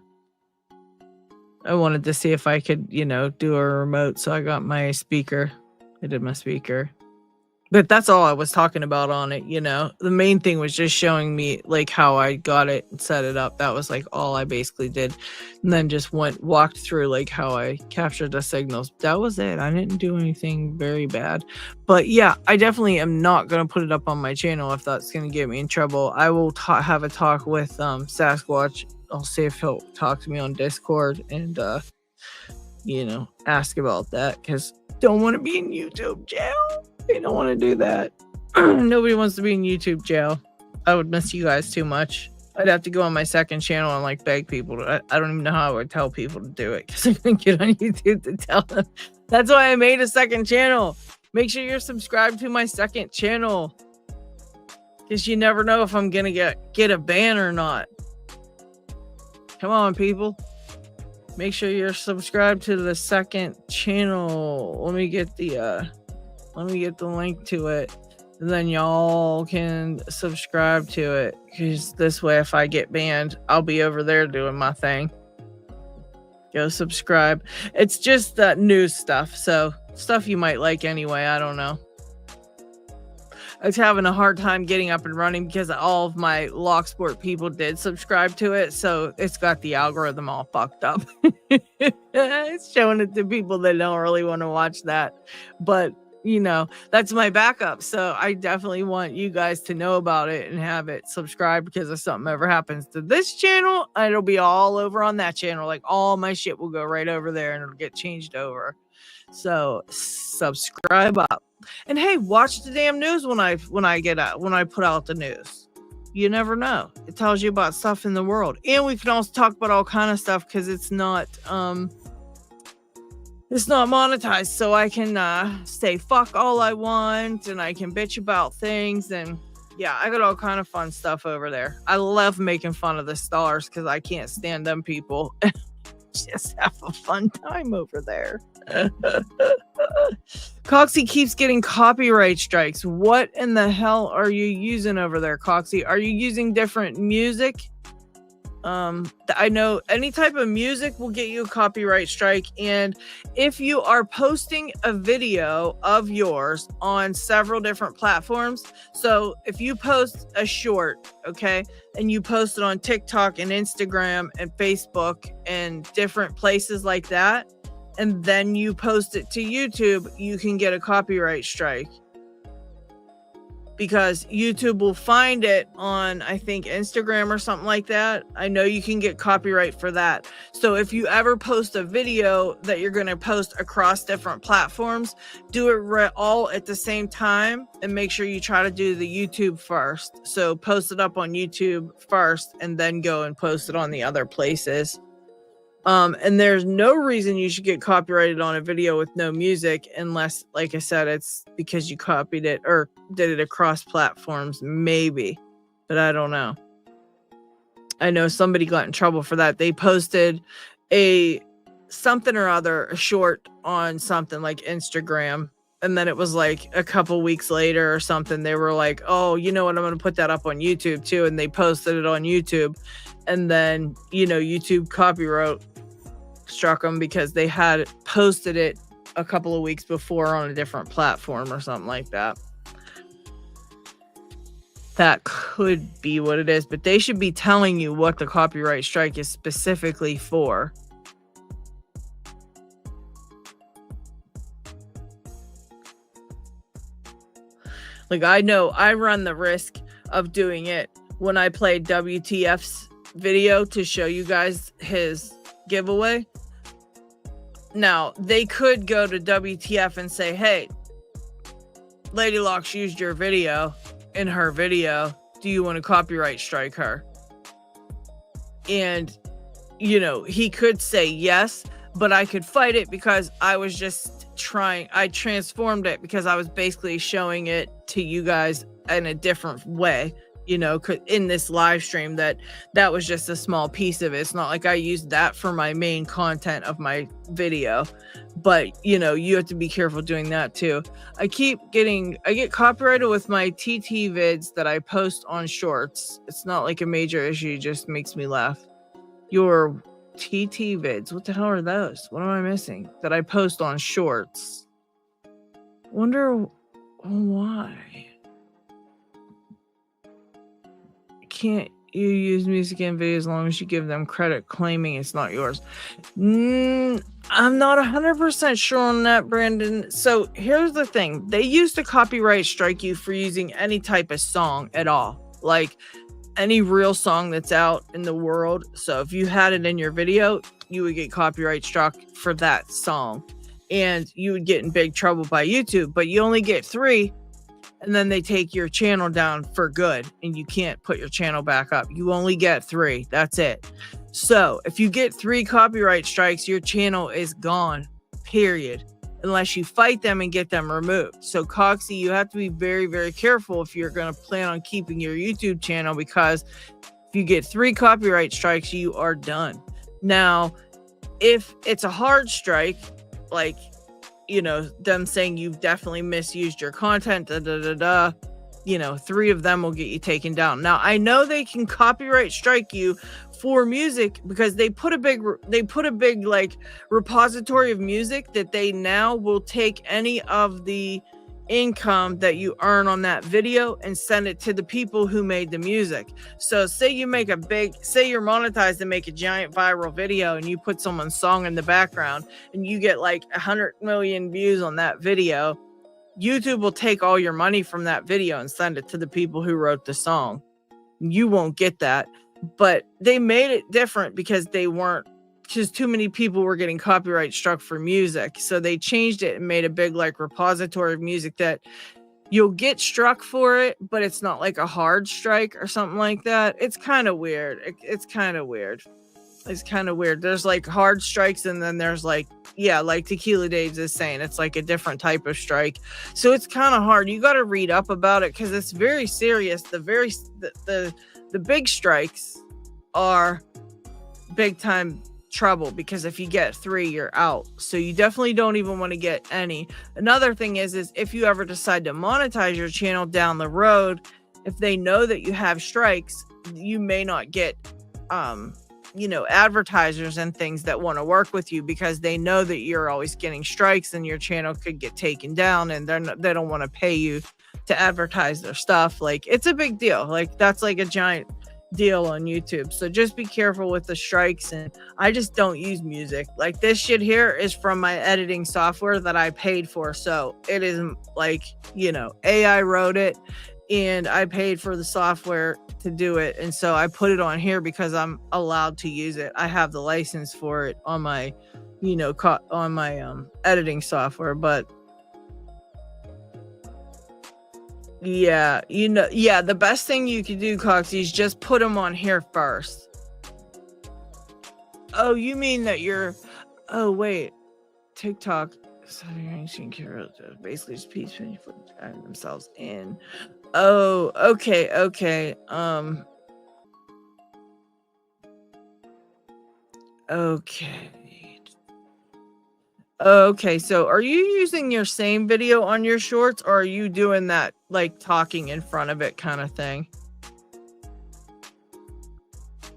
I wanted to see if I could, do a remote. So I got my speaker. I did my speaker. But that's all I was talking about on it, The main thing was just showing me like how I got it and set it up. That was like all I basically did. And then just walked through like how I captured the signals. That was it. I didn't do anything very bad. But yeah, I definitely am not going to put it up on my channel if that's going to get me in trouble. I will have a talk with Sasquatch. I'll see if he'll talk to me on Discord and, ask about that because don't want to be in YouTube jail. I don't want to do that. Nobody wants to be in YouTube jail. I would miss you guys too much. I'd have to go on my second channel and like beg people to. I don't even know how I would tell people to do it because I couldn't get on YouTube to tell them. That's why I made a second channel. Make sure you're subscribed to my second channel because you never know if I'm gonna get a ban or not. Come on, people. Make sure you're subscribed to the second channel. Let me get the link to it. And then y'all can subscribe to it. Because this way, if I get banned, I'll be over there doing my thing. Go subscribe. It's just that news stuff. So, stuff you might like anyway. I don't know. I was having a hard time getting up and running because all of my locksport people did subscribe to it. So it's got the algorithm all fucked up. It's showing it to people that don't really want to watch that. But, that's my backup. So I definitely want you guys to know about it and have it subscribed because if something ever happens to this channel, it'll be all over on that channel. Like all my shit will go right over there and it'll get changed over. So subscribe up. And hey, watch the damn news when I put out the news. You never know. It tells you about stuff in the world. And we can also talk about all kind of stuff because it's not monetized. So I can say fuck all I want and I can bitch about things and yeah, I got all kind of fun stuff over there. I love making fun of the stars because I can't stand them people. Just have a fun time over there. Coxie keeps getting copyright strikes. What in the hell are you using over there, Coxie? Are you using different music? I know any type of music will get you a copyright strike, and if you are posting a video of yours on several different platforms, so if you post a short, okay, and you post it on TikTok and Instagram and Facebook and different places like that, and then you post it to YouTube, you can get a copyright strike. Because YouTube will find it on, I think, Instagram or something like that. I know you can get copyright for that. So if you ever post a video that you're going to post across different platforms, do it all at the same time and make sure you try to do the YouTube first. So post it up on YouTube first and then go and post it on the other places. And there's no reason you should get copyrighted on a video with no music unless, like I said, it's because you copied it or did it across platforms, maybe, but I don't know. I know somebody got in trouble for that. They posted a something or other, a short on something like Instagram, and then it was like a couple weeks later or something, they were like, oh, you know what, I'm going to put that up on YouTube too, and they posted it on YouTube, and then, you know, YouTube copyright struck them because they had posted it a couple of weeks before on a different platform or something like that. That could be what it is, but they should be telling you what the copyright strike is specifically for. Like, I know I run the risk of doing it when I played WTF's video to show you guys his giveaway. Now, they could go to WTF and say, hey, Lady Locks used your video in her video. Do you want to copyright strike her? And, you know, he could say yes, but I could fight it because I was just I transformed it because I was basically showing it to you guys in a different way, you know, in this live stream that was just a small piece of it. It's not like I used that for my main content of my video, but you know, you have to be careful doing that too. I get copyrighted with my TT vids that I post on shorts. It's not like a major issue, it just makes me laugh. Your TT vids, what the hell are those? What am I missing? That I post on shorts. Wonder why. Can't you use music in videos as long as you give them credit claiming it's not yours? I'm not 100% sure on that, Brandon. So here's the thing. They used to copyright strike you for using any type of song at all. Like any real song that's out in the world. So if you had it in your video, you would get copyright struck for that song. And you would get in big trouble by YouTube. But you only get 3. And then they take your channel down for good. And you can't put your channel back up. You only get 3. That's it. So if you get 3 copyright strikes, your channel is gone. Period. Unless you fight them and get them removed. So Coxie, you have to be very, very careful if you're going to plan on keeping your YouTube channel, because if you get 3 copyright strikes, you are done. Now, if it's a hard strike, like, you know, them saying you've definitely misused your content, you know, 3 of them will get you taken down. Now, I know they can copyright strike you for music because they put a big like repository of music that they now will take any of the income that you earn on that video and send it to the people who made the music. So say you're monetized and make a giant viral video and you put someone's song in the background and you get like 100 million views on that video, YouTube will take all your money from that video and send it to the people who wrote the song. You won't get that. But they made it different because too many people were getting copyright struck for music. So they changed it and made a big like repository of music that you'll get struck for it, but it's not like a hard strike or something like that. It's kind of weird. It's kind of weird. There's like hard strikes and then there's like, like Tequila Dave's is saying, it's like a different type of strike. So it's kind of hard. You got to read up about it because it's very serious. The big strikes are big time trouble because if you get 3, you're out. So you definitely don't even want to get any. Another thing is if you ever decide to monetize your channel down the road, if they know that you have strikes, you may not get advertisers and things that want to work with you because they know that you're always getting strikes and your channel could get taken down and they don't want to pay you to advertise their stuff. Like, it's a big deal. Like, that's like a giant deal on YouTube. So just be careful with the strikes. And I just don't use music. Like, this shit here is from my editing software that I paid for. So it isn't like, AI wrote it and I paid for the software to do it. And so I put it on here because I'm allowed to use it. I have the license for it on my, on my editing software. But the best thing you could do, Coxie, is just put them on here first. Oh, you mean that you're, oh wait, TikTok, basically just people put themselves in. Oh, okay. Okay. Okay, so are you using your same video on your shorts, or are you doing that like talking in front of it kind of thing?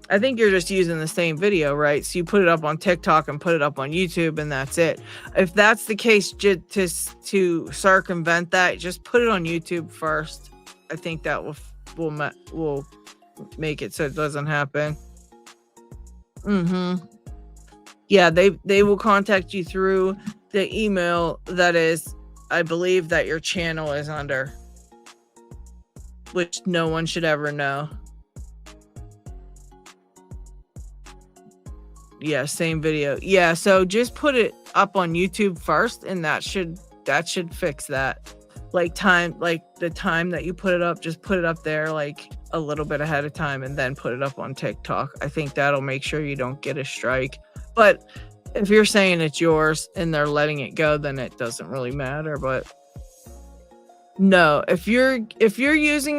I think you're just using the same video, right? So you put it up on TikTok and put it up on YouTube, and that's it. If that's the case, just to circumvent that, just put it on YouTube first. I think that will make it so it doesn't happen. Yeah, they will contact you through the email that is, I believe, that your channel is under, which no one should ever know. Yeah, same video. Yeah, so just put it up on YouTube first, and that should fix that. Like the time that you put it up, just put it up there like a little bit ahead of time, and then put it up on TikTok. I think that'll make sure you don't get a strike. But if you're saying it's yours and they're letting it go, then it doesn't really matter. But no, if you're using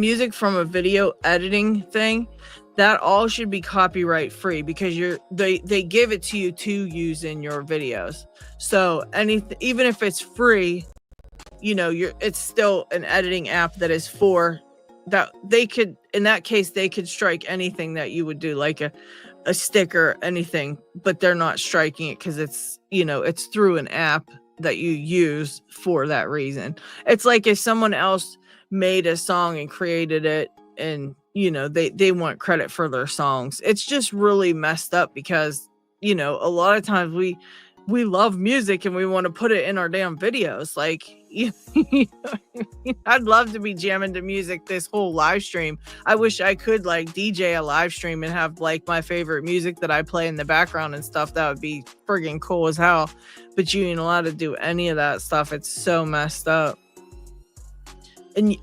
music from a video editing thing, that all should be copyright free, because they give it to you to use in your videos. So even if it's free, it's still an editing app that is for that. They could, in that case, they could strike anything that you would do, like a sticker, anything, but they're not striking it because it's through an app that you use for that reason. It's like if someone else made a song and created it, and they want credit for their songs. It's just really messed up, because a lot of times we love music and we want to put it in our damn videos. Like, I'd love to be jamming to music this whole live stream. I wish I could like DJ a live stream and have like my favorite music that I play in the background and stuff. That would be friggin' cool as hell. But you ain't allowed to do any of that stuff. It's so messed up.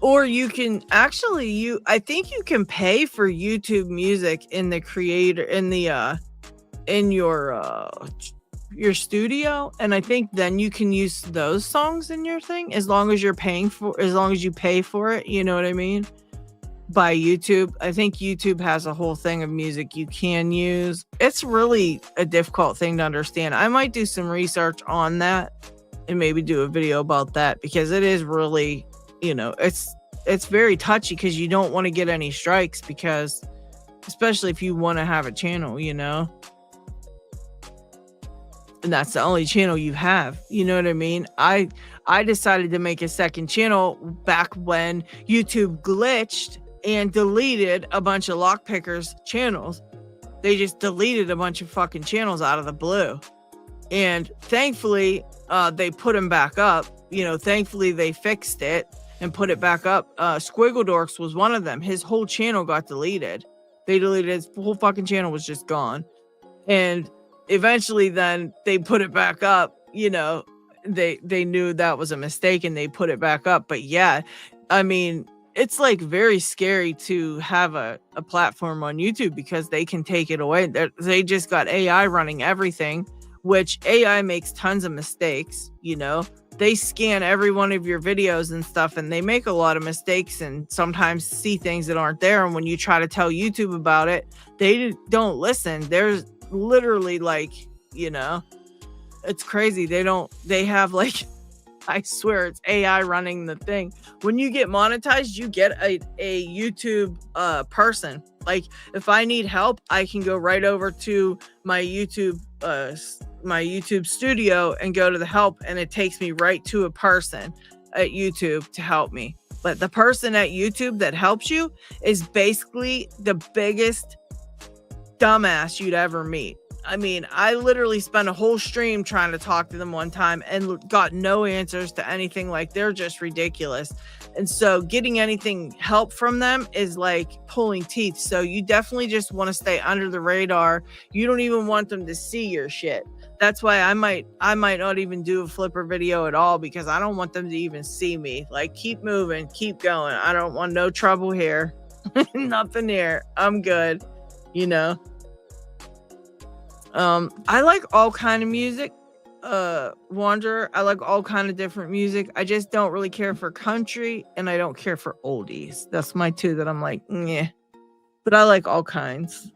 Or you can actually, I think you can pay for YouTube music in the creator, in your studio, and I think then you can use those songs in your thing, as long as you pay for it, you know what I mean? By YouTube. I think YouTube has a whole thing of music you can use. It's really a difficult thing to understand. I might do some research on that and maybe do a video about that, because it is really, it's very touchy, because you don't want to get any strikes, because especially if you want to have a channel, and that's the only channel you have, you know what I mean? I decided to make a second channel back when YouTube glitched and deleted a bunch of lockpickers channels. They just deleted a bunch of fucking channels out of the blue, and thankfully they put them back up. Thankfully they fixed it and put it back up. Squiggle Dorks was one of them. His whole channel got deleted. They deleted his whole fucking channel, was just gone. And eventually then they put it back up. They knew that was a mistake and they put it back up. But yeah, I mean, it's like very scary to have a platform on YouTube, because they can take it away. They just got AI running everything, which AI makes tons of mistakes. They scan every one of your videos and stuff, and they make a lot of mistakes and sometimes see things that aren't there. And when you try to tell YouTube about it, they don't listen. There's literally like, it's crazy. They have like, I swear it's AI running the thing. When you get monetized, you get a YouTube person. Like if I need help, I can go right over to my YouTube studio and go to the help, and it takes me right to a person at YouTube to help me. But the person at YouTube that helps you is basically the biggest dumbass you'd ever meet. I mean, I literally spent a whole stream trying to talk to them one time and got no answers to anything. Like, they're just ridiculous. And so getting anything help from them is like pulling teeth. So you definitely just want to stay under the radar. You don't even want them to see your shit. That's why I might not even do a flipper video at all, because I don't want them to even see me. Like, keep moving, keep going. I don't want no trouble here. Nothing here. I'm good. you know. I like all kind of music. Wanderer, I like all kind of different music. I just don't really care for country, and I don't care for oldies. That's my two that I'm like, yeah. But I like all kinds.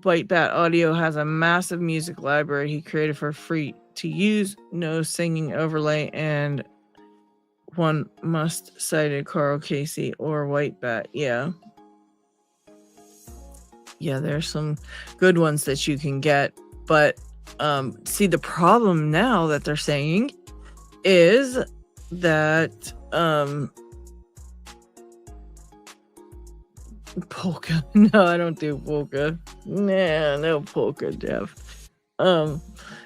White Bat Audio has a massive music library he created for free to use, no singing overlay, and one must cited Carl Casey or White Bat. Yeah, there's some good ones that you can get, but see, the problem now that they're saying is that polka. No, I don't do polka. Nah, no polka, Jeff. No,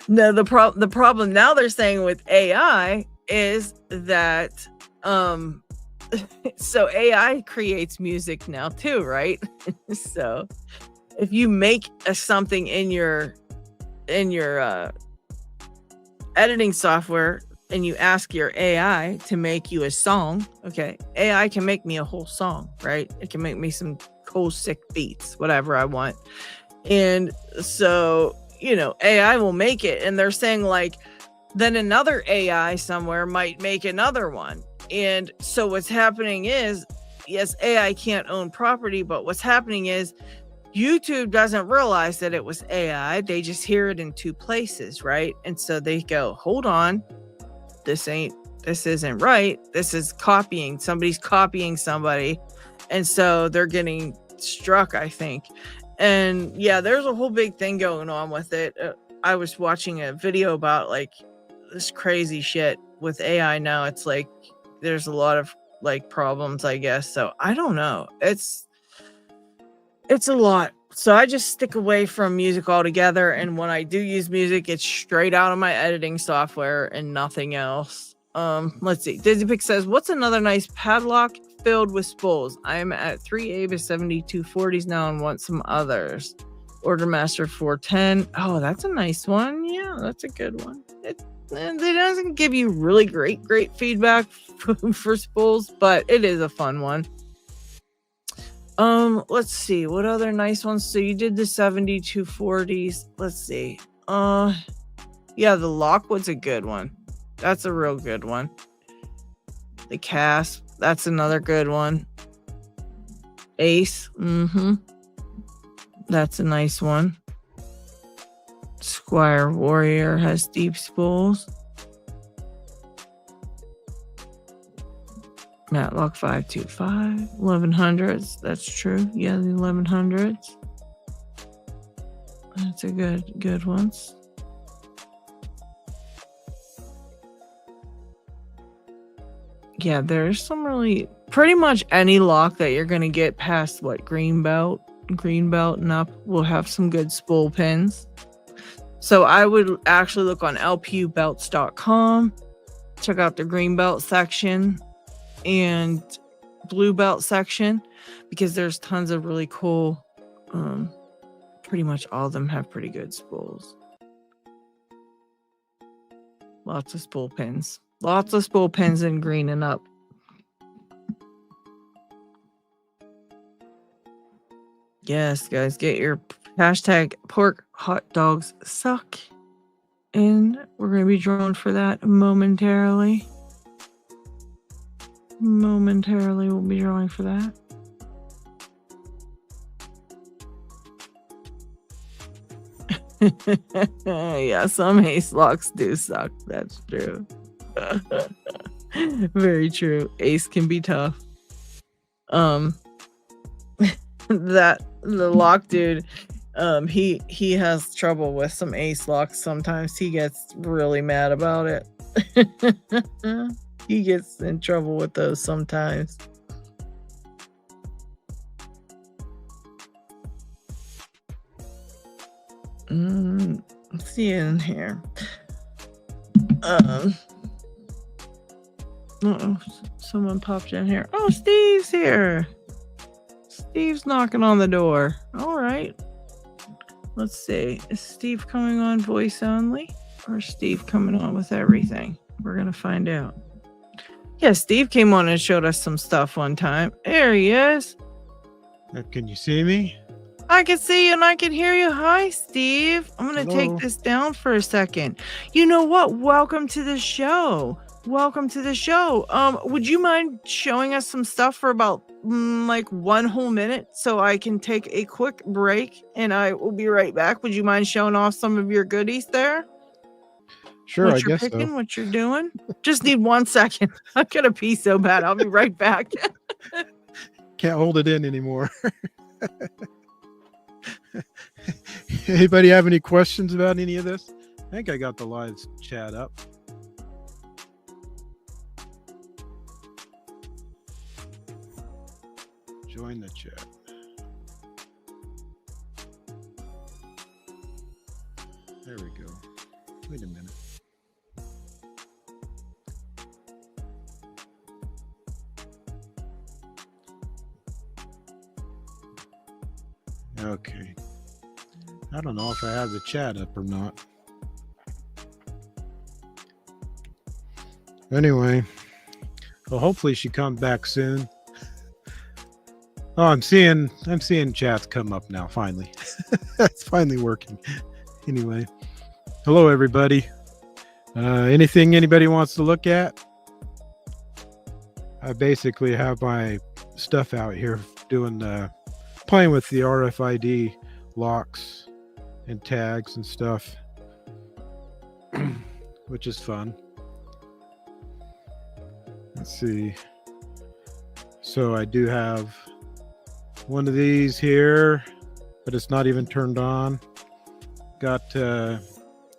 the problem now they're saying with AI is that so AI creates music now too, right? So if you make something in your editing software and you ask your AI to make you a song, okay, AI can make me a whole song, right? It can make me some cool sick beats, whatever I want. And so, you know, AI will make it, and they're saying like then another AI somewhere might make another one. And so what's happening is, yes, AI can't own property, but what's happening is YouTube doesn't realize that it was AI. They just hear it in two places, right? And so they go, hold on, this isn't right. This is copying. Somebody's copying somebody. And so they're getting struck, I think. And yeah, there's a whole big thing going on with it. I was watching a video about like this crazy shit with AI now. It's like there's a lot of like problems, I guess. So I don't know. It's a lot. So I just stick away from music altogether. And when I do use music, it's straight out of my editing software and nothing else. Let's see. DizzyPick says, what's another nice padlock filled with spools? I am at 3 Avis 7240s now and want some others. Order Master 410. Oh, that's a nice one. Yeah, that's a good one. It doesn't give you really great feedback for spools, but it is a fun one. Let's see what other nice ones. So you did the 7240s. Let's see. Yeah, the Lockwood's a good one. That's a real good one. The Casp, that's another good one. Ace, that's a nice one. Squire Warrior has deep spools. Matlock 525, 1100s. That's true. Yeah, the 1100s. That's a good ones. Yeah, there's some really pretty much any lock that you're gonna get past what Greenbelt and up will have some good spool pins. So I would actually look on lpubelts.com, check out the Greenbelt section and Blue Belt section, because there's tons of really cool, pretty much all of them have pretty good spools. Lots of spool pins in green and up. Yes, guys, get your hashtag pork hot dogs suck, and we're gonna be drawn for that momentarily. We'll be drawing for that. Yeah, some Ace locks do suck. That's true. Very true. Ace can be tough. The lock dude, he has trouble with some Ace locks. Sometimes he gets really mad about it. He gets in trouble with those sometimes. Let's see in here. Someone popped in here. Oh, Steve's here. Steve's knocking on the door. All right. Let's see. Is Steve coming on voice only, or is Steve coming on with everything? We're gonna find out. Yeah, Steve came on and showed us some stuff one time. There he is. Can you see me? I can see you and I can hear you. Hi, Steve. I'm going to Hello. take this down for a second. You know what? Welcome to the show. Welcome to the show. Would you mind showing us some stuff for about like 1 whole minute so I can take a quick break and I will be right back? Would you mind showing off some of your goodies there? Sure, What I you're guess picking, so. what you're doing? Just need 1 second. I'm going to pee so bad. I'll be right back. Can't hold it in anymore. Anybody have any questions about any of this? I think I got the live chat up. Join the chat. There we go. Wait a minute. Okay. I don't know if I have the chat up or not. Anyway, well, hopefully she comes back soon. Oh, I'm seeing chats come up now. Finally, it's finally working. Anyway, hello everybody. Anything anybody wants to look at? I basically have my stuff out here doing playing with the RFID locks and tags and stuff, which is fun. Let's see. So I do have one of these here, but it's not even turned on. Got to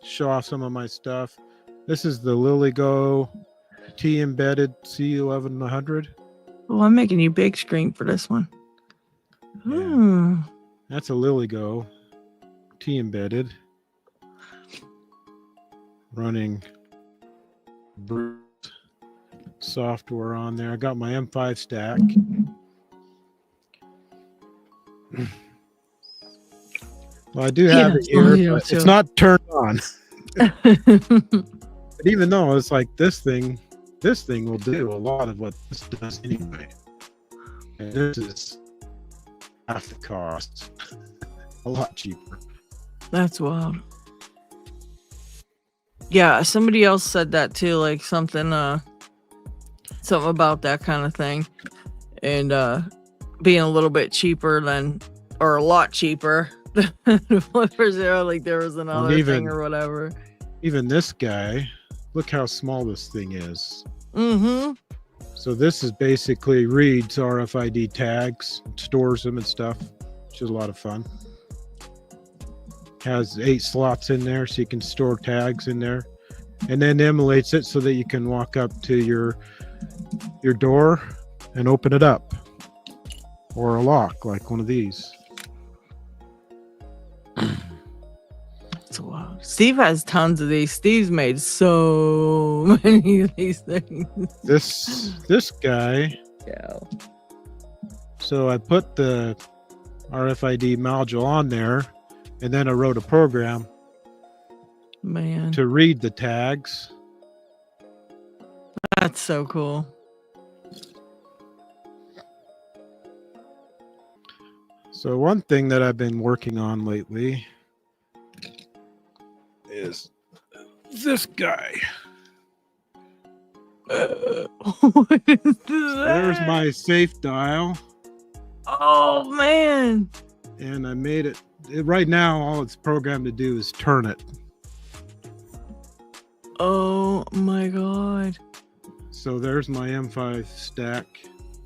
show off some of my stuff. This is the LilyGo T embedded C1100. Oh, I'm making you big screen for this one. Yeah. That's a LilyGo T embedded, running brute software on there. I got my M5 stack. Well, I do have it here, but it's not turned on. But even though it's like this thing will do a lot of what this does anyway. And this is half the cost. A lot cheaper. That's wild. Yeah, somebody else said that too, like something about that kind of thing. And being a little bit cheaper than, or a lot cheaper than Flipper Zero, like there was another thing or whatever. Even this guy, look how small this thing is. Mm-hmm. So this is basically reads RFID tags, stores them and stuff, which is a lot of fun. Has 8 slots in there, so you can store tags in there, and then emulates it so that you can walk up to your door and open it up, or a lock like one of these. That's wild. Steve has tons of these. Steve's made so many of these things. This guy. Yeah. So I put the RFID module on there, and then I wrote a program to read the tags. That's so cool. So one thing that I've been working on lately is this guy. What is that? So there's my safe dial. Oh man. And I made it. Right now, all it's programmed to do is turn it. Oh my god. So there's my M5 stack.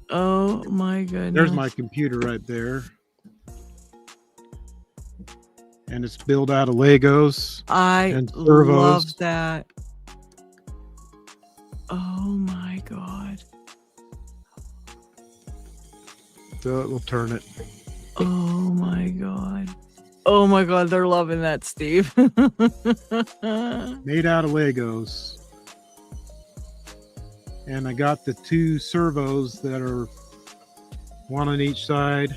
Oh my goodness. There's my computer right there. And it's built out of Legos. I love that. Oh my god. So it will turn it. Oh my god. Oh my god, they're loving that, Steve. Made out of Legos. And I got the 2 servos that are one on each side.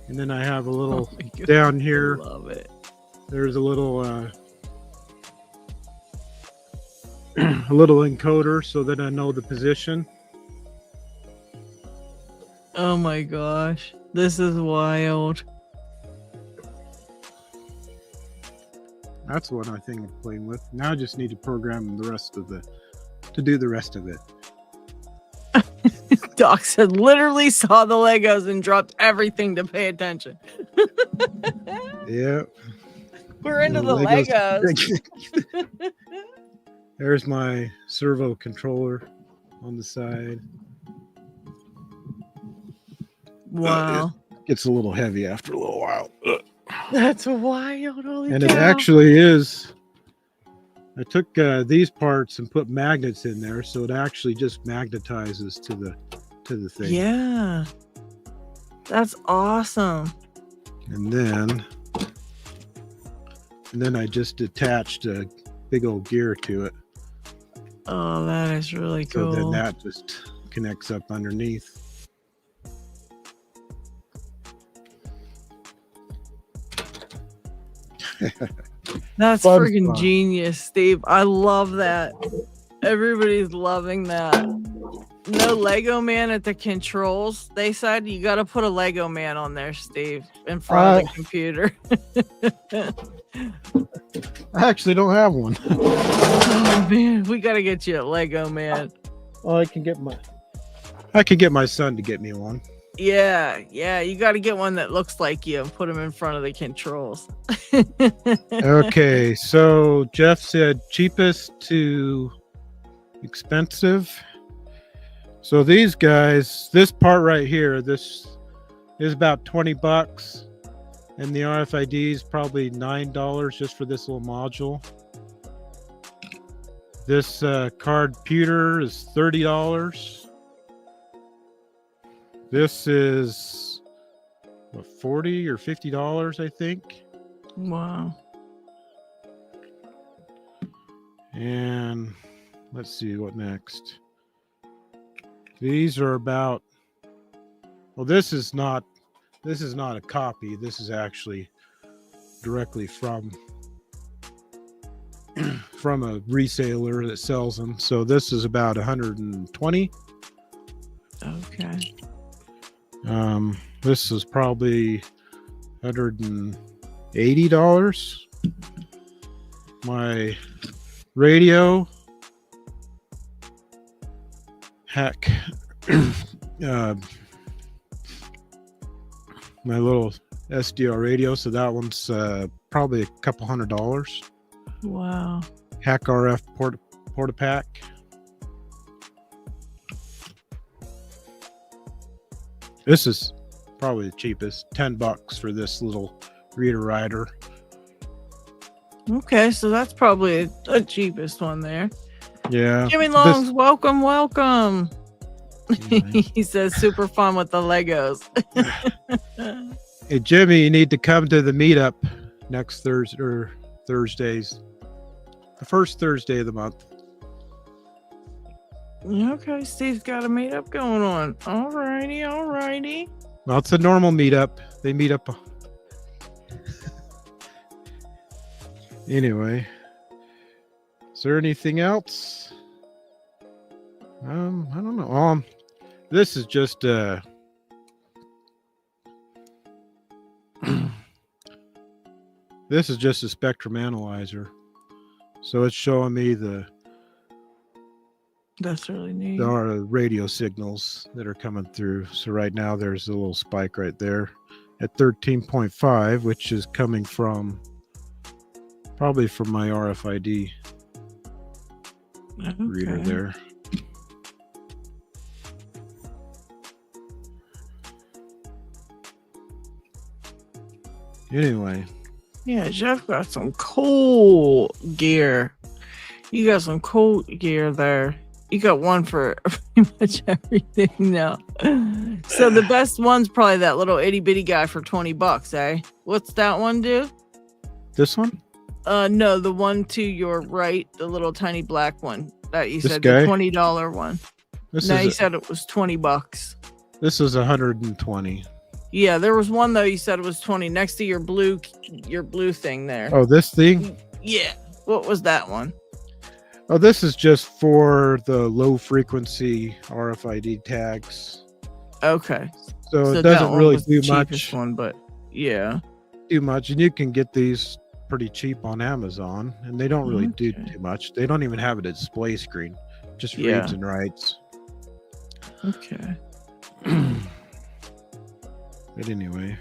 And then I have a little down here. I love it. There's a little a little encoder so that I know the position. Oh Oh my gosh. This is wild. That's what I think I'm playing with. Now I just need to program the rest of to do the rest of it. Doc said literally saw the Legos and dropped everything to pay attention. Yeah. We're into the Legos. There's my servo controller on the side. Wow. It gets a little heavy after a little while. That's wild. Holy And cow. it actually is. I took these parts and put magnets in there, so it actually just magnetizes to the thing. Yeah. That's awesome. And then I just attached a big old gear to it. Oh, that is really So cool. then that just connects up underneath. That's Fun freaking stuff. genius, Steve. I love that. Everybody's loving that. No Lego man at the controls. They said you got to put a Lego man on there, Steve, in front of the computer. I actually don't have one. Oh man, we got to get you a Lego man. Well, I can get my son to get me one. Yeah, you got to get one that looks like you and put him in front of the controls. Okay, so Jeff said cheapest to expensive. So these guys, this part right here, this is about $20, and the RFID is probably $9 just for this little module. This card pewter is $30. This is what, $40 or $50, I think. Wow. And let's see what next. These are about, well, this is not a copy. This is actually directly from a reseller that sells them. So this is about 120. Okay. This is probably $180. My radio, heck, my little SDR radio, so that one's probably a couple $100. Wow. Hack RF porta pack. This is probably the cheapest, $10 for this little reader rider. Okay, so that's probably the cheapest one there. Yeah. Jimmy Longs, welcome. He says super fun with the Legos. Hey Jimmy, you need to come to the meetup next Thursdays. The first Thursday of the month. Okay, Steve's got a meetup going on. Alrighty. Well, it's a normal meetup. They meet up. Anyway, is there anything else? I don't know. This is just this is just a spectrum analyzer, so it's showing me That's really neat. there are radio signals that are coming through. So right now there's a little spike right there at 13.5, which is coming from probably from my RFID reader there. Anyway. Yeah, Jeff got some cool gear. You got some cool gear there. You got one for pretty much everything now. So the best one's probably that little itty bitty guy for $20, eh? What's that one do? This one? No, the one to your right, the little tiny black one that you This said, guy? the $20 one. This No, is you said it was $20. This is 120. Yeah, there was one though. You said it was 20 next to your blue thing there. Oh, this thing? Yeah. What was that one? Oh, this is just for the low frequency RFID tags. Okay. So it that doesn't one really was the do much. cheapest one, but yeah. Too much, and you can get these pretty cheap on Amazon, and they don't really do too much. They don't even have a display screen, just reads and writes. Okay. But anyway.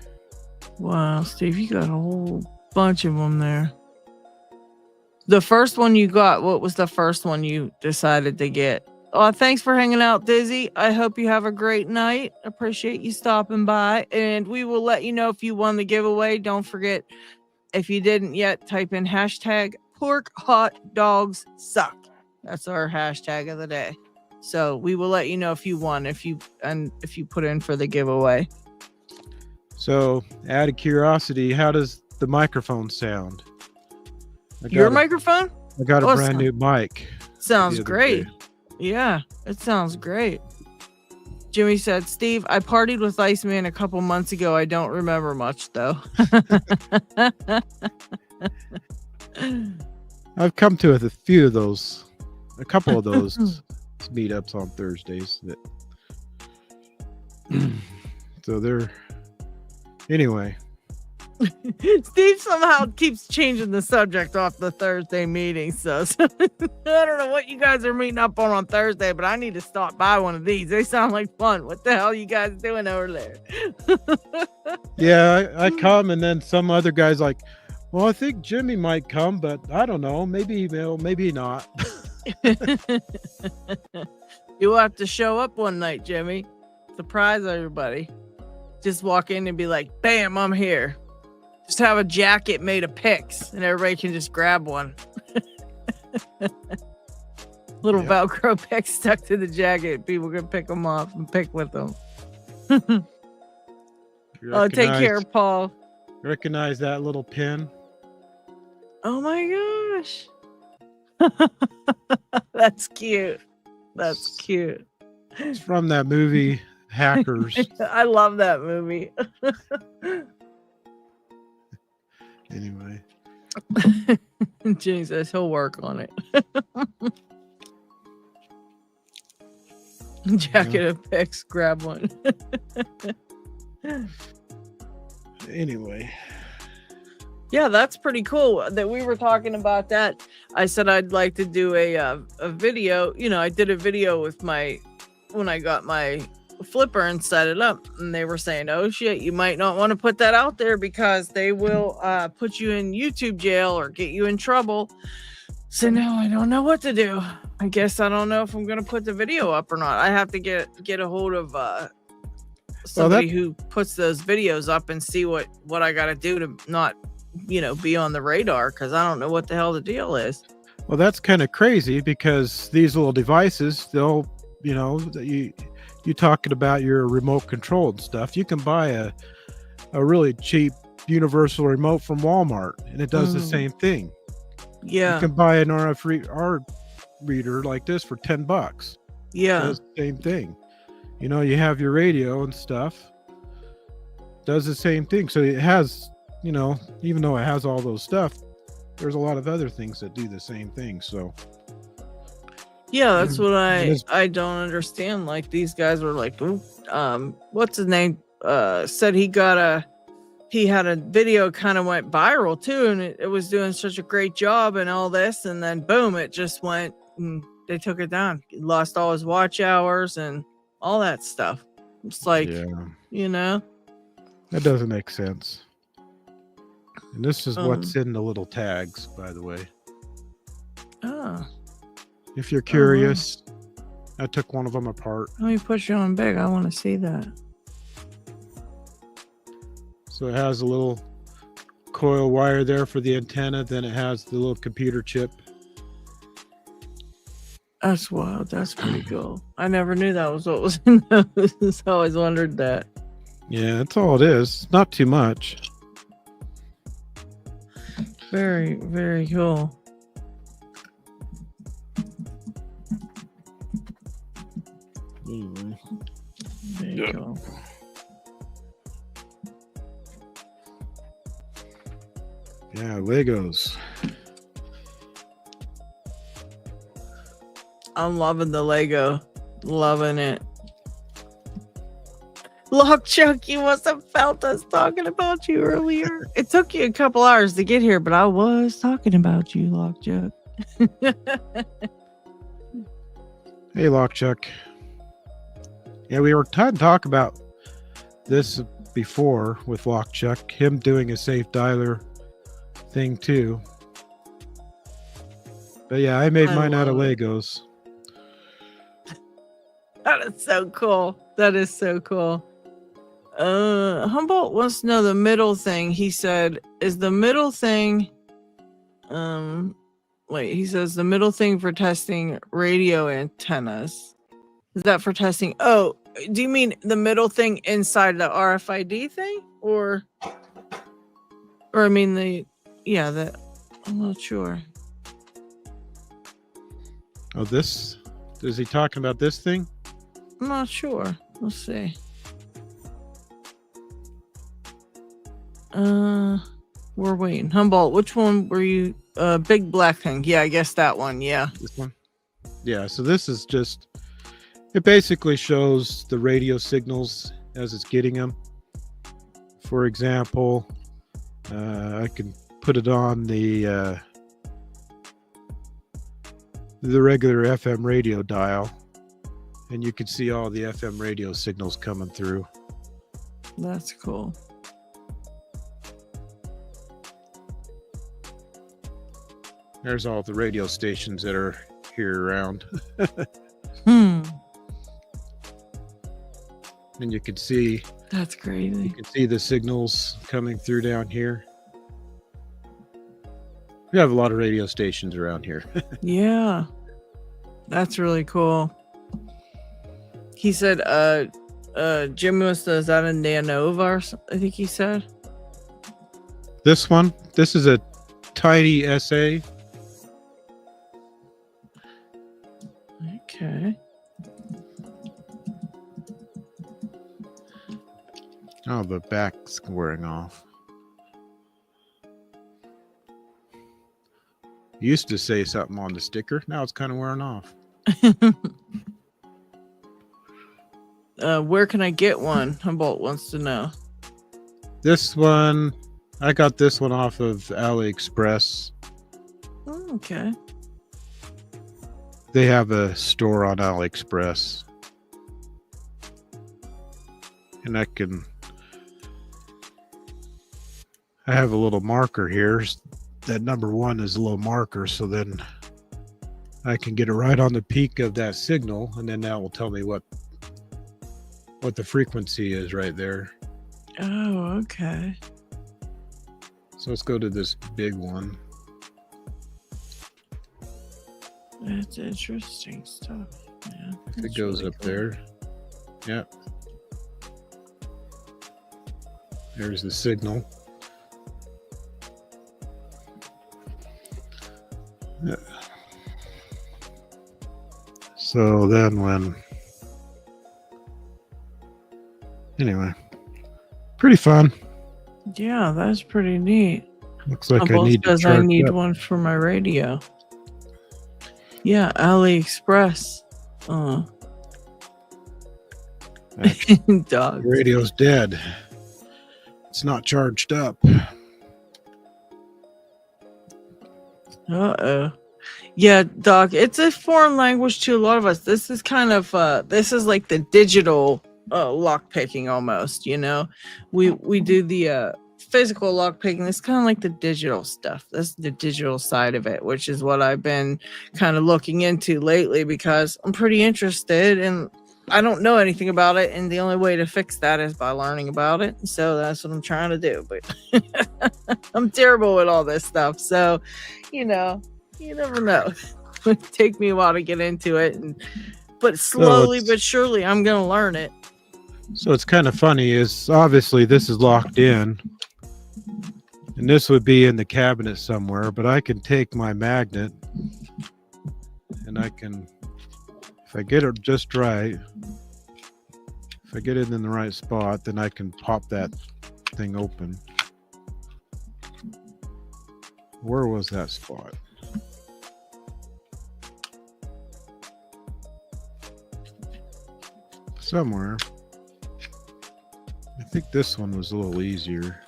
Wow, Steve, you got a whole bunch of them there. The first one you got, what was the first one you decided to get? Oh, thanks for hanging out, Dizzy. I hope you have a great night. Appreciate you stopping by. And we will let you know if you won the giveaway. Don't forget, if you didn't yet, type in hashtag pork hot dogs suck. That's our hashtag of the day. So we will let you know if you won, if you put in for the giveaway. So, out of curiosity, how does the microphone sound? Your microphone? I got a brand new mic. Sounds great. Yeah, it sounds great. Jimmy said, Steve, I partied with Iceman a couple months ago. I don't remember much, though. I've come to a couple of those meetups on Thursdays. So they're... Anyway. Steve somehow keeps changing the subject off the Thursday meeting. So I don't know what you guys are meeting up on Thursday, but I need to stop by one of these. They sound like fun. What the hell are you guys doing over there? Yeah, I come, and then some other guy's like, well, I think Jimmy might come, but I don't know. Maybe he will, maybe not. You'll have to show up one night, Jimmy. Surprise everybody. Just walk in and be like, bam, I'm here. Just have a jacket made of picks and everybody can just grab one. Little Velcro picks stuck to the jacket. People can pick them off and pick with them. Oh, take care, Paul. Recognize that little pin? Oh my gosh. That's cute. That's cute. It's from that movie, Hackers. I love that movie. Anyway. Jesus, he'll work on it. Jacket of picks, grab one. Anyway. Yeah, that's pretty cool that we were talking about that. I said I'd like to do a video. You know, I did a video with when I got my flipper and set it up, and they were saying, oh shit, you might not want to put that out there because they will put you in YouTube jail or get you in trouble. So now I don't know what to do. I guess I don't know if I'm gonna put the video up or not. I have to get a hold of somebody who puts those videos up and see what I gotta do to not, be on the radar, because I don't know what the hell the deal is. Well, that's kind of crazy, because these little devices, they'll, you talking about your remote control and stuff. You can buy a really cheap universal remote from Walmart, and it does the same thing. Yeah. You can buy an RF reader like this for $10. Yeah. It does the same thing. You have your radio and stuff. Does the same thing. So it has, even though it has all those stuff, there's a lot of other things that do the same thing. So yeah, that's what I don't understand. Like, these guys were like, what's his name? Said he had a video kind of went viral too, and it was doing such a great job and all this, and then boom, it just went, and they took it down. He lost all his watch hours and all that stuff. It's like, that doesn't make sense. And this is what's in the little tags, by the way. Oh. If you're curious, I took one of them apart. Let me push you on big. I want to see that. So it has a little coil wire there for the antenna. Then it has the little computer chip. That's wild. That's pretty cool. I never knew that was what was in those. I always wondered that. Yeah, that's all it is. Not too much. Very, very cool. Anyway. There you go. Yeah, Legos. I'm loving the Lego. Loving it. Lockchuck, you must have felt us talking about you earlier. It took you a couple hours to get here, but I was talking about you, Lockchuck. Hey, Lockchuck. Yeah, we were trying to talk about this before with Lockchuck, him doing a safe dialer thing too. But yeah, I made mine out of Legos. That is so cool. That is so cool. Humboldt wants to know the middle thing. He said, is the middle thing he says the middle thing for testing radio antennas. Is that for testing? Oh, do you mean the middle thing inside the RFID thing? Or I mean I'm not sure. Oh, this? Is he talking about this thing? I'm not sure. Let's see. We're waiting. Humboldt, which one were you? Big black thing. Yeah, I guess that one. Yeah. This one? Yeah, so this is just, it basically shows the radio signals as it's getting them. For example, I can put it on the regular FM radio dial, and you can see all the FM radio signals coming through. That's cool. There's all the radio stations that are here around. And you can see, that's crazy. You can see the signals coming through down here. We have a lot of radio stations around here. Yeah. That's really cool. He said, Jimmy is that a Nanova or something, I think he said. This one, this is a tiny SA. Okay. Oh, the back's wearing off. Used to say something on the sticker. Now it's kind of wearing off. Where can I get one? Humboldt wants to know. This one, I got this one off of AliExpress. Oh, okay. They have a store on AliExpress. And I have a little marker here. That number 1 is a little marker, so then I can get it right on the peak of that signal, and then that will tell me what the frequency is right there. Oh, okay. So let's go to this big one. That's interesting stuff. Yeah, If it goes really up cool. There. Yep. There's the signal. Yeah. So then anyway, pretty fun. Yeah, that's pretty neat. Looks like I need to charge I need up. one for my radio. Yeah, AliExpress. Dog. Radio's dead. It's not charged up. Uh-oh. Yeah, Doc, it's a foreign language to a lot of us. This is kind of this is like the digital lock picking almost, you know. We do the physical lock picking. It's kind of like the digital stuff. That's the digital side of it, which is what I've been kind of looking into lately because I'm pretty interested and I don't know anything about it, and the only way to fix that is by learning about it. So that's what I'm trying to do. But I'm terrible with all this stuff. So, you know, you never know. It take me a while to get into it, but slowly but surely I'm gonna learn it. So it's kind of funny is obviously this is locked in, and this would be in the cabinet somewhere, but I can take my magnet and I can, if I get it just right, if I get it in the right spot, then I can pop that thing open. Where was that spot? Somewhere. think this one was a little easier.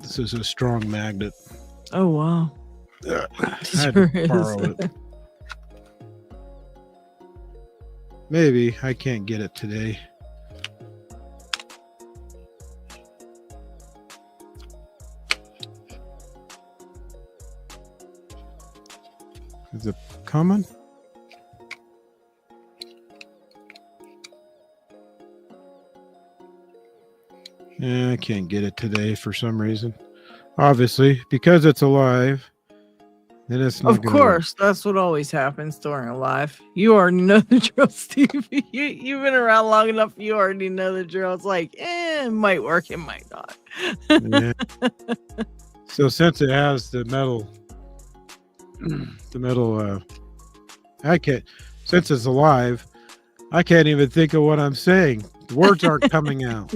This is a strong magnet. Oh wow. I had to borrow it. Maybe I can't get it today. Is it coming? Yeah, I can't get it today for some reason. Obviously, because it's alive, then it's not. Of course, that's what always happens during a live. You already know the drill, Steve. You've been around long enough. You already know the drill. It's like, it might work, it might not. Yeah. So since it has the metal, I can't. Since it's alive, I can't even think of what I'm saying. The words aren't coming out.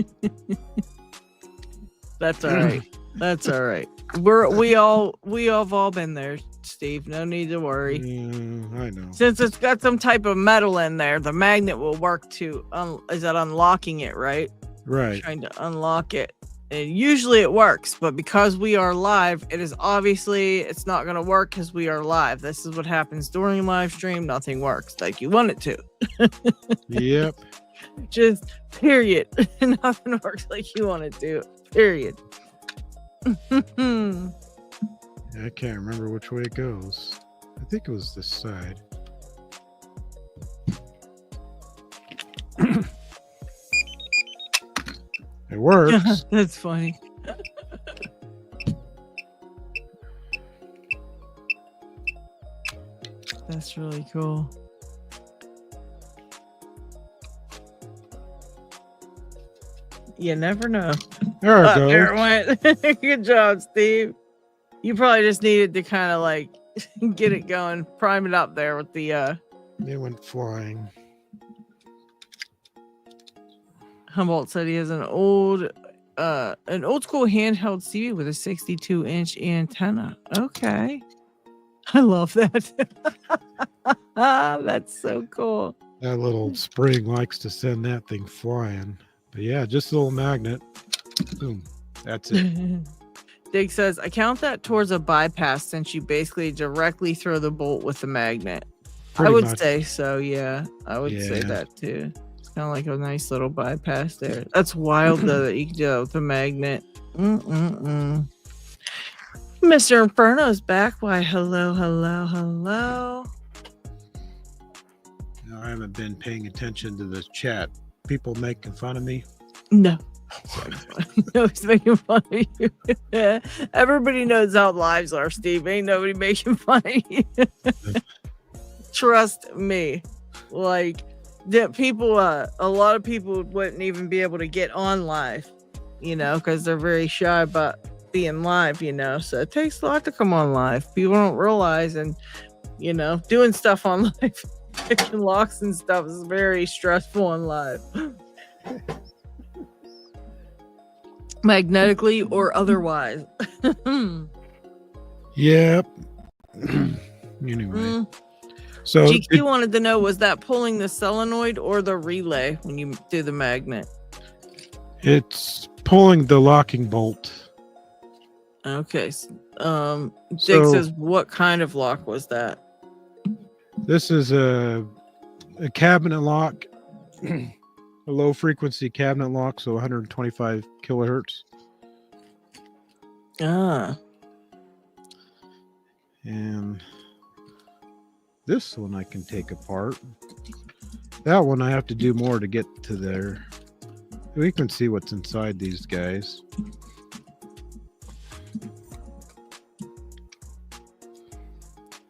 That's all right. That's all right. We have all been there, Steve. No need to worry. Yeah, I know. Since it's got some type of metal in there, the magnet will work to is that unlocking it, right? Right. Trying to unlock it. And usually it works, but because we are live, it's not going to work because we are live. This is what happens during live stream. Nothing works like you want it to. Yep. Just period. Nothing works like you want it to. Period. I can't remember which way it goes. I think it was this side. It works. That's funny. That's really cool. You never know. There it goes. There it went. Good job, Steve. You probably just needed to kind of like get it going, prime it up there with the They went flying. Humboldt said he has an old school handheld TV with a 62-inch antenna. Okay. I love that. That's so cool. That little spring likes to send that thing flying. But yeah, just a little magnet. Boom. That's it. Dig says, I count that towards a bypass since you basically directly throw the bolt with the magnet. Pretty I would much. say so, yeah. I would say that too. It's kind of like a nice little bypass there. That's wild though that you can do that with a magnet. Mr. Inferno's back. Why, hello. No, I haven't been paying attention to the chat. People making fun of me. No. Nobody's making fun of you. Everybody knows how lives are, Steve. Ain't nobody making fun of you. Trust me. Like, people, a lot of people wouldn't even be able to get on live, because they're very shy about being live, so it takes a lot to come on live. People don't realize, and doing stuff on live, picking locks and stuff is very stressful on live. Magnetically or otherwise. Yep. Anyway. So GQ wanted to know, was that pulling the solenoid or the relay when you do the magnet? It's pulling the locking bolt. Okay. Dick says, what kind of lock was that? This is a cabinet lock. A low frequency cabinet lock, so 125 kilohertz. And this one I can take apart. That one I have to do more to get to there. We can see what's inside these guys.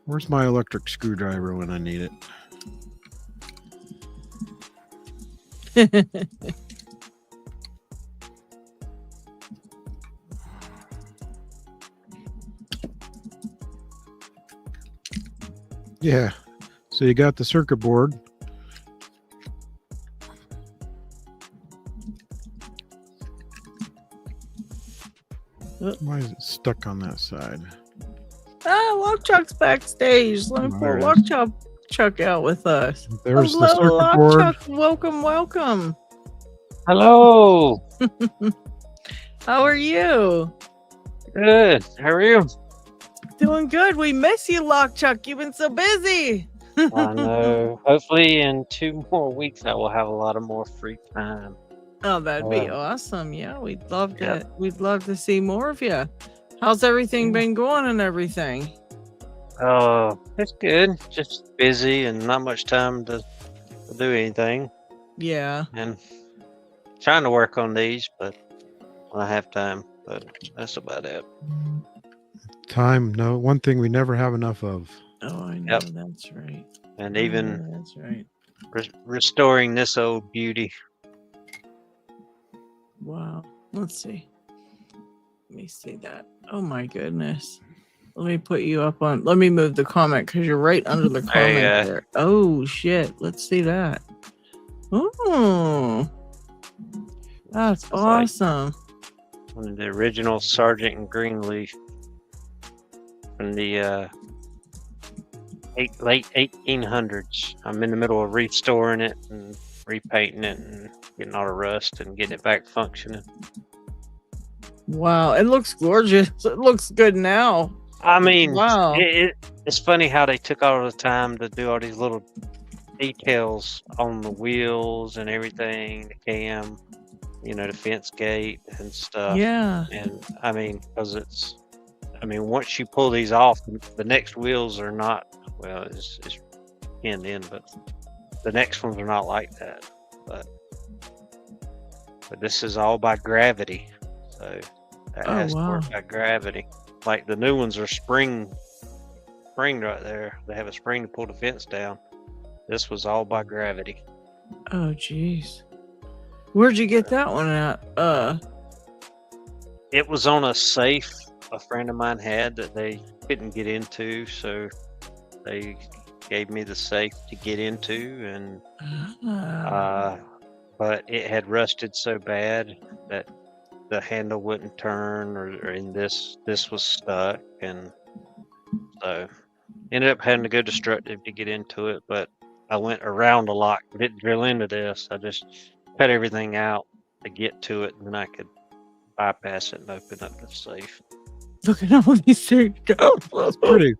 Where's my electric screwdriver when I need it? Yeah, so you got the circuit board. Why is it stuck on that side? Lock Chuck's backstage. Let me pull Lock Chuck Chuck out with us. There's Hello, the circuit Lock board. Chuck. Welcome, welcome. Hello. How are you? Good. How are you? Doing good. We miss you, Lock Chuck. You've been so busy. I know. Hopefully, in 2 more weeks, I will have a lot of more free time. Oh, that'd be awesome. Yeah, we'd love to. We'd love to see more of you. How's everything been going and everything? Oh, it's good. Just busy and not much time to do anything. Yeah. And trying to work on these, but when I have time. But that's about it. Time. No, one thing we never have enough of. Oh, I know. That's right. And even that's right. Restoring this old beauty. Wow. Let's see. Let me see that. Oh my goodness. Let me put you up on. Let me move the comment because you're right under the comment there. Oh shit. Let's see that. Oh, that's awesome. Like one of the original Sergeant and Greenleaf from the late 1800s. I'm in the middle of restoring it and repainting it and getting all the rust and getting it back functioning. Wow, it looks gorgeous. It looks good now. I mean, wow. It's funny how they took all the time to do all these little details on the wheels and everything, the cam, the fence gate and stuff. Yeah. And I mean, because once you pull these off, the next wheels are not, well, it's pinned in, but the next ones are not like that. But this is all by gravity. So that has to work by gravity. Like the new ones are spring right there. They have a spring to pull the fence down. This was all by gravity. Oh jeez. Where'd you get that one at? It was on a safe a friend of mine had that they couldn't get into, so they gave me the safe to get into, and but it had rusted so bad that the handle wouldn't turn, and this was stuck, and so ended up having to go destructive to get into it. But I went around the lock, didn't drill into this. I just cut everything out to get to it, and then I could bypass it and open up the safe. Look at all these safe dials. Pretty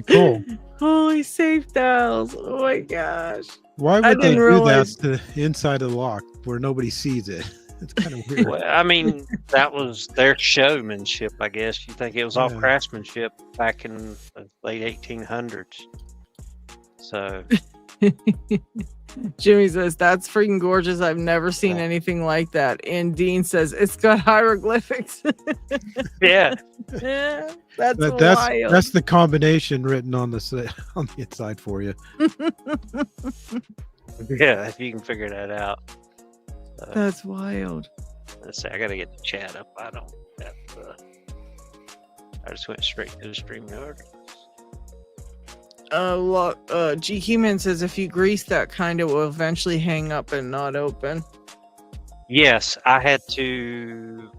cool. Holy safe dials. Oh my gosh. Why would they do that to the inside of the lock where nobody sees it? It's kind of weird. Well, I mean, that was their showmanship, I guess. You think it was all craftsmanship back in the late 1800s. So Jimmy says, that's freaking gorgeous. I've never seen anything like that. And Dean says, it's got hieroglyphics. Yeah. Yeah, that's wild. That's the combination written on the inside for you. Yeah, if you can figure that out. That's wild. Let's see, I gotta get the chat up. I don't have I just went straight to the Streamyard. G He-Man says if you grease that kind, it will eventually hang up and not open. Yes, I had to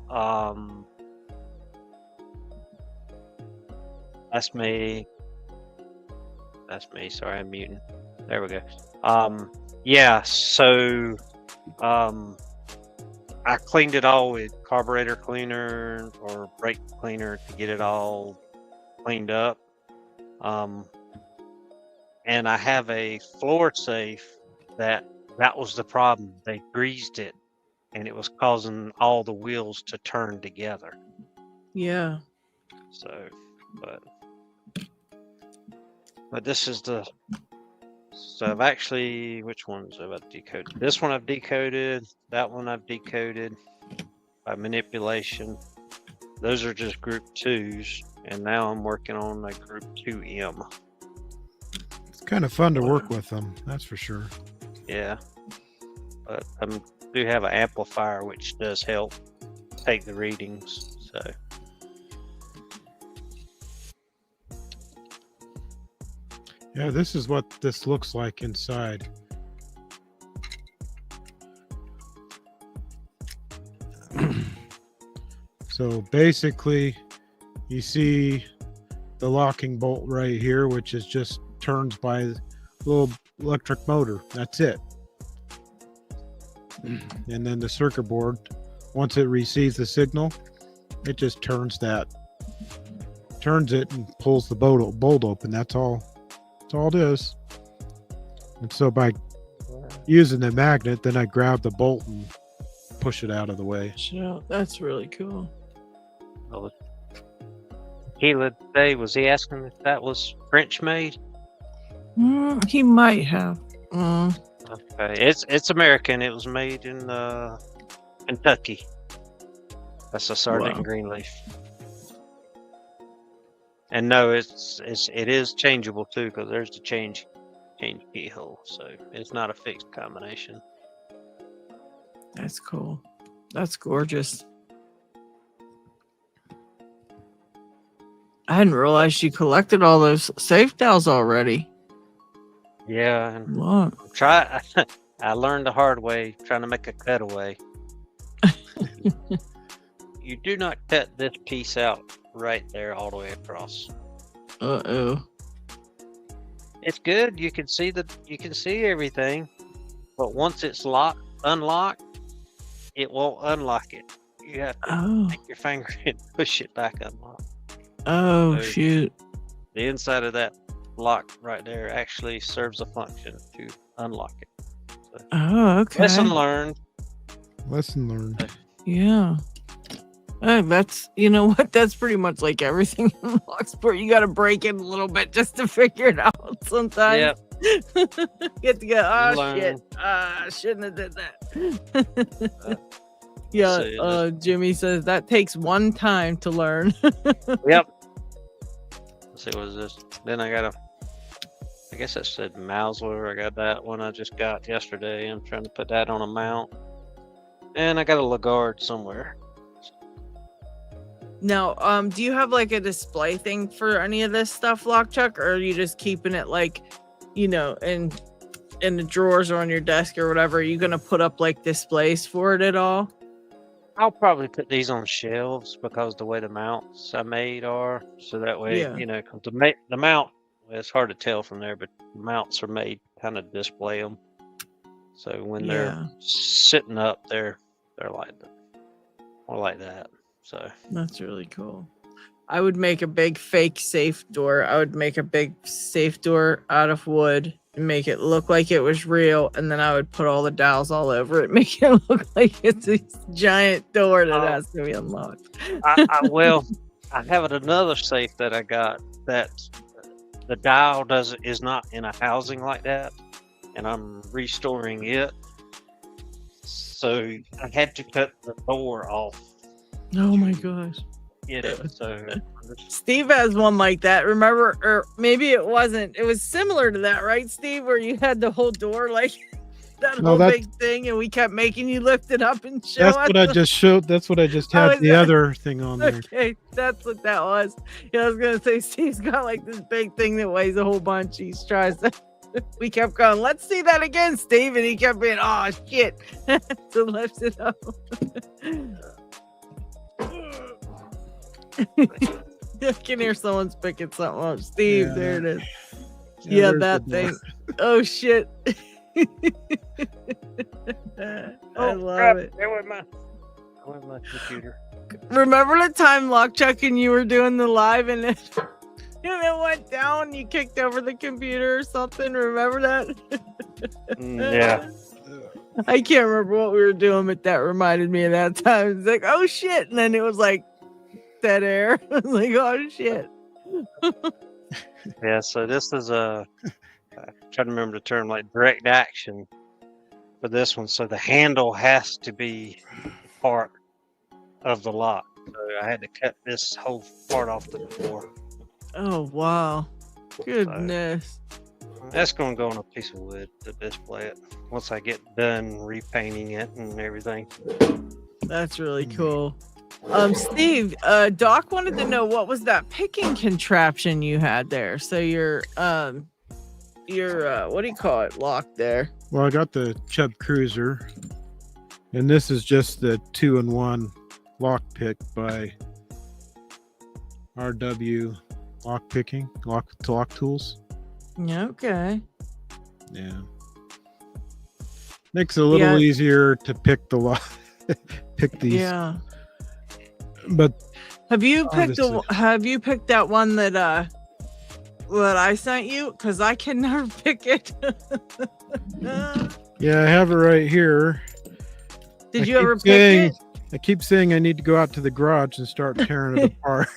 that's me, sorry, I'm muting. There we go. Yeah, so I cleaned it all with carburetor cleaner or brake cleaner to get it all cleaned up. And I have a floor safe that was the problem. They greased it and it was causing all the wheels to turn together. Yeah. So, but this is so I've actually, which ones have I decoded? This one I've decoded, that one I've decoded by manipulation. Those are just group 2s, and now I'm working on a group 2M. It's kind of fun to work with them, that's for sure. Yeah, but I do have an amplifier which does help take the readings, so. Yeah, this is what this looks like inside. So basically, you see the locking bolt right here, which is just turns by little electric motor. That's it. And then the circuit board, once it receives the signal, it just turns it and pulls the bolt open. That's all it is. And so by using the magnet, then I grab the bolt and push it out of the way. So that's really cool. Well, Keela today, was he asking if that was French made? He might have. Okay, it's American. It was made in Kentucky. That's a sardine greenleaf. And no, it is changeable too, because there's the change keyhole, so it's not a fixed combination. That's cool. That's gorgeous. I hadn't realized you collected all those safe dowels already. Yeah, and What? I learned the hard way trying to make a cutaway. You do not cut this piece out right there all the way across. Uh-oh. It's good. You can see everything, but once it's unlocked, it won't unlock it. You have to take your finger and push it back unlocked. Oh, So shoot. the inside of that lock right there actually serves a function to unlock it. So, Oh, okay. lesson learned. Lesson learned. Yeah. That's, you know what? That's pretty much like everything in locksport. You got to break it a little bit just to figure it out sometimes. Yep. You have to go, oh, learn. shit. I shouldn't have did that. Yeah, Jimmy says that takes one time to learn. Yep. Let's see, what is this? Then I guess that said Mausler. I got that one I just got yesterday. I'm trying to put that on a mount. And I got a Lagarde somewhere. Now, do you have like a display thing for any of this stuff, Lockchuck, or are you just keeping it like, you know, in the drawers or on your desk or whatever? Are you gonna put up like displays for it at all? I'll probably put these on shelves because the way the mounts I made are, so that way, Yeah. you know, 'cause the mount, well, it's hard to tell from there, but the mounts are made kind of display them. So when they're sitting up, they're like that, more like that. So That's really cool. I would make a big fake safe door. I would make a big safe door out of wood and make it look like it was real, and then I would put all the dowels all over it, make it look like it's a giant door that has to be unlocked. I have another safe that I got that the dial is not in a housing like that, and I'm restoring it. So I had to cut the door off. Oh my gosh. Get it. So Steve has one like that. Remember, or maybe it wasn't. It was similar to that, right, Steve? Where you had the whole door like that whole big thing, and we kept making you lift it up and show That's us. what I just showed. That's what I just had the other thing on there. Okay, that's what that was. Yeah, I was gonna say Steve's got like this big thing that weighs a whole bunch. He tries to. We kept going, let's see that again, Steve, and he kept being, oh shit, to lift it up. I can hear someone's picking something up. Steve, there it is. Yeah, that thing. Oh shit. I love it. There went my computer. Remember the time, Lockchuck, and you were doing the live and it went down, you kicked over the computer or something? Remember that? Yeah. I can't remember what we were doing, but that reminded me of that time. It's like, oh shit. And then it was like dead air. I was like, oh shit. Yeah, so this is I'm trying to remember the term, like direct action for this one. So the handle has to be part of the lock. So I had to cut this whole part off the door. Oh wow. Goodness. That's going to go on a piece of wood to display it once I get done repainting it and everything. That's really cool. Steve, Doc wanted to know what was that picking contraption you had there. So your what do you call it, lock there? Well, I got the Chubb Cruiser, and this is just the 2-in-1 lock pick by RW Lock Picking, Lock Tools. Yeah, okay. Yeah. Makes it a little easier to pick the lock. Pick these. Yeah. But have you picked that one that I sent you? Because I can never pick it. Yeah, I have it right here. Did you ever pick it? I keep saying I need to go out to the garage and start tearing it apart.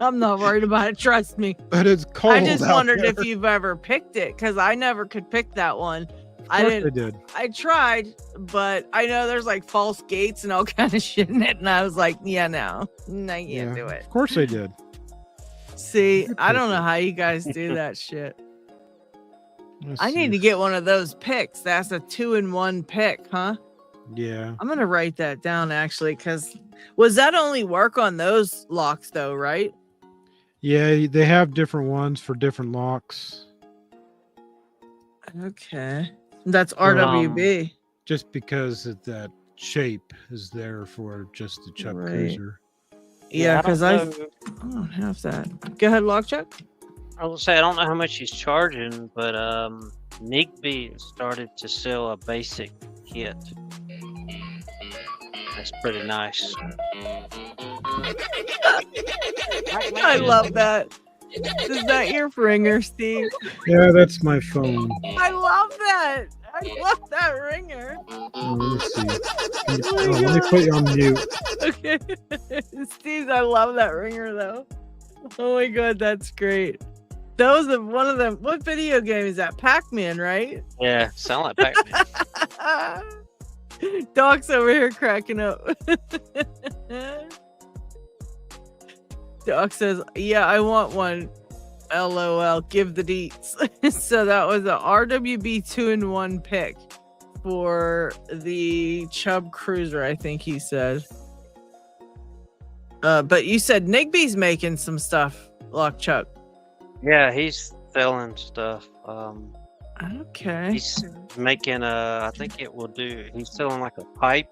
I'm not worried about it. Trust me. But it's cold. I just wondered there. if you've ever picked it because I never could pick that one. I did. I tried, but I know there's like false gates and all kind of shit in it, and I was like, yeah, no, I can't do it. Of course I did. See, I don't know how you guys do that shit. I need to get one of those picks. That's a 2-in-1 pick, huh? Yeah. I'm gonna write that down actually, because was that only work on those locks though, right? Yeah, they have different ones for different locks. Okay. That's RWB. Just because of that shape is there for just the Chubb Cruiser. Yeah, because I don't have that. Go ahead, Lockchuck. I will say I don't know how much he's charging, but Nigby started to sell a basic kit. That's pretty nice. I love that. Is that your ringer, Steve? Yeah, that's my phone. I love that. I love that ringer. Let me see. Let me put you on mute. Okay. Steve, I love that ringer though. Oh my god, that's great. That was one of them. What video game is that? Pac-Man, right? Yeah, sound like Pac-Man. Doc's over here cracking up. Doc says, yeah, I want one. LOL, give the deets. So that was a RWB 2-in-1 pick for the Chubb Cruiser, I think he said. But you said Nigby's making some stuff, Lockchuck. Yeah, he's selling stuff. Okay. He's making I think it will do. He's selling like a pipe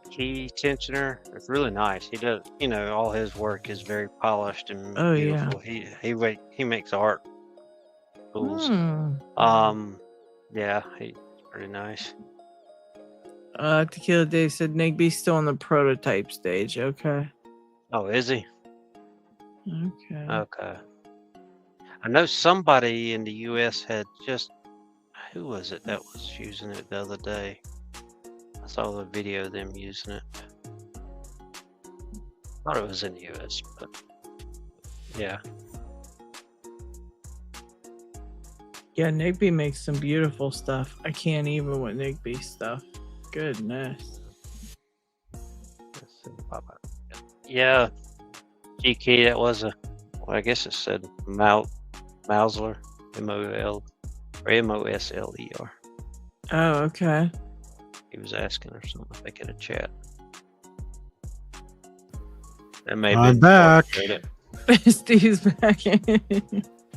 key tensioner. It's really nice. He does, all his work is very polished and beautiful. Yeah. He makes art tools. Yeah, he's pretty nice. Tequila Dave said Nigby's still in the prototype stage. Okay. Oh, is he? Okay. I know somebody in the U.S. had who was it that was using it the other day? I saw the video of them using it. Thought it was in the U.S., but yeah. Yeah, Nigby makes some beautiful stuff. I can't even with Nigby stuff. Goodness. Yeah. GK, that was I guess it said Mousler, M-O-L or M-O-S-L-E-R. Oh, okay. He was asking or something. I think in a chat. I'm back. Steve's back.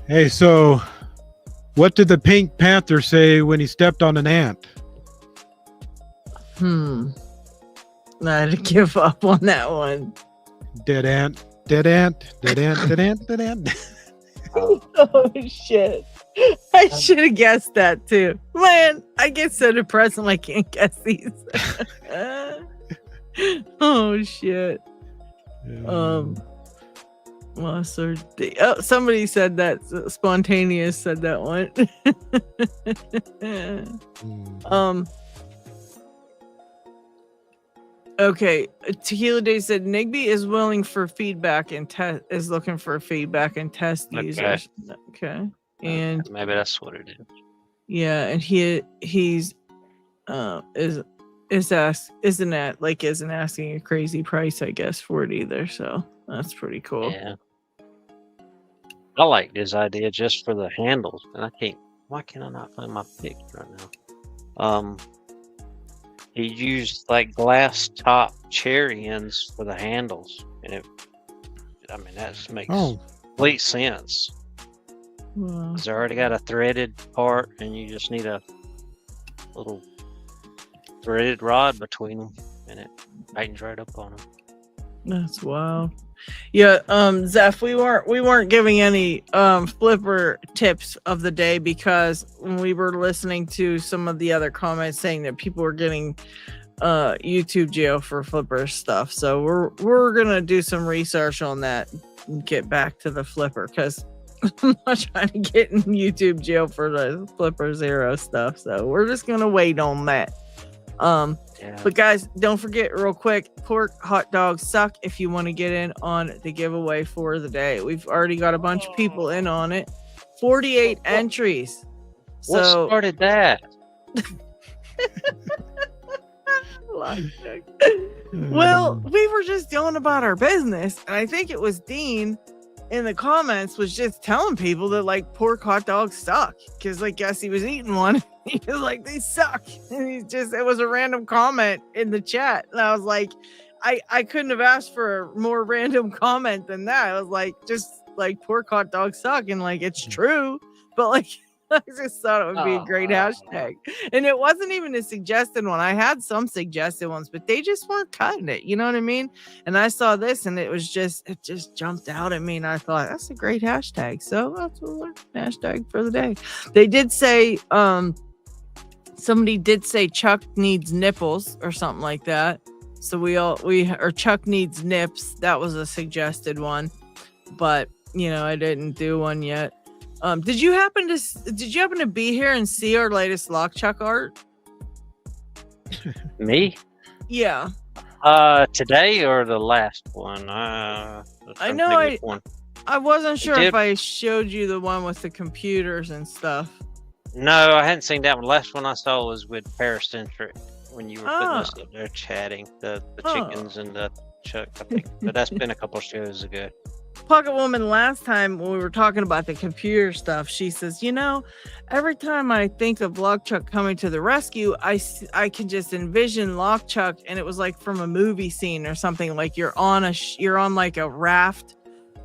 Hey, so what did the Pink Panther say when he stepped on an ant? I had to give up on that one. Dead ant, dead ant, dead ant, dead ant, dead ant. Oh shit. I should have guessed that too. Man, I get so depressed when I can't guess these. Oh shit. Somebody said that. Spontaneous said that one. Okay, Tequila Day said Nigby is willing for feedback and is looking for feedback and test users. Okay, and maybe that's what it is. Yeah, and he's isn't asking a crazy price, I guess, for it either. So that's pretty cool. Yeah, I like this idea just for the handles, and why can I not find my pick right now? He used like glass top cherry ends for the handles, and that just makes complete sense. Wow. It's already got a threaded part, and you just need a little threaded rod between them, and it tightens right up on them. That's wild. Yeah, Zeph, we weren't giving any flipper tips of the day because when we were listening to some of the other comments saying that people were getting YouTube jail for flipper stuff. So we're gonna do some research on that and get back to the flipper because I'm not trying to get in YouTube jail for the flipper zero stuff. So we're just gonna wait on that. But guys, don't forget real quick, pork hot dogs suck if you want to get in on the giveaway for the day. We've already got a bunch of people in on it. 48 entries. What So started that? Well, we were just going about our business, and I think it was Dean in the comments was just telling people that like pork hot dogs suck because I guess he was eating one. He was like, they suck. And it was a random comment in the chat, and I was like, I couldn't have asked for a more random comment than that. I was like, just like pork hot dogs suck, and like it's true, but like I just thought it would be a great hashtag. And it wasn't even a suggested one. I had some suggested ones, but they just weren't cutting it. You know what I mean? And I saw this and it just jumped out at me. And I thought, that's a great hashtag. So that's what hashtag for the day. They did say, somebody did say Chuck needs nipples or something like that. So or Chuck needs nips. That was a suggested one, but I didn't do one yet. Did you happen to be here and see our latest Lock Chuck art? Me? Yeah. Today or the last one? I know I wasn't sure if I showed you the one with the computers and stuff. No, I hadn't seen that one. Last one I saw was with Paracentric when you were putting us up there chatting, the chickens and the Chuck, I think. But that's been a couple shows ago. Pocket Woman, last time when we were talking about the computer stuff, she says, every time I think of Lock Chuck coming to the rescue, I can just envision Lock Chuck, and it was like from a movie scene or something, like you're on like a raft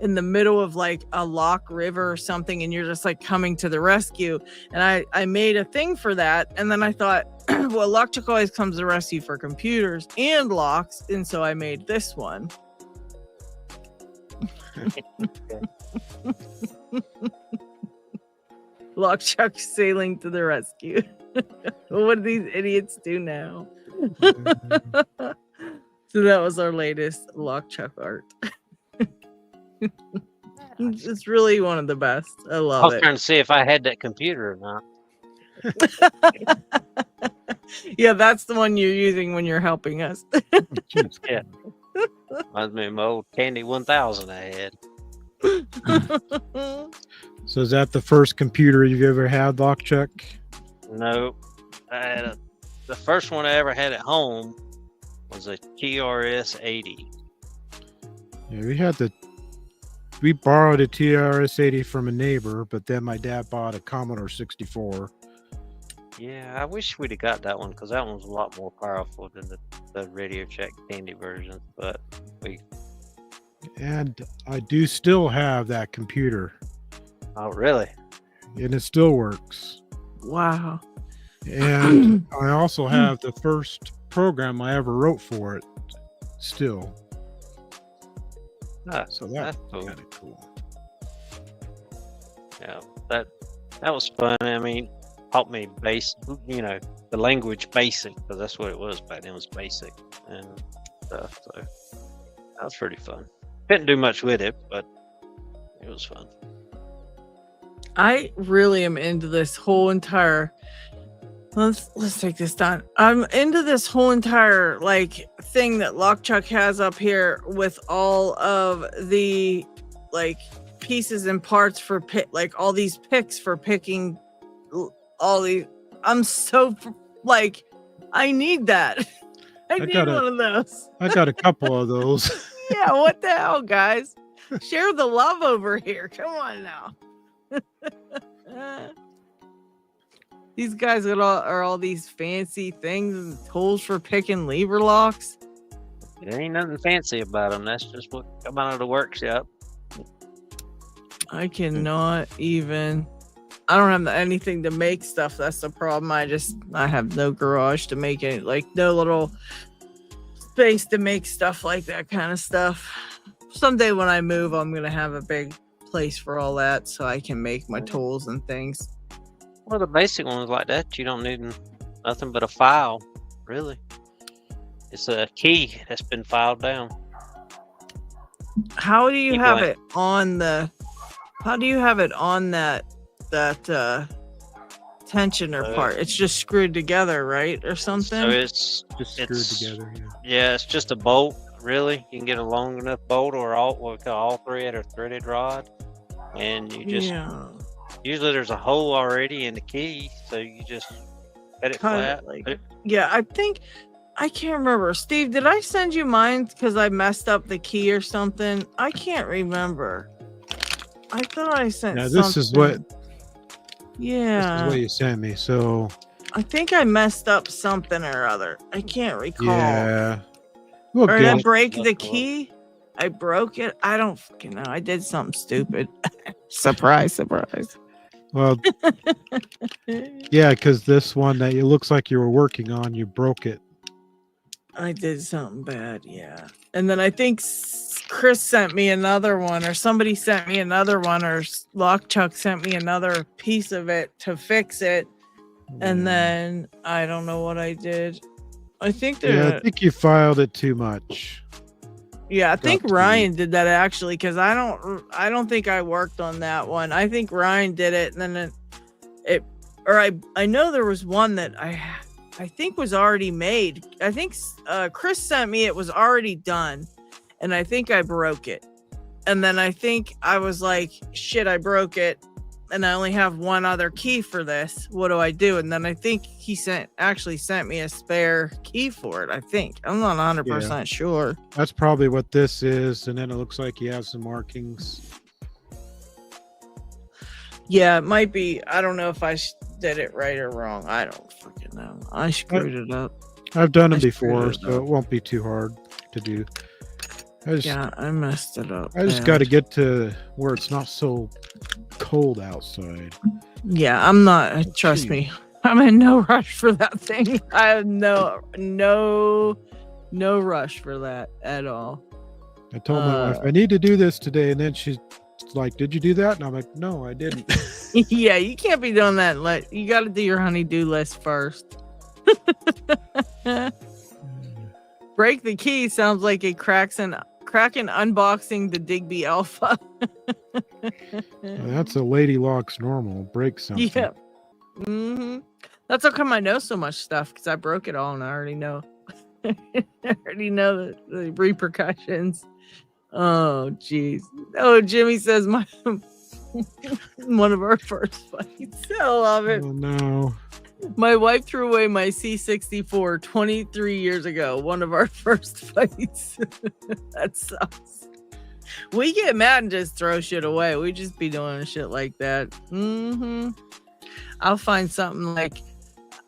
in the middle of like a lock river or something, and you're just like coming to the rescue. And I made a thing for that, and then I thought, well, Lock Chuck always comes to the rescue for computers and locks, and so I made this one. Lock Chuck sailing to the rescue. What do these idiots do now? So that was our latest Lock Chuck art. It's really one of the best. I love it. I was trying to see if I had that computer or not. Yeah, that's the one you're using when you're helping us. Yeah. Reminds me of my old Candy 1000 I had. So is that the first computer you've ever had, Lock Chuck? No. I had the first one I ever had at home was a TRS-80. Yeah, we borrowed a TRS-80 from a neighbor, but then my dad bought a Commodore 64. Yeah, I wish we'd have got that one because that one was a lot more powerful than the Radio Shack Candy version. But and I do still have that computer. Oh, really? And it still works. Wow. And I also have the first program I ever wrote for it still. So that's cool. Kind of cool. Yeah, that was fun. I mean, taught me the language BASIC, because that's what it was back then, was BASIC and stuff. So that was pretty fun. Didn't do much with it, but it was fun. I really am into this whole entire. Let's take this down. I'm into this whole entire like thing that Lock Chuck has up here with all of the like pieces and parts for all these picks for picking all these. I'm so like, I need that. I need one of those. I got a couple of those. Yeah, what the hell, guys? Share the love over here. Come on now. These guys are all these fancy things and tools for picking lever locks. There ain't nothing fancy about them. That's just what come out of the workshop. I cannot even. I don't have anything to make stuff. That's the problem. I have no garage to make it. Like no little space to make stuff like that kind of stuff. someday when I move, I'm gonna have a big place for all that, so I can make my tools and things. Well, the basic ones like that, you don't need nothing but a file, really. It's a key that's been filed down. How do you Key have blank. it on the? How do you have it on that tensioner part? It's just screwed together, right, or something? So it's Just screwed together. Yeah. Yeah, it's just a bolt, really. You can get a long enough bolt or what we call all thread or threaded rod. And you just, usually there's a hole already in the key, so you just cut it flat. Yeah, I think, I can't remember. Steve, did I send you mine because I messed up the key or something? I can't remember. I thought I sent Now something. this is what Yeah. this is what you sent me. So I think I messed up something or other. I can't recall. yeah. Well, Or did I good. break the key? I broke it. I don't fucking know. I did something stupid. Surprise, surprise. Well, yeah, because this one that it looks like you were working on, you broke it. I did something bad, yeah. And then I think Chris sent me another one, or somebody sent me another one, or Lockchuck sent me another piece of it to fix it. And then I don't know what I did. I think I think you filed it too much. Yeah, I think Got to Ryan did that actually, because I don't think I worked on that one. I think Ryan did it, and then I know there was one that I think was already made. I think Chris sent me, it was already done, and I think I broke it. And then I think I was like, shit, I broke it, and I only have one other key for this. What do I do? And then I think he actually sent me a spare key for it. I think I'm not 100% sure. That's probably what this is, and then it looks like you have some markings. Yeah, it might be. I don't know if I did it right or wrong. I don't fucking know. I screwed it up. I've done them I screwed before, it so up. it won't be too hard to do. I messed it up. I just bad. got to get to where it's not so cold outside. Yeah, I'm not. Trust me, I'm in no rush for that thing. I have no rush for that at all. I told my wife I need to do this today, and then she's like, "Did you do that?" And I'm like, "No, I didn't." Yeah, you can't be doing that. You got to do your honey-do list first. Break the key sounds like a Kraken unboxing the Digby Alpha. That's a Lady Locks normal. Break something. Yeah. That's how come I know so much stuff, because I broke it all and I already know. I already know the repercussions. Oh, jeez. Oh, Jimmy says one of our first fights. I love it. Oh no. My wife threw away my C64 23 years ago. One of our first fights. That sucks. We get mad and just throw shit away. We just be doing shit like that. I'll find something like,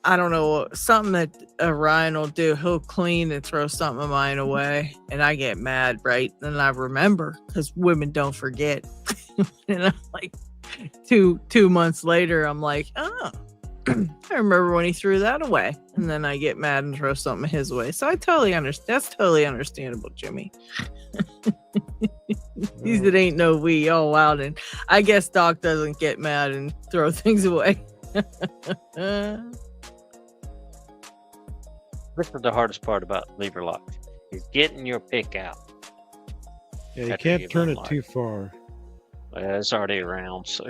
I don't know, something that Ryan will do. He'll clean and throw something of mine away, and I get mad, right? And I remember, because women don't forget. And I'm like, two months later, I'm like, oh, I remember when he threw that away. And then I get mad and throw something his way. So I totally understand. That's totally understandable, Jimmy. These it ain't no we all out, and I guess Doc doesn't get mad and throw things away. This is the hardest part about lever lock, is getting your pick out. Yeah, you After can't you've turn it unlocked. too far. Well, it's already around, so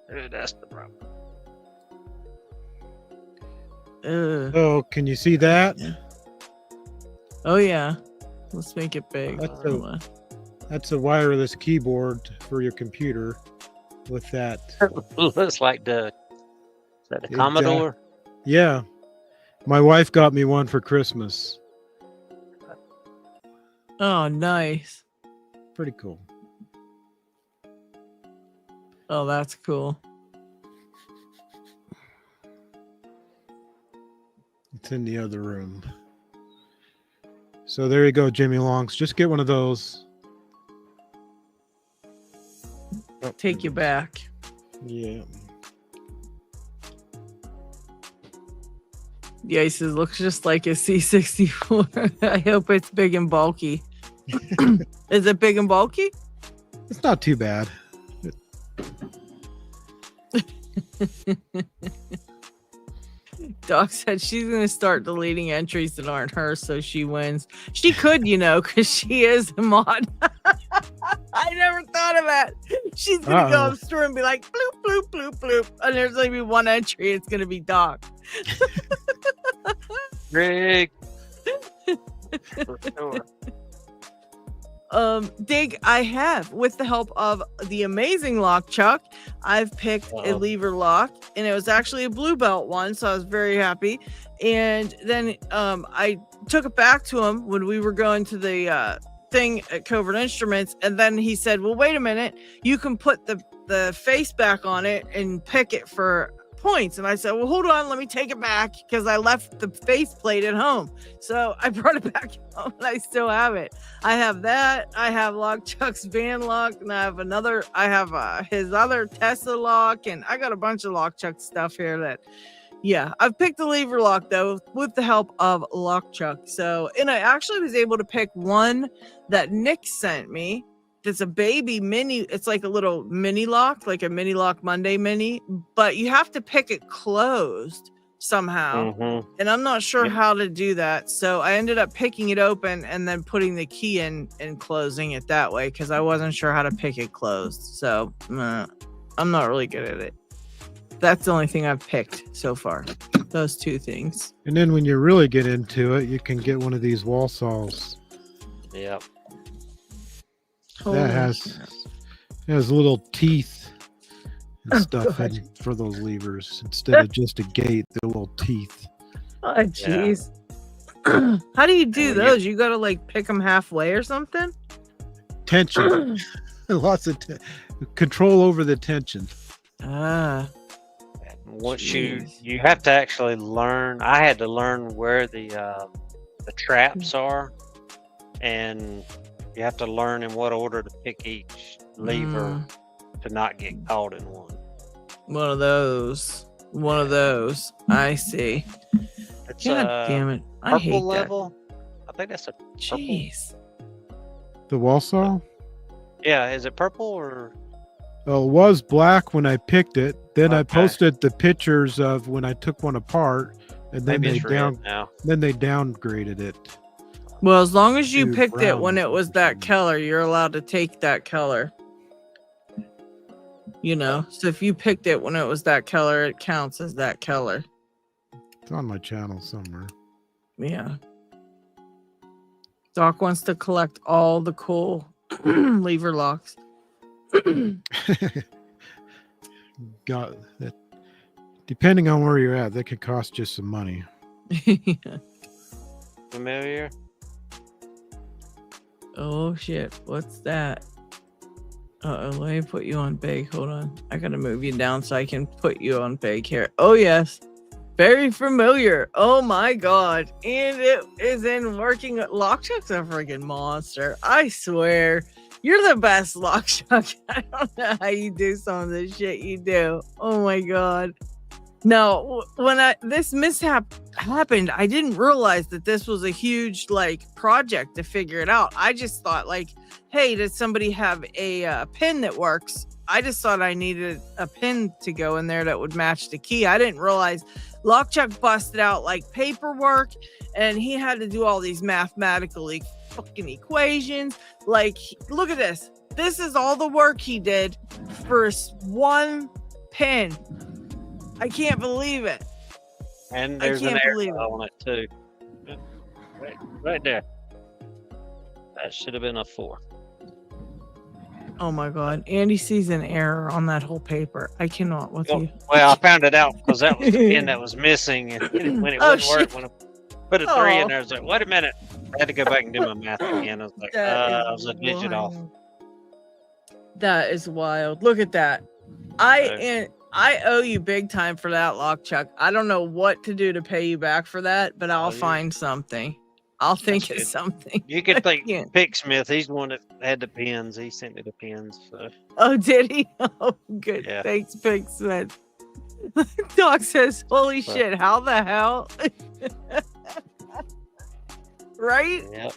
that's the problem. Oh, can you see that? Oh yeah, let's make it big. That's a wireless keyboard for your computer with that. Looks like is that the Commodore? Yeah. My wife got me one for Christmas. Oh, nice. Pretty cool. Oh, that's cool. It's in the other room. So there you go, Jimmy Longs. Just get one of those. Take you back. Yeah. Yeah, he says looks just like a C64. I hope it's big and bulky. Is it big and bulky? It's not too bad. Doc said she's going to start deleting entries that aren't hers so she wins. She could, because she is a mod. I never thought of that. She's going to go up store and be like, bloop, bloop, bloop, bloop. And there's going to be one entry. It's going to be Doc. Rick. For sure. Dig, I have, with the help of the amazing Lock Chuck, I've picked a lever lock, and it was actually a blue belt one, so I was very happy. And then I took it back to him when we were going to the thing at Covert Instruments, and then he said, well, wait a minute, you can put the face back on it and pick it for points. And I said, well, hold on, let me take it back, because I left the face plate at home. So I brought it back home, and I still have it. I have that. I have Lock Chuck's van lock, and I have his other Tesla lock, and I got a bunch of Lock Chuck stuff here that, yeah, I've picked the lever lock though with the help of Lock Chuck. So, and I actually was able to pick one that Nick sent me. It's a baby mini. It's like a little mini lock, like a mini lock Monday mini, but you have to pick it closed somehow. Mm-hmm. And I'm not sure how to do that. So I ended up picking it open and then putting the key in and closing it that way, because I wasn't sure how to pick it closed. So I'm not really good at it. That's the only thing I've picked so far. Those two things. And then when you really get into it, you can get one of these wall saws. Yep. That has little teeth and stuff for those levers instead of just a gate. They're little teeth. Oh, jeez. Yeah. How do you do those? You got to like pick them halfway or something? Tension. Lots of control over the tension. Once you have to actually learn. I had to learn where the traps are, and you have to learn in what order to pick each lever to not get caught in one. One of those. I see. It's God damn it. I hate purple level. I think that's a purple. Jeez. The wall saw? Yeah, is it purple or? Well, it was black when I picked it. Then I posted the pictures of when I took one apart, and then they downgraded it. Well, as long as you picked it when it was that color, you're allowed to take that color. So if you picked it when it was that color, it counts as that color. It's on my channel somewhere. Yeah. Doc wants to collect all the cool lever locks. Got that. Depending on where you're at, that could cost you some money. Familiar? Oh shit, what's that? Let me put you on big. Hold on. I gotta move you down so I can put you on big here. Oh yes. Very familiar. Oh my god. And it is in working. Lock Chuck's a freaking monster. I swear. You're the best, Lock Chuck. I don't know how you do some of the shit you do. Oh my god. No, when this mishap happened, I didn't realize that this was a huge project to figure it out. I just thought hey, does somebody have a pin that works? I just thought I needed a pin to go in there that would match the key. I didn't realize Lock Chuck busted out paperwork, and he had to do all these mathematical fucking equations. Look at this. This is all the work he did for one pin. I can't believe it. And there's an error on it too. Right there. That should have been a 4. Oh my god. Andy sees an error on that whole paper. I cannot with you. Well, I found it out because that was the pin that was missing, and when it wouldn't work, when I put a 3 in there, I was like, wait a minute. I had to go back and do my math again. I was like, I was a digit off. That is wild. Look at that. I owe you big time for that, Lock Chuck. I don't know what to do to pay you back for that, but I'll find something. I'll think of something. You could think Picksmith. He's the one that had the pins. He sent me the pins. So. Oh, did he? Oh, good. Yeah. Thanks, Picksmith. Doc says, holy shit, how the hell? Right? Yep.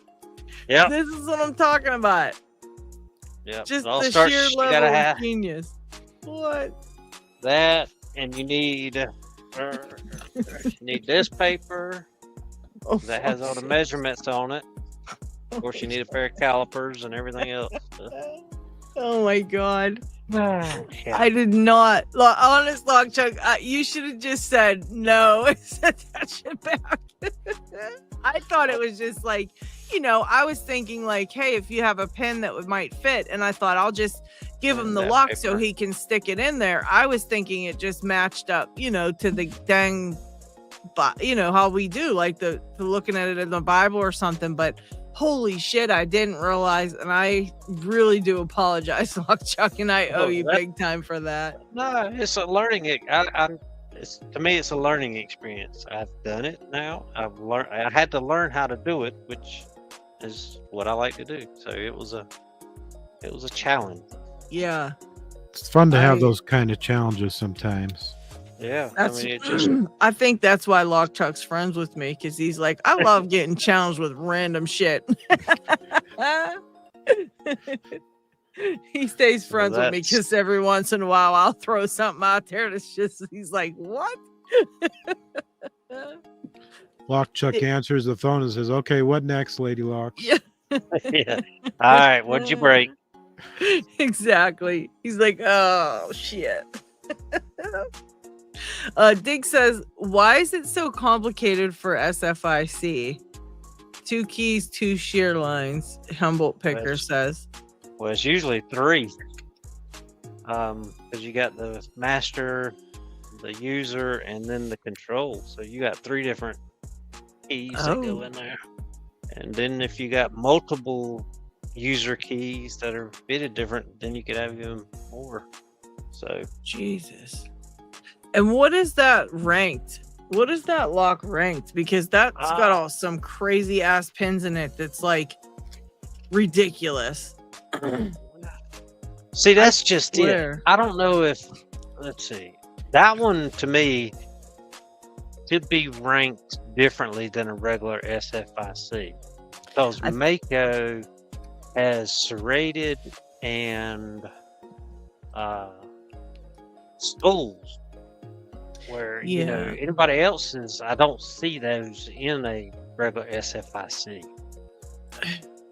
Yep. This is what I'm talking about. Yep. Just It all the starts- sheer you level gotta of have genius. What? that, and you need this paper Oh, that has all the measurements on it. Of course, you need a pair of calipers and everything else. Oh my god. Yeah. I did not. Honest Lock Chuck, you should have just said no. Send that shit back. I thought it was just like, I was thinking like, hey, if you have a pen that might fit, and I thought I'll just give him the That lock paper. so he can stick it in there. I was thinking it just matched up, to the dang, how we do, like the looking at it in the Bible or something. But holy shit, I didn't realize, and I really do apologize, Lock Chuck, and I owe you big time for that. No, it's a learning. To me, it's a learning experience. I've done it now. I've learned. I had to learn how to do it, which is what I like to do. So it was a challenge. Yeah. It's fun to have those kind of challenges sometimes. Yeah, That's, it just I think that's why Lock Chuck's friends with me, because he's like, I love getting challenged with random shit. He stays friends with me because every once in a while I'll throw something out there that's just, he's like, what? Lock Chuck answers the phone and says, okay, what next, Lady Lock? Yeah. yeah. All right, what'd you break? Exactly. He's like, oh shit. Dig says, why is it so complicated for SFIC? 2 keys, 2 shear lines, Humboldt Picker says. Well, it's usually 3. Because you got the master, the user, and then the control. So you got 3 different keys that go in there. And then if you got multiple user keys that are fitted different, then you could have even more. So Jesus. And what is that ranked? What is that lock ranked? Because that's got all some crazy ass pins in it that's like ridiculous. See, that's just it. I don't know if, let's see, that one to me could be ranked differently than a regular SFIC, because Mako has serrated and schools, where anybody else's, I don't see those in a regular SFIC.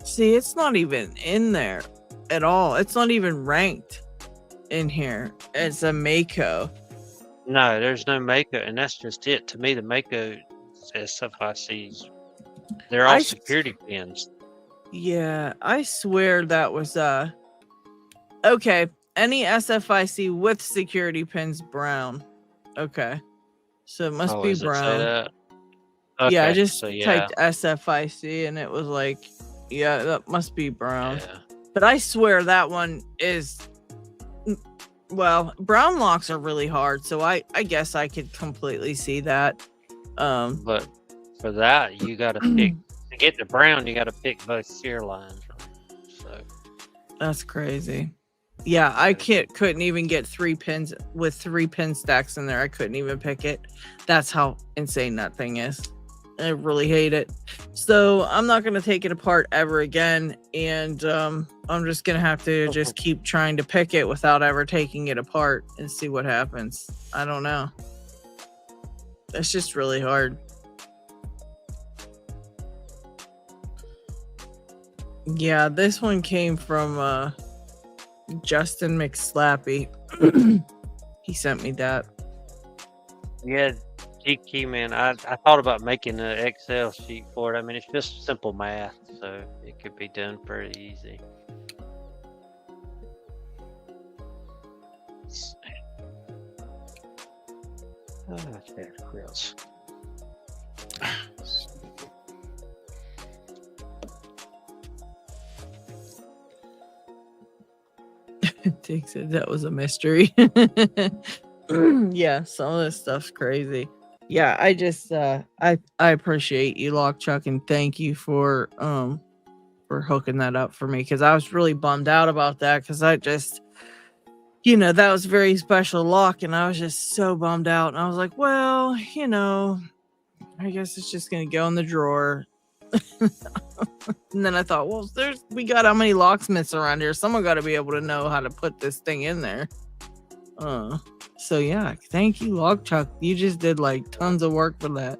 See, it's not even in there at all. It's not even ranked in here. It's a Mako. No, there's no Mako, and that's just it. To me, the Mako SFICs, they're all security pins. Yeah, I swear that was okay. Any SFIC with security pins brown. Okay. So it must be brown. Okay, yeah, I just typed SFIC and it was like, yeah, that must be brown. Yeah. But I swear that one is, well, brown locks are really hard, so I guess I could completely see that. But for that, you got to pick, to get the brown, you got to pick both shear lines. So that's crazy. Yeah, I couldn't even get 3 pins with 3 pin stacks in there. I couldn't even pick it. That's how insane that thing is. I really hate it. So I'm not going to take it apart ever again. And I'm just going to have to just keep trying to pick it without ever taking it apart and see what happens. I don't know. It's just really hard. Yeah, this one came from Justin McSlappy. He sent me that. Yeah, GK, man, I thought about making an Excel sheet for it. I mean, it's just simple math, so it could be done pretty easy. Oh, that's gross. Dick said that was a mystery. Yeah, some of this stuff's crazy. Yeah, I just I appreciate you, Lock Chuck, and thank you for hooking that up for me, because I was really bummed out about that, because I just, that was a very special lock, and I was just so bummed out, and I was like, well, I guess it's just gonna go in the drawer. And then I thought, well, we got how many locksmiths around here? Someone got to be able to know how to put this thing in there. So yeah, thank you, Lockchuck. You just did like tons of work for that.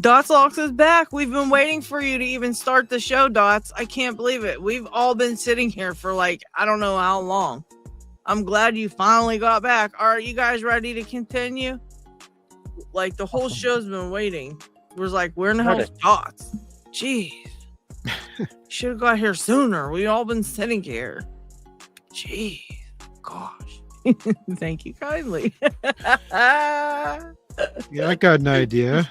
Dots Locks is back. We've been waiting for you to even start the show, Dots. I can't believe it. We've all been sitting here for like, I don't know how long. I'm glad you finally got back. Are you guys ready to continue? Like the whole show's been waiting. It was like, where in the hell's Dots? Jeez. Should have got here sooner. We've all been sitting here. Jeez. Gosh. Thank you kindly. Yeah, I got an idea.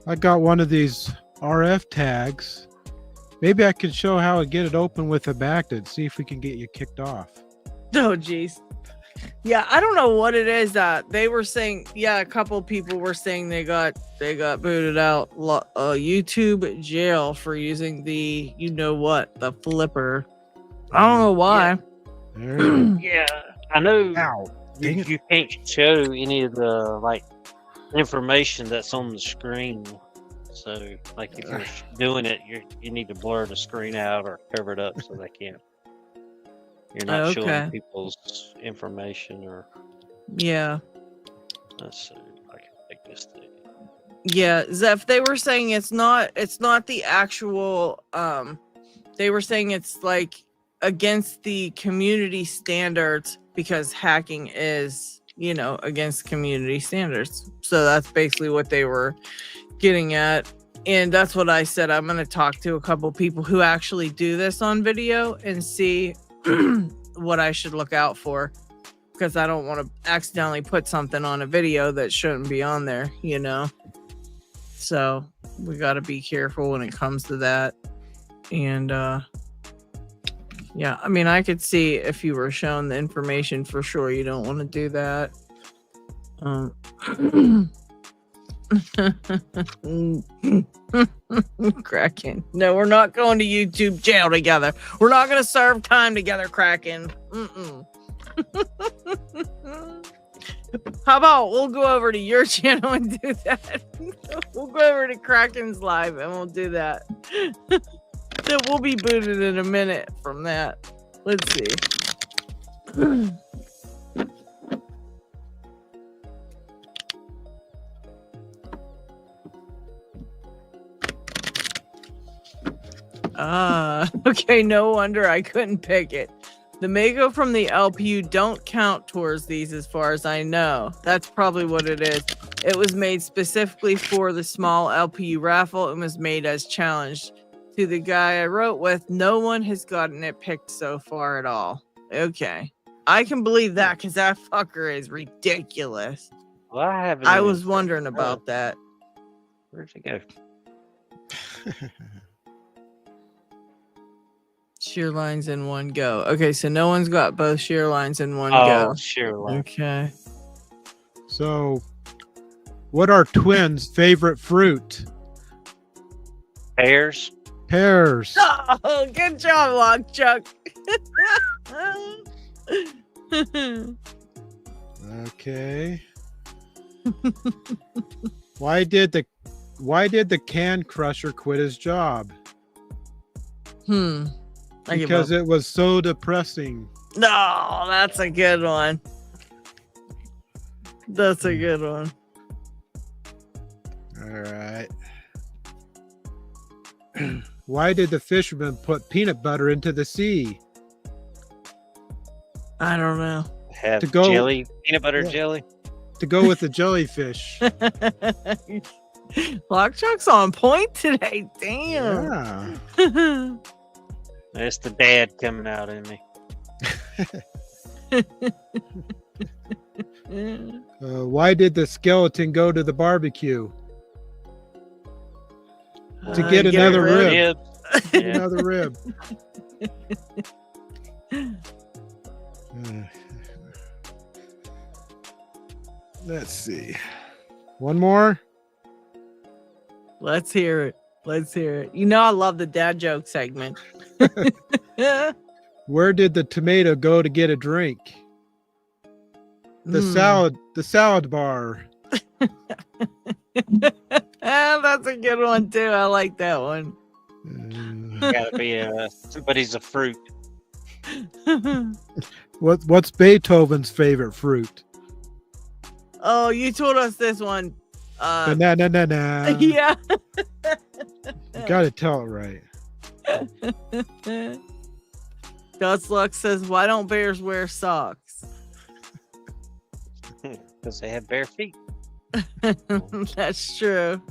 I got one of these RF tags. Maybe I could show how to get it open with a magnet. See if we can get you kicked off. Oh, geez. Yeah, I don't know what it is that they were saying. Yeah, a couple of people were saying they got booted out YouTube jail for using the the flipper. I don't know why. Yeah, I know. Ow. You can't show any of the information that's on the screen. So, like, if you're doing it, you need to blur the screen out or cover it up so they can't. You're not showing people's information or. Yeah. Let's see. I can take this thing. Yeah, Zeph, they were saying it's not the actual. They were saying it's like against the community standards because hacking is, against community standards. So that's basically what they were getting at. And that's what I said. I'm going to talk to a couple people who actually do this on video and see what I should look out for, because I don't want to accidentally put something on a video that shouldn't be on there, So we got to be careful when it comes to that. And yeah, I mean, I could see if you were shown the information for sure. You don't want to do that. Kraken. No, we're not going to YouTube jail together. We're not going to serve time together, Kraken. How about we'll go over to your channel and do that? We'll go over to Kraken's live and we'll do that. So we'll be booted in a minute from that. Let's see. Okay, no wonder I couldn't pick it. The Mako from the LPU don't count towards these as far as I know. That's probably what it is. It was made specifically for the small LPU raffle and was made as challenged. To the guy I wrote with, no one has gotten it picked so far at all. Okay. I can believe that because that fucker is ridiculous. Well, I was wondering about that. Where'd it go? Shear lines in one go. Okay, so no one's got both shear lines in one go. go. Shear line. Okay. So, what are twins' favorite fruit? Pears. Pears. Oh, good job, Lockchuck. Okay. Why did the can crusher quit his job? Because it was so depressing. No, that's a good one. That's a good one. All right. Why did the fisherman put peanut butter into the sea? I don't know. Have To go- jelly, peanut butter jelly. To go with the jellyfish. Lockchuck's on point today. Damn. Yeah. That's the dad coming out in me. Why did the skeleton go to the barbecue? To get another rib. Yeah. Another rib. Let's see. One more? Let's hear it. Let's hear it. I love the dad joke segment. Where did the tomato go to get a drink? The salad bar. That's a good one too. I like that one. Gotta be somebody's a fruit. What's Beethoven's favorite fruit? Oh, you told us this one. Banana. Yeah. You gotta tell it right. Luck says, "Why don't bears wear socks?" Because they have bare feet. That's true.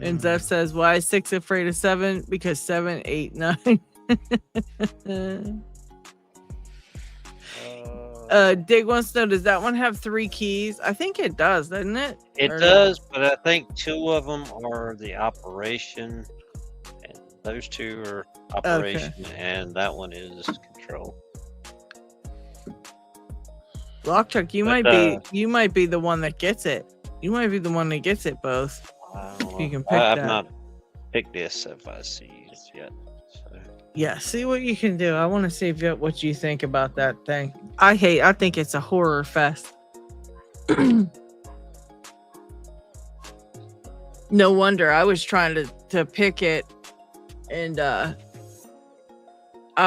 And Zeph says, "Why is 6 afraid of 7? Because 7, 8, 9." Dig wants to know, does that one have 3 keys? I think it does, doesn't it? It does, but I think 2 of them are the operation, and those 2 are operation, and that one is control. Lockchuck, you might be the one that gets it. You might be the one that gets it both. You can pick that. I've not picked the SFICs yet. So. Yeah, see what you can do. I want to see what you think about that thing. I think it's a horror fest. No wonder. I was trying to pick it, and I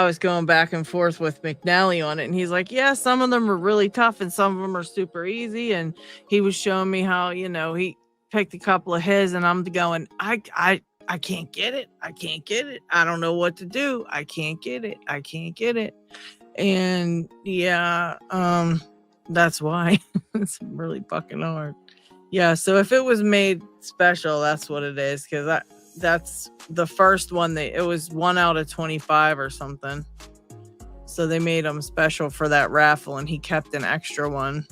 was going back and forth with McNally on it, and he's like, yeah, some of them are really tough and some of them are super easy. And he was showing me how, he picked a couple of his, and I'm going, I can't get it. I can't get it. I don't know what to do. I can't get it. I can't get it. And yeah, that's why it's really fucking hard. Yeah. So if it was made special, that's what it is. Cause that's the first one it was 1 out of 25 or something. So they made them special for that raffle, and he kept an extra one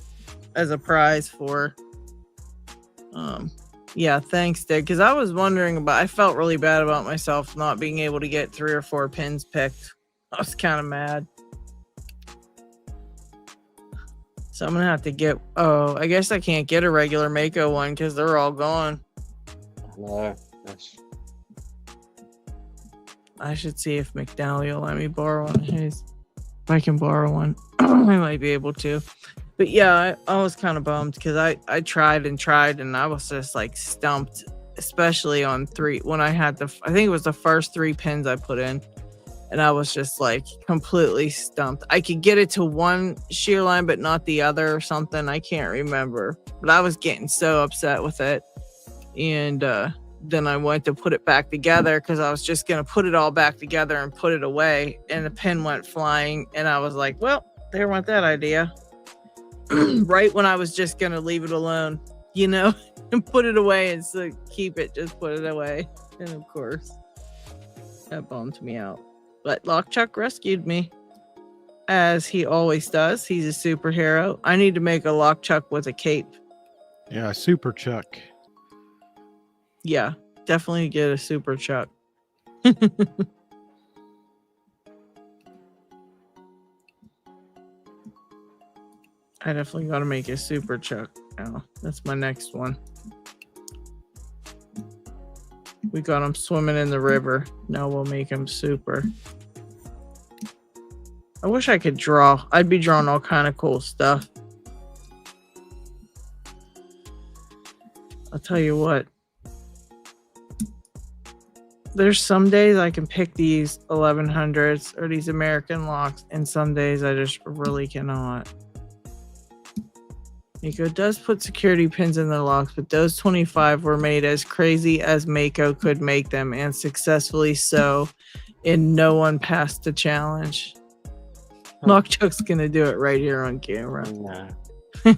as a prize for, yeah, thanks, Dick. Because I was wondering I felt really bad about myself not being able to get 3 or 4 pins picked. I was kind of mad. So I'm going to have to get, I guess I can't get a regular Mako one because they're all gone. No, I should see if McNally will let me borrow one of his. If I can borrow one, I might be able to. But yeah, I was kind of bummed because I tried and I was just like stumped, especially on 3 when I had I think it was the first 3 pins I put in, and I was just like completely stumped. I could get it to one shear line but not the other or something. I can't remember, but I was getting so upset with it. And then I went to put it back together because I was just going to put it all back together and put it away, and the pin went flying, and I was like, well, there went that idea. Right when I was just going to leave it alone, and put it away and so keep it, just put it away. And of course, that bummed me out. But Lockchuck rescued me, as he always does. He's a superhero. I need to make a Lockchuck with a cape. Yeah, Super Chuck. Yeah, definitely get a Super Chuck. I definitely got to make a Super Chuck now. That's my next one. We got him swimming in the river. Now we'll make him super. I wish I could draw. I'd be drawing all kind of cool stuff. I'll tell you what. There's some days I can pick these 1100s or these American locks, and some days I just really cannot. Mako does put security pins in the locks, but those 25 were made as crazy as Mako could make them, and successfully so, and no one passed the challenge. Lockchuck's gonna do it right here on camera. No. I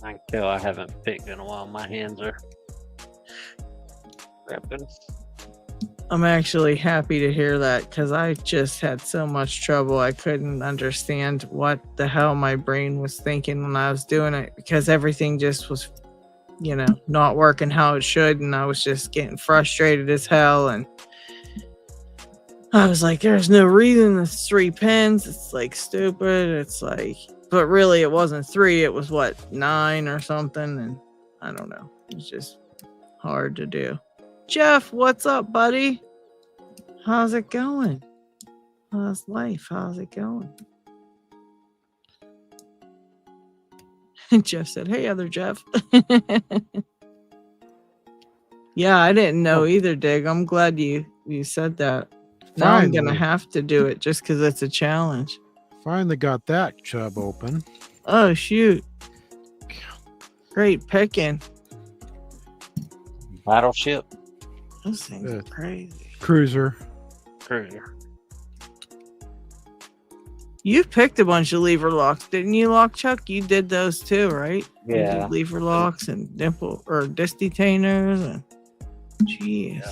can tell I haven't picked in a while. My hands are cramping. I'm actually happy to hear that, because I just had so much trouble. I couldn't understand what the hell my brain was thinking when I was doing it, because everything just was, not working how it should, and I was just getting frustrated as hell. And I was like, there's no reason it's 3 pins. It's like stupid. It's like, but really it wasn't 3. It was 9 or something. And I don't know. It's just hard to do. Jeff, what's up, buddy? How's it going? How's life? How's it going? Jeff said, "Hey, other Jeff." Yeah, I didn't know either, Dig. I'm glad you said that. Now I'm gonna have to do it just because it's a challenge. Finally got that chub open. Oh shoot! Great picking. Battleship. Those things are crazy. Cruiser. You picked a bunch of lever locks, didn't you, Lock Chuck? You did those too, right? Yeah. You did lever locks and dimple or distitainers and jeez.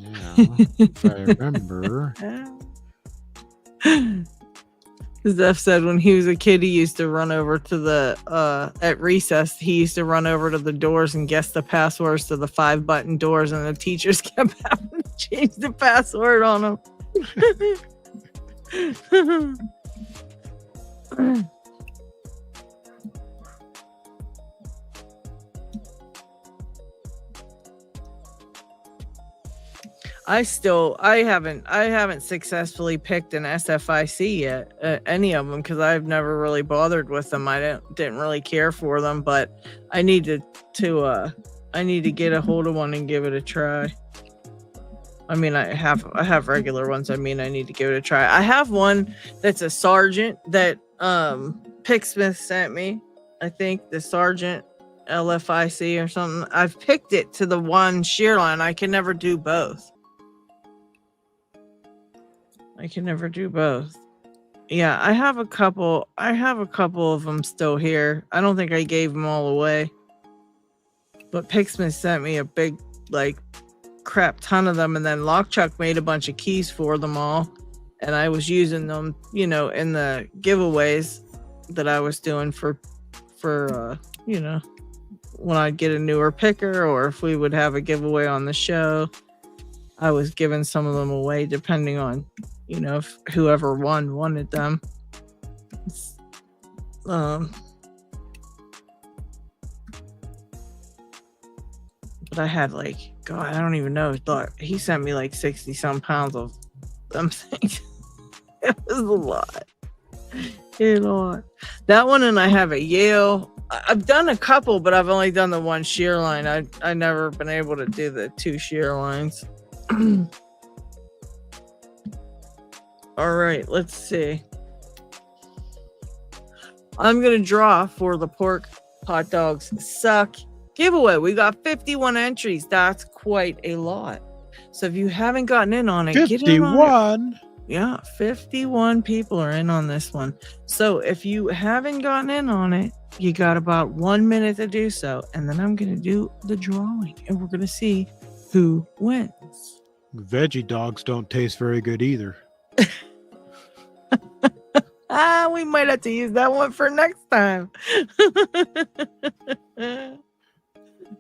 Yeah, if I remember. Zeph said when he was a kid, he used to run over to the at recess. He used to run over to the doors and guess the passwords to the 5-button doors, and the teachers kept having to change the password on them. I haven't successfully picked an SFIC yet, any of them, because I've never really bothered with them. I didn't really care for them, but I need to get a hold of one and give it a try. I mean, I have regular ones. I mean, I need to give it a try. I have one that's a sergeant that Picksmith sent me. I think the sergeant LFIC or something. I've picked it to the one shear line. I can never do both. Yeah, I have a couple of them still here. I don't think I gave them all away. But Picksmith sent me a big, crap ton of them, and then Lockchuck made a bunch of keys for them all. And I was using them, in the giveaways that I was doing for when I'd get a newer picker, or if we would have a giveaway on the show. I was giving some of them away depending on, if whoever wanted them. But I had God, I don't even know. He sent me 60 some pounds of them things. It was a lot. That one, and I have a Yale. I've done a couple, but I've only done the one shear line. I never been able to do the 2 shear lines. All right, let's see. I'm gonna draw for the pork hot dogs suck giveaway. We got 51 entries. That's quite a lot. So if you haven't gotten in on it, 51. Get in on it. Yeah, 51 people are in on this one. So if you haven't gotten in on it, you got about 1 minute to do so, and then I'm gonna do the drawing, and we're gonna see who wins. Veggie dogs don't taste very good either. We might have to use that one for next time.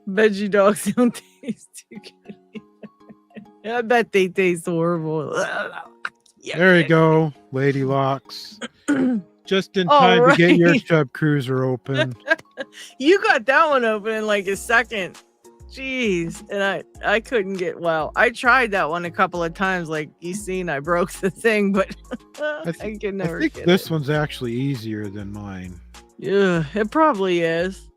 Veggie dogs don't taste too good either. I bet they taste horrible. There you go, Lady Locks. Just in time to get your Chub Cruiser open. You got that one open in a second. Jeez. And I couldn't get, I tried that one a couple of times. You seen, I broke the thing, but I can never get this it. one's actually easier than mine. Yeah, it probably is.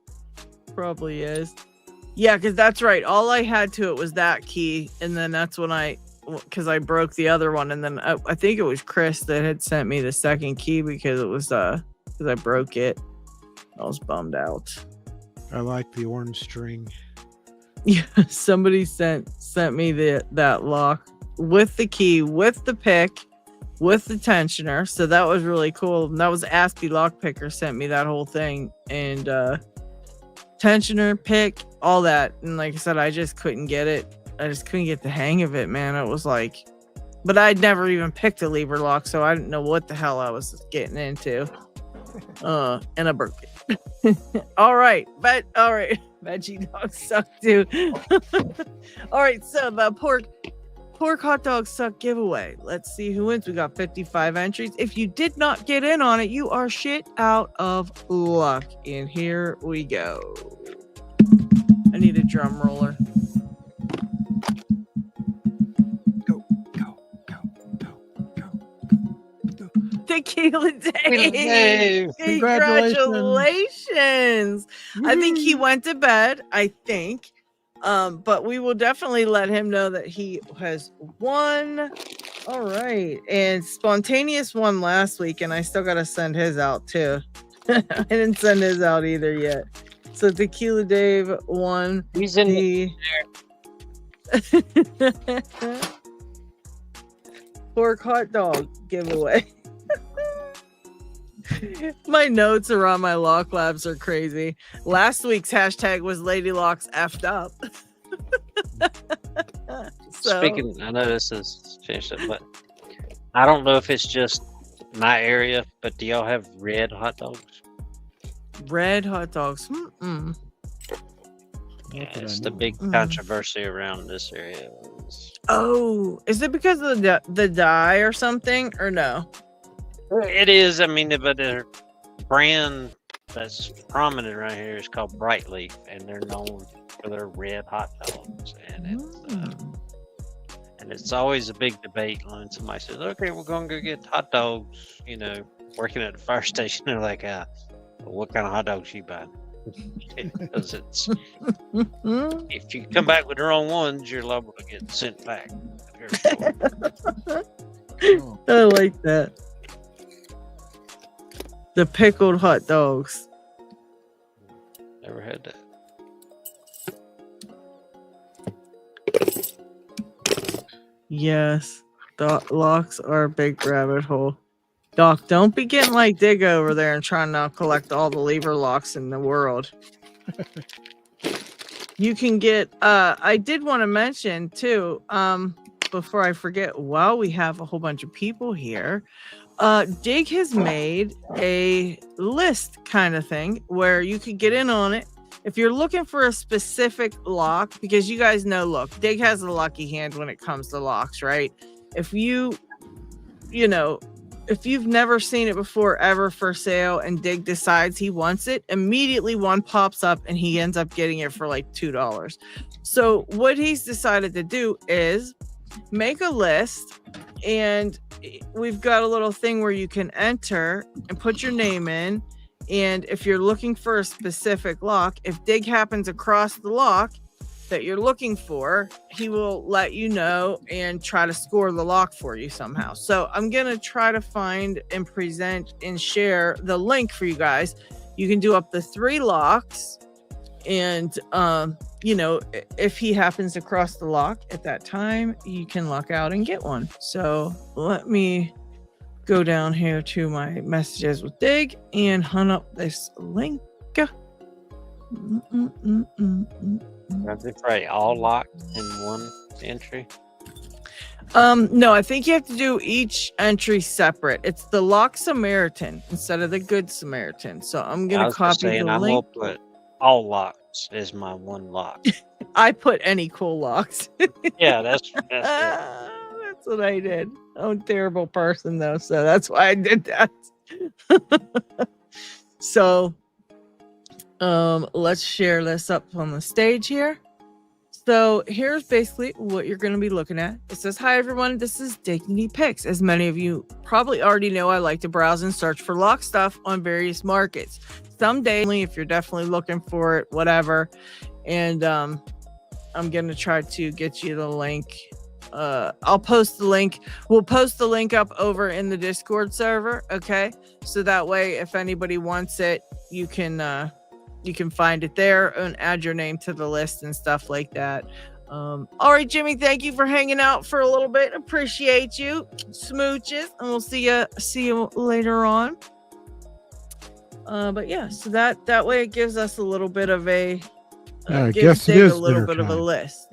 Yeah, because that's right. All I had to it was that key. And then that's when because I broke the other one. And then I think it was Chris that had sent me the second key because it was, because I broke it. I was bummed out. I like the orange string. Yeah, somebody sent me that lock with the key, with the pick, with the tensioner. So that was really cool. And that was Aspie Lockpicker sent me that whole thing. And tensioner, pick, all that. And like I said, I just couldn't get it. I just couldn't get the hang of it, man. It was but I'd never even picked a lever lock, so I didn't know what the hell I was getting into. And I broke it. All right. Veggie dogs suck too. All right, so the pork hot dog suck giveaway. Let's see who wins. We got 55 entries. If you did not get in on it, you are shit out of luck. And here we go. I need a drum roller. Tequila Dave. Dave. Congratulations. I think he Woo. went to bed, I think. But we will definitely let him know that he has won. All right. And Spontaneous won last week, and I still got to send his out too. I didn't send his out either yet. So Tequila Dave won. He's in the pork hot dog giveaway. My notes around my lock labs are crazy. Last week's hashtag was Lady Locks effed up. Speaking, I know this is changed, but I don't know if it's just my area, but do y'all have red hot dogs? Red hot dogs. Mm-mm. Yeah, it's the big controversy around this area. Oh, is it because of the dye or something, or no? It is. I mean, but the brand that's prominent right here is called Brightleaf, and they're known for their red hot dogs. And it's always a big debate when somebody says, "Okay, we're going to go get hot dogs." You know, working at the fire station, they're like, "What kind of hot dogs you buying?" Because it's if you come back with the wrong ones, you're liable to get sent back. I like that. The pickled hot dogs. Never had that. Yes, locks are a big rabbit hole. Doc, don't be getting like Dig over there and trying to collect all the lever locks in the world. You can get, I did want to mention too, before I forget, while we have a whole bunch of people here, Dig has made a list kind of thing where you could get in on it. If you're looking for a specific lock, because you guys know, look, Dig has a lucky hand when it comes to locks, right? If you know, if you've never seen it before ever for sale and Dig decides he wants it, immediately one pops up and he ends up getting it for like $2. So what he's decided to do is make a list, and we've got a little thing where you can enter and put your name in. And if you're looking for a specific lock, if Dig happens across the lock that you're looking for, he will let you know and try to score the lock for you somehow. So I'm going to try to find and present and share the link for you guys. You can do up to 3 locks. And, you know, if he happens to cross the lock at that time, you can lock out and get one. So let me go down here to my messages with Dig and hunt up this link. Are they probably all locked in one entry? No, I think you have to do each entry separate. It's the Lock Samaritan instead of the Good Samaritan. So I'm gonna copy the link. I'm gonna put all locks as my one lock. I put any cool locks. Yeah, that's that's what I did. I'm a terrible person though, so that's why I did that. So let's share this up on the stage here. So here's basically what you're going to be looking at. It says, "Hi everyone, this is Dignity Picks. As many of you probably already know, I like to browse and search for lock stuff on various markets. Someday, if you're definitely looking for it, whatever. And I'm going to try to get you the link. I'll post the link. We'll post the link up over in the Discord server. Okay. So that way, if anybody wants it, you can find it there and add your name to the list and stuff like that. All right, Jimmy, thank you for hanging out for a little bit. Appreciate you. Smooches, and we'll see you later on. But yeah, so that way it gives us a little bit of a guess it is a little bit time. of a list.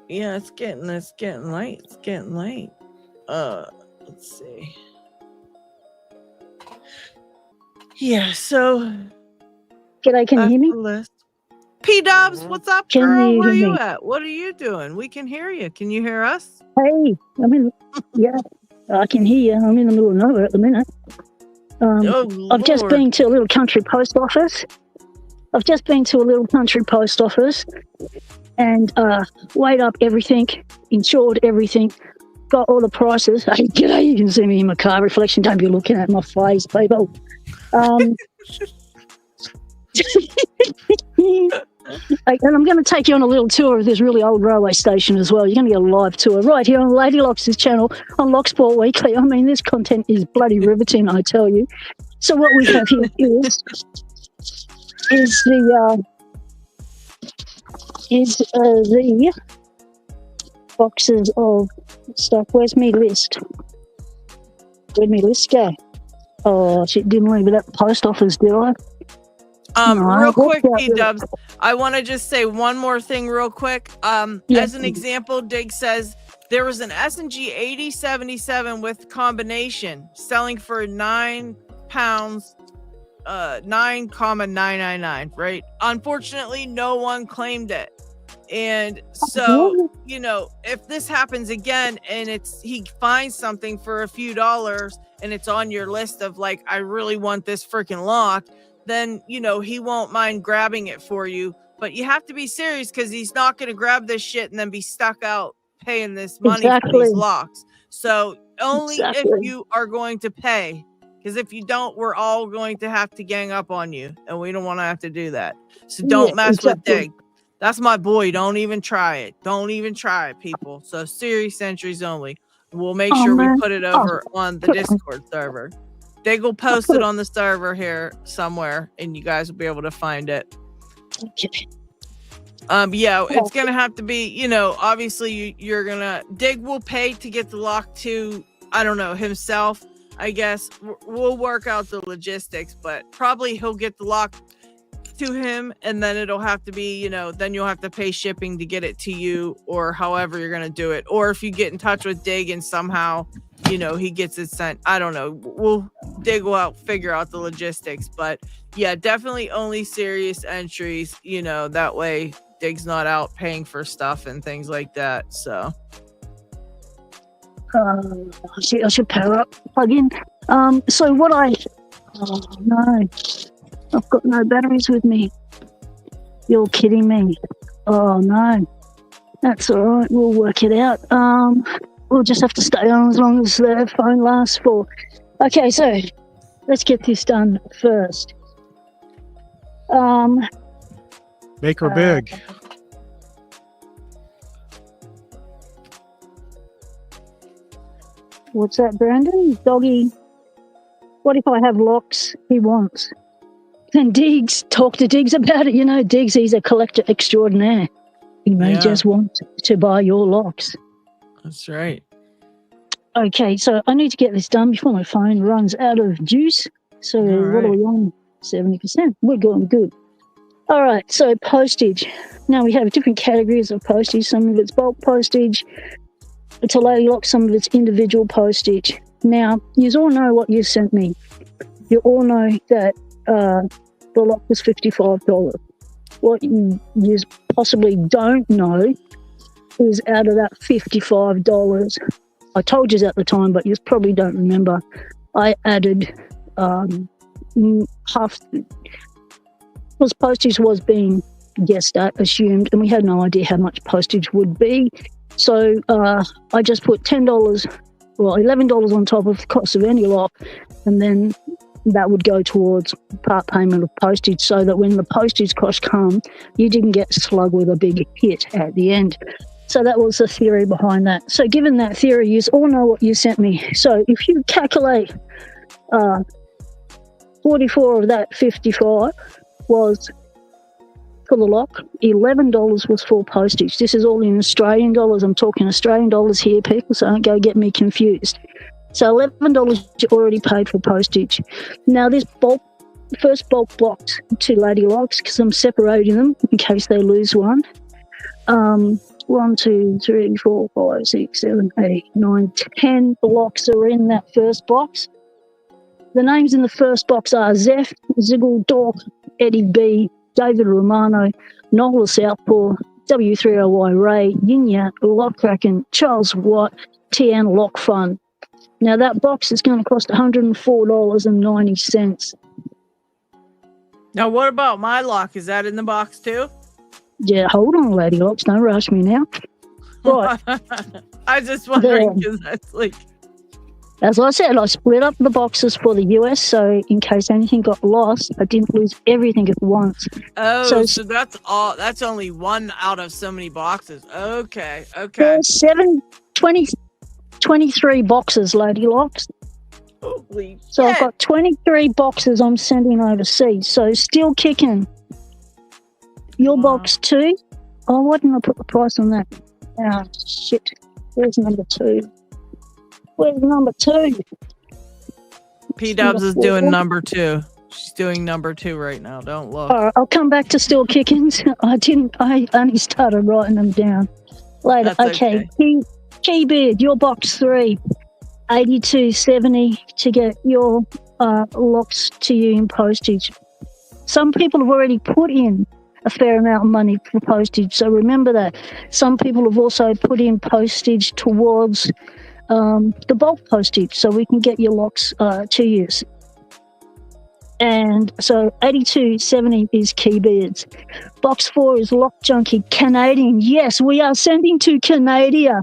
Yeah, it's getting late. It's getting late. Let's see. Yeah, so G'day, can you hear me? P Dubs, what's up, Can girl? you Where are hear you me? at? What are you doing? We can hear you. Can you hear us? Hey, yeah, I can hear you. I'm in the middle of nowhere at the minute. I've just Lord. been to a little country post office. And weighed up everything, insured everything, got all the prices. Hey, g'day, you can see me in my car reflection. Don't be looking at my face, people. And I'm going to take you on a little tour of this really old railway station as well. You're going to get a live tour right here on Lady Locks' channel on Locksport Weekly. I mean, this content is bloody riveting, I tell you. So what we have here is the boxes of stuff. Where's me list? Where'd me list go? Oh, shit, didn't leave it at the post office, did I? Real quick, P-Dubs, I want to just say one more thing real quick. As an example, Dig says there was an S&G 8077 with combination selling for £9, 9,999, right? Unfortunately, no one claimed it. And so, you know, if this happens again and he finds something for a few dollars and it's on your list of like, I really want this freaking lock, then, you know, he won't mind grabbing it for you. But you have to be serious because he's not going to grab this shit and then be stuck out paying this money for these locks. So only if you are going to pay, because if you don't, we're all going to have to gang up on you and we don't want to have to do that. So don't mess with Dig. That's my boy. Don't even try it. Don't even try it, people. So serious entries only. We'll make sure we put it over on the Discord server. They will post it on the server here somewhere, and you guys will be able to find it. Yeah, it's gonna have to be, you know, obviously you're gonna Dig will pay to get the lock to, I don't know, himself. I guess we'll work out the logistics, but probably he'll get the lock to him, and then it'll have to be, you know, then you'll have to pay shipping to get it to you, or however you're gonna do it. Or if you get in touch with Dig and somehow, you know, he gets it sent. I don't know. Dig will out figure out the logistics, but yeah, definitely only serious entries. You know, that way Dig's not out paying for stuff and things like that. So, I should power up, plug in. So what oh no, I've got no batteries with me. You're kidding me. Oh no, that's all right. We'll work it out. We'll just have to stay on as long as the phone lasts for. Okay, so let's get this done first. Make her big. What's that, Brandon? Doggy. What if I have locks he wants? Then Diggs, talk to Diggs about it. You know, Diggs, he's a collector extraordinaire. He may just want to buy your locks. That's right. Okay, so I need to get this done before my phone runs out of juice. So what are we on? 70%. We're going good. All right, so postage. Now we have different categories of postage. Some of it's bulk postage. It's a Lady Lock, some of it's individual postage. Now, you all know what you sent me. You all know that the lock was $55. What you possibly don't know is out of that $55, I told you at the time, but you probably don't remember, I added half, because postage was being guessed at, assumed, and we had no idea how much postage would be. So I just put $11 on top of the cost of any lock, and then that would go towards part payment of postage, so that when the postage costs come, you didn't get slugged with a big hit at the end. So that was the theory behind that. So given that theory, you all know what you sent me. So if you calculate 44 of that 55 was for the lock, $11 was for postage. This is all in Australian dollars. I'm talking Australian dollars here, people, so don't go get me confused. So $11 you already paid for postage. Now this first bulk blocked 2 Lady Locks, because I'm separating them in case they lose one. 1, 2, 3, 4, 5, 6, 7, 8, 9, 10 blocks are in that first box. The names in the first box are Zeph, Ziggle, Dork, Eddie B, David Romano, Nola Southpaw, W3OY Ray, Yinya, Lockkraken, Charles Watt, TN Lock Fun. Now that box is going to cost $104.90. Now what about my lock? Is that in the box too? Yeah, hold on, Lady Locks. Don't rush me now. Right. I just wondering because that's like. As I said, I split up the boxes for the US, so in case anything got lost, I didn't lose everything at once. Oh, so that's all. That's only one out of so many boxes. Okay. There's 23 boxes, Lady Locks. Holy So shit. I've got 23 boxes I'm sending overseas. So still kicking. Your box 2. Oh, why didn't I put the price on that? Ah, shit. Where's number 2? Where's number 2? P-Dubs is doing number 2. She's doing number 2 right now. Don't look. All right, I'll come back to still kickings. I only started writing them down later. That's Okay. Keybeard, your box 3. 82.70 to get your locks to you in postage. Some people have already put in a fair amount of money for postage, so remember that. Some people have also put in postage towards the bulk postage, so we can get your locks to use. And so 82.70 is Keybeards. Box 4 is Lock Junkie Canadian. Yes, we are sending to Canada.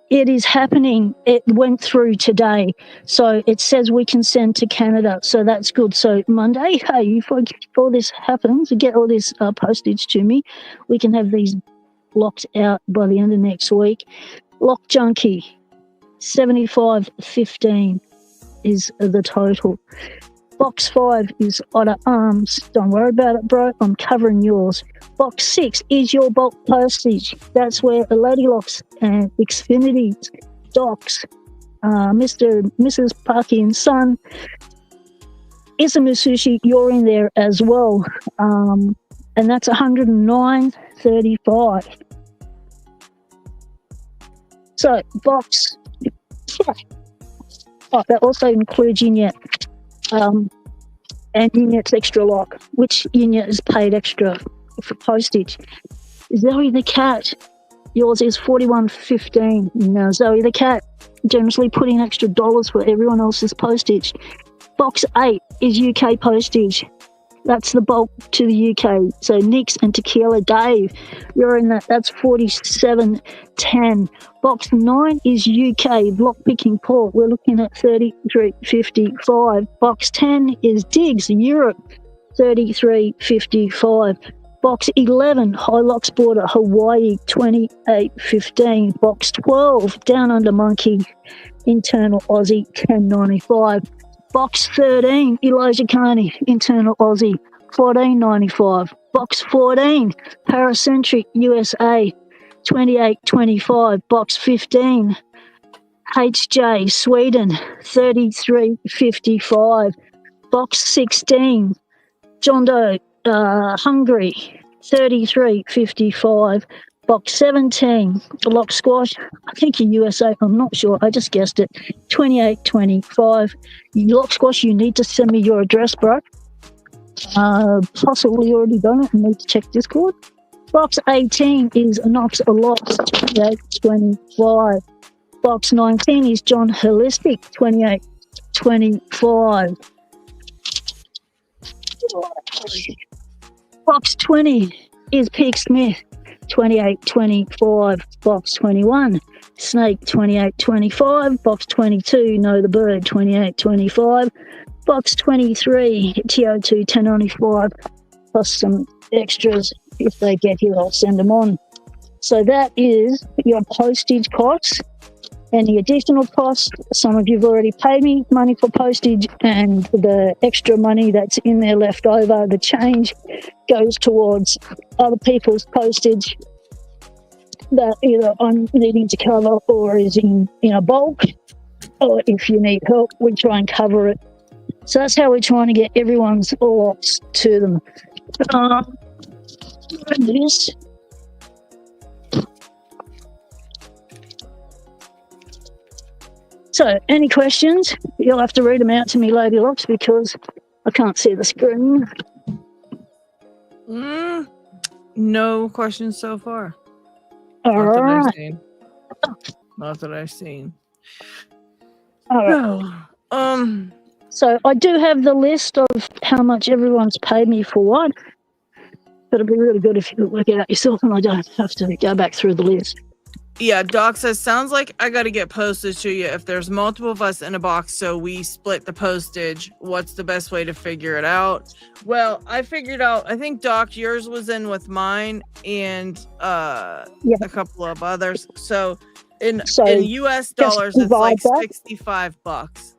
It is happening. It went through today. So it says we can send to Canada. So that's good. So Monday, hey, before this happens, get all this postage to me. We can have these locked out by the end of next week. Lock Junkie, 75.15 is the total. Box 5 is Otter Arms. Don't worry about it, bro. I'm covering yours. Box 6 is your bulk postage. That's where the Lady Locks and Xfinity Docs, Mr. and Mrs. Parky and Son, Isamu Sushi, you're in there as well. And that's $109.35. So, box. Oh, that also includes Yinette. And Yinette's extra lock, which Yinette is paid extra for postage. Zoe the Cat, yours is $41.15. Now, Zoe the Cat generously putting extra dollars for everyone else's postage. Box 8 is UK postage. That's the bulk to the UK. So Nix and Tequila Dave, you're in that. That's $47.10. Box 9 is UK lockpicking Paul. We're looking at $33.55. Box 10 is Diggs Europe, $33.55. Box 11 High Locksport Hawaii, $28.15. Box 12 Down Under Monkey Internal Aussie, $10.95. Box 13, Elijah Carney, Internal Aussie, $14.95. Box 14, Paracentric USA, $28.25. Box 15, HJ Sweden, $33.55. Box 16, John Doe Hungary, $33.55. Box 17, Lock Squash, I think in USA, I'm not sure, I just guessed it, $28.25. Lock Squash, you need to send me your address, bro. Possibly already done it, I need to check Discord. Box 18 is Knox Locks, $28.25. Box 19 is John Holistic, $28.25. Box 20 is Pig Smith, $28.25. Box 21, Snake, $28.25. Box 22, Know the Bird, $28.25. Box 23, TO2, $10.95. Plus some extras. If they get here, I'll send them on. So that is your postage costs. Any additional costs, some of you've already paid me money for postage, and the extra money that's in there left over, the change, goes towards other people's postage that either I'm needing to cover or is in a bulk, or if you need help, we try and cover it. So that's how we're trying to get everyone's lots to them. This. So, any questions? You'll have to read them out to me, Lady Locks, because I can't see the screen. No questions so far. All Not right. that I've seen. Not that I've seen. All right. No. So I do have the list of how much everyone's paid me for what. It'd be really good if you could work it out yourself and I don't have to go back through the list. Yeah, Doc says, sounds like I got to get postage to you if there's multiple of us in a box, so we split the postage. What's the best way to figure it out? Well, I figured out, I think, Doc, yours was in with mine and a couple of others. So in US dollars, it's like $65.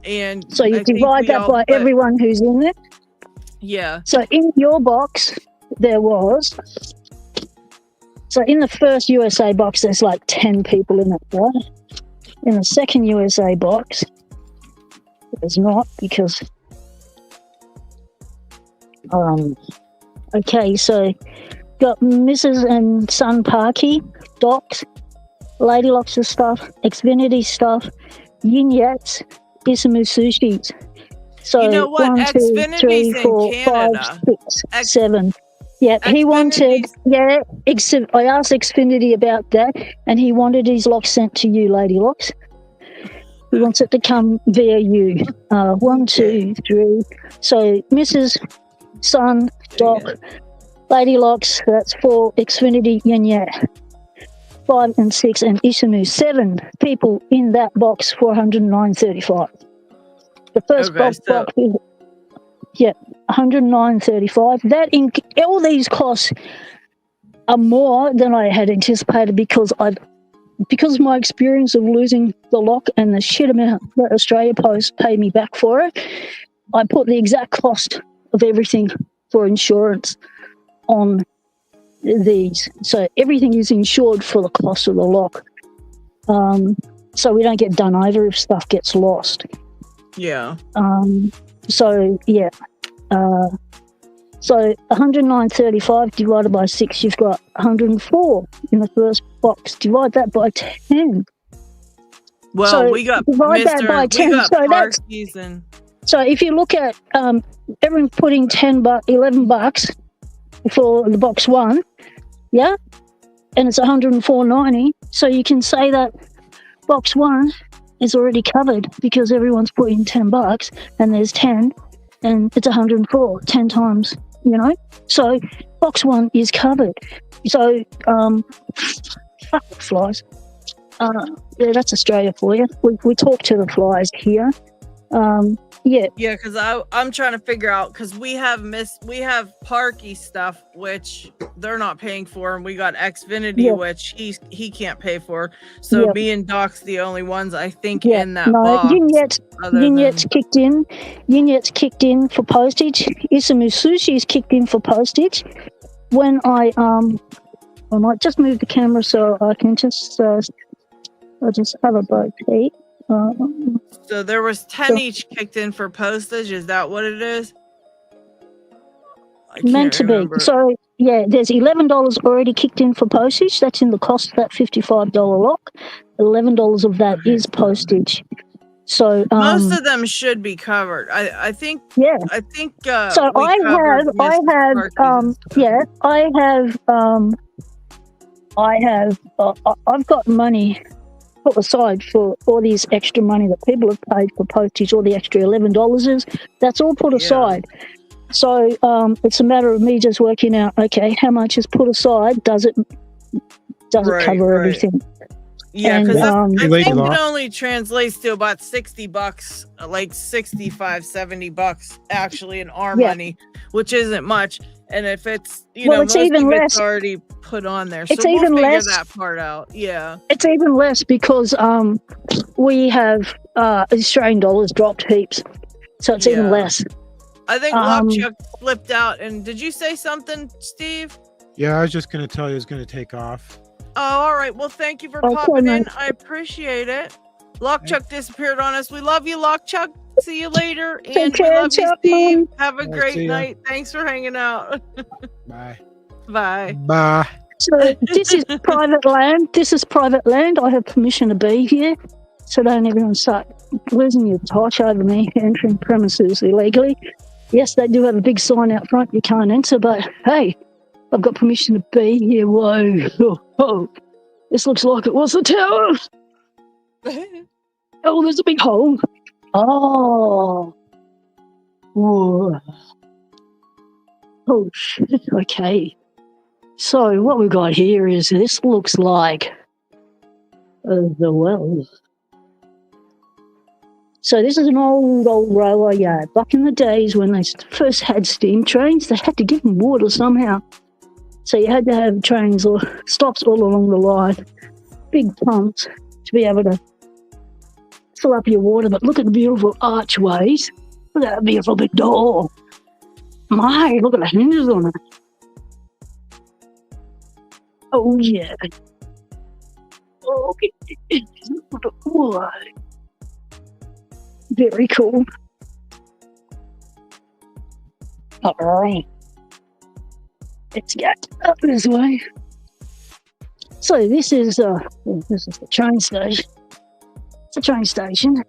And so you divide that by everyone who's in it? Yeah. So in your box, there was... So in the first USA box, there's like 10 people in it, right? In the second USA box, there's not because... okay, so got Mrs. and Son Parky, Docs, Lady Locks' stuff, Xfinity stuff, Yin Yats, Isamu Sushis. So you know what? 1, 2, 3, 4, 5, 6, 7. Yeah, he wanted. Yeah, I asked Xfinity about that, and he wanted his locks sent to you, Lady Locks. He wants it to come via you. 1, 2, 3. So Mrs. Son, Doc, Lady Locks. That's 4. Xfinity, Yin Yat. 5 and 6, and Isamu. 7 people in that box for $109.35. The first box is, yeah, $109.35. That all these costs are more than I had anticipated because of my experience of losing the lock and the shit amount that Australia Post paid me back for it. I put the exact cost of everything for insurance on these, so everything is insured for the cost of the lock. So we don't get done over if stuff gets lost. Yeah. So yeah. So 109.35 divided by 6, you've got 104 in the first box. Divide that by 10. Well, so we got divide that by 10. So if you look at everyone putting $11 for the box 1, yeah, and it's 104.90. So you can say that box 1 is already covered because everyone's putting $10 and there's 10. And it's 104, 10 times, you know? So box 1 is covered. So, fuck the flies. Yeah, that's Australia for you. We talk to the flies here. Yeah. Yeah, because I'm trying to figure out, because we have Parky stuff, which they're not paying for, and we got Xfinity, which he can't pay for. So me and Doc's the only ones, I think, in that box. Yinet's kicked in. Yinet's kicked in for postage. Isamu Sushi's kicked in for postage. When I might just move the camera so I can just I'll just have a boat peek. So there was 10 each kicked in for postage. Is that what it is? Meant to be. So yeah, there's $11 already kicked in for postage. That's in the cost of that $55 lock. $11 of that is postage. So most of them should be covered. I think. Yeah. I think. So I've got money put aside for all these extra money that people have paid for postage, all the extra $11 is, that's all put aside. So it's a matter of me just working out, okay, how much is put aside? Does it cover everything? Yeah, because I think it only translates to about $60, like $65-$70 actually in our money, which isn't much. And if it's most even less, it's already put on there, so it's even we'll figure less. that part out. Yeah, it's even less because we have Australian dollars dropped heaps, so it's even less. I think Lockchuck flipped out. And did you say something, Steve? Yeah, I was just going to tell you it's going to take off. Oh, all right. Well, thank you for popping in. I appreciate it. Lockchuck disappeared on us. We love you, Lockchuck. See you later. And we love you, Steve. Have a great night. Thanks for hanging out. Bye. Bye. Bye. So this is private land. This is private land. I have permission to be here. So don't everyone start losing your touch over me entering premises illegally. Yes, they do have a big sign out front. You can't enter, but hey, I've got permission to be here. Whoa. Oh, this looks like it was a tower. Oh, there's a big hole. Oh. Whoa. Oh, shit. Okay. So what we've got here is this looks like the well. So this is an old railway yard. Back in the days when they first had steam trains, they had to give them water somehow. So you had to have trains or stops all along the line, big pumps to be able to fill up your water. But look at the beautiful archways. Look at that beautiful big door. My, look at the hinges on it. Oh, yeah. Oh, very cool. All right. Let's get up this way. So this is the train station. It's a train station.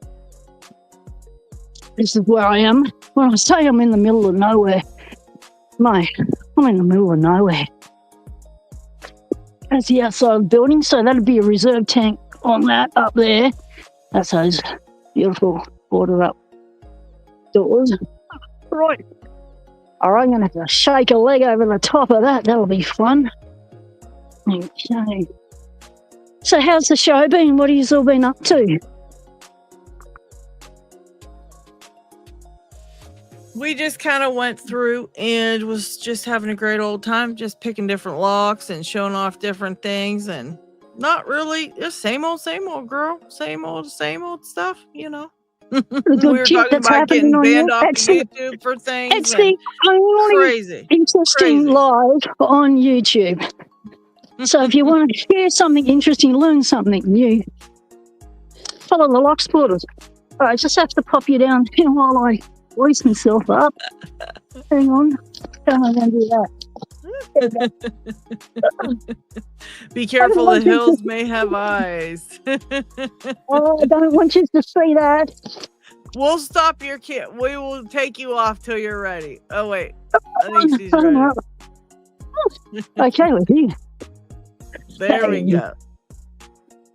This is where I am. When I say I'm in the middle of nowhere, I'm in the middle of nowhere. That's the outside of the building, so that'd be a reserve tank on that up there. That's those beautiful boarded up doors. Right. All right, I'm going to have to shake a leg over the top of that. That'll be fun. Okay. So how's the show been? What have you all been up to? We just kind of went through and was just having a great old time, just picking different locks and showing off different things, and not really just same old girl, same old stuff, you know. We were talking about getting banned off of YouTube for things. It's the only interesting live on YouTube. So if you want to hear something interesting, learn something new, follow the locksporters. All right, just have to pop you down here while I voice myself up. Hang on. How am I going to do that? Be careful, the hills may have eyes. Oh, I don't want you to see that. We'll stop your kid. We will take you off till you're ready. Oh, wait. I think she's ready. Okay, with you. There we go.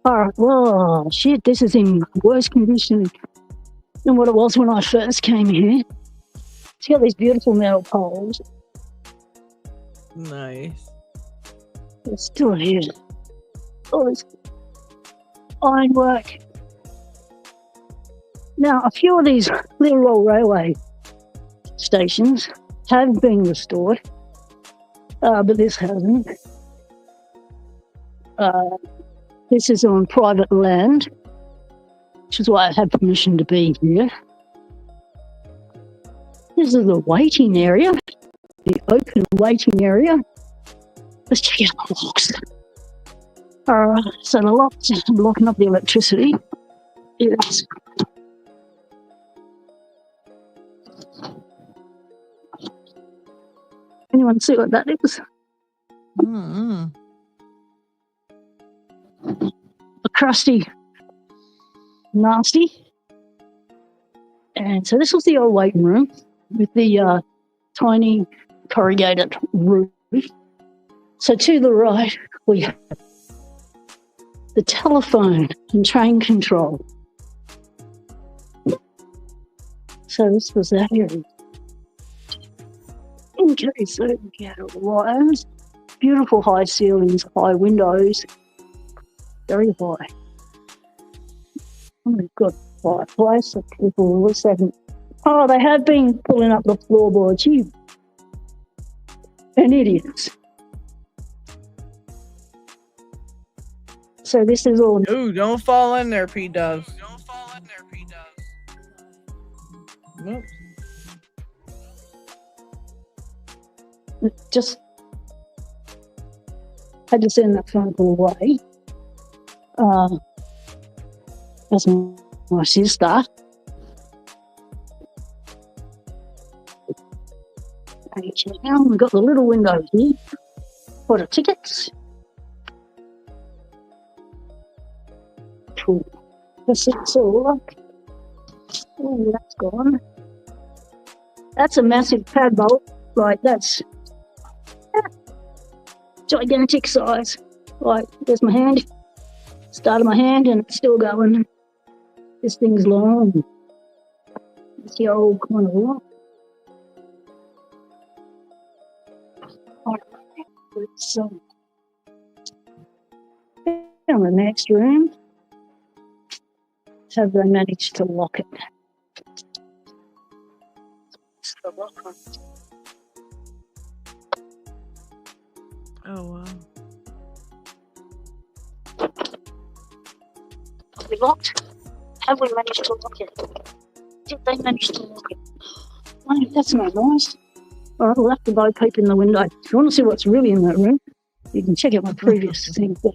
All right. Whoa, shit. This is in worse condition than what it was when I first came here. It's got these beautiful metal poles. Nice. It's still here. All this ironwork. Now, a few of these little old railway stations have been restored, but this hasn't. This is on private land, which is why I had permission to be here. This is the waiting area, the open waiting area. Let's check out the locks. So the locks are blocking up the electricity. Yes. Anyone see what that is? Mm-hmm. A crusty, nasty. And so this was the old waiting room with the tiny corrugated roof. So to the right, we have the telephone and train control. So this was that area. Okay, so we have wires, beautiful high ceilings, high windows, very high. Oh my God, fireplace. People will second. Oh, they have been pulling up the floorboards. You an idiots. So this is all. Ooh, don't fall in there, P-Dubs. Nope. Just had to send that phone call away. That's my sister. Okay, now we've got the little window here for the tickets. Cool. That's it, so oh, that's gone. That's a massive pad bolt. Like, that's gigantic size. Like, there's my hand. Started my hand and it's still going. This thing's long. It's the old kind of lock. So, in the next room, have they managed to lock it? It's the lock on. Oh wow. Are we locked? Have we managed to lock it? Did they manage to lock it? Oh, that's not nice. All right, we'll have to go peep in the window. If you want to see what's really in that room, you can check out my previous thing. But,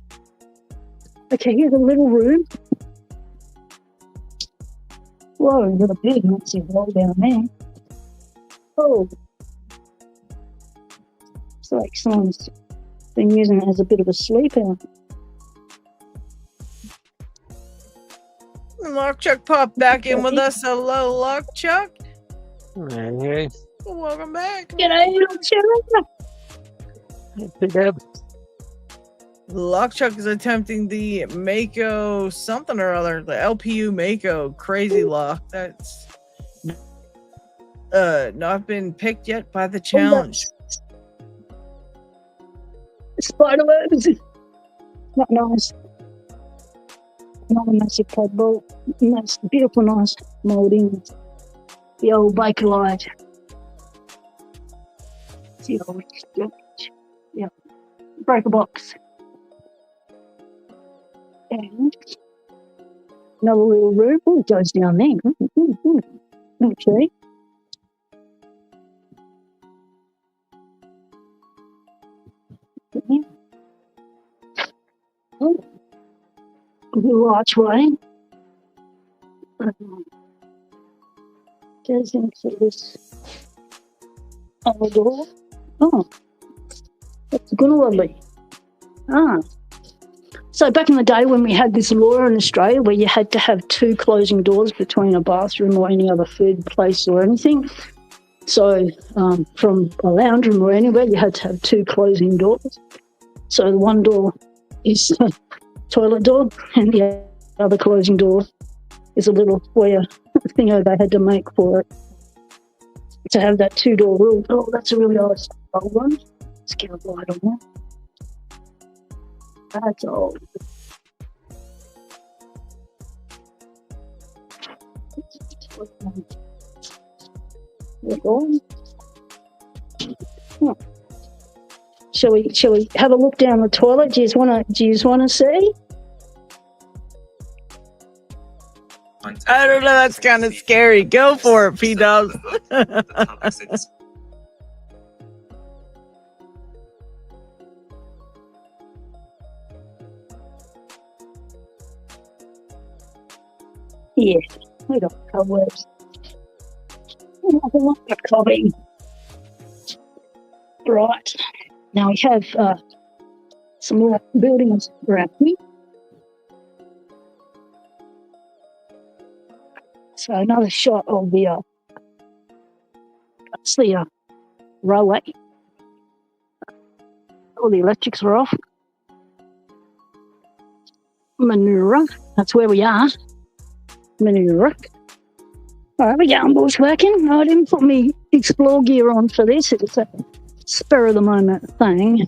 okay, here's a little room. Whoa, there's a big massive wall down there. Oh. It's like someone's been using it as a bit of a sleepout. Lockchuck popped back in with us. Hello, Lockchuck. Hey. Welcome back. G'day, Lockchuck. Lockchuck is attempting the Mako something or other, the LPU Mako crazy lock. That's not been picked yet by the challenge. Spiderwebs. Not nice. Not a massive pod bolt. Nice, beautiful, nice moulding. The old Bakelite. The old, yeah. Breaker box. And another little room. Oh, it goes down there. Okay. Oh. Little archway. Goes into this other door. Oh, that's good, lovely. So back in the day when we had this law in Australia where you had to have 2 closing doors between a bathroom or any other food place or anything. So from a lounge room or anywhere, you had to have 2 closing doors. So the one door is the toilet door and the other closing door is a little square thing they had to make for it to have that 2-door rule. Oh, that's a really old one. Let's get a light on that. That's old. Shall we have a look down the toilet? Do you want to see? I don't know. That's kind of scary. Go for it, P-Dubs. Yeah, we got cobwebs. I like the cobby. Right. Now we have some more buildings around here. So another shot of the that's the railway. All the electrics are off. Manura, that's where we are. Manura. All right, we're going bushwhacking. I didn't put me explore gear on for this. It's a spur of the moment thing.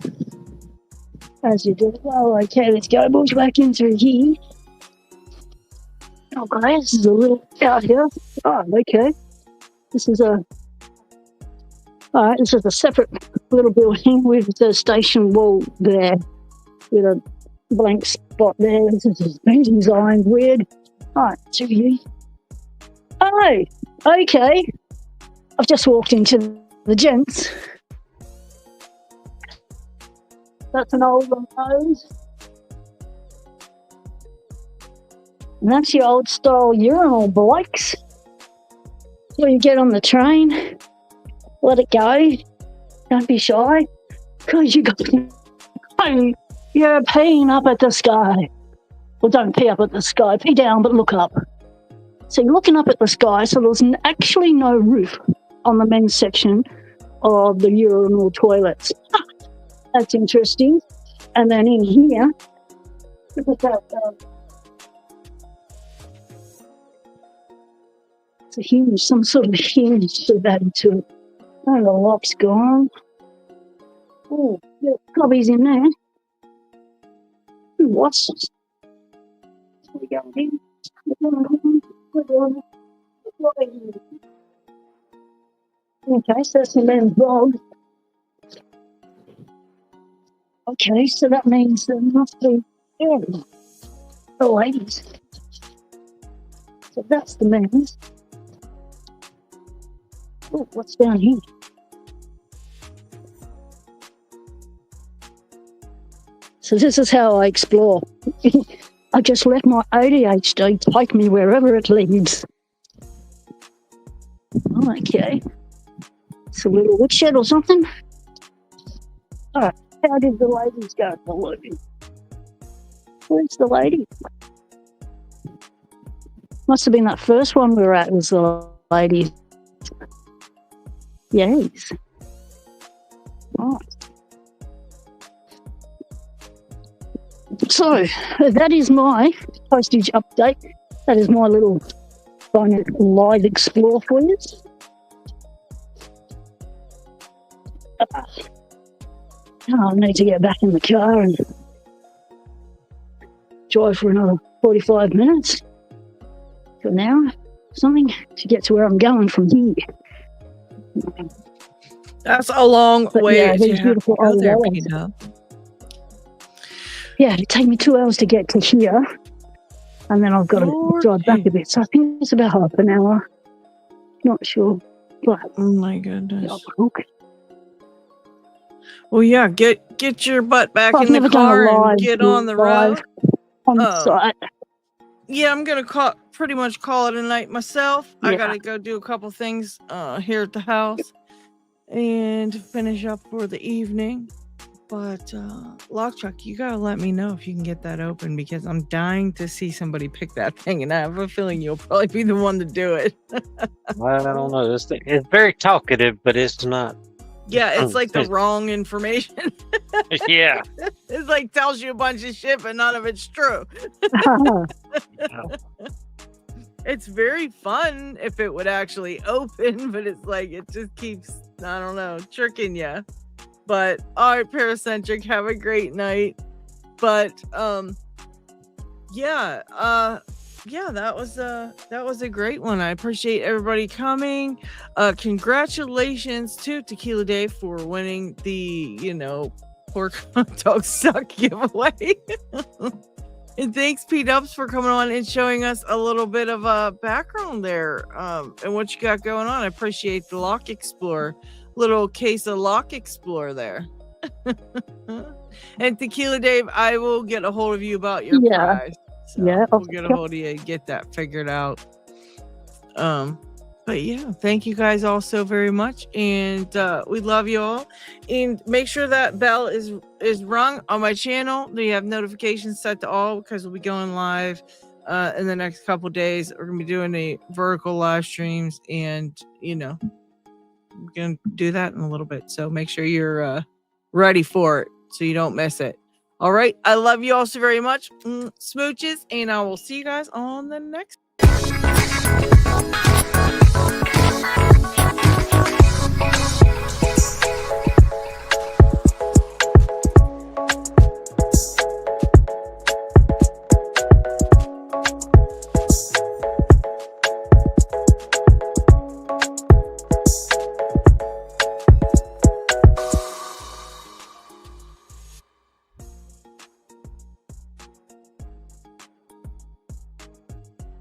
As you do. Oh, okay, let's go bushwhacking through here. Okay, this is a little out here. Oh, okay. This is a separate little building with the station wall there with a blank spot there. This is been designed weird. Alright, through here. Oh, okay. I've just walked into the gents. That's an old one of those. And that's your old style urinal, blokes. So you get on the train, let it go, don't be shy, because you're peeing up at the sky. Well, don't pee up at the sky, pee down, but look up. So you're looking up at the sky, so there's actually no roof on the men's section of the urinal toilets. That's interesting. And then in here, look at that. It's a hinge, some sort of hinge to that to it. Oh, the lock's gone. Oh, The cobbies in there. Wasps. We go in. Okay, so that's the man's dog. Okay, so that means there must be the ladies. So that's the man's. Oh, what's down here? So this is how I explore. I just let my ADHD take me wherever it leads. Okay. It's a little woodshed or something. Alright, how did the ladies go? Where's the lady? Must have been that first one we were at was the lady. Yes. Right. So, that is my postage update. That is my little fun live explore for you. I need to get back in the car and drive for another 45 minutes to an hour, something, to get to where I'm going from here. That's a long way yeah, to have to go there, hours. Peter. Yeah, it'd take me 2 hours to get to here, and then I've got to drive back a bit. So I think it's about half an hour. Not sure. But Oh my goodness. okay. Well, yeah, get your butt back I've in the never done a car live and get on the road. live on the Oh. site. Yeah, I'm gonna pretty much call it a night myself. I Yeah. gotta go do a couple things here at the house and finish up for the evening. But Lockchuck, you gotta let me know if you can get that open, because I'm dying to see somebody pick that thing, and I have a feeling you'll probably be the one to do it. I don't know. This thing is very talkative, but it's not. Yeah, it's like the wrong information. Yeah. It's like tells you a bunch of shit, but none of it's true. It's very fun if it would actually open, but it's like it just keeps, I don't know, tricking you. But all right, Paracentric, have a great night. But yeah, that was a great one. I appreciate everybody coming. Congratulations to Tequila Dave for winning the, pork hot dog stuck giveaway. And thanks, P-Dubs, for coming on and showing us a little bit of a background there and what you got going on. I appreciate the Lock Explorer, little case of Lock Explorer there. And Tequila Dave, I will get a hold of you about your prize. So we'll get a hold of you and get that figured out. But yeah, thank you guys all so very much, and we love you all. And make sure that bell is rung on my channel. Do you have notifications set to all, because we'll be going live in the next couple days. We're gonna be doing a vertical live streams, and we're gonna do that in a little bit. So make sure you're ready for it so you don't miss it. All right, I love you all so very much. Smooches, and I will see you guys on the next.